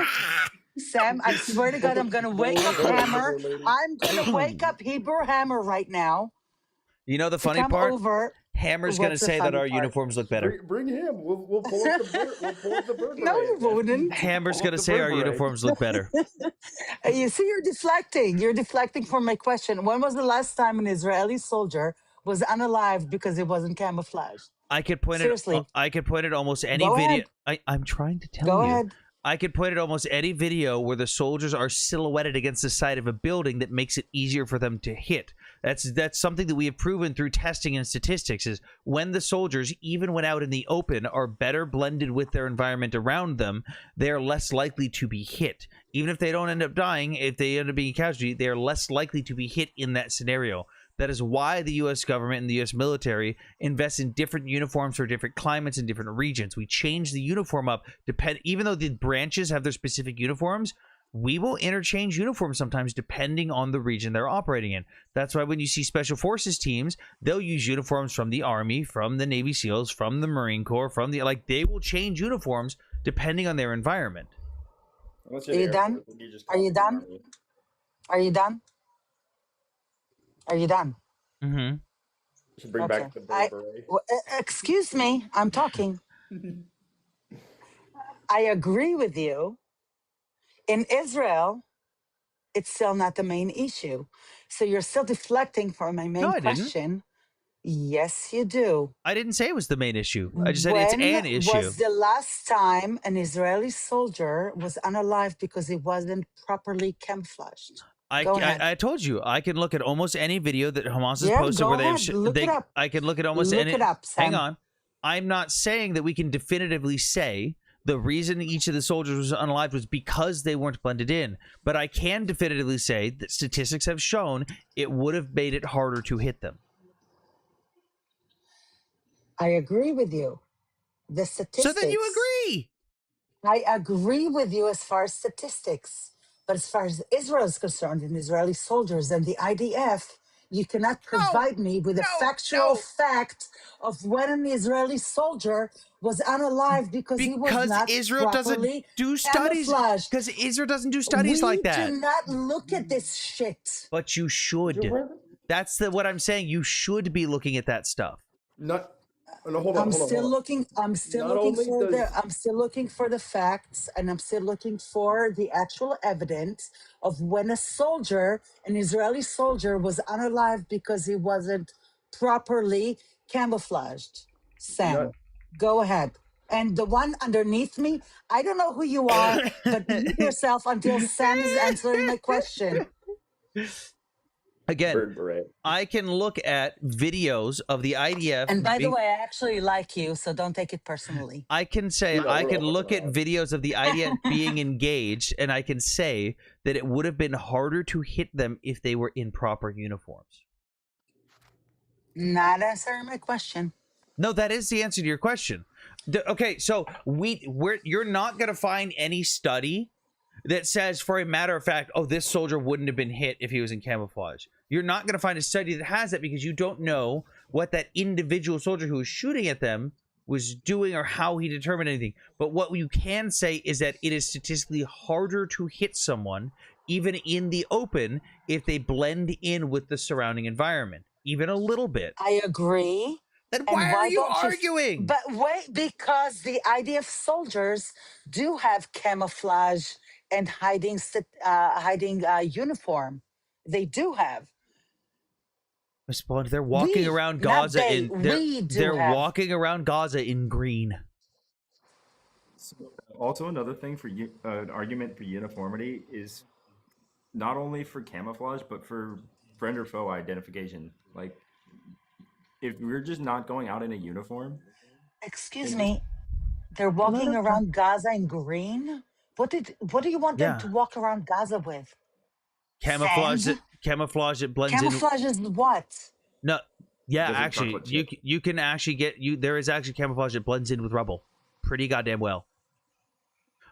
I swear to God, I'm gonna wake up Hammer. I'm gonna wake up Hebrew Hammer right now. You know the funny part? Hammer's going to What's the say that funny our part? uniforms look better. Bring him. We'll pull up the bird. We'll pull up the bird. No, you wouldn't. Hammer's going to say our uniforms look better. You see, you're deflecting. You're deflecting from my question. When was the last time an Israeli soldier was unalived because it wasn't camouflaged? I could point Seriously. I could point at almost any Go video. ahead. I'm trying to tell Go you. ahead. I could point at almost any video where the soldiers are silhouetted against the side of a building that makes it easier for them to hit. That's something that we have proven through testing and statistics is when the soldiers, even when out in the open, are better blended with their environment around them, they are less likely to be hit. Even if they don't end up dying, if they end up being a casualty, they are less likely to be hit in that scenario. That is why the U.S. government and the U.S. military invest in different uniforms for different climates and different regions. We change the uniform up, even though the branches have their specific uniforms, we will interchange uniforms sometimes depending on the region they're operating in. That's why when you see Special Forces teams, they'll use uniforms from the Army, from the Navy SEALs, from the Marine Corps, they will change uniforms depending on their environment. Are you done? Are you done? Are you done? Are you done? Mm-hmm. Should bring back the bird beret. Excuse me, I'm talking. I agree with you. In Israel, it's still not the main issue. So you're still deflecting from my main question. Yes, you do. I didn't say it was the main issue. I just said it's an issue. When was the last time an Israeli soldier was unalived because he wasn't properly camouflaged? I told you I can look at almost any video that Hamas has posted where I can look at almost any. Look it up, Sam. Hang on, I'm not saying that we can definitively say the reason each of the soldiers was unalived was because they weren't blended in, but I can definitively say that statistics have shown it would have made it harder to hit them. I agree with you. The statistics. So then you agree. I agree with you as far as statistics. But as far as Israel is concerned and Israeli soldiers and the IDF, you cannot provide me with a factual fact of when an Israeli soldier was unalived because he was not Israel doesn't do studies. Because Israel doesn't do studies like that. We do not look at this shit. But you should. That's what I'm saying. You should be looking at that stuff. I'm still looking for the facts, and I'm still looking for the actual evidence of when an Israeli soldier was unalived because he wasn't properly camouflaged. Sam, go ahead. And the one underneath me, I don't know who you are, but mute yourself until Sam is answering my question. Again, I can look at videos of the IDF. And by the way, I actually like you, so don't take it personally. I can say I can look at videos of the IDF being engaged, and I can say that it would have been harder to hit them if they were in proper uniforms. Not answering my question. No, that is the answer to your question. Okay, so you're not going to find any study that says, for a matter of fact, oh, this soldier wouldn't have been hit if he was in camouflage. You're not going to find a study that has that because you don't know what that individual soldier who was shooting at them was doing or how he determined anything. But what you can say is that it is statistically harder to hit someone, even in the open, if they blend in with the surrounding environment, even a little bit. I agree. Then why are you arguing? But wait, because the IDF soldiers do have camouflage and hiding uniform. They do have. They're walking around Gaza walking around Gaza in green. So, also, another thing for an argument for uniformity is not only for camouflage but for friend or foe identification. Like, if we're just not going out in a uniform. Excuse me, they're walking around Gaza in green. What do you want them to walk around Gaza with? Camouflage it blends in. Camouflage is what? No, yeah, actually, you can actually there is actually camouflage that blends in with rubble pretty goddamn well.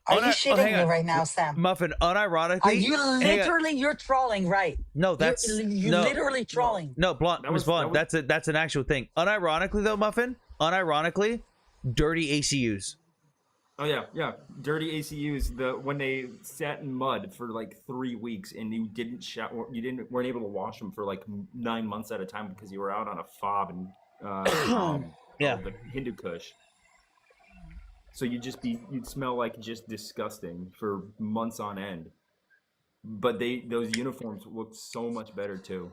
Are you shitting me right now, Sam? Muffin, unironically. Are you literally, you're trolling, right? No, that's you're literally trolling. No, Blonde. That's an actual thing. Unironically though, Muffin, dirty ACUs. Oh yeah, dirty ACUs. When they sat in mud for like 3 weeks and you didn't weren't able to wash them for like 9 months at a time because you were out on a fob and the Hindu Kush. So you'd smell like just disgusting for months on end. But those uniforms looked so much better too.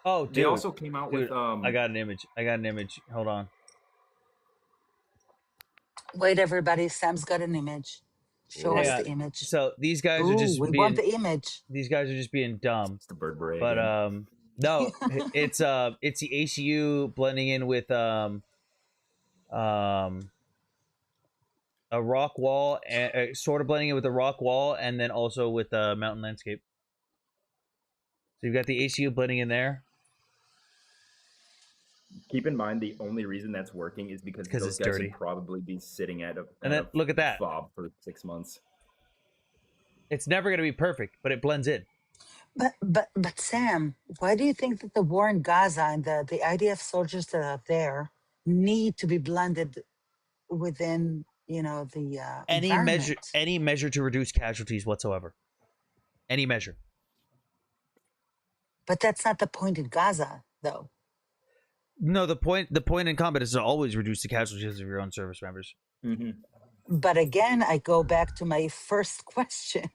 Oh, dude. They also came out with I got an image. Hold on. Wait, everybody. Sam's got an image. Show us the image. So these guys are just we want the image. These guys are just being dumb. It's the bird beret. But again. no, it's the ACU blending in with a rock wall, and sort of blending in with a rock wall, and then also with a mountain landscape. So you've got the ACU blending in there. Keep in mind, the only reason that's working is because those it's guys dirty. would probably be sitting at a Look at that fob for 6 months. It's never going to be perfect, but it blends in. But Sam, why do you think that the war in Gaza and the IDF soldiers that are there need to be blended within, the any measure to reduce casualties whatsoever? Any measure. But that's not the point in Gaza, though. No, the point in combat is to always reduce the casualties of your own service members. Mm-hmm. But again, I go back to my first question.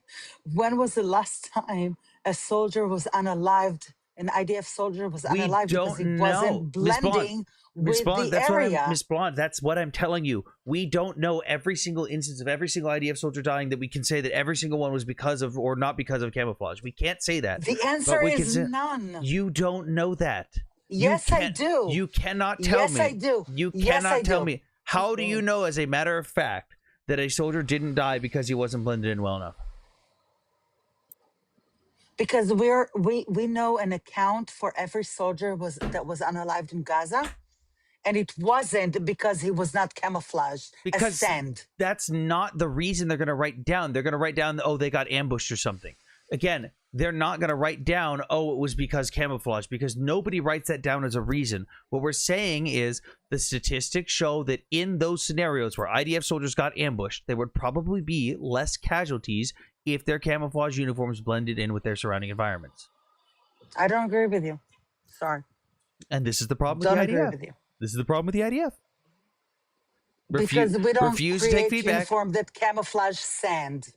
When was the last time a soldier was unalived, an IDF soldier was unalived because he wasn't blending with the area? Miss Blonde, that's what I'm telling you. We don't know every single instance of every single IDF soldier dying that we can say that every single one was because of or not because of camouflage. We can't say that. The answer is none. You don't know that. Yes, I do. You cannot tell me. Yes, I do. You cannot tell me. How do you know, as a matter of fact, that a soldier didn't die because he wasn't blended in well enough? Because we know an account for every soldier that was unalived in Gaza, and it wasn't because he was not camouflaged as sand. That's not the reason they're going to write down. They're going to write down, oh, they got ambushed or something. Again, they're not going to write down, oh, it was because camouflage, because nobody writes that down as a reason. What we're saying is the statistics show that in those scenarios where IDF soldiers got ambushed, there would probably be less casualties if their camouflage uniforms blended in with their surrounding environments. I don't agree with you. Sorry. And this is the problem with the IDF. With you. This is the problem with the IDF. Because we don't refuse create to take feedback. Uniform that camouflage sand.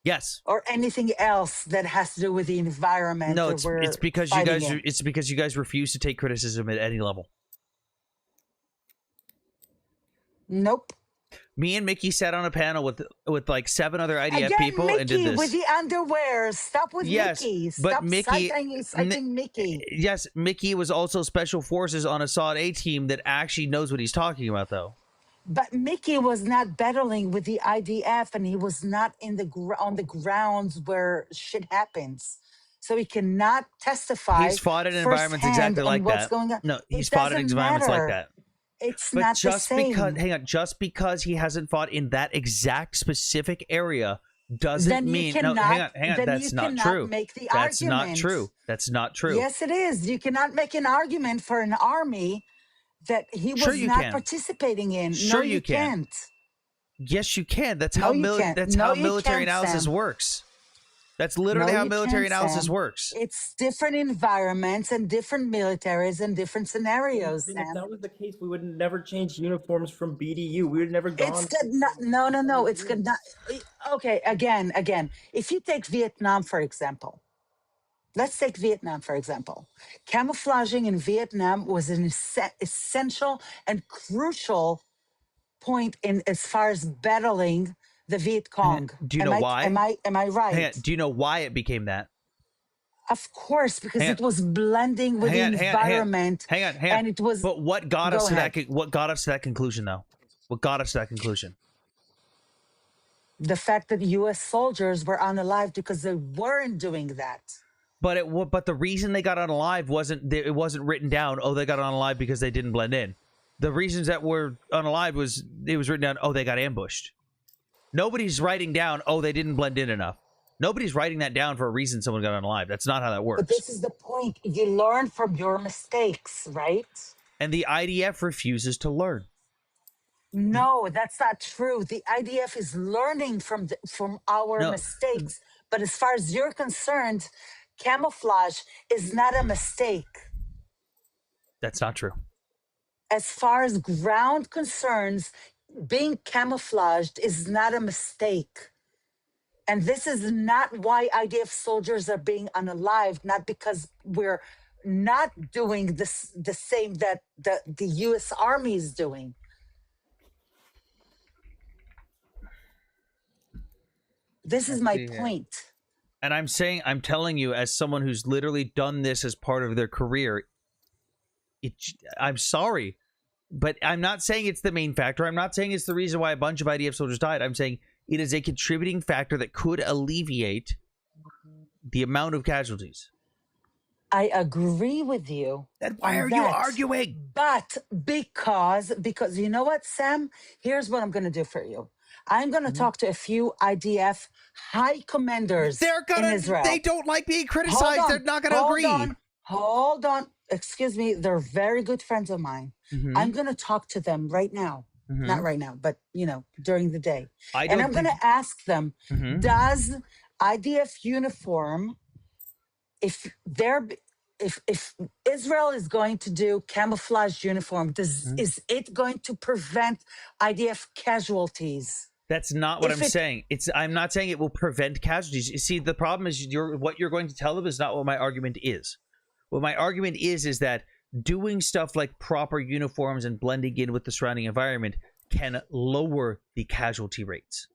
Yes. Or anything else that has to do with the environment. No, it's because you guys. It's because you guys refuse to take criticism at any level. Nope. Me and Mickey sat on a panel with like 7 other IDF people Mickey, and did this. With the underwear. Stop with Mickey. Stop citing Mickey. Yes, Mickey was also Special Forces on a SOD A team that actually knows what he's talking about, though. But Mickey was not battling with the IDF, and he was not on the grounds where shit happens. So he cannot testify. He's fought in environments exactly like that. No, he's fought in environments like that. It's not the same. Just because he hasn't fought in that exact specific area doesn't mean. Hang on. That's not true. That's not true. That's not true. Yes, it is. You cannot make an argument for an army that he was not participating in. Sure, no, you can't. Yes, you can. That's how military analysis works. That's literally how military analysis works. It's different environments and different militaries and different scenarios, Sam. If that was the case, we would have never changed uniforms from BDU. We would have never gone. It's good. No. It's good. Okay, again. If you take Vietnam, for example. Let's take Vietnam, for example. Camouflaging in Vietnam was an essential and crucial point in as far as battling the Viet Cong. Do you know why? Am I right? Do you know why it became that? Of course, because it was blending with the environment. Hang on. And it was. But what got us to that? What got us to that conclusion, though? What got us to that conclusion? The fact that U.S. soldiers were unalived because they weren't doing that. But the reason they got unalive wasn't written down. Oh, they got unalive because they didn't blend in. The reasons that were unalive was written down. Oh, they got ambushed. Nobody's writing down. Oh, they didn't blend in enough. Nobody's writing that down for a reason someone got unalive. That's not how that works. But this is the point. You learn from your mistakes, right? And the IDF refuses to learn. No, that's not true. The IDF is learning from our mistakes. But as far as you're concerned, camouflage is not a mistake. That's not true. as far as ground concerns, being camouflaged is not a mistake. And this is not why IDF soldiers are being unalived, not because we're not doing this the same that the US Army is doing. This is my point. And I'm telling you, as someone who's literally done this as part of their career, I'm sorry, but I'm not saying it's the main factor. I'm not saying it's the reason why a bunch of IDF soldiers died. I'm saying it is a contributing factor that could alleviate the amount of casualties. I agree with you. Then why are you arguing? But because you know what, Sam? Here's what I'm going to do for you. I'm going to talk to a few IDF high commanders in Israel. They don't like being criticized. They're not going to agree. Hold on. Excuse me. They're very good friends of mine. I'm going to talk to them right now. Not right now, but, during the day. And I'm going to ask them, does IDF uniform, if Israel is going to do camouflage uniform, is it going to prevent IDF casualties? That's not what I'm saying. I'm not saying it will prevent casualties. You see, the problem is what you're going to tell them is not what my argument is. What my argument is that doing stuff like proper uniforms and blending in with the surrounding environment can lower the casualty rates.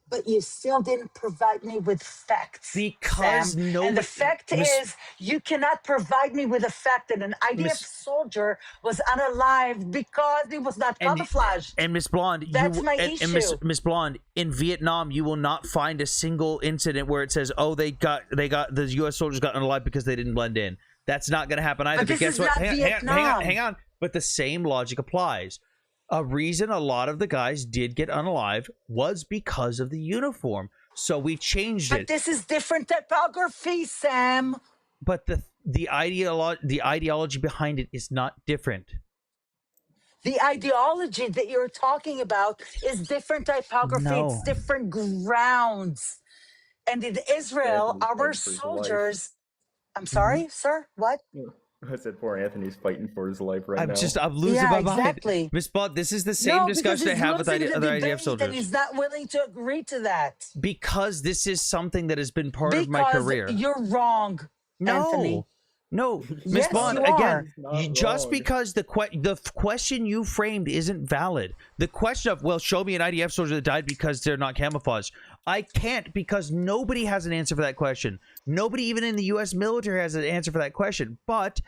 But you still didn't provide me with facts. Because Sam. And the fact is, you cannot provide me with a fact that an IDF soldier was unalived because he was not camouflaged. And Miss Blonde, that's my issue. Miss Blonde, in Vietnam, you will not find a single incident where it says, "Oh, the U.S. soldiers got unalived because they didn't blend in." That's not going to happen either. But this is not Vietnam. Hang on. But the same logic applies. A reason a lot of the guys did get unalived was because of the uniform. So we changed it. But this is different typography, Sam. But the ideology behind it is not different. The ideology that you're talking about is different typography. No. It's different grounds. And in Israel, our soldiers... I'm sorry, sir? What? I said poor Anthony's fighting for his life right now. I'm losing my mind. Exactly. Miss Blonde, this is the same discussion I have with other IDF soldiers. And he's not willing to agree to that. Because this is something that has been part of my career. You're wrong, Anthony. No, Miss Yes, Blonde, you again, are. just because the question you framed isn't valid. The question of, well, show me an IDF soldier that died because they're not camouflaged. I can't, because nobody has an answer for that question. Nobody even in the U.S. military has an answer for that question. But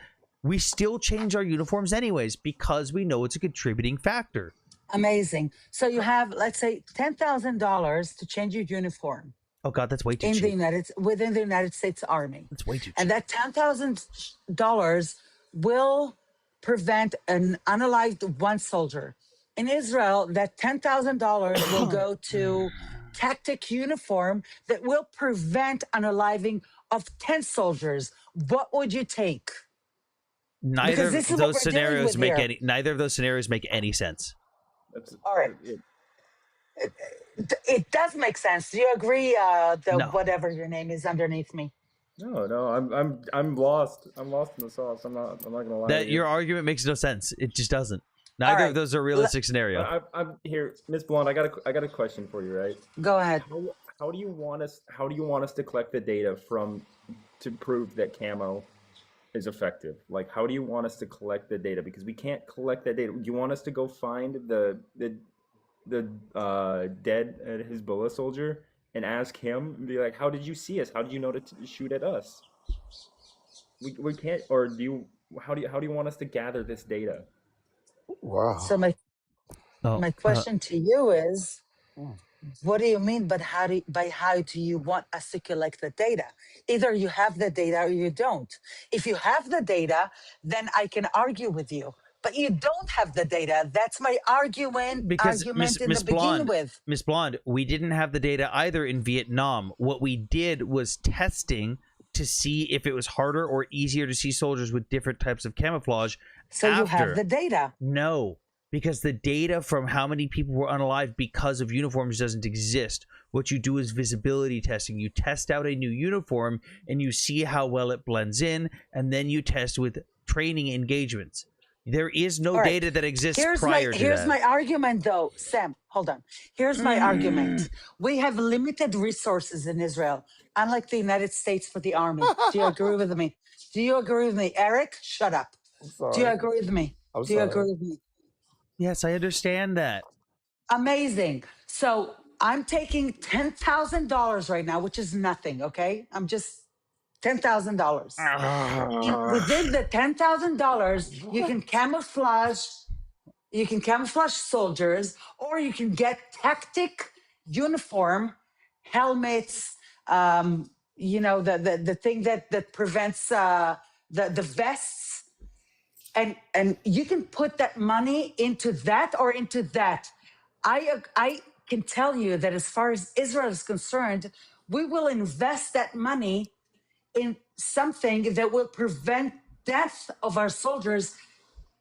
we still change our uniforms anyways because we know it's a contributing factor. Amazing. So you have, let's say, $10,000 to change your uniform. Oh God, that's way too cheap. Within the United States Army. That's way too cheap. And that $10,000 will prevent an unalived one soldier. In Israel, that $10,000 will go to tactic uniform that will prevent unaliving of 10 soldiers. What would you take? Neither of those scenarios make any sense. All right. It does make sense. Do you agree? Whatever your name is underneath me. No, I'm lost. I'm lost in the sauce. I'm not gonna lie. That your argument makes no sense. It just doesn't. Neither of those are realistic scenario. I'm here, Miss Blonde. I got a question for you, right? Go ahead. How do you want us to collect the data to prove that camo is effective? Like, how do you want us to collect the data? Because we can't collect that data. Do you want us to go find the dead Hezbollah soldier and ask him and be like, how did you see us? How did you know to shoot at us? We can't. Or how do you want us to gather this data? Wow. So my question to you is, what do you mean? But how do you want us to collect the data? Either you have the data or you don't. If you have the data, then I can argue with you. But you don't have the data. That's my argument. Because Miss Blonde, we didn't have the data either in Vietnam. What we did was testing to see if it was harder or easier to see soldiers with different types of camouflage. So you have the data. No, because the data from how many people were unalived because of uniforms doesn't exist. What you do is visibility testing. You test out a new uniform and you see how well it blends in, and then you test with training engagements. There is no data that exists prior to Here's that. my argument, though. Sam, hold on. Here's my argument. We have limited resources in Israel, unlike the United States for the army. Do you agree with me? Do you agree with me? Eric, shut up. Do you agree with me? Do you agree with me? Yes, I understand that. Amazing. So I'm taking $10,000 right now, which is nothing, okay? I'm just $10,000. Within the $10,000, you can camouflage soldiers, or you can get tactic uniform, helmets, the thing that prevents the vests, and you can put that money into that or into that. I can tell you that as far as Israel is concerned, we will invest that money in something that will prevent death of our soldiers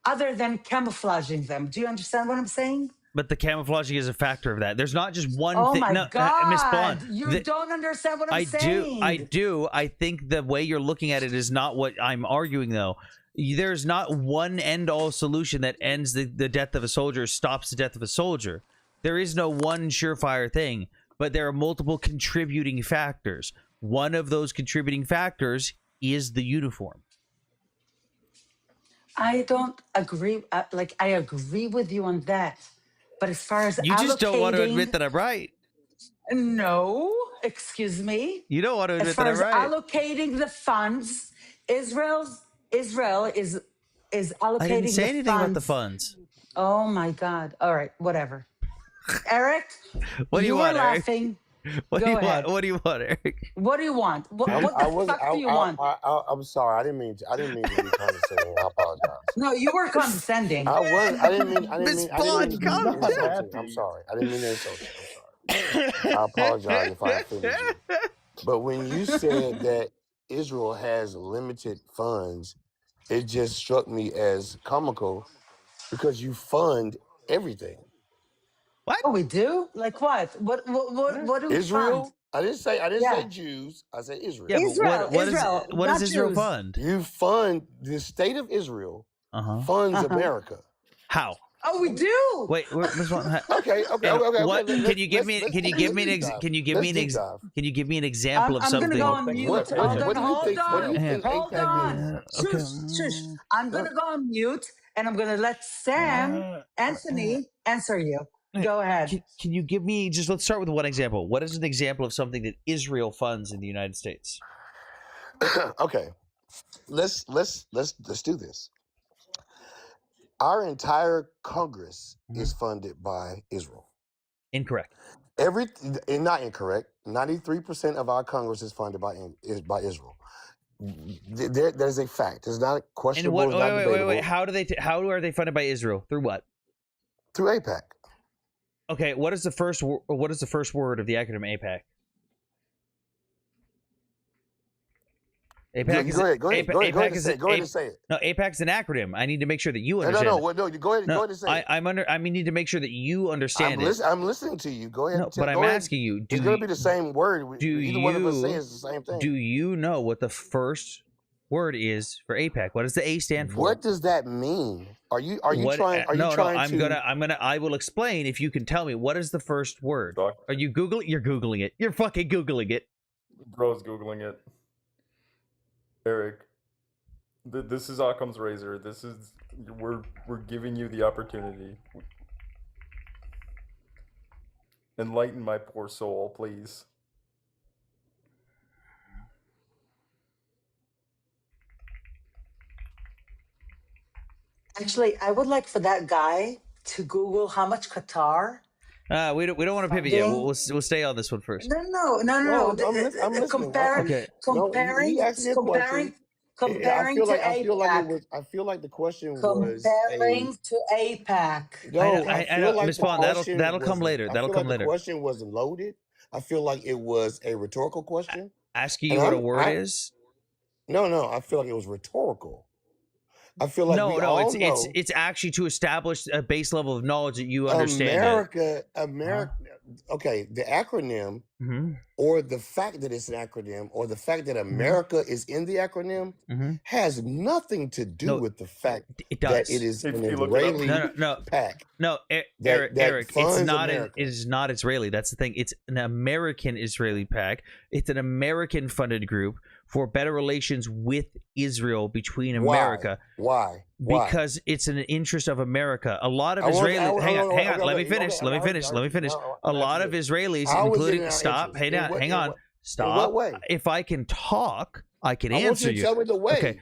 other than camouflaging them. Do you understand what I'm saying? But the camouflaging is a factor of that. There's not just one Oh thing. my No, God. Miss Blonde, You don't understand what I'm saying. I do. I think the way you're looking at it is not what I'm arguing, though. There's not one end-all solution that ends the death of a soldier, stops the death of a soldier. There is no one surefire thing, but there are multiple contributing factors. One of those contributing factors is the uniform. I don't agree. I agree with you on that. But as far as you just don't want to admit that I'm right. No, excuse me. You don't want to admit that I'm right. As far as allocating the funds, Israel is allocating. I didn't say the anything funds. about the funds. Oh my God! All right, whatever. Eric, what do you want, laughing. Eric? What do you want? What do you want, Eric? What do you want? What the fuck do you want? I'm sorry. I didn't mean to be condescending. I apologize. No, you were condescending. I didn't mean. Miss Blonde, I'm sorry. I didn't mean to insult you. I'm sorry. I apologize if I offended you. But when you said that Israel has limited funds, it just struck me as comical because you fund everything. What? Oh, we do? Like what? What do we Israel? fund? I didn't say Jews. I said Israel. Yeah, Israel. what does Israel Jews. fund? You fund the state of Israel. Funds America. How? Oh, we do. Wait, this one. Okay. Can you give me an example of something? I'm gonna go on mute. Hold on. Shush. I'm gonna go on mute, and I'm gonna let Anthony answer you. Go ahead. Can you give me let's start with one example. What is an example of something that Israel funds in the United States? Okay, let's do this. Our entire Congress is funded by Israel. Incorrect. Not incorrect. 93% of our Congress is funded by Israel. There's a fact. It's not questionable. And wait. How are they funded by Israel? Through what? Through AIPAC. Okay. What is the first word of the acronym AIPAC? AIPAC Go ahead and say it. No, AIPAC is an acronym. I need to make sure that you understand. No. You go ahead and say it. I need to make sure that you understand it. I'm listening to you. Go ahead. No, but I'm asking you. It's going to be the same word. Either one of us says the same thing. Do you know what the first word is for AIPAC? What does the A stand for? What does that mean? Are you trying? I will explain if you can tell me what is the first word. Are you Googling? You're Googling it. You're fucking Googling it. Bro's Googling it. Eric, this is Occam's razor. We're giving you the opportunity. Enlighten my poor soul, please. Actually, I would like for that guy to Google how much Qatar. We don't want to pivot yet. We'll stay on this one first. No. I'm listening. Comparing to AIPAC. I feel like the question was comparing to AIPAC. No, I know, Ms. Bond. That'll come later. That'll come later. The question was loaded. I feel like it was a rhetorical question. Asking you what a word is? No. I feel like it was rhetorical. I feel like it's actually to establish a base level of knowledge that you understand. America. okay, the acronym Mm-hmm. or the fact that it's an acronym or the fact that America is in the acronym has nothing to do with the fact it that does. it is an You look it up. Israeli PAC. Eric, that funds it's not America. it is not Israeli. That's the thing. It's an American Israeli PAC. It's an American funded group for better relations with Israel between America. Why? Because it's an interest of America. A lot of Israelis. Hang on. Let me finish. Let me finish. A lot of Israelis, including. Stop. Hang on. Stop. In what way? If I can talk, I can I want answer you to tell me the way. Okay.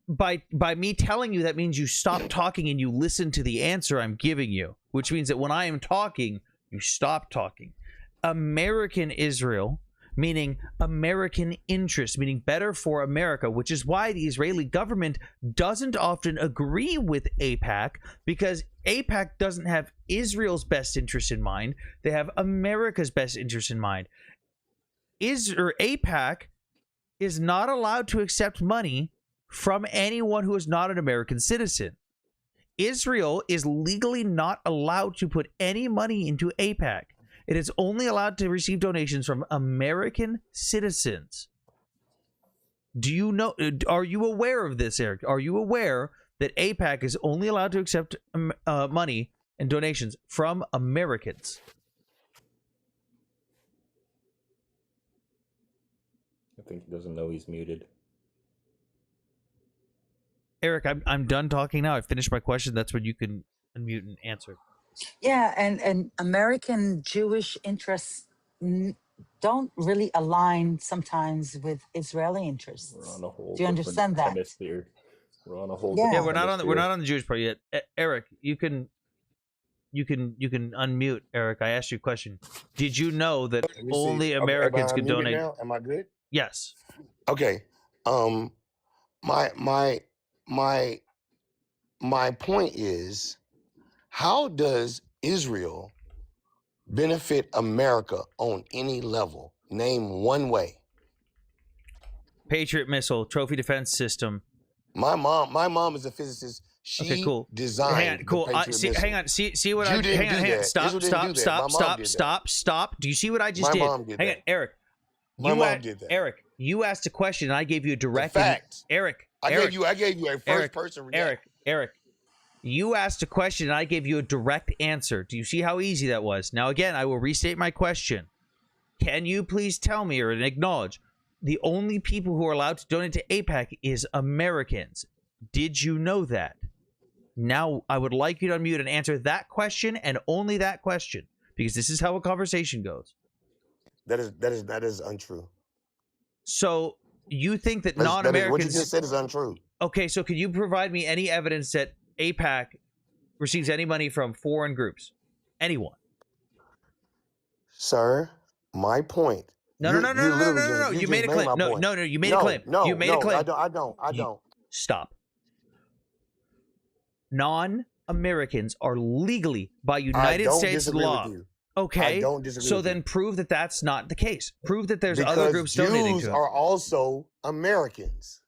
By me telling you, that means you stop talking and you listen to the answer I'm giving you, which means that when I am talking, you stop talking. American Israel, meaning American interest, meaning better for America, which is why the Israeli government doesn't often agree with AIPAC, because AIPAC doesn't have Israel's best interest in mind. They have America's best interest in mind. AIPAC is not allowed to accept money from anyone who is not an American citizen. Israel is legally not allowed to put any money into AIPAC. It is only allowed to receive donations from American citizens. Do you know? Are you aware of this, Eric? Are you aware that AIPAC is only allowed to accept money and donations from Americans? I think he doesn't know he's muted. Eric, I'm done talking now. I finished my question. That's when you can unmute and answer. Yeah, and American Jewish interests don't really align sometimes with Israeli interests. We're on a whole Do you understand that? hemisphere. We're on a whole Yeah, we're not on the Jewish part yet. Eric, you can unmute. Eric, I asked you a question. Did you know that only Americans can donate? Now? Am I good? Yes. Okay. My point is, how does Israel benefit America on any level? Name one way. Patriot missile, trophy defense system. My mom is a physicist. She designed the Patriot missile. Hang on. See what you I didn't do that. Stop. Do you see what I just did? Mom did Hang that. on, Eric. My mom did that. Eric, you asked a question and I gave you a direct fact. Eric, I gave you a first person reaction. Eric, you asked a question and I gave you a direct answer. Do you see how easy that was? Now again, I will restate my question. Can you please tell me or acknowledge the only people who are allowed to donate to AIPAC is Americans? Did you know that? Now I would like you to unmute and answer that question and only that question, because this is how a conversation goes. That is untrue. So you think that non-Americans? What you just said is untrue. Okay, so could you provide me any evidence that AIPAC receives any money from foreign groups? Anyone? Sir, my point. No. You made a claim. No. You made a claim. You made a claim. I don't. Stop. Non-Americans are legally, by United States law. Okay. I don't disagree. So with then you. prove that that's not the case. Prove that there's Because other groups donating to Jews them. are also Americans.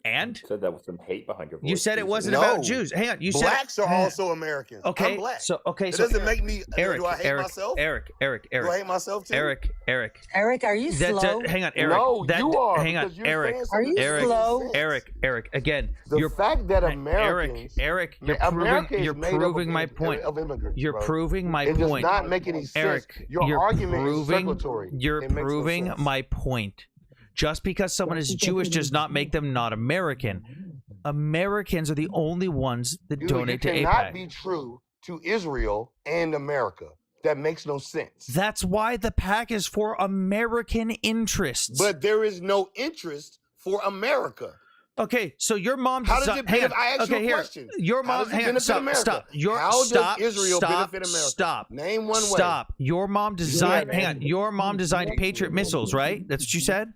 And you said that with some hate behind your voice. you said it wasn't No. about Jews. Hang on. You Blacks said are also Americans. Okay. I'm black. So It doesn't make me. Eric, do I hate myself? Eric. Do I hate myself too? Eric. Eric, are you slow? Hang on, Eric. No, you are. Hang on, because you're Eric. saying Are you something slow? Eric. Again, The fact that Americans, Eric, America is you're made up proving my point. Of immigrants, You're bro. proving my It point. does not make any sense. Eric, Your you're argument proving, is circulatory. You're It makes no proving sense. my point. Just because someone is Jewish does not make them not American. Americans are the only ones that Dude, donate to you cannot AIPAC. be true to Israel and America. That makes no sense. That's why the PAC is for American interests. But there is no interest for America. Okay, so your mom. How does it benefit? I asked you a question. Your How mom. does it Hang on. benefit Stop. America? Stop. How does Israel stop, benefit America? Stop. Name one way. Stop. Your mom designed. Yeah, hang man. on. Your mom designed Patriot missiles, right? That's what you said.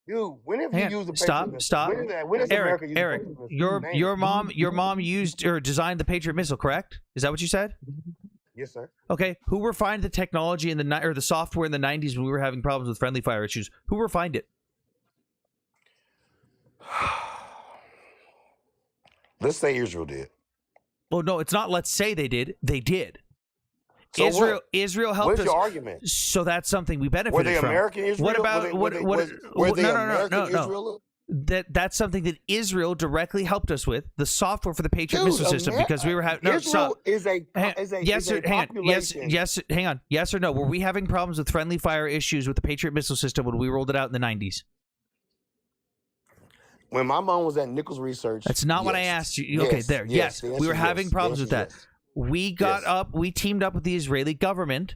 Dude, when have Hang you on. used the Patriot missile? Stop. When has America used the Eric. Patriot missile? Name it. Your mom used or designed the Patriot missile, correct? Is that what you said? Yes, sir. Okay. Who refined the technology in the software in the 90s when we were having problems with friendly fire issues? Who refined it? Let's say Israel did. Oh no, it's not. Let's say they did. They did. So Israel helped What's us. your argument? So that's something we benefited Were they from. American Israel? What about Were they American no. Israel? That's something that Israel directly helped us with, the software for the Patriot missile system, because we were having Israel is a population. Hang on. Yes or no? Were we having problems with friendly fire issues with the Patriot missile system when we rolled it out in the 90s? When my mom was at Nichols Research. That's not what I asked you. Okay, there. Yes, we were having problems with that. We we teamed up with the Israeli government,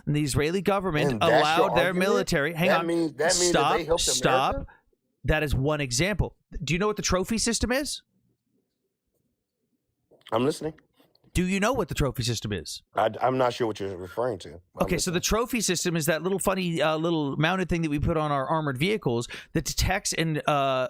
and the Israeli government allowed their military. Hang on. Stop. That is one example. Do you know what the trophy system is? I'm listening. Do you know what the trophy system is? I'm not sure what you're referring to. Okay, so the trophy system is that little funny little mounted thing that we put on our armored vehicles that detects and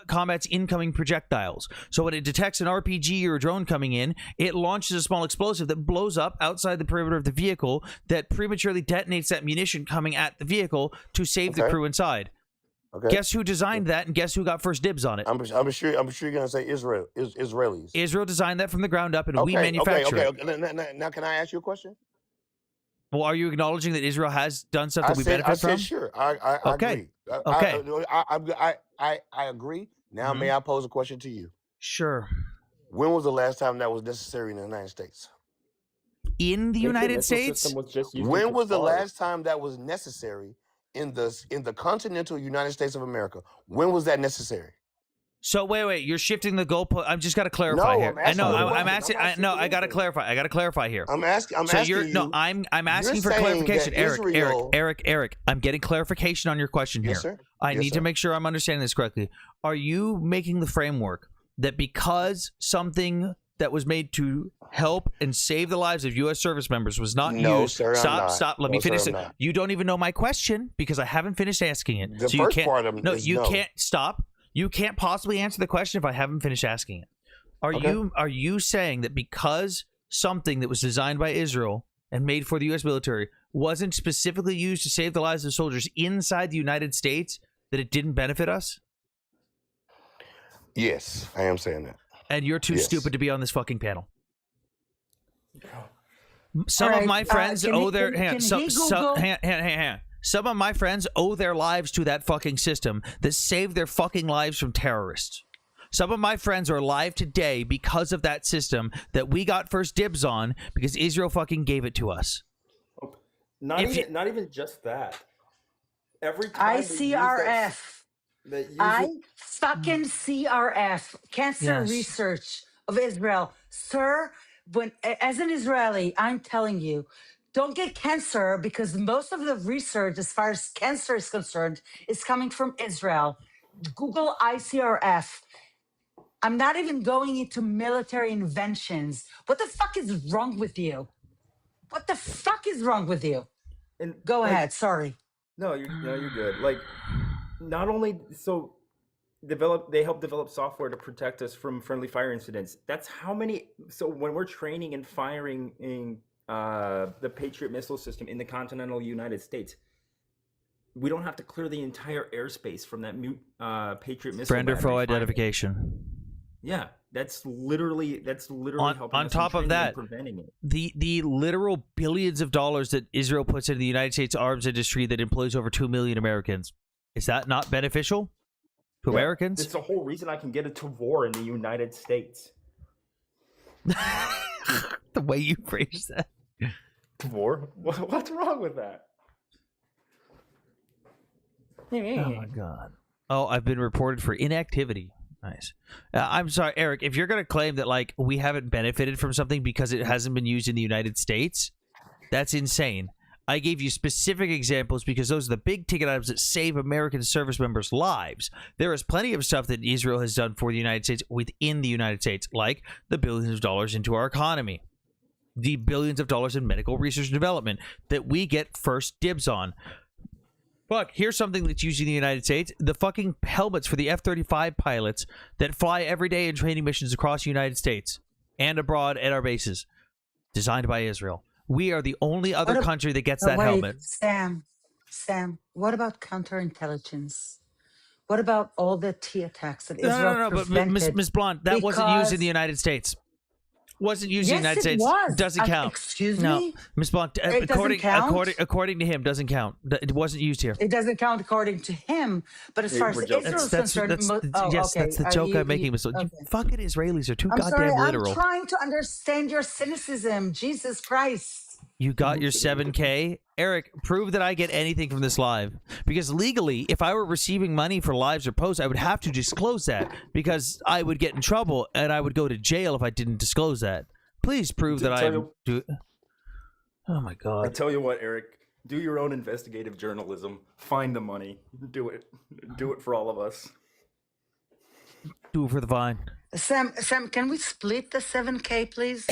combats incoming projectiles. So when it detects an RPG or a drone coming in, it launches a small explosive that blows up outside the perimeter of the vehicle that prematurely detonates that munition coming at the vehicle to save the crew inside. Okay. Guess who designed that, and guess who got first dibs on it? I'm sure you're gonna say Israelis. Israel designed that from the ground up, and we manufacture it. Okay. Now, can I ask you a question? Well, are you acknowledging that Israel has done something we benefit from? I said sure. I agree. I agree. Now, may I pose a question to you? Sure. When was the last time that was necessary in the United States? In the United States? When was the last time that was necessary in the continental United States of America? When was that necessary? So wait, you're shifting the goalpost. I'm just got to clarify here. I got to clarify. I got to clarify here. I'm asking for clarification, Eric. I'm getting clarification on your question here. Yes, sir. I need to make sure I'm understanding this correctly. Are you making the framework that because something that was made to help and save the lives of U.S. service members was not used. Sir, Stop. Let me finish it. You don't even know my question because I haven't finished asking it. The first part of it is you can't stop. You can't possibly answer the question if I haven't finished asking it. Are you saying that because something that was designed by Israel and made for the U.S. military wasn't specifically used to save the lives of soldiers inside the United States that it didn't benefit us? Yes, I am saying that. And you're too stupid to be on this fucking panel. Some of my friends owe their Some of my friends owe their lives to that fucking system that saved their fucking lives from terrorists. Some of my friends are alive today because of that system that we got first dibs on because Israel fucking gave it to us. Not even just that. Every time ICRF. Fucking CRF, Cancer Research of Israel. Sir, as an Israeli, I'm telling you, don't get cancer because most of the research as far as cancer is concerned is coming from Israel. Google ICRF. I'm not even going into military inventions. What the fuck is wrong with you? What the fuck is wrong with you? And Go ahead, sorry. No, you're good. Like, not only they help develop software to protect us from friendly fire incidents. That's how many. So when we're training and firing in the Patriot missile system in the continental United States, we don't have to clear the entire airspace from that Patriot missile. Friend or foe identification. Yeah, that's literally helping on us top of that, preventing it. The literal billions of dollars that Israel puts into the United States arms industry that employs over 2 million Americans. Is that not beneficial to Americans? It's the whole reason I can get into war in the United States. The way you phrase that. War? What's wrong with that? Oh my God. Oh, I've been reported for inactivity. Nice. I'm sorry, Eric, if you're going to claim that like we haven't benefited from something because it hasn't been used in the United States, that's insane. I gave you specific examples because those are the big ticket items that save American service members' lives. There is plenty of stuff that Israel has done for the United States within the United States, like the billions of dollars into our economy, the billions of dollars in medical research and development that we get first dibs on. Fuck, here's something that's used in the United States. The fucking helmets for the F-35 pilots that fly every day in training missions across the United States and abroad at our bases. Designed by Israel. We are the only other country that gets that helmet. Sam, what about counterintelligence? What about all the T attacks that Israel No, but Ms. Blonde, that wasn't used in the United States. Wasn't used in the United Yes, it States. was. Doesn't count. Excuse No, me? Ms. Blunt, It doesn't count? according to him, doesn't count. It wasn't used here. It doesn't count according to him, but as far as Israel is concerned, Yes, okay. that's the joke I'm making. Ms. Okay. You fucking Israelis are too I'm goddamn sorry, literal. I'm trying to understand your cynicism. Jesus Christ. You got your 7K. Eric, prove that I get anything from this live. Because legally, if I were receiving money for lives or posts, I would have to disclose that. Because I would get in trouble and I would go to jail if I didn't disclose that. Please prove that I am... Oh my God. I tell you what, Eric. Do your own investigative journalism. Find the money. Do it. Do it for all of us. Do it for the vine. Sam, can we split the 7K, please?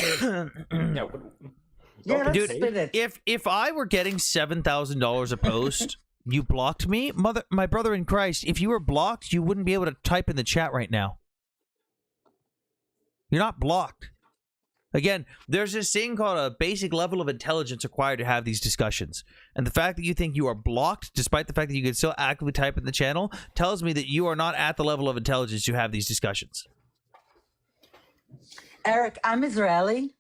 Yeah, yeah, let's dude, split it. If I were getting $7,000 a post, you blocked me, my brother in Christ. If you were blocked, you wouldn't be able to type in the chat right now. You're not blocked. Again, there's this thing called a basic level of intelligence required to have these discussions. And the fact that you think you are blocked, despite the fact that you can still actively type in the channel, tells me that you are not at the level of intelligence to have these discussions. Eric, I'm Israeli.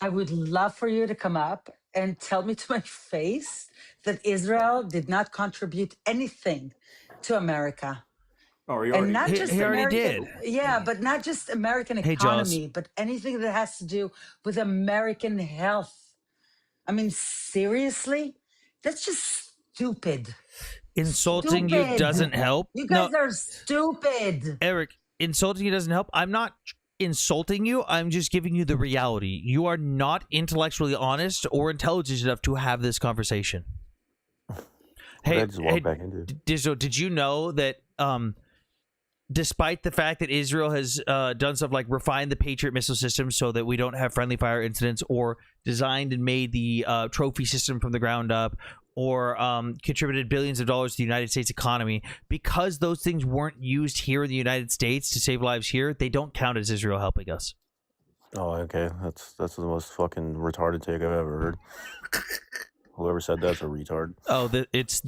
I would love for you to come up and tell me to my face that Israel did not contribute anything to America. Oh, And not just he already American, did. Yeah, but not just American Hey, Jaws. economy, but anything that has to do with American health. I mean, seriously? That's just stupid. Insulting you Stupid. doesn't help. You guys are stupid. Eric, insulting you doesn't help. I'm not insulting you. I'm just giving you the reality. You are not intellectually honest or intelligent enough to have this conversation. Hey, Digital, did you know that despite the fact that Israel has done stuff like refine the Patriot missile system so that we don't have friendly fire incidents, or designed and made the trophy system from the ground up, or contributed billions of dollars to the United States economy, because those things weren't used here in the United States to save lives here, they don't count as Israel helping us. Oh, okay. That's the most fucking retarded take I've ever heard. Whoever said that's a retard. Oh, it's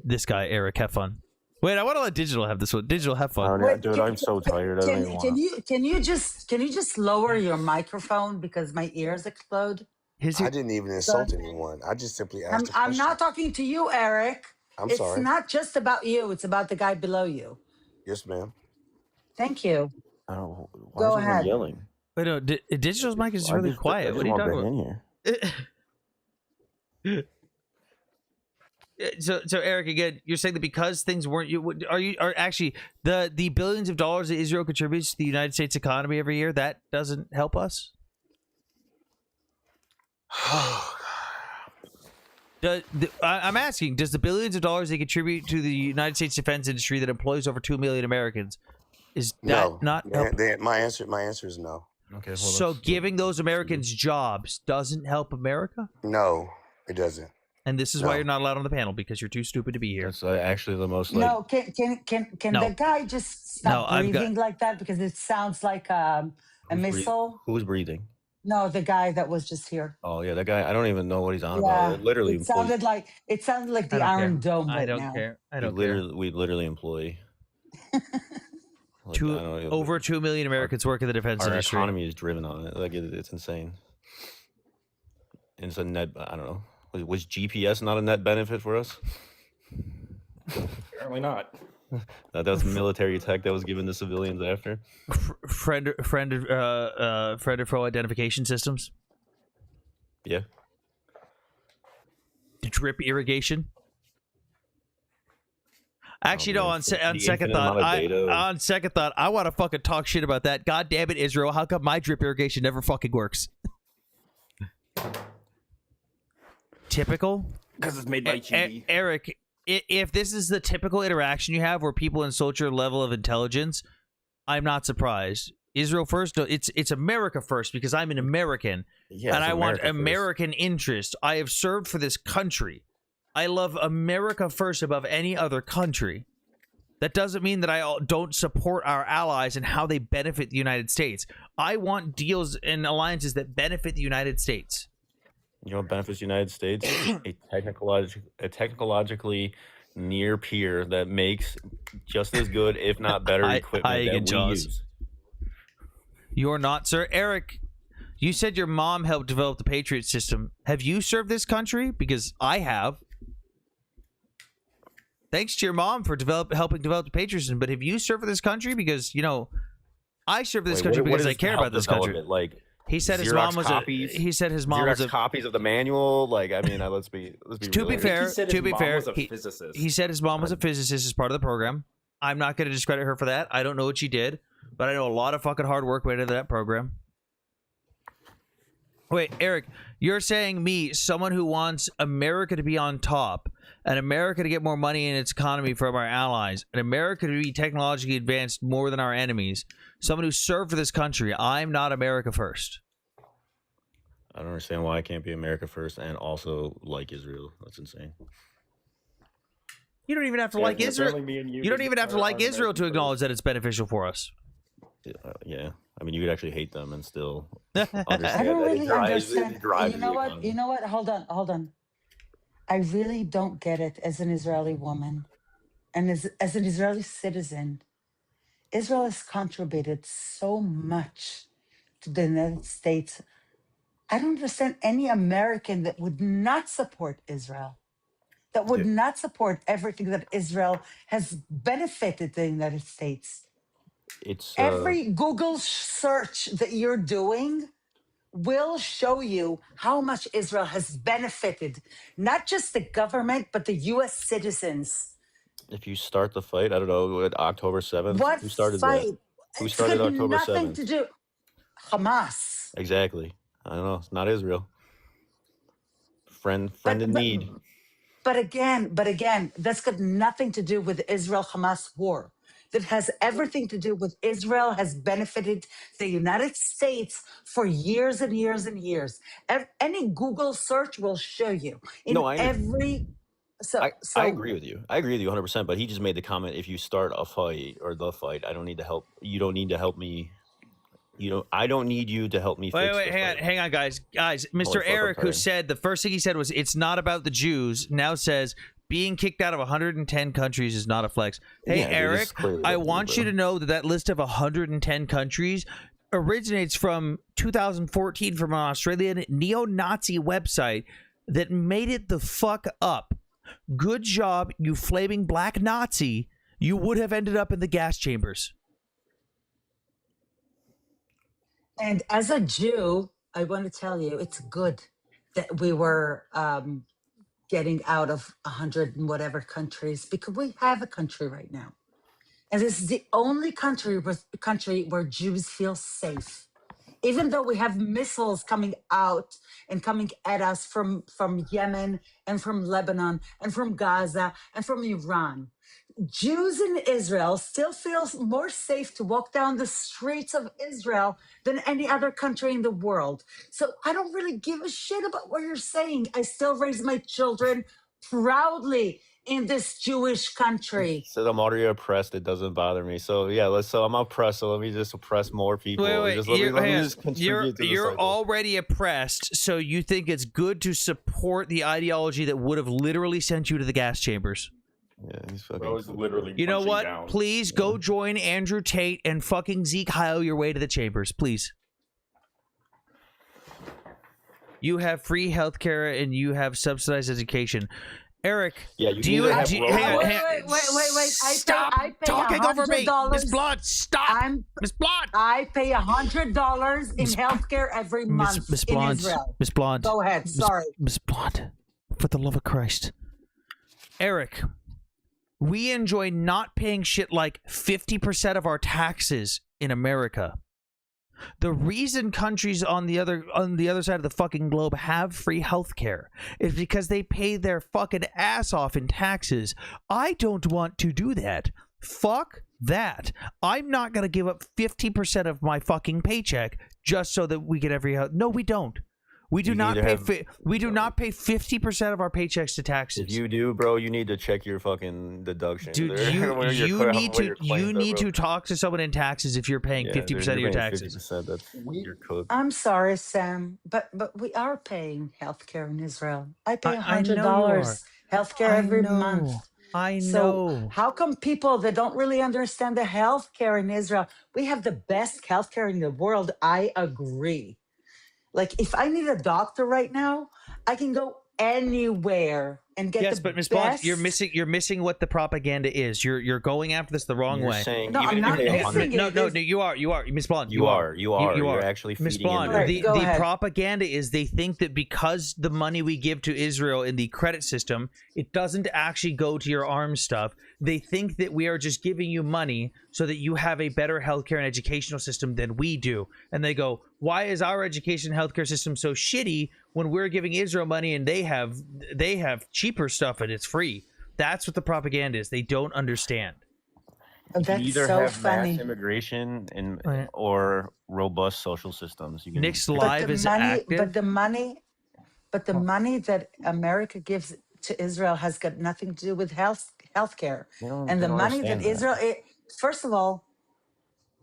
this guy, Eric. Have fun. Wait, I want to let Digital have this one. Digital, have fun. Wait, dude, I'm so tired. I don't even want Can you just lower your microphone because my ears explode? I didn't even insult anyone. I just simply asked a question. I'm not talking to you, Eric. I'm it's sorry. not just about you. It's about the guy below you. Yes, ma'am. Thank you. I don't. Why Go is everyone ahead. yelling? Wait, no, Digital's mic is really quiet. What are you talking about? So Eric, again, you're saying that because things weren't are actually the billions of dollars that Israel contributes to the United States economy every year, that doesn't help us? I'm asking, does the billions of dollars they contribute to the United States defense industry that employs over 2 million Americans, is that not help? My answer is no. Okay. So giving those Americans jobs doesn't help America? No, it doesn't. And this is why you're not allowed on the panel, because you're too stupid to be here. That's actually the most No, can No. the guy just stop breathing like that, because it sounds like a missile? Who's breathing? No, the guy that was just here. Oh yeah, that guy. I don't even know what he's on Yeah, about. Literally, it sounded like the Iron Dome right now. I don't care. We literally employ over 2 million Americans work in the defense our industry. economy is driven on it. Like it's insane. And it's a net. I don't know. Was GPS not a net benefit for us? Apparently not. That's military tech that was given to civilians after. Friend or foe identification systems. Yeah. Drip irrigation. Actually, no. On second thought, I want to fucking talk shit about that. God damn it, Israel! How come my drip irrigation never fucking works? Typical. Because it's made by Chile. Eric, if this is the typical interaction you have where people insult your level of intelligence, I'm not surprised. Israel first, no, it's America first, because I'm an American, and I want American interest. I have served for this country. I love America first above any other country. That doesn't mean that I don't support our allies and how they benefit the United States. I want deals and alliances that benefit the United States. You know what benefits the United States? a technologically near peer that makes just as good, if not better, equipment that we use. You're not, sir. Eric, You said your mom helped develop the Patriot system. Have you served this country? Because I have. Thanks to your mom for helping develop the Patriot system. But have you served for this country? Because, you know, I serve this country because I care about this country. Like, he said his mom was copies, he said his mom was copies of the manual. Like, I mean, let's be to be fair, physicist. He said his mom was a physicist as part of the program. I'm not going to discredit her for that. I don't know what she did, but I know a lot of fucking hard work went into that program. Wait, Eric, you're saying me, someone who wants America to be on top, and America to get more money in its economy from our allies, and America to be technologically advanced more than our enemies, someone who served for this country, I'm not America first. I don't understand why I can't be America first and also like Israel. That's insane. You don't even have to like Israel. You don't even have to like Israel to acknowledge that it's beneficial for us. Yeah. I mean, you could actually hate them and still understand I don't really understand. You know what? You know what? Hold on. I really don't get it as an Israeli woman and as an Israeli citizen. Israel has contributed so much to the United States. I don't understand any American that would not support Israel, that would not support everything that Israel has benefited the United States. It's every Google search that you're doing will show you how much Israel has benefited, not just the government, but the U.S. citizens. If you start the fight, I don't know, October 7th. What Who started fight? that? Who It's started got October nothing 7th? to do. Hamas. Exactly. I don't know. It's not Israel. Friend in need. But again, that's got nothing to do with Israel-Hamas war. That has everything to do with Israel has benefited the United States for years and years and years. Any Google search will show you. I agree with you. I agree with you 100%. But he just made the comment: if you start a fight or the fight, I don't need to help. You don't need to help me. I don't need you to help me. Wait, hang on, guys. Mr. Eric, who said the first thing he said was it's not about the Jews, now says being kicked out of 110 countries is not a flex. Hey, Yeah, Eric, I want you to know that list of 110 countries originates from 2014 from an Australian neo-Nazi website that made it the fuck up. Good job, you flaming black Nazi. You would have ended up in the gas chambers. And as a Jew, I want to tell you, it's good that we were getting out of 100 and whatever countries, because we have a country right now. And this is the only country where Jews feel safe. Even though we have missiles coming out and coming at us from Yemen and from Lebanon and from Gaza and from Iran, Jews in Israel still feel more safe to walk down the streets of Israel than any other country in the world. So I don't really give a shit about what you're saying. I still raise my children proudly in this Jewish country. So I'm already oppressed. It doesn't bother me. So yeah, so I'm oppressed. So let me just oppress more people. Wait, let me just contribute to the you're cycle. already oppressed, so you think it's good to support the ideology that would have literally sent you to the gas chambers. Yeah, he's fucking. Bro is literally. You know what? Down. Please go join Andrew Tate and fucking Zeke Heil your way to the chambers, please. You have free healthcare and you have subsidized education. Eric, yeah, do you hang on. Wait. Stop I pay talking over me. $100. Miss Blunt, stop. Miss Blunt. I pay $100 in healthcare every month in Israel. Miss Blunt. Go ahead. Sorry. Miss Blunt, for the love of Christ. Eric, we enjoy not paying shit like 50% of our taxes in America. The reason countries on the other side of the fucking globe have free healthcare is because they pay their fucking ass off in taxes. I don't want to do that. Fuck that. I'm not going to give up 50% of my fucking paycheck just so that we get every health. No, we don't. We do not pay. We do not pay 50% of our paychecks to taxes. If you do, bro, you need to check your fucking deduction. Dude, you need to talk to someone in taxes if you're paying 50% of your taxes. 50%, that's your code. I'm sorry, Sam, but we are paying healthcare in Israel. I pay $100 healthcare every month. I know. So how come people that don't really understand the healthcare in Israel? We have the best healthcare in the world. I agree. Like, if I need a doctor right now, I can go anywhere and get yes, the but Ms. Bond, best. you're missing what the propaganda is. You're going after this the wrong You're way. saying No, even I'm if not they missing it. No, you are, Ms. Blonde. You are. You're actually Ms. feeding Blonde. into Go The ahead. propaganda is they think that because the money we give to Israel in the credit system, it doesn't actually go to your arms stuff. They think that we are just giving you money so that you have a better healthcare and educational system than we do. And they go, why is our education and healthcare system so shitty when we're giving Israel money and they have cheaper stuff and it's free? That's what the propaganda is. They don't understand. You That's either so have funny. mass immigration and Right. or robust social systems. You can Nick's pick- live But the is money, active. but the money that America gives to Israel has got nothing to do with healthcare. They don't, And they the don't money that understand that. first of all,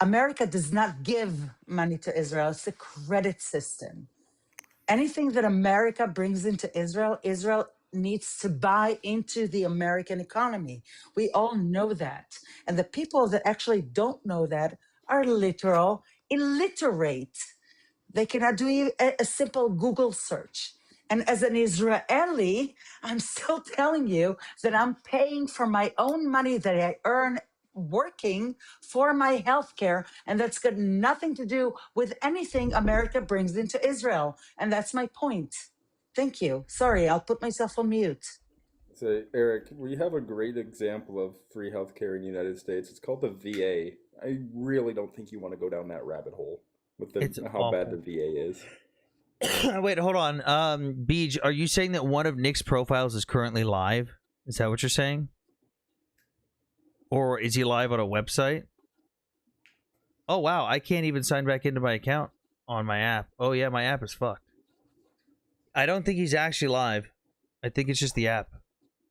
America does not give money to Israel. It's the credit system. Anything that America brings into Israel, Israel needs to buy into the American economy. We all know that. And the people that actually don't know that are literal illiterate. They cannot do a simple Google search. And as an Israeli, I'm still telling you that I'm paying for my own money that I earn working for my healthcare. And that's got nothing to do with anything America brings into Israel. And that's my point. Thank you. Sorry, I'll put myself on mute. So, Eric, we have a great example of free healthcare in the United States. It's called the VA. I really don't think you want to go down that rabbit hole with how bad the VA is. Wait, hold on. Beej, are you saying that one of Nick's profiles is currently live? Is that what you're saying? Or is he live on a website? Oh, wow. I can't even sign back into my account on my app. Oh, yeah, my app is fucked. I don't think he's actually live. I think it's just the app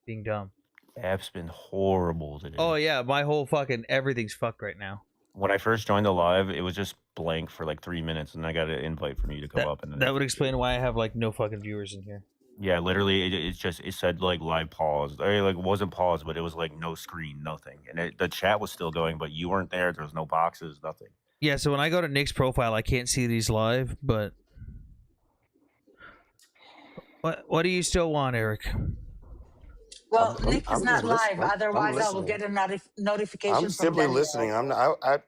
being dumb. The app's been horrible today. Oh, yeah. My whole fucking everything's fucked right now. When I first joined the live, it was just blank for like 3 minutes, and I got an invite from you to come up. And then that would explain why I have like no fucking viewers in here. Yeah, literally, it said like live paused. Or like it wasn't paused, but it was like no screen, nothing. And the chat was still going, but you weren't there. There was no boxes, nothing. Yeah, so when I go to Nick's profile, I can't see these live, but what do you still want, Eric? Well, Nick is not live. Otherwise, I will get a notification. I'm simply from listening. I'm not. I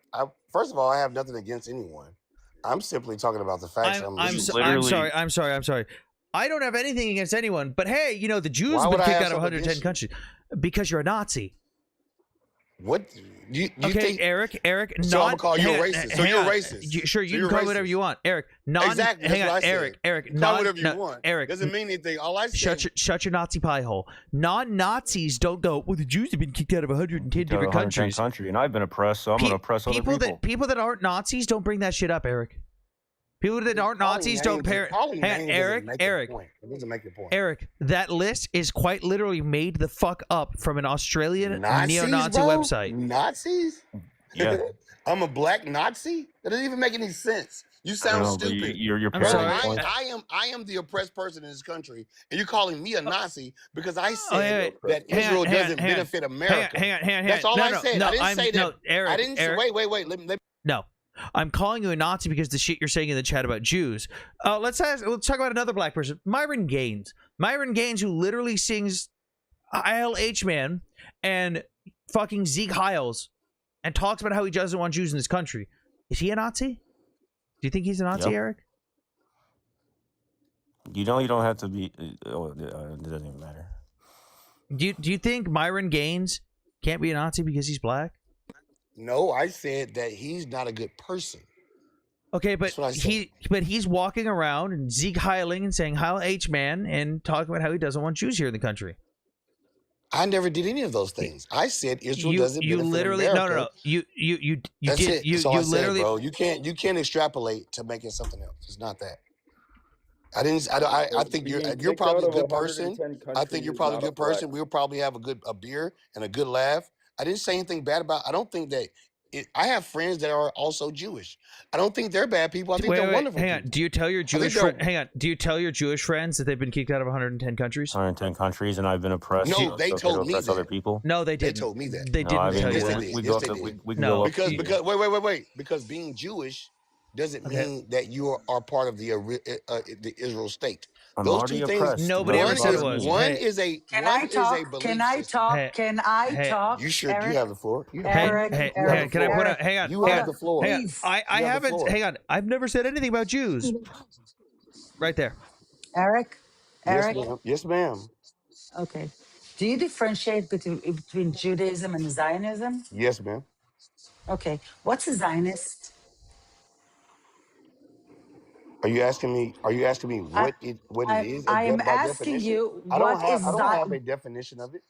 first of all, I have nothing against anyone. I'm simply talking about the facts. I'm sorry. I don't have anything against anyone, but hey, you know the Jews have been kicked out of 110 countries because you're a Nazi. What? You okay, think, Eric. So I'm gonna call you a racist. So you're a racist. Sure, you can call me whatever you want, Eric. Exactly. Hang That's on, what I Eric. said. Eric. Call whatever you want. Eric doesn't mean anything. All I said. Shut your Nazi pie hole. Non-Nazis don't go. Well, the Jews have been kicked out of 110 different countries. And I've been oppressed, so I'm gonna oppress other people. People that aren't Nazis don't bring that shit up, Eric. People that aren't Nazis don't pair. Eric. It doesn't make your point. Eric, that list is quite literally made the fuck up from an Australian neo-Nazi bro? website. Nazis? Yeah. I'm a black Nazi? That doesn't even make any sense. You sound stupid. You're I'm sorry. I am the oppressed person in this country, and you're calling me a Nazi because I said that Israel doesn't benefit America. Hang on. That's all I said. No, I didn't say that. No, Eric, I didn't say. Wait. Let me. No. I'm calling you a Nazi because the shit you're saying in the chat about Jews. Let's talk about another black person, Myron Gaines. Myron Gaines, who literally sings ILH Man and fucking Zeke Hiles and talks about how he doesn't want Jews in this country. Is he a Nazi? Do you think he's a Nazi, Yep. Eric? You know, you don't have to be. It doesn't even matter. Do you think Myron Gaines can't be a Nazi because he's black? No, I said that he's not a good person. Okay, but he's walking around and Zeke Heiling and saying Heil H man and talking about how he doesn't want Jews here in the country. I never did any of those things. I said Israel doesn't benefit literally America. no. You That's did it. you That's all I literally said, bro. You can't extrapolate to make it something else. It's not that. I think you're probably a good person. I think you're probably a good person. We'll probably have a beer and a good laugh. I didn't say anything bad about. I don't think that. I have friends that are also Jewish. I don't think they're bad people. I think they're wonderful. Hang on. Do you tell your Jewish Do you tell your Jewish friends that they've been kicked out of 110 countries? 110 countries, and I've been oppressed. No, they told me that. Other people. No, they didn't. They told me that. They didn't tell you that. We go up to because wait. Because being Jewish doesn't mean that you are part of the Israel state. I'm Those already two things. oppressed. Nobody What ever does said that it was. mean? One Hey, is a Can I talk? belief Can I system. talk? Hey, Can I hey, talk? You should. Eric, You have the floor. You have the hey, floor. Eric, hey, You have hey, the can I floor. put a? Eric, Hang on, You hang have on, the floor. hang on. please. I You have the haven't. floor. Hang on. I've never said anything about Jews. Right there. Eric, Yes, Eric. ma'am. Yes, ma'am. Okay. Do you differentiate between Judaism and Zionism? Yes, ma'am. Okay. What's a Zionist? Are you asking me? Are you asking me I, what it is I am by asking definition? you I don't what is have a definition of it.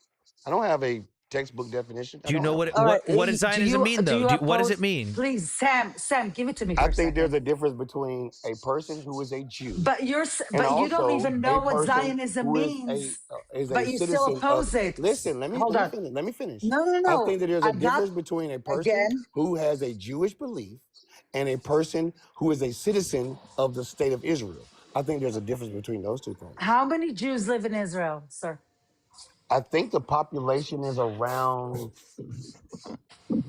I don't have a textbook definition. I Do you don't know have what one. All right. what does Zionism mean Do though? you What does oppose? it mean? Please, Sam, give it to me I for a think there's second. a difference between a person who is a Jew But and but you don't also even a know what person Zionism who means. is a But you still citizen of. oppose it. Listen, Hold on. let me finish. No, no, I no. think that there's a I'm not. difference between a person Again, who has a Jewish belief and a person who is a citizen of the state of Israel. I think there's a difference between those two things. how many Jews live in Israel, sir? I think the population is around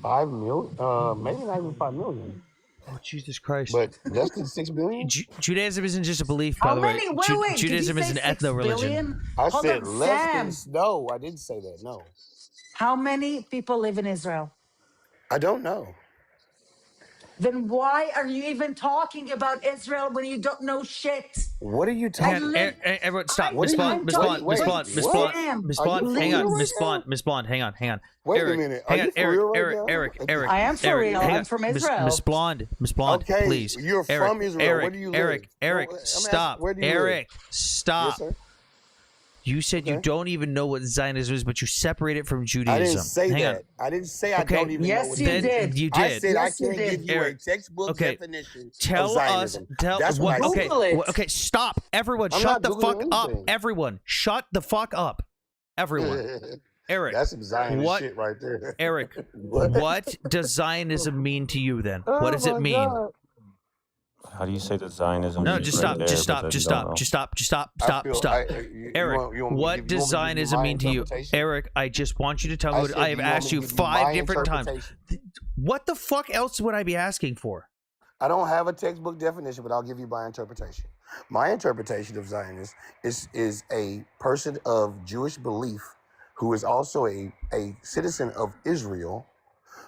5 million, maybe not even 5 million, Oh, Jesus Christ. but less than 6 billion. Judaism isn't just a belief, by How the way. many? Wait. Did you Judaism is say an 6 ethno religion. billion? I Hold said on, less than. Sam. No, I didn't say that. No, How many people live in Israel? I don't know. Then why are you even talking about Israel when you don't know shit? What are you I talking? live. Everyone, stop. What Miss are you? Blonde, Miss Blonde, Miss Wait, Blonde, Miss what? Blonde, Miss Are you Blonde. for Hang real on, right Miss now? Blonde, Miss Blonde. Hang on, hang on. Wait Eric, a minute. Are hang you on, for Eric, real right Eric, now? Eric, Eric. I am for Eric, real. hang I'm on. from Miss Israel. Blonde, Okay, please. you're Eric, from Israel. Eric, Where do you live? Eric, Eric, I'm asking, stop. where do you live? Eric, stop. Yes, sir. You said you Okay. don't even know what Zionism is, but you separate it from Judaism. I didn't say Hang that. on. I didn't say I Okay, don't even know what Yes, you it is. did. You I did. said Yes, I you can't did. give you Eric, a textbook okay, definition of tell us. Zionism. That's what I okay, said. Google it. okay, stop. Everyone, I'm shut not the fuck Googling up. anything. Everyone, shut the fuck up. Everyone. Eric, That's some Zionist what? shit right there. Eric, what does Zionism mean to you then? What does it mean? God. How do you say that Zionism No, means just right stop. there, Just but stop. then Just don't stop. know? Just stop. Just stop. I Stop. feel, Stop. you Eric, want me to what give- does you want me to give you Zionism my mean to you? interpretation? Eric, I just want you to tell me I what said, I have do you want asked me you to give you 5 my different times. interpretation? What the fuck else would I be asking for? I don't have a textbook definition, but I'll give you my interpretation. My interpretation of Zionist is a person of Jewish belief who is also a citizen of Israel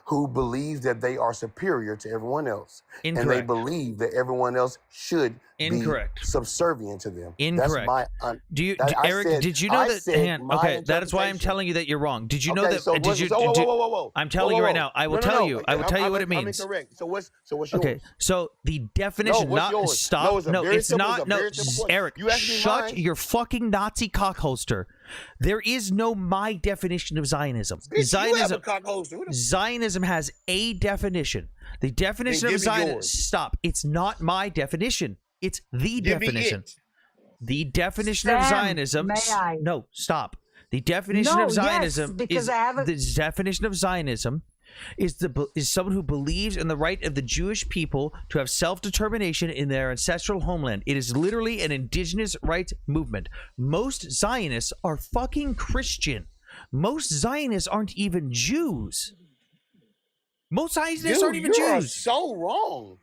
who believes that they are superior to everyone else. And they Incorrect. believe that everyone else should Incorrect. be subservient to them. Incorrect. That's my Eric, did you know that? Hang on. my Okay, that is why I'm interpretation. telling you that you're wrong. Did you know Okay, that? so Did what's- you? so did you- whoa. I'm telling you right now. I will tell you. I will tell you what it I'm means. incorrect. So what's yours? Okay, so the definition, No, what's not yours? stop. No, it's a very it's simple- not. it's a No, very simple question. Eric, You asked me shut mine. your fucking Nazi cockholster. There is no my definition of Zionism. Bitch, you have a Zionism. cockholster. Who the- Zionism has a definition. The definition Then of give me Zionism. yours. Stop. It's not my definition. It's the Give me definition. it. The definition of Sam, Zionism. may I? No, stop. The definition No, of Zionism yes, because is I have a- the definition of Zionism is someone who believes in the right of the Jewish people to have self-determination in their ancestral homeland. It is literally an indigenous rights movement. Most Zionists are fucking Christian. Most Zionists aren't even Jews. Most Zionists Dude, aren't even you are Jews. so wrong.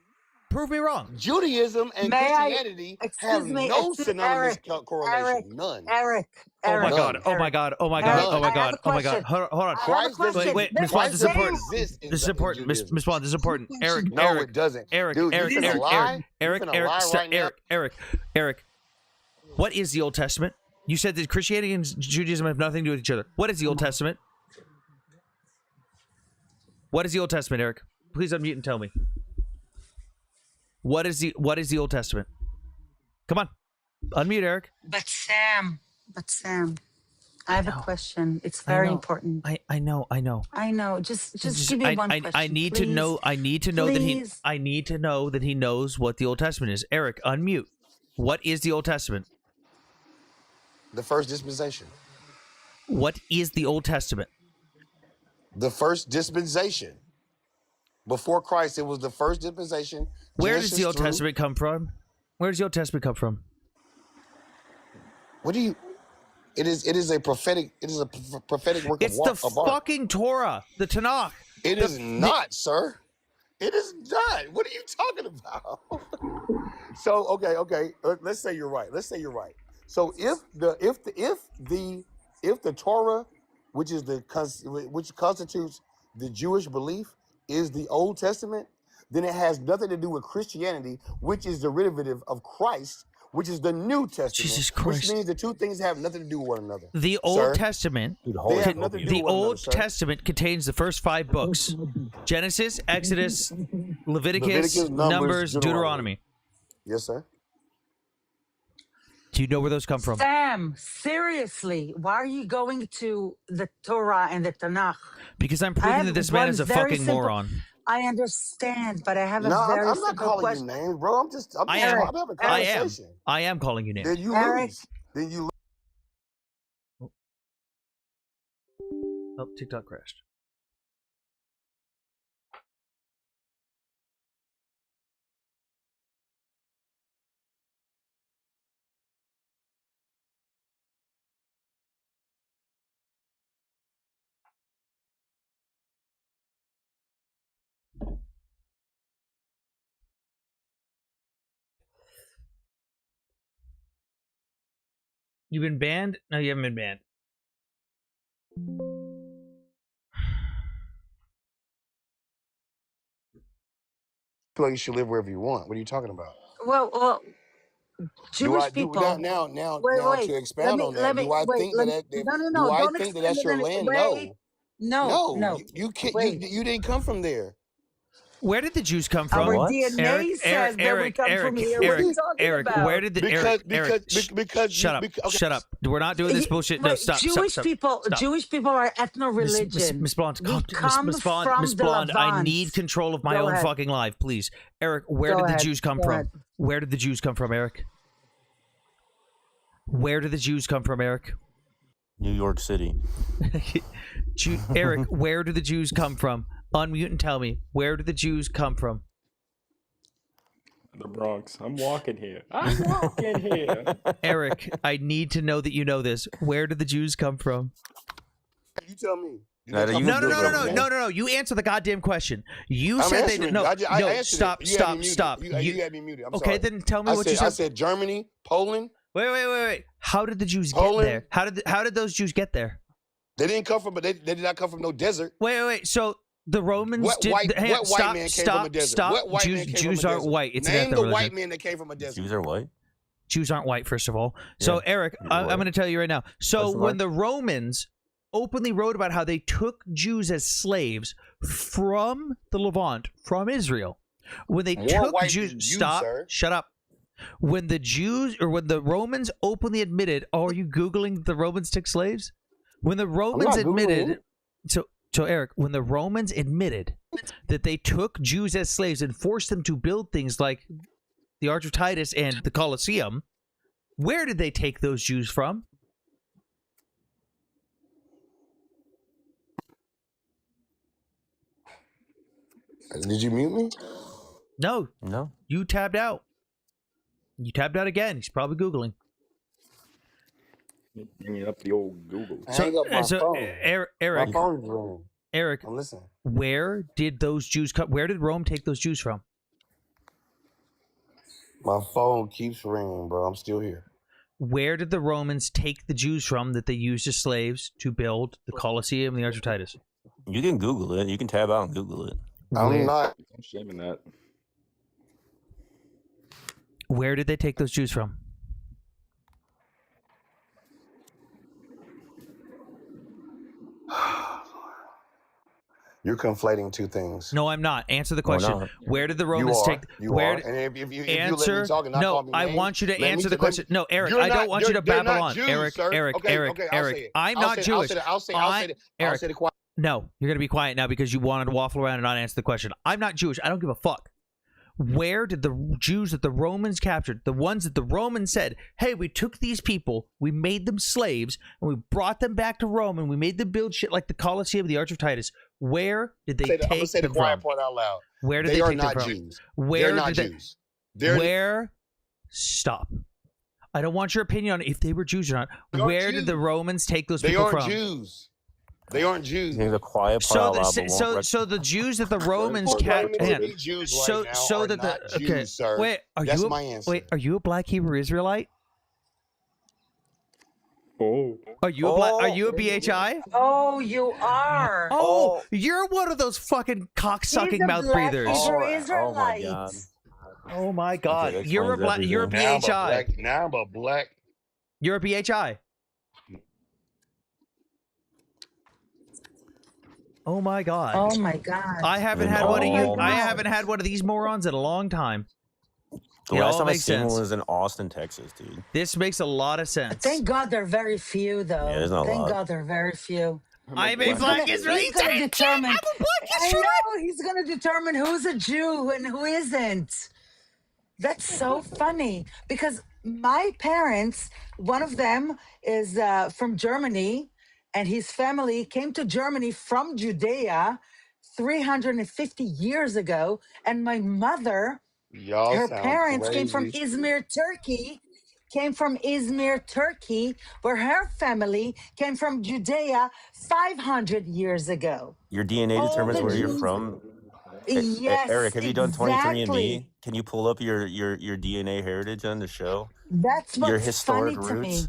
Prove me wrong. Judaism and May I- Christianity excuse have me, no excuse- synonymous Eric, correlation. None. Eric. Oh my None. god! Oh my god! Oh my Eric, god! Oh my I have god! a Oh my god! question. Hold on! Hold on! I have a Christ doesn't- question. Wait, This Miss Bond, is this is important. exist in This is important. Miss Judaism. Bond, this is important. Eric, No, Eric, it doesn't. Eric, Dude, Eric, you finna Eric, lie? Eric, You finna Eric, lie stop, right now? Eric. What is the Old Testament? You said that Christianity and Judaism have nothing to do with each other. What is the Old Testament? What is the Old Testament, Eric? Please unmute and tell me. What is the Old Testament? Come on, unmute, Eric. But Sam, I have a question. It's very important. I know. I know. Just give me one question. I need to please. know. I need to know that he. Please. I need to know that he knows what the Old Testament is. Eric, unmute. What is the Old Testament? The first dispensation. What is the Old Testament? The first dispensation. Before Christ, it was the first dispensation. Where Genesis does the Old through- Testament come from? Where does the Old Testament come from? What do you? It is a prophetic. It is a prophetic work It's of the art. fucking Torah, the Tanakh. It is not, sir. It is not. What are you talking about? So okay. Let's say you're right. So if the Torah, which constitutes the Jewish belief, is the Old Testament, then it has nothing to do with Christianity, which is derivative of Christ, which is the New Testament. Jesus Which Christ. means the two things have nothing to do with one another. The Old Testament, They have nothing to do the with one Old another, sir. Testament contains the first 5 books: Genesis, Exodus, Leviticus, Numbers, Deuteronomy. Yes, sir. Do you know where those come from? Sam, seriously, why are you going to the Torah and the Tanakh? Because I'm proving that this man is a fucking moron. I understand, but I have a No, very I'm not simple calling question. you names, bro. I'm I having a am. conversation. I am calling you names. Then you Eric. lose. Then you. Oh, TikTok crashed. You've been banned? No, you haven't been banned. feel like you should live wherever you want. What are you talking about? Well, Jewish people. Now Wait. to expound on that, do I think that No. Do I Don't think that explain that's it. your land? No. You can't. Wait. You didn't come from there. Where did the Jews come from? Our DNA says that we come from here. What are you talking about? Where did the because shut up. We're not doing this bullshit. No, stop. Jewish people are ethno-religion. Miss Blonde, Miss Blonde, I need control of my own fucking life, please. Eric, where did the Jews come from? Where did the Jews come from, Eric? Where did the Jews come from, Eric? New York City. Eric, where did the Jews come from? Unmute and tell me, where did the Jews come from? The Bronx. I'm walking here. Eric, I need to know that you know this. Where did the Jews come from? You tell me. No. You answer the goddamn question. You said they didn't. No, stop. You had me muted. I'm okay, sorry. then tell me what you said. I said Germany, Poland. Wait. How did the Jews get there? How did those Jews get there? They didn't come from, but they did not come from no desert. Wait. So the Romans What white man came from a desert? Stop. What white man came Jews from a aren't desert? white. It's Name an the ethno-religion. white man that came from a desert. Jews are white. Jews aren't white, first of all. So Eric, I'm going to tell you right now. So when the Romans openly wrote about how they took Jews as slaves from the Levant, from Israel, when they took Jews, shut up. When the Romans openly admitted, are you Googling the Romans took slaves? When the Romans admitted, so Eric, when the Romans admitted that they took Jews as slaves and forced them to build things like the Arch of Titus and the Colosseum, where did they take those Jews from? Did you mute me? No. No. You tabbed out. You tabbed out again. He's probably Googling. Bringing up the old Google. Hang up my phone. Eric, my phone's ringing. Eric, I'm listening. Where did those Jews come? Where did Rome take those Jews from? My phone keeps ringing, bro. I'm still here. Where did the Romans take the Jews from that they used as slaves to build the Colosseum and the Arch of Titus? You can Google it. You can tab out and Google it. I'm shaming that. Where did they take those Jews from? You're conflating two things. No, I'm not. Answer the question. not. Where did the Romans take? And if you let me talk and not call me I names, want you to let me answer t- the let question. me- No, Eric, You're I don't not- want you to they're babble not on. Jews, Eric, sir. Eric, Okay, Eric, okay, I'll say it. I'm I'll not say it. Jewish. I'll say it. I'll Eric, say it quiet. No, you're gonna be quiet now because you wanted to waffle around and not answer the question. I'm not Jewish. I don't give a fuck. Where did the Jews that the Romans captured, the ones that the Romans said, hey, we took these people, we made them slaves, and we brought them back to Rome, and we made them build shit like the Colosseum, the Arch of Titus. Where did they take them from? I'm gonna say the quiet part out loud. Where did They they are take them not from? Jews. Where They're not did they- Jews. Where? Stop. I don't want your opinion on if they were Jews or not. They aren't Where did the Jews. Romans take those They people aren't from? Jews. They aren't Jews. The quiet part out loud, but won't So the Jews that the Romans People claiming to kept. be Jews So right now so are that not the okay. Jews, sir. Wait, That's my answer. Wait, are you a black Hebrew Israelite? Oh. Are you a black? Are you a BHI? Oh, you are. Oh, you're one of those fucking cocksucking He's a mouth black breathers. Hebrew Oh my Israelite. god. Oh my god. Okay, that You're a explains black. You're a everything. BHI. Now I'm a black. You're a BHI. Oh my god. Oh my god. I haven't had one of you. I haven't had one of these morons in a long time. The It last all time I makes seen sense. one was in Austin, Texas, dude. This makes a lot of sense. Thank God they're very few, though. Yeah, there's not a Thank lot. God they're very few. I'm a black Israelite. He's gonna determine. I'm a black I Israelite. know he's gonna determine who's a Jew and who isn't. That's so funny because my parents, one of them is from Germany, and his family came to Germany from Judea 350 years ago, and my mother, Y'all her sound parents came from crazy. Izmir, Turkey, where her family came from Judea 500 years ago. Your DNA All determines the where you're Jews. from. Yes, Eric, have you done 23andMe? exactly. Can you pull up your DNA heritage on the show? That's Your what's historic funny to roots? me.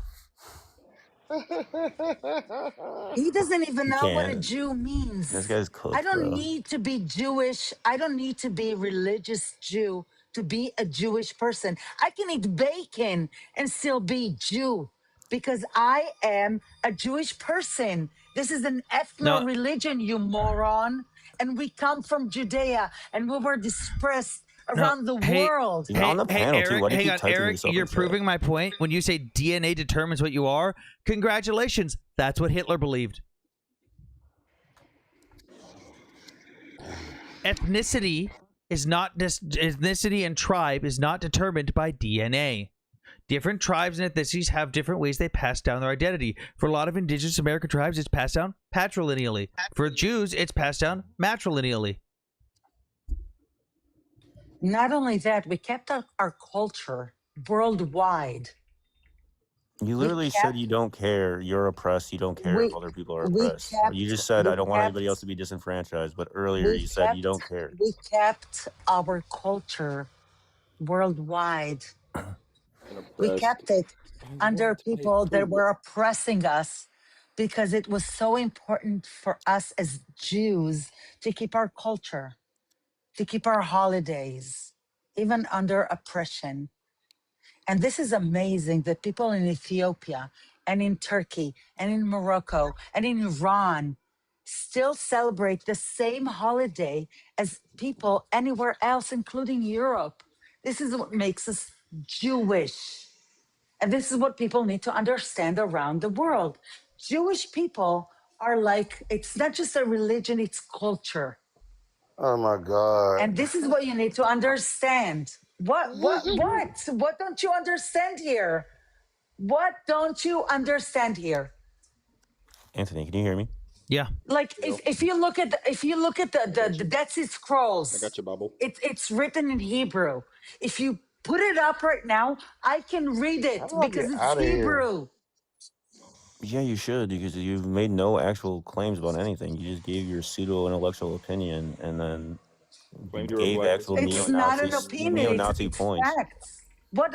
He doesn't even You know what a can't. Jew means. This guy's I cooked, don't bro. need to be Jewish. I don't need to be religious Jew to be a Jewish person. I can eat bacon and still be Jew because I am a Jewish person. This is an ethno-religion, you moron. And we come from Judea and we were dispersed around the world. You're on the panel, too. Eric, Why do you hang keep on, typing Eric, yourself in you're chat? proving my point. When you say DNA determines what you are, congratulations. That's what Hitler believed. Ethnicity and tribe is not determined by DNA. Different tribes and ethnicities have different ways they pass down their identity. For a lot of indigenous American tribes, it's passed down patrilineally. For Jews, it's passed down matrilineally. Not only that, we kept our culture worldwide. You literally said you don't care. You're oppressed. You don't care if other people are we oppressed. Or you just said, I don't want anybody else to be disenfranchised. But earlier you said you don't care. We kept our culture worldwide. We kept it under people that were oppressing us because it was so important for us as Jews to keep our culture, to keep our holidays, even under oppression. And this is amazing that people in Ethiopia and in Turkey and in Morocco and in Iran still celebrate the same holiday as people anywhere else, including Europe. This is what makes us Jewish. And this is what people need to understand around the world. Jewish people are like, it's not just a religion, it's culture. Oh my God. And this is what you need to understand. What don't you understand here? What don't you understand here? Anthony, can you hear me? Yeah. Like if you look at the Dead Sea Scrolls, I got you, Bubble. It's written in Hebrew. If you put it up right now, I can read it because it's Hebrew. Yeah, you should, because you've made no actual claims about anything. You just gave your pseudo-intellectual opinion, and then gave actual It's not an opinion. neo-Nazi It's points. facts. What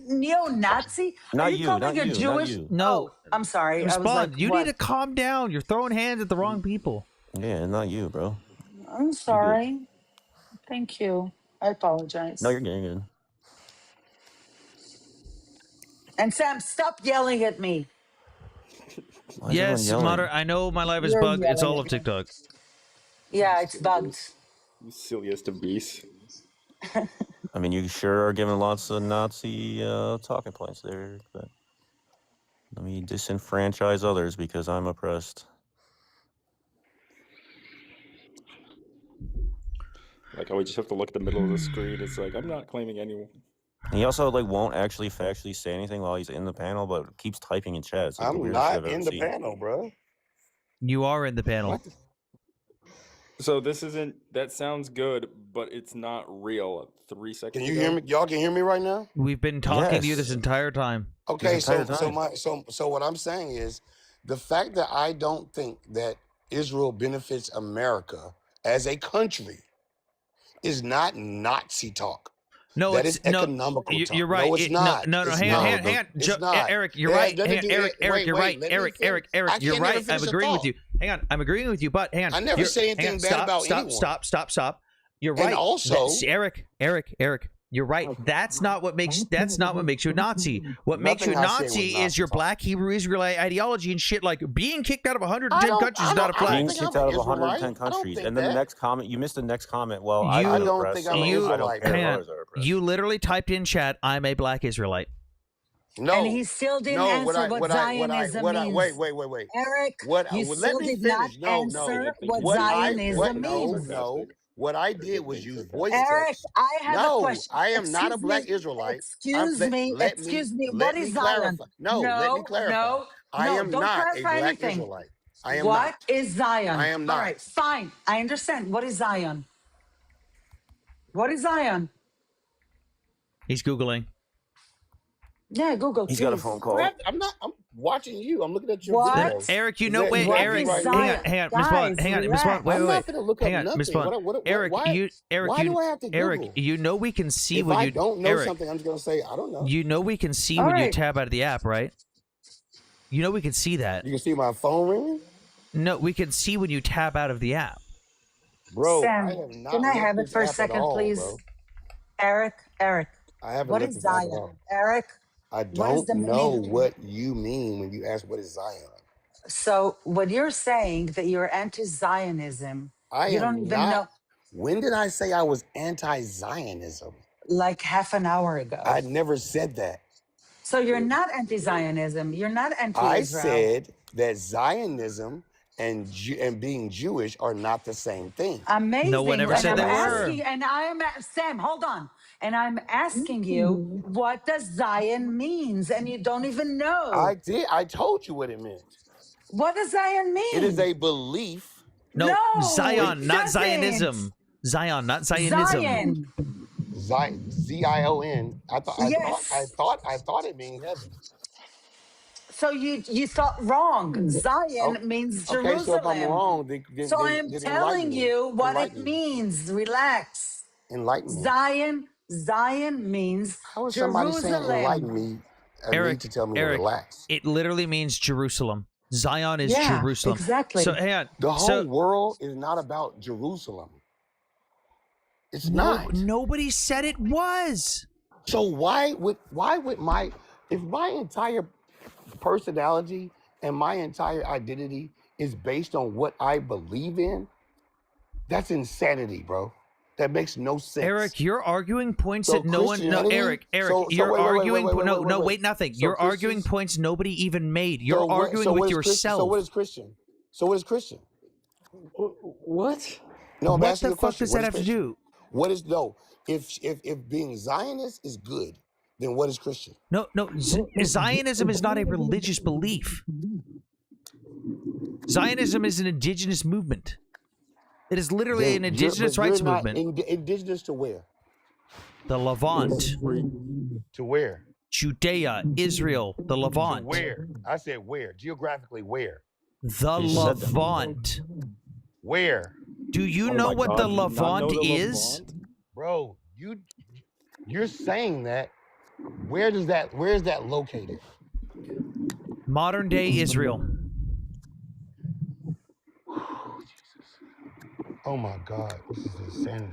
neo-Nazi? Not Are you you, calling not a you, not Jewish? you. No. Oh, I'm sorry. I was Respond. like, You what? need to calm down. You're throwing hands at the wrong people. Yeah, not you, bro. I'm sorry. Thank you. I apologize. No, you're good. And Sam, stop yelling at me. Yes, Mother, I know my life is You're bugged. It's all yelling of at me. TikTok. Yeah, it's bugged. You silliest of beasts. I mean, you sure are giving lots of Nazi talking points there, but let me disenfranchise others because I'm oppressed. Like, I would just have to look at the middle of the screen. It's like, I'm not claiming anyone. And he also won't actually factually say anything while he's in the panel, but keeps typing in chat. It's like the I'm weirdest shit not I've ever in the seen. panel, bro. You are in the panel. So this isn't. That sounds good, but it's not real. 3 seconds. Can you hear me? Y'all can hear me right now? We've been talking to you this entire time. Okay, so what I'm saying is, The fact that I don't think that Israel benefits America as a country is not Nazi talk. No, that it's is economical talk. You're right. No, it's not. No, It's hang on, not. hang on. It's not. Eric, you're It has right. nothing to do- Eric, you're right. let me Eric, finish. I you're can't never right. I'm finish a agreeing with thought. you. Hang on, I'm agreeing with you, but hang on. I never say anything bad about anyone. Stop. You're And right. also- Eric, you're right. That's not what makes you a Nazi. What makes you a Nothing I said Nazi was Nazi is your talk. black Hebrew Israelite ideology and shit. Like being kicked out of 110 I don't- countries I without a don't- I don't flag. Being think kicked I'm out an of 110 Israelite. I don't countries, think and then that. the next comment, you missed the next comment. Well, You- I I don't don't think I'm an Israelite. care. Hang on. Others are oppressed. You literally typed in chat, "I'm a black Israelite." No. And he still didn't no, answer what Zionism means. Wait. Eric, you Let still me did finish. not answer what Zionism means. No. What I did was use voice Eric, text. I have a question. I am not a black Excuse me, Israelite. Excuse me. Let What is Zion? clarify. No, let me clarify. No, I am don't not a clarify black anything. Israelite. I am What not. is Zion? I am not. All right, fine. I understand. What is Zion? What is Zion? He's Googling. Yeah, Google. He's got a phone call. I'm not. I'm watching you. I'm looking at your What? videos. Eric, you Is know, that- wait, what Eric, is right hang here? on, Miss Guys, Blunt, hang on, Miss relax. Blunt, wait, I'm wait, not gonna look up hang on, Miss nothing. Blunt. What- Eric, why- Eric, why do I have to Eric, Google? you know we can see If when I you don't know Eric, something, I'm just gonna say I don't know. you know we can see All when you right. tab out of the app, right? You know we can see that. You can see my phone ringing, No, we can see when you tab out of the app. bro. Sam, I have not can I looked have it this for a app at second, all, please? bro. Eric, I haven't what looked is this app at Zion? all. Eric, I what is don't the know meaning? what you mean when you ask what is Zion. So when you're saying that you're anti-Zionism, I you am don't even not. know, When did I say I was anti-Zionism? like half an hour ago. I never said that. So you're not anti-Zionism. You're not I anti-Israel. said that Zionism and being Jewish are not the same thing. Amazing. No one ever and said I'm they were. asking, and I'm Sam, hold on. And I'm asking you, what does Zion means? And you don't even know. I did. I told you what it meant. What does Zion mean? It is a belief. No, No, Zion, it not doesn't. Zionism. Zion, not Zionism. Zion. Z-I-O-N. I Yes. thought it means heaven. So you thought wrong. Zion means Jerusalem. Okay, so if I'm wrong, So I am telling you what it means. Relax. Enlighten me. Zion means How is somebody saying enlighten Jerusalem. me and need to tell me to relax? It literally means Jerusalem. Zion is Yeah, Jerusalem. exactly. So hang on. The whole world is not about Jerusalem. It's not. Nobody said it was. So why would if my entire personality and my entire identity is based on what I believe in? That's insanity, bro. That makes no sense. Eric, you're arguing points So that no one. No, Christianity- Eric, so you're wait, arguing. wait. Wait, nothing. So You're arguing Christians- points nobody even made. You're So what- arguing so what with is Christian- yourself. So what is Christian? So what is Christian? What? No, I'm What asking the you a fuck question. does What that is have to Christian? do? What is if being Zionist is good, then what is Christian? No, Zionism is not a religious belief. Zionism is an indigenous movement. It is literally Then an you're- indigenous but you're rights not movement. Indigenous to where? The Levant, To where? Judea, Israel, the To Levant. where? I said where? Geographically where? The You said that. Levant. Where? Do you Oh know my what God, the do you not know Levant the is? Levant? Bro, you're saying that. Where is that located? Modern day Israel. Oh my God, this is insanity.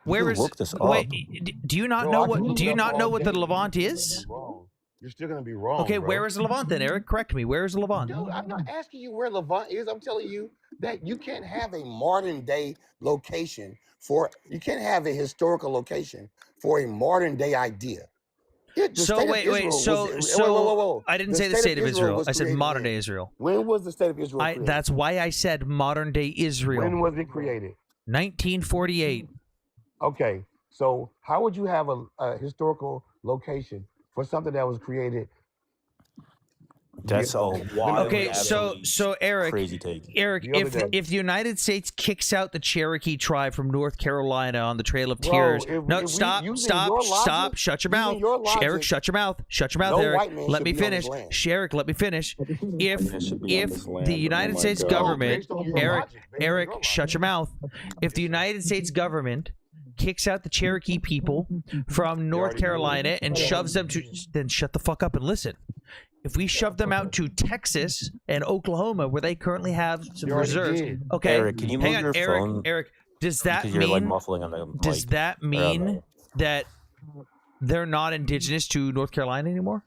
Where is? look this Wait, up. do you not Bro, know I can what? look Do it you up not all know what the day. Levant You're is? still gonna be wrong. You're still gonna be wrong. Okay, bro. where is the Levant then, Eric? Correct me. Where is the Levant? Dude, I'm not asking you where Levant is. I'm telling you that you can't have a modern day location you can't have a historical location for a modern day idea. The So state of wait, Israel so I didn't say the state of Israel. was I said created modern when? day Israel. When was the state of Israel created? That's why I said modern day Israel. When was it created? 1948. Okay, so how would you have a historical location for something that was created That's a wild. Okay, so Eric, crazy take. Eric, if the United States kicks out the Cherokee tribe from North Carolina on the Trail of Tears, stop, shut your mouth, Eric, shut your mouth, Eric. Let me finish, Eric. Let me finish. If the United States government, Eric, shut your mouth. If the United States government kicks out the Cherokee people from North Carolina and shoves them to, then shut the fuck up and listen. If we shove them out to Texas and Oklahoma, where they currently have some reserves, okay. Eric, can you move your phone? Eric, does that Because you're like muffling on the does mic. that mean that they're not indigenous to North Carolina anymore?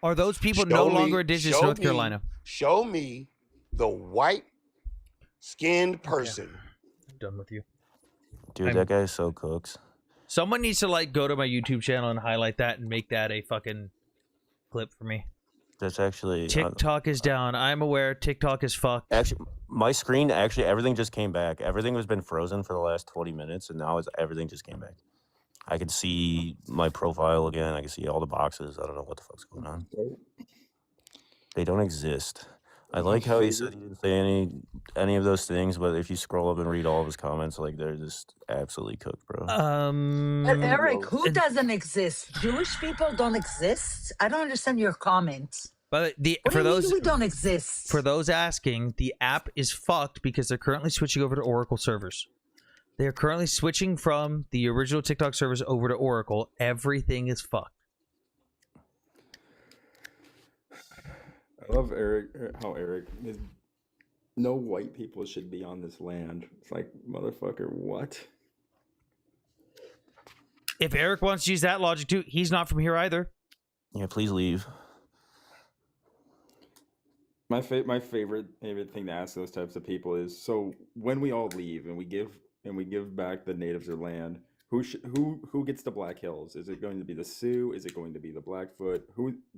Are those people no longer indigenous to North Carolina? Show me the white-skinned person. I'm done with you. Dude, that guy is so cooks. Someone needs to like go to my YouTube channel and highlight that and make that a fucking clip for me. That's actually TikTok is down. I'm aware TikTok is fucked. Actually, my screen everything just came back. Everything has been frozen for the last 20 minutes, and now everything just came back. I can see my profile again. I can see all the boxes. I don't know what the fuck's going on. They don't exist. I like how he said he didn't say any of those things, but if you scroll up and read all of his comments, like they're just absolutely cooked, bro. But Eric, who doesn't exist? Jewish people don't exist? I don't understand your comments. But For those we don't exist. For those asking, the app is fucked because they're currently switching over to Oracle servers. They are currently switching from the original TikTok servers over to Oracle. Everything is fucked. I love how Eric is. No white people should be on this land. It's like, motherfucker, what? If Eric wants to use that logic too, he's not from here either. Yeah, please leave. My favorite thing to ask those types of people is, so when we all leave and we give back the natives their land, who gets the Black Hills? Is it going to be the Sioux? Is it going to be the Blackfoot?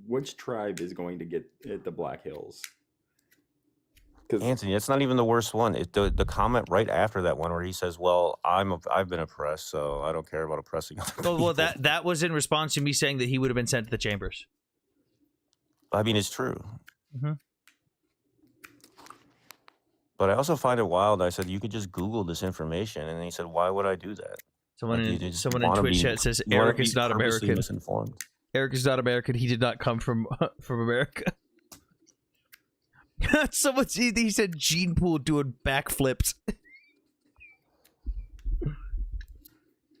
Which tribe is going to get the Black Hills? Anthony, it's not even the worst one. The comment right after that one where he says, "Well, I've been oppressed, so I don't care about oppressing other people." Well, that was in response to me saying that he would have been sent to the chambers. I mean, it's true. Mm-hmm. But I also find it wild. I said, you could just Google this information. And he said, why would I do that? Someone in Twitch chat says Eric is not American. Misinformed. Eric is not American. He did not come from America. Someone he said gene pool doing backflips.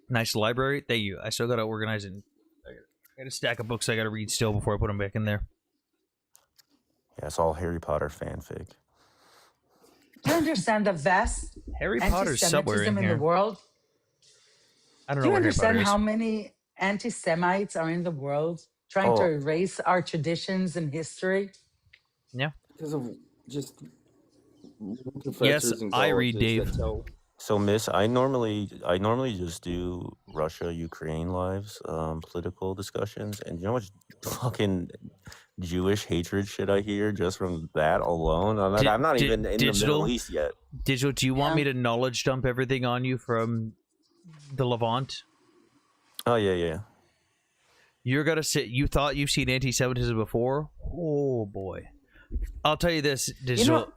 Nice library. Thank you. I still gotta organize it. I got a stack of books I gotta read still before I put them back in there. Yeah, it's all Harry Potter fanfic. Do you understand the vast Harry Potter's somewhere in here. the world? I don't Do know you where Harry Potter understand is. how many anti-Semites are in the world trying to erase our traditions and history? Yeah. Because of just Yes, I read Dave. So, Miss, I normally just do Russia-Ukraine lives, political discussions, and you know what fucking Jewish hatred shit I hear just from that alone? I'm not even in the Middle East yet. Digital, do you want me to knowledge dump everything on you from the Levant? Oh, yeah. You're gonna sit. You thought you've seen anti-Semitism before? Oh boy, I'll tell you this, Digital.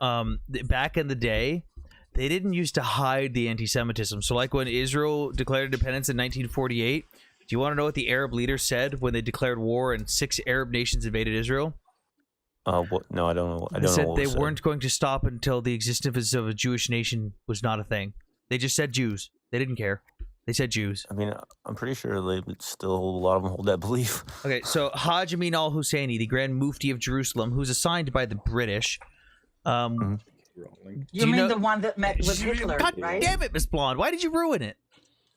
Back in the day, they didn't used to hide the anti-Semitism. So, like when Israel declared independence in 1948, do you want to know what the Arab leaders said when they declared war and 6 Arab nations invaded Israel? What? No, I don't know. They said they weren't going to stop until the existence of a Jewish nation was not a thing. They just said Jews. They didn't care. They said Jews. I mean, I'm pretty sure they still, a lot of them hold that belief. Okay, so Hajj Amin al-Husseini, the Grand Mufti of Jerusalem, who's assigned by the British. You mean the one that met with Hitler, God right? damn it, Miss Blonde. Why did you ruin it?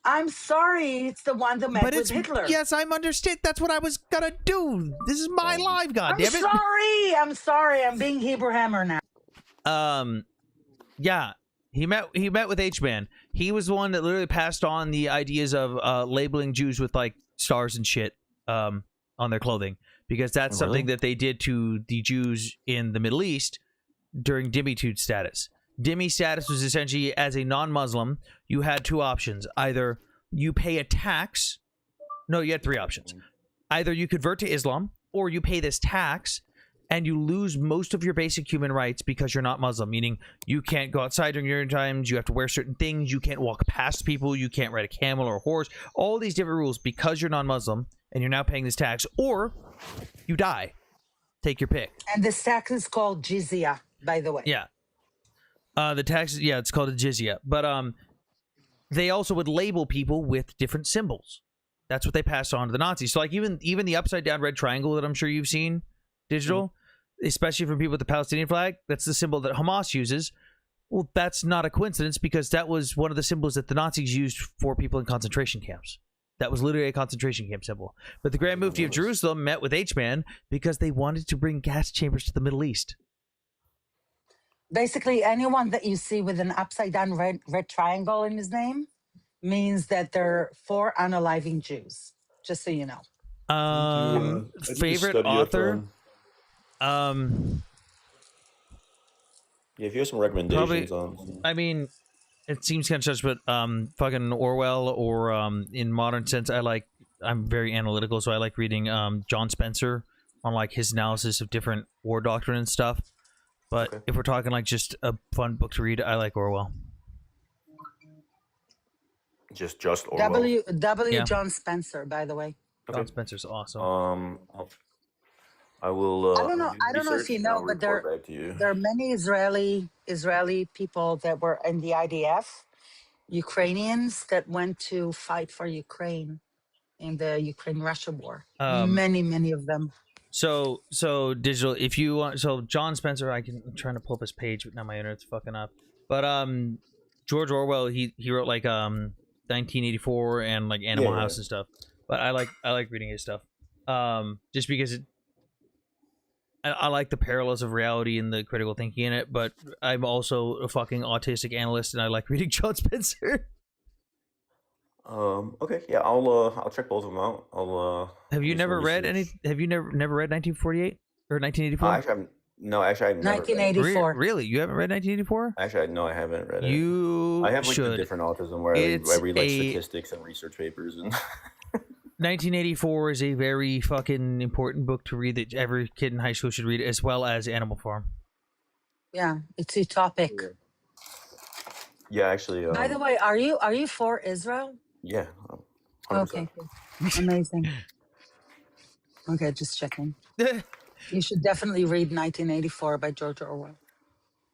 I'm sorry. It's the one that met with Hitler. Yes, I'm understand. That's what I was gonna do. This is my live, goddammit. I'm sorry. I'm being Hebrew Hammer now. Yeah. He met with H-Man. He was the one that literally passed on the ideas of labeling Jews with like stars and shit on their clothing, because that's something that they did to the Jews in the Middle East during dhimmitude status. Dhimmi status was essentially, as a non-Muslim, you had 2 options. Either you pay a tax. No, you had 3 options. Either you convert to Islam, or you pay this tax and you lose most of your basic human rights because you're not Muslim, meaning you can't go outside during your times, you have to wear certain things, you can't walk past people, you can't ride a camel or a horse, all these different rules because you're non-Muslim and you're now paying this tax, or you die. Take your pick. And this tax is called jizya, by the way. Yeah. The tax, yeah, it's called a jizya. But they also would label people with different symbols. That's what they passed on to the Nazis. So like even the upside down red triangle that I'm sure you've seen digital, especially from people with the Palestinian flag, that's the symbol that Hamas uses. Well, that's not a coincidence because that was one of the symbols that the Nazis used for people in concentration camps. That was literally a concentration camp symbol. But the Grand Mufti of Jerusalem met with H-Man because they wanted to bring gas chambers to the Middle East. Basically, anyone that you see with an upside down red triangle in his name means that they're for unaliving Jews. Just so you know. I did a Favorite study up author? Yeah, if you have some recommendations on. I mean, it seems kind of such, but fucking Orwell or in modern sense, I'm very analytical, so I like reading John Spencer on like his analysis of different war doctrine and stuff. But if we're talking like just a fun book to read, I like Orwell. Just Orwell. W. John Spencer, by the way. John Spencer's awesome. I will. I don't know if you know, but there are many Israeli people that were in the IDF, Ukrainians that went to fight for Ukraine in the Ukraine-Russia war. Many of them. So digital. If you want, so John Spencer, I'm trying to pull up his page, but now my internet's fucking up. But George Orwell, he wrote like 1984 and like Animal House and stuff. But I like reading his stuff. Just because I like the parallels of reality and the critical thinking in it, but I'm also a fucking autistic analyst and I like reading John Spencer. Okay, yeah, I'll check both of them out. Have you never read any? Have you never read 1948 or 1984? I've never 1984. Really? You haven't read 1984? Actually, no, I haven't read it. You I have like should. a different autism where I read like statistics and research papers and. 1984 is a very fucking important book to read that every kid in high school should read, as well as Animal Farm. Yeah, it's utopic. Yeah, actually. By the way, are you for Israel? Yeah. 100%. Okay, amazing. Okay, just checking. You should definitely read 1984 by George Orwell.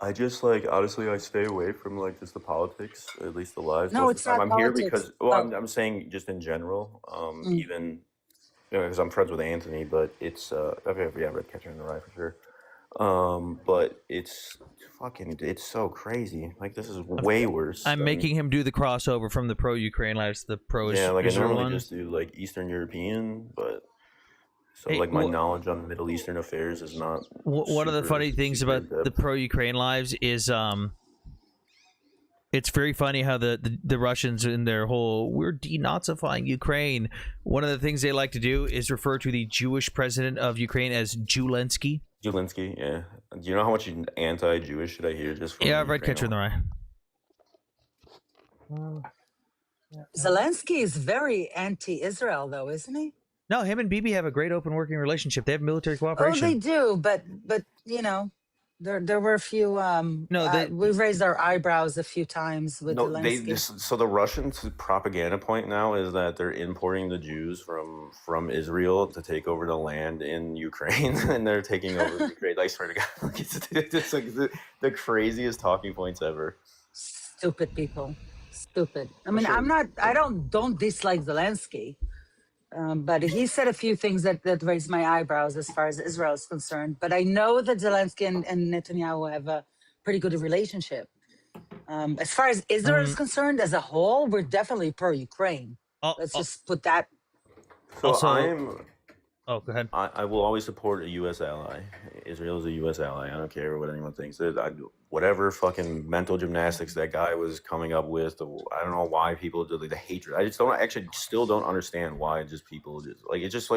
I just like honestly, I stay away from like just the politics, at least the lies. No, it's not I'm politics. here because I'm saying just in general, even because I'm friends with Anthony, but it's okay, yeah, Red Catcher in the Rye for sure. But it's so crazy. Like this is way worse. I'm making him do the crossover from the pro-Ukraine lives to the pro-Israel. Yeah, like I normally one. just do like Eastern European, but. So, Hey, like, my knowledge on Middle Eastern affairs is not. One of the funny things about the pro-Ukraine lives is, it's very funny how the Russians in their whole "we're denazifying Ukraine." One of the things they like to do is refer to the Jewish president of Ukraine as Zelensky. Zelensky, yeah. Do you know how much anti-Jewish should I hear just from? Yeah, I've read Catcher in the Rye. Zelensky is very anti-Israel, though, isn't he? No, him and Bibi have a great open working relationship. They have military cooperation. Oh, they do, but you know, there were a few. We've raised our eyebrows a few times with Zelensky. So the Russians' propaganda point now is that they're importing the Jews from Israel to take over the land in Ukraine, and they're taking over Ukraine. I swear to God, like, it's like the craziest talking points ever. Stupid people, stupid. I mean, I don't dislike Zelensky. But he said a few things that raised my eyebrows as far as Israel is concerned. But I know that Zelensky and Netanyahu have a pretty good relationship. As far as Israel is concerned, as a whole, we're definitely pro-Ukraine. Let's just put that. So go ahead. I will always support a U.S. ally. Israel is a U.S. ally. I don't care what anyone thinks. Whatever fucking mental gymnastics that guy was coming up with, I don't know why people do the hatred. I just still don't understand why people it's just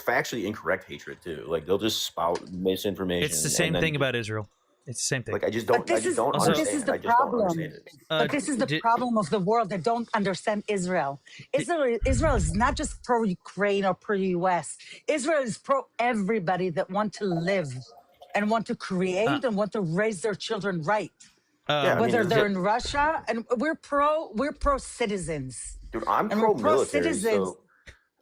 factually incorrect hatred too. Like they'll just spout misinformation. It's the same thing about Israel. It's the same thing. Like I just don't. But this is don't but understand. this is the I just don't problem. understand it. But this is the problem of the world that don't understand Israel. Israel is not just pro Ukraine or pro US. Israel is pro everybody that want to live and want to create and want to raise their children right. Whether they're in Russia, and we're pro citizens. Dude, I'm and pro we're pro military. citizens.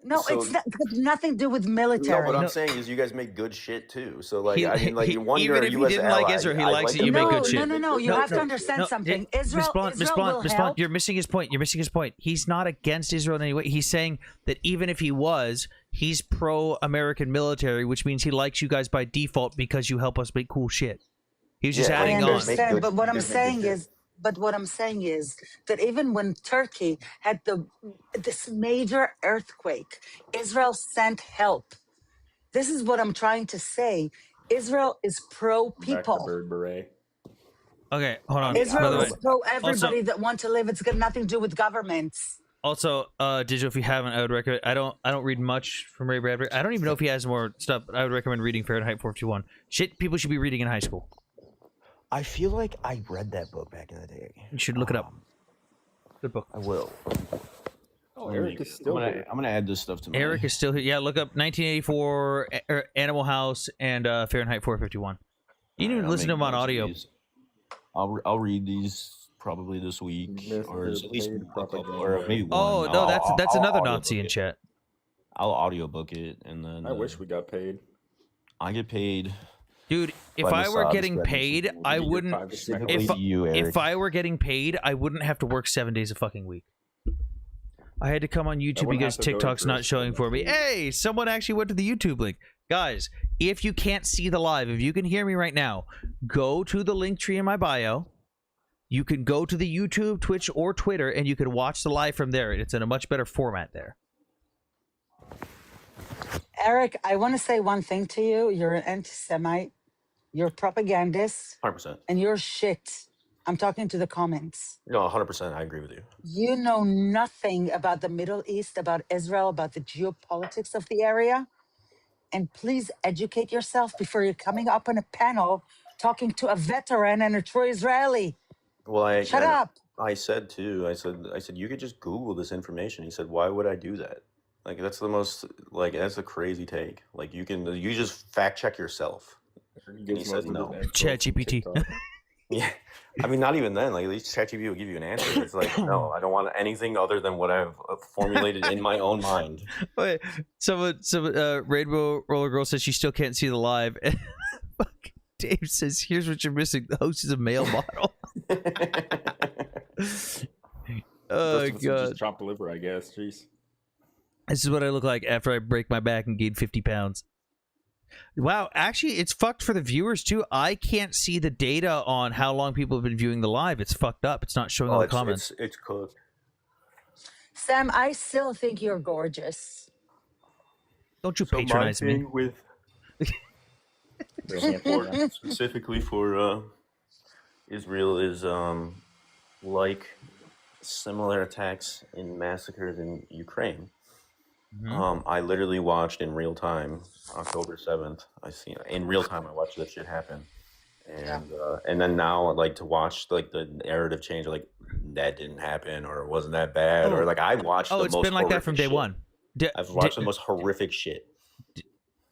No, So it's got nothing to do with military. No, what I'm saying is you guys make good shit too. So like, He- I mean, like he- one even you're a if he US didn't ally, like Israel, he I'd likes like that to you make make good good shit. shit. No, you have to understand something. Israel will help. You're missing his point. You're missing his point. He's not against Israel in any way. He's saying that even if he was, he's pro-American military, which means he likes you guys by default because you help us make cool shit. He was just adding I on. understand, but what I'm saying is that even when Turkey had this major earthquake, Israel sent help. This is what I'm trying to say. Israel is pro people. Back the bird beret. Okay, hold on. Israel By the is way, pro everybody also, that want to live. It's got nothing to do with governments. Also, Digital, if you haven't, I would recommend. I don't read much from Ray Bradbury. I don't even know if he has more stuff, but I would recommend reading Fahrenheit 451. Shit people should be reading in high school. I feel like I read that book back in the day. You should look it up. Good book. I will. Oh, Eric is still here. I'm gonna add this stuff to my. Eric is still here. Yeah, look up 1984 Animal House and Fahrenheit 451. You can even listen to them on audio. I'll read these probably this week, or at least or maybe one. Oh no, that's I'll another audiobook Nazi in it. chat. I'll audiobook it, and then I wish we got paid. I get paid. Dude, if I were getting paid, I wouldn't. If I were getting paid, I wouldn't have to work 7 days a fucking week. I had to come on YouTube because TikTok's not showing for me. Hey, someone actually went to the YouTube link. Guys, if you can't see the live, if you can hear me right now, go to the link tree in my bio. You can go to the YouTube, Twitch, or Twitter, and you can watch the live from there. It's in a much better format there. Eric, I want to say one thing to you. You're an anti-Semite. You're a propagandist. 100%. And you're shit. I'm talking to the comments. No, 100%. I agree with you. You know nothing about the Middle East, about Israel, about the geopolitics of the area. And please educate yourself before you're coming up on a panel talking to a veteran and a true Israeli. Well, Shut up. I said too. I said you could just Google this information. He said, "Why would I do that?" Like that's the most that's a crazy take. Like you just fact check yourself. And he said no. ChatGPT. Yeah, I mean not even then. Like at least ChatGPT will give you an answer. It's like no, I don't want anything other than what I've formulated in my own mind. Wait, someone, Rainbow Roller Girl says she still can't see the live. And Dave says, "Here's what you're missing: the host is a male model." Oh god! Just chopped liver, I guess. Jeez. This is what I look like after I break my back and gain 50 pounds. Wow, actually, it's fucked for the viewers too. I can't see the data on how long people have been viewing the live. It's fucked up. It's not showing all the comments. It's cooked. Sam, I still think you're gorgeous. Don't you patronize me? With specifically for Israel is like similar attacks and massacres in Ukraine. I literally watched in real time October 7th. In real time. I watched that shit happen, and then now like to watch like the narrative change, like that didn't happen or it wasn't that bad, or like I watched. It's been like that from day one. I've watched the most horrific shit.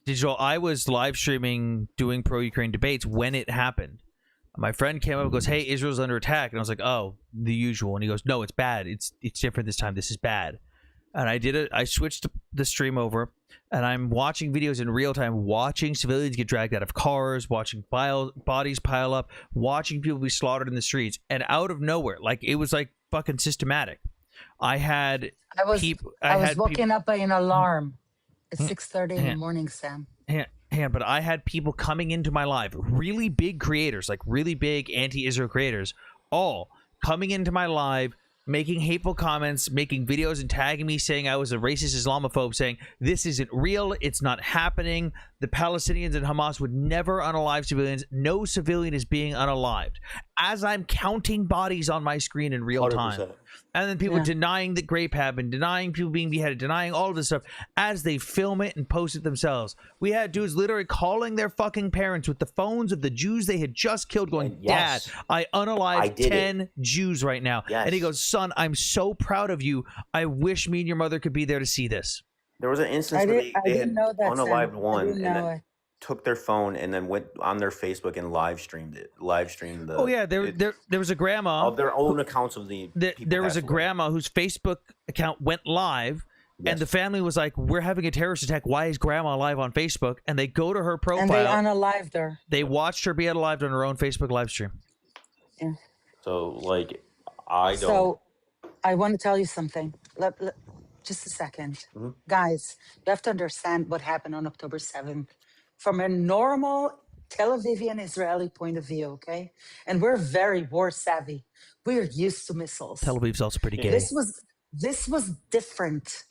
Digital, I was live streaming doing pro-Ukraine debates when it happened. My friend came up and goes, "Hey, Israel's under attack," and I was like, "Oh, the usual." And he goes, "No, it's bad. It's different this time. This is bad." And I did it. I switched the stream over, and I'm watching videos in real time, watching civilians get dragged out of cars, watching bodies pile up, watching people be slaughtered in the streets, and out of nowhere, like it was like fucking systematic. I was woken up by an alarm at 6:30 in the morning, Sam. But I had people coming into my live, really big creators, like really big anti-Israel creators, all coming into my live, making hateful comments, making videos and tagging me saying I was a racist Islamophobe, saying this isn't real, it's not happening, the Palestinians and Hamas would never unalive civilians, no civilian is being unalived. As I'm counting bodies on my screen in real time, 100%. And then people denying that grape happened, denying people being beheaded, denying all of this stuff as they film it and post it themselves. We had dudes literally calling their fucking parents with the phones of the Jews they had just killed going, Dad, I unalived 10 Jews right now. And he goes, son, I'm so proud of you. I wish me and your mother could be there to see this. There was an instance where they had unalived one and then took their phone and then went on their Facebook and live streamed the. Oh yeah, there was a grandma of their own accounts of the. There was a grandma whose Facebook account went live, and the family was like, "We're having a terrorist attack. Why is grandma live on Facebook?" And they go to her profile. And they unalived her. They watched her be unalived on her own Facebook live stream. Yeah. So like, I don't. So, I want to tell you something. Just a second, guys. You have to understand what happened on October 7th. From a normal Tel Avivian Israeli point of view, okay? And we're very war savvy. We're used to missiles. Tel Aviv's also pretty gay. This was different.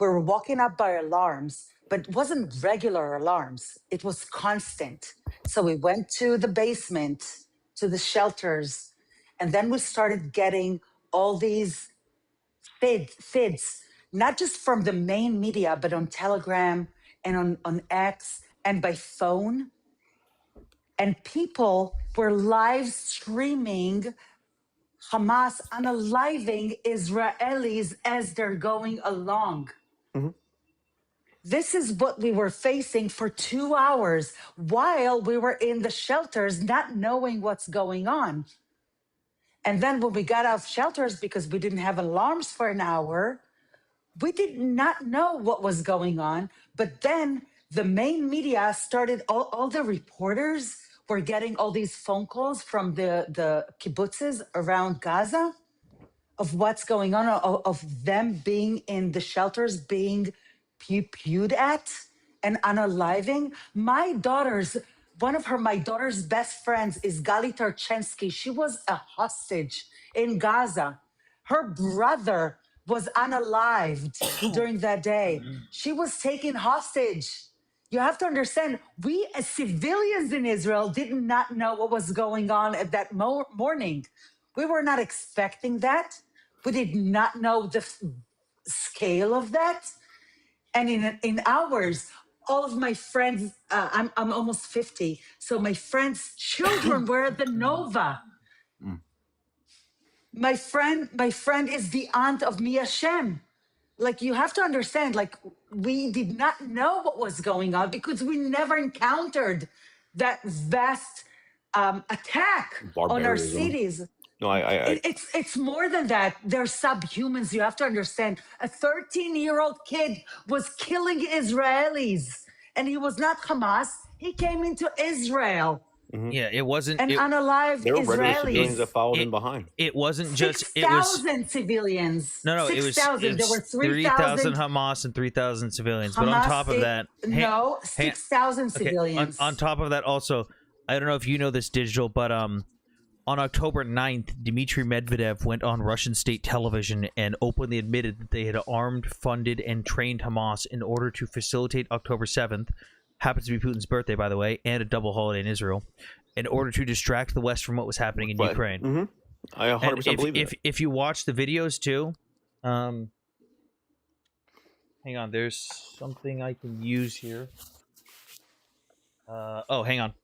We were walking up by alarms, but it wasn't regular alarms. It was constant. So we went to the basement, to the shelters, and then we started getting all these feeds, not just from the main media, but on Telegram and on X, and by phone, and people were live streaming Hamas unaliving Israelis as they're going along. This is what we were facing for 2 hours while we were in the shelters, not knowing what's going on. And then when we got out of shelters, because we didn't have alarms for an hour, we did not know what was going on. But then the main media started, all the reporters were getting all these phone calls from the kibbutzes around Gaza of what's going on, of them being in the shelters, being pewed at and unaliving. My daughter's best friends is Gali Tarchensky. She was a hostage in Gaza. Her brother was unalived during that day. She was taken hostage. You have to understand, we as civilians in Israel did not know what was going on at that morning. We were not expecting that. We did not know the scale of that. And in hours, all of my friends, I'm almost 50, so my friends' children were at the Nova. My friend is the aunt of Mia Shem. Like, you have to understand, like, we did not know what was going on because we never encountered that vast attack on our cities. No, It's more than that. They're subhumans. You have to understand. A 13-year-old kid was killing Israelis, and he was not Hamas. He came into Israel. Yeah, it wasn't. And unalived there were regular Israelis. civilians that followed him behind. It wasn't just. 6,000 civilians. No, it was 6,000. There were 3,000 Hamas and 3,000 civilians. But on top of that, 6,000 civilians. On top of that, also, I don't know if you know this, Digital, but on October 9th, Dmitry Medvedev went on Russian state television and openly admitted that they had armed, funded, and trained Hamas in order to facilitate October 7th, happens to be Putin's birthday, by the way, and a double holiday in Israel, in order to distract the West from what was happening in Ukraine. I 100% believe that. If you watch the videos, too, hang on, there's something I can use here. Hang on.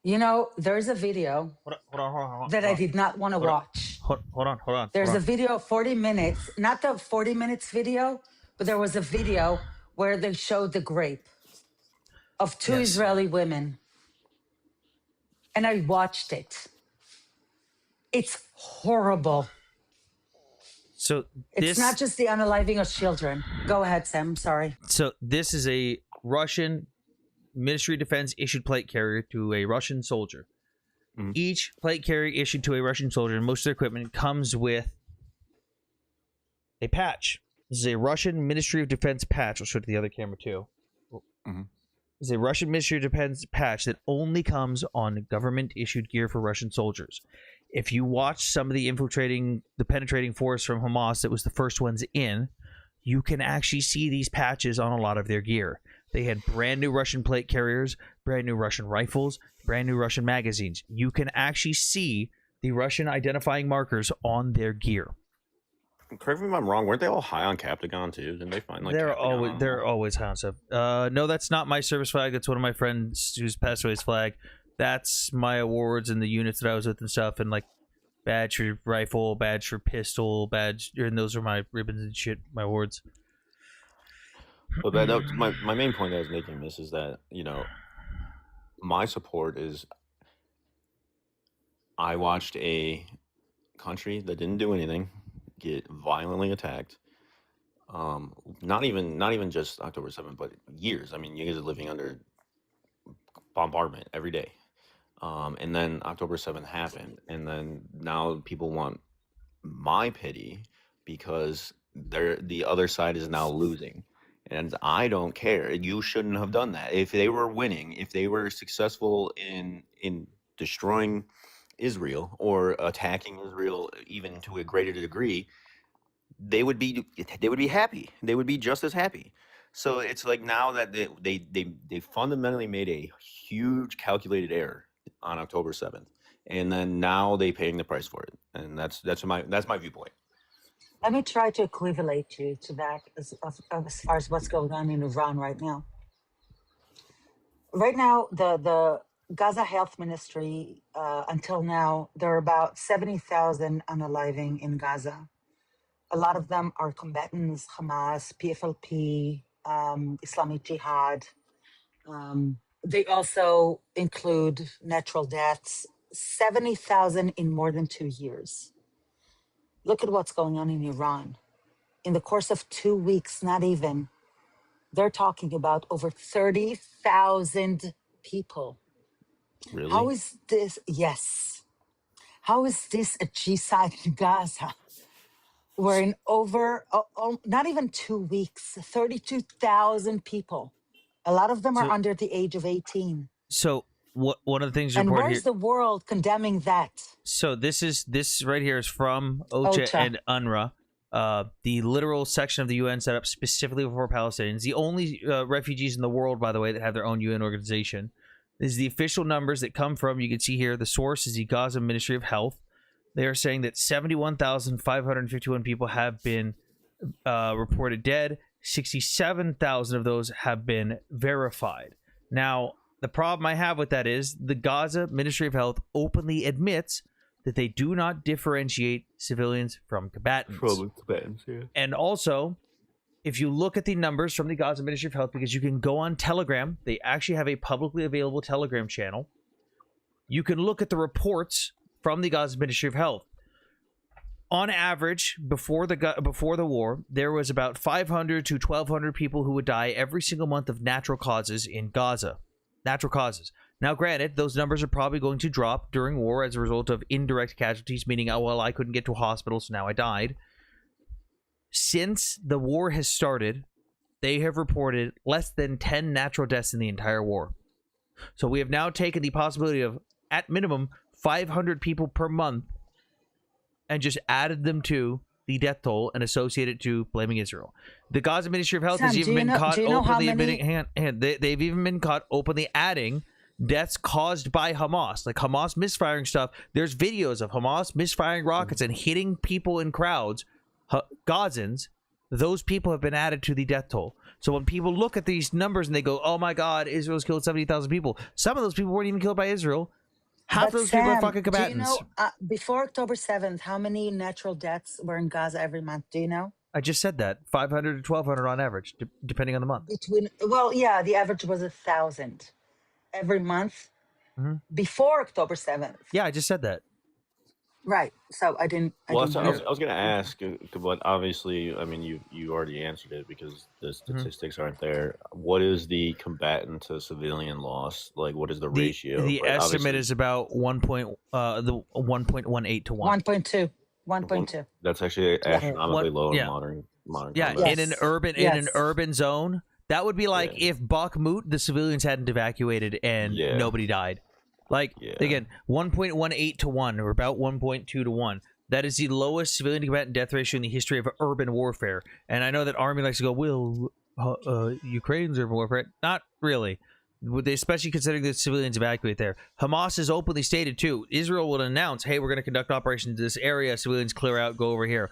You know, there's a video hold on, that I did not want to watch. Hold on. There's a video, 40 minutes, not the 40 minutes video, but there was a video where they showed the grape of two Israeli women. And I watched it. It's horrible. So it's not just the unaliving of children. Go ahead, Sam. Sorry. So this is a Russian Ministry of Defense issued plate carrier to a Russian soldier. Each plate carrier issued to a Russian soldier, and most of their equipment comes with a patch. This is a Russian Ministry of Defense patch. I'll show it to the other camera too. This is a Russian Ministry of Defense patch that only comes on government-issued gear for Russian soldiers. If you watch some of the penetrating force from Hamas that was the first ones in, you can actually see these patches on a lot of their gear. They had brand new Russian plate carriers, brand new Russian rifles, brand new Russian magazines. You can actually see the Russian identifying markers on their gear. Correct me if I'm wrong. Weren't they all high on Captagon too? Didn't they find like they're always high on stuff. No, that's not my service flag. That's one of my friends who's passed away's flag. That's my awards and the units that I was with and stuff, and like badge for rifle, badge for pistol, badge, and those are my ribbons and shit, my awards. But my main point I was making this is that, you know, my support is I watched a country that didn't do anything get violently attacked. Not even just October 7th, but years. I mean, you guys are living under bombardment every day. And then October 7th happened, and then now people want my pity because the other side is now losing. And I don't care. You shouldn't have done that. If they were winning, if they were successful in destroying Israel or attacking Israel even to a greater degree, they would be happy. They would be just as happy. So it's like now that they fundamentally made a huge calculated error on October 7th, and then now they paying the price for it. And that's my viewpoint. Let me try to equivalate you to that as far as what's going on in Iran right now. Right now, the Gaza Health Ministry, until now, there are about 70,000 unaliving in Gaza. A lot of them are combatants, Hamas, PFLP, Islamic Jihad. They also include natural deaths, 70,000 in more than 2 years. Look at what's going on in Iran. In the course of 2 weeks, not even, they're talking about over 30,000 people. Really? How is this? Yes. How is this a G-side in Gaza? We're in over, not even 2 weeks, 32,000 people. A lot of them are under the age of 18. So one of the things And reported where's the world condemning that? So this right here is from OCHA and UNRWA, the literal section of the UN set up specifically for Palestinians. The only refugees in the world, by the way, that have their own UN organization. This is the official numbers that come from, you can see here, the source is the Gaza Ministry of Health. They are saying that 71,551 people have been reported dead. 67,000 of those have been verified. Now, the problem I have with that is the Gaza Ministry of Health openly admits that they do not differentiate civilians from combatants. Yeah. And also, if you look at the numbers from the Gaza Ministry of Health, because you can go on Telegram, they actually have a publicly available Telegram channel. You can look at the reports from the Gaza Ministry of Health. On average, before the war, there was about 500 to 1,200 people who would die every single month of natural causes in Gaza. Natural causes. Now, granted, those numbers are probably going to drop during war as a result of indirect casualties, meaning, oh, well, I couldn't get to a hospital, so now I died. Since the war has started, they have reported less than 10 natural deaths in the entire war. So we have now taken the possibility of, at minimum, 500 people per month and just added them to the death toll and associated it to blaming Israel. The Gaza Ministry of Health has even been caught openly admitting, they've even been caught openly adding deaths caused by Hamas, like Hamas misfiring stuff. There's videos of Hamas misfiring rockets and hitting people in crowds, Gazans. Those people have been added to the death toll. So when people look at these numbers and they go, oh my God, Israel's killed 70,000 people. Some of those people weren't even killed by Israel. Half of those people are fucking combatants. Do you know, before October 7th, how many natural deaths were in Gaza every month? Do you know? I just said that. 500 to 1,200 on average, depending on the month. The average was 1,000 every month before October 7th. Yeah, I just said that. Right. So I didn't. I was going to ask, but obviously, I mean, you already answered it because the statistics aren't there. What is the combatant to civilian loss? Like, what is the ratio? The estimate is about 1.18 to 1. 1.2. 1.2. That's actually astronomically low in modern yeah, combat. in an urban zone, that would be like if Bakhmut, the civilians hadn't evacuated and nobody died. Like, again, 1.18 to 1, or about 1.2 to 1. That is the lowest civilian to combatant death ratio in the history of urban warfare. And I know that Army likes to go, well, Ukraine's urban warfare. Not really. especially considering the civilians evacuate there. Hamas has openly stated, too, Israel will announce, hey, we're going to conduct operations in this area. Civilians clear out, go over here.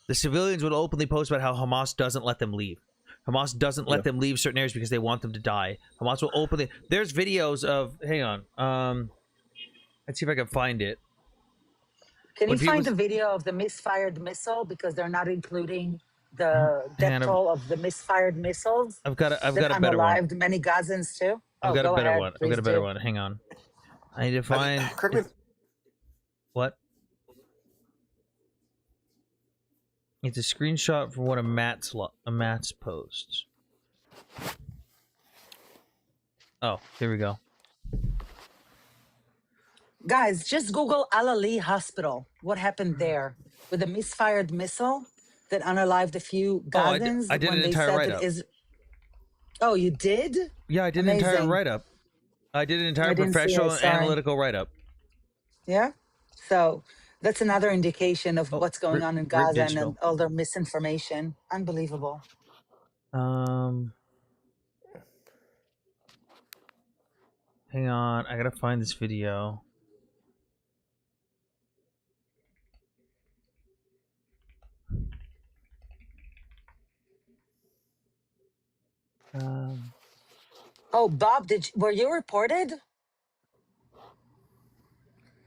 The civilians would openly post about how Hamas doesn't let them leave. Hamas doesn't let them leave certain areas because they want them to die. Hamas will openly... There's videos of... Hang on. Let's see if I can find it. Can you find the video of the misfired missile? Because they're not including the death toll of the misfired missiles. I've got a better one. Unalived many Gazans too. I've got a better one. I've got a better one. Hang on. I need to find... What? It's a screenshot from one of Matt's posts. Oh, here we go. Guys, just Google Al Ali Hospital. What happened there with a misfired missile that unalived a few Gazans? I did an entire write-up. Oh, you did? Yeah, I did an entire write-up. I did an entire professional analytical write-up. Yeah? So that's another indication of what's going on in Gaza and all their misinformation. Unbelievable. Hang on. I gotta find this video. Oh, Bob, were you reported?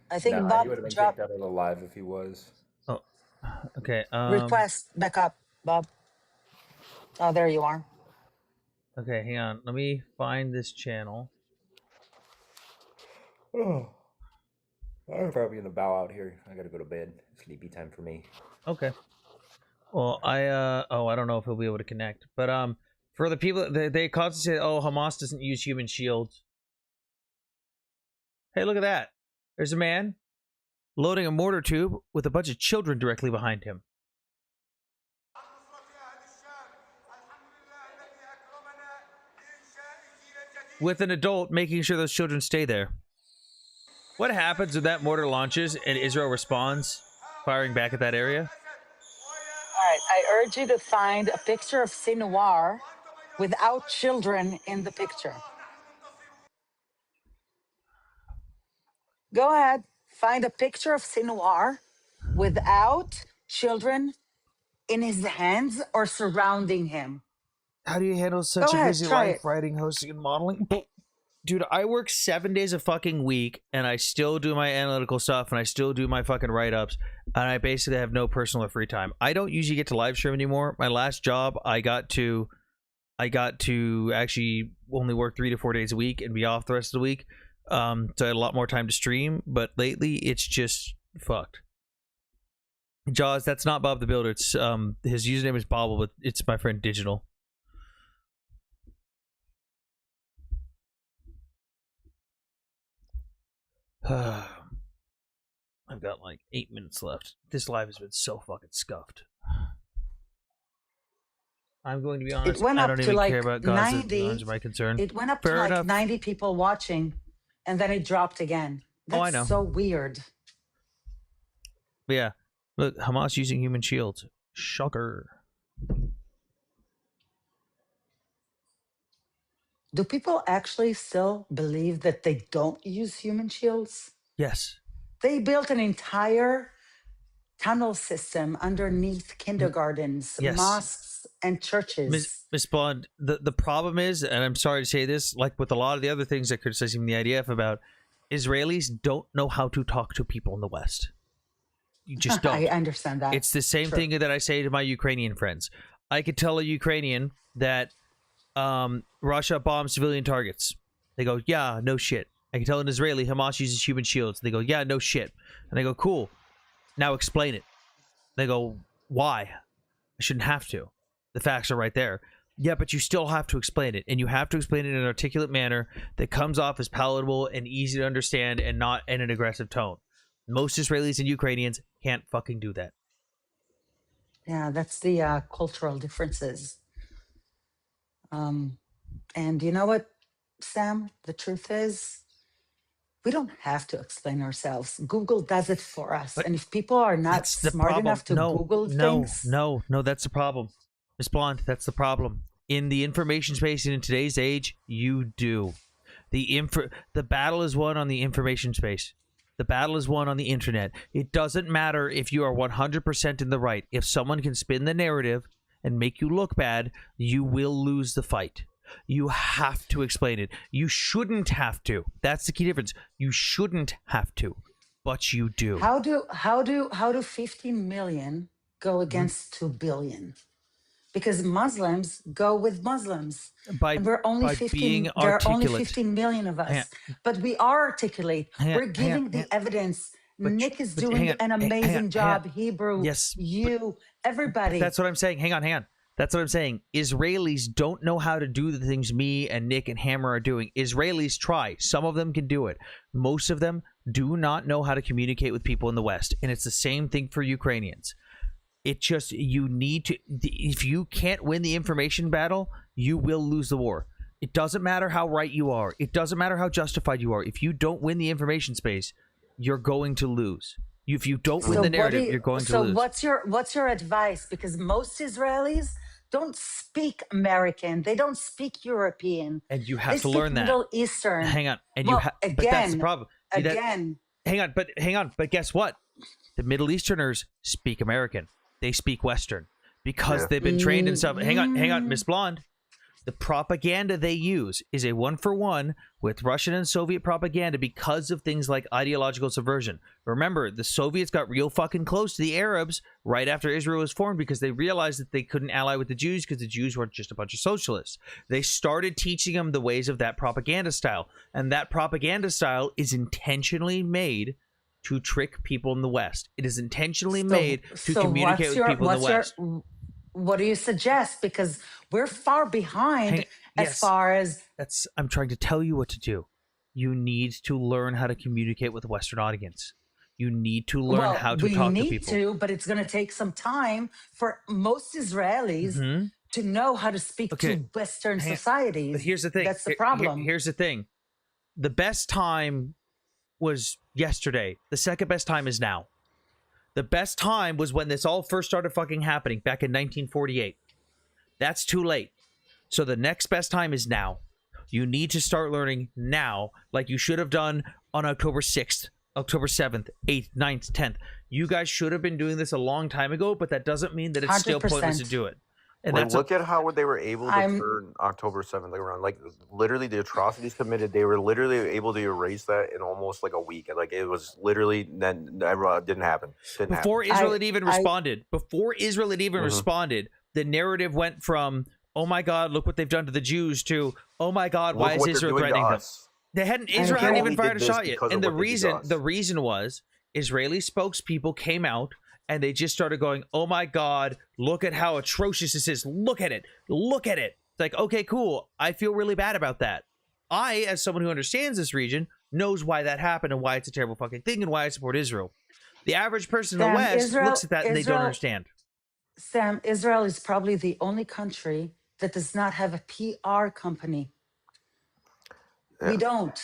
I think Nah, Bob he would have been dropped. kicked out of the live if he was. Oh, okay. Request back up, Bob. Oh, there you are. Okay, hang on. Let me find this channel. Oh, I'm probably gonna bow out here. I gotta go to bed. Sleepy time for me. Okay. Well, I don't know if he'll be able to connect, but for the people, they constantly say, oh, Hamas doesn't use human shields. Hey, look at that. There's a man loading a mortar tube with a bunch of children directly behind him. With an adult making sure those children stay there. What happens when that mortar launches and Israel responds, firing back at that area? All right, I urge you to find a picture of Sinwar without children in the picture. Go ahead, find a picture of Sinwar without children in his hands or surrounding him. How do you handle such a busy life, writing, hosting, and modeling? Dude, I work 7 days a fucking week, and I still do my analytical stuff, and I still do my fucking write-ups, and I basically have no personal or free time. I don't usually get to live stream anymore. My last job, I got to actually only work 3 to 4 days a week and be off the rest of the week. So I had a lot more time to stream, but lately it's just fucked. Jaws, that's not Bob the Builder. It's his username is Bobble, but it's my friend Digital. I've got like 8 minutes left. This live has been so fucking scuffed. I'm going to be honest. It went I up don't to even like care about Gaza. 90. As my concern. It went up Fair to like enough. 90 people watching, and then it dropped again. That's I know. so weird. But yeah, look, Hamas using human shields. Shocker. Do people actually still believe that they don't use human shields? Yes. They built an entire tunnel system underneath kindergartens, Yes. mosques, and churches. Miss Bond, the problem is, and I'm sorry to say this, like with a lot of the other things I criticize even the IDF about, Israelis don't know how to talk to people in the West. You just don't. I understand that. It's the same True. thing that I say to my Ukrainian friends. I could tell a Ukrainian that Russia bombs civilian targets. They go, yeah, no shit. I can tell an Israeli Hamas uses human shields. They go, yeah, no shit. And I go, cool. Now explain it. They go, why? I shouldn't have to. The facts are right there. Yeah, but you still have to explain it. And you have to explain it in an articulate manner that comes off as palatable and easy to understand and not in an aggressive tone. Most Israelis and Ukrainians can't fucking do that. Yeah, that's the cultural differences. And you know what, Sam? The truth is, we don't have to explain ourselves. Google does it for us. And if people are not smart enough to Google things... No, that's the problem. Miss Blonde, that's the problem. In the information space and in today's age, you do. The battle is won on the information space. The battle is won on the internet. It doesn't matter if you are 100% in the right. If someone can spin the narrative and make you look bad, you will lose the fight. You have to explain it. You shouldn't have to. That's the key difference. You shouldn't have to, but you do. How do 15 million go against 2 billion? Because Muslims go with Muslims. And we're only 15. There are only 15 million of us, but we are articulate. We're giving the evidence. Nick is doing an amazing job. Hebrew, yes, you, everybody. That's what I'm saying. Hang on. That's what I'm saying. Israelis don't know how to do the things me and Nick and Hammer are doing. Israelis try. Some of them can do it. Most of them do not know how to communicate with people in the West. And it's the same thing for Ukrainians. It just, you need to, if you can't win the information battle, you will lose the war. It doesn't matter how right you are. It doesn't matter how justified you are. If you don't win the information space, you're going to lose. If you don't win the narrative, you're going to lose. So what's your advice? Because most Israelis don't speak American. They don't speak European. And you have to learn that. Middle Eastern. Hang on. And again, but that's the problem. Again. Hang on. But guess what? The Middle Easterners speak American. They speak Western because they've been trained in stuff. Hang on, Miss Blonde. The propaganda they use is a 1-for-1 with Russian and Soviet propaganda because of things like ideological subversion. Remember, the Soviets got real fucking close to the Arabs right after Israel was formed because they realized that they couldn't ally with the Jews because the Jews weren't just a bunch of socialists. They started teaching them the ways of that propaganda style. And that propaganda style is intentionally made to trick people in the West. It is intentionally made to communicate with people in the West. What do you suggest? Because we're far behind as far as... I'm trying to tell you what to do. You need to learn how to communicate with the Western audience. You need to learn how to talk to people. We need to, but it's going to take some time for most Israelis to know how to speak to Western societies. But here's the thing. That's the problem. Here's the thing. The best time was yesterday. The second best time is now. The best time was when this all first started fucking happening back in 1948. That's too late. So the next best time is now. You need to start learning now, like you should have done on October 6th, October 7th, 8th, 9th, 10th. You guys should have been doing this a long time ago, but that doesn't mean that it's still pointless to do it. And Like, look at how they were able to turn October 7th around. Like, literally, the atrocities committed, they were literally able to erase that in almost like a week. Like, it was literally, then it didn't happen. Before Israel had even responded, the narrative went from, oh my God, look what they've done to the Jews, to, oh my God, why is Israel threatening them? Israel hadn't even fired a shot yet. And the reason was Israeli spokespeople came out and they just started going, oh my God, look at how atrocious this is. Look at it. Look at it. It's like, okay, cool. I feel really bad about that. I, as someone who understands this region, knows why that happened and why it's a terrible fucking thing and why I support Israel. The average person in the West looks at that and they don't understand. Sam, Israel is probably the only country that does not have a PR company. We don't.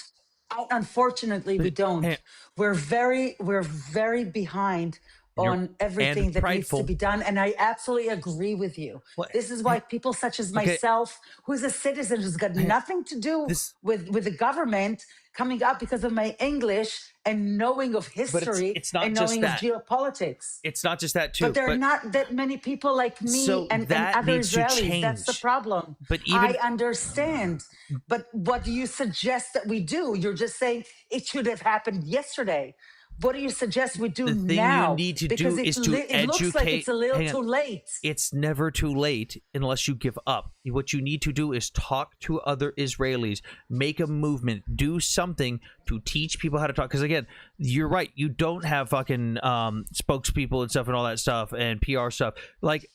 Unfortunately, we don't. We're very behind on everything that needs to be done. And I absolutely agree with you. This is why people such as myself, who's a citizen, who's got nothing to do with the government, coming up because of my English and knowing of history and knowing of geopolitics. It's not just that, too. But there are not that many people like me and other Israelis. That's the problem. But I understand. But what do you suggest that we do? You're just saying it should have happened yesterday. What do you suggest we do now? The thing you need to do is to educate. It looks like it's a little too late. It's never too late unless you give up. What you need to do is talk to other Israelis, make a movement, do something to teach people how to talk. Because again, you're right. You don't have fucking spokespeople and stuff and all that stuff and PR stuff. Like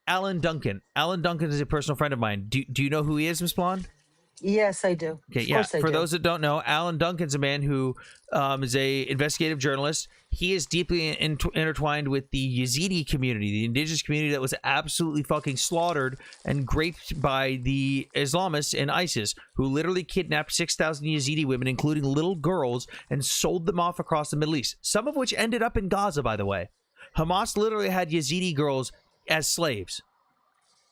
Alan Duncan. Alan Duncan is a personal friend of mine. Do you know who he is, Miss Blonde? Yes, I do. Okay, yeah. For those that don't know, Alan Duncan's a man who is a investigative journalist. He is deeply intertwined with the Yazidi community, the indigenous community that was absolutely fucking slaughtered and raped by the Islamists and ISIS, who literally kidnapped 6,000 Yazidi women, including little girls, and sold them off across the Middle East, some of which ended up in Gaza, by the way. Hamas literally had Yazidi girls as slaves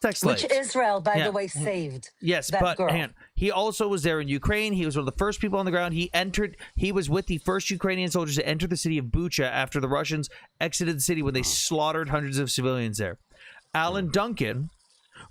Sex slaves. Which Israel, by Yeah. the way, saved. Yes, that but girl. hang on. He also was there in Ukraine. He was one of the first people on the ground. He was with the first Ukrainian soldiers to enter the city of Bucha after the Russians exited the city when they slaughtered hundreds of civilians there. Alan Duncan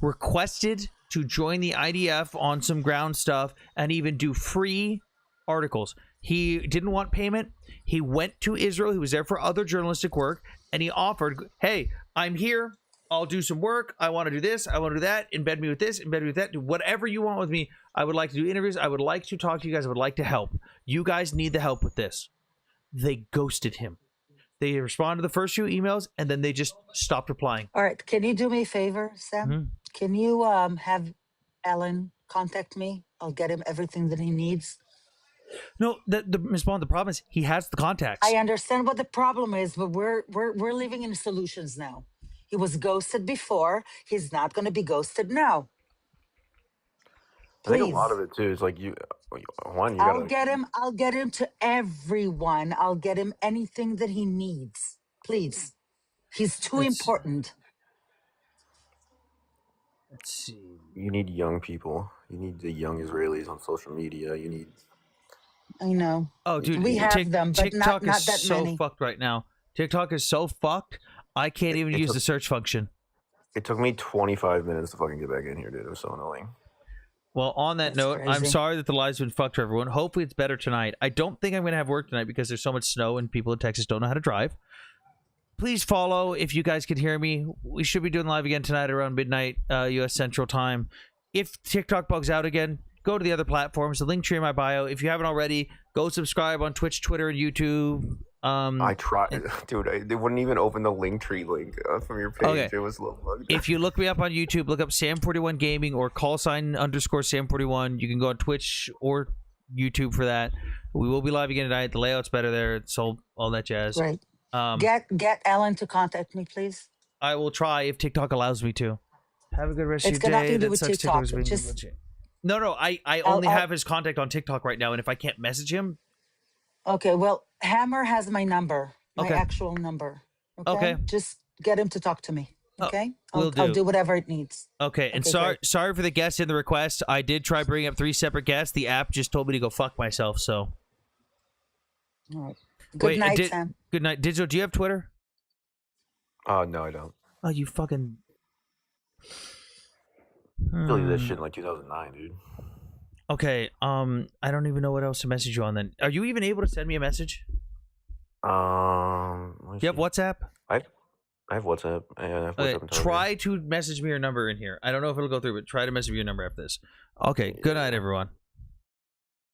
requested to join the IDF on some ground stuff and even do free articles. He didn't want payment. He went to Israel. He was there for other journalistic work, and he offered, hey, I'm here. I'll do some work. I want to do this. I want to do that. Embed me with this. Embed me with that. Do whatever you want with me. I would like to do interviews. I would like to talk to you guys. I would like to help. You guys need the help with this. They ghosted him. They responded to the first few emails, and then they just stopped replying. All right. Can you do me a favor, Sam? Mm-hmm. Can you have Alan contact me? I'll get him everything that he needs. No, Ms. Bond, the problem is he has the contacts. I understand what the problem is, but we're living in solutions now. He was ghosted before. He's not going to be ghosted now. I think Please. a lot of it too is like you I'll get him to everyone. I'll get him anything that he needs. Please. He's too important. Let's see. You need young people. You need the young Israelis on social media. You need. I know. Oh, dude, we have them, but TikTok not is that so many. fucked right now. TikTok is so fucked. I can't even use the search function. It took me 25 minutes to fucking get back in here, dude. It was so annoying. Well, on that note, I'm crazy. sorry that the live's been fucked for everyone. Hopefully it's better tonight. I don't think I'm going to have work tonight because there's so much snow and people in Texas don't know how to drive. Please follow if you guys can hear me. We should be doing live again tonight around midnight U.S. Central Time. If TikTok bugs out again, go to the other platforms. The link tree in my bio. If you haven't already, go subscribe on Twitch, Twitter, and YouTube. I tried, dude. They wouldn't even open the link tree link from your page. Okay. It was a little bugged. If you look me up on YouTube, look up Sam41 Gaming or _Sam41. You can go on Twitch or YouTube for that. We will be live again tonight. The layout's better there. It's all that jazz. Right. Get Alan to contact me, please. I will try if TikTok allows me to. Have a good rest It's of your got day. nothing to do That with sucks. TikTok. TikTok's being Just- legit. No. I only have his contact on TikTok right now, and if I can't message him, Okay, well, Hammer has my number, my Okay. actual number. Okay. Just get him to talk to me. Okay? will I'll do. do whatever it needs. okay. And Okay, sorry for the guest in the request. I did try bringing up 3 separate guests. The app just told me to go fuck myself. So. All right. Good night, Sam. Good night, Digital. Do you have Twitter? No, I don't. Oh, you fucking. Deleted that shit in like 2009, dude. Okay, I don't even know what else to message you on then. Are you even able to send me a message? Do you have WhatsApp? I have WhatsApp. I have Okay, WhatsApp and Telegram. try to message me your number in here. I don't know if it'll go through, but try to message me your number after this. Okay, good night, everyone.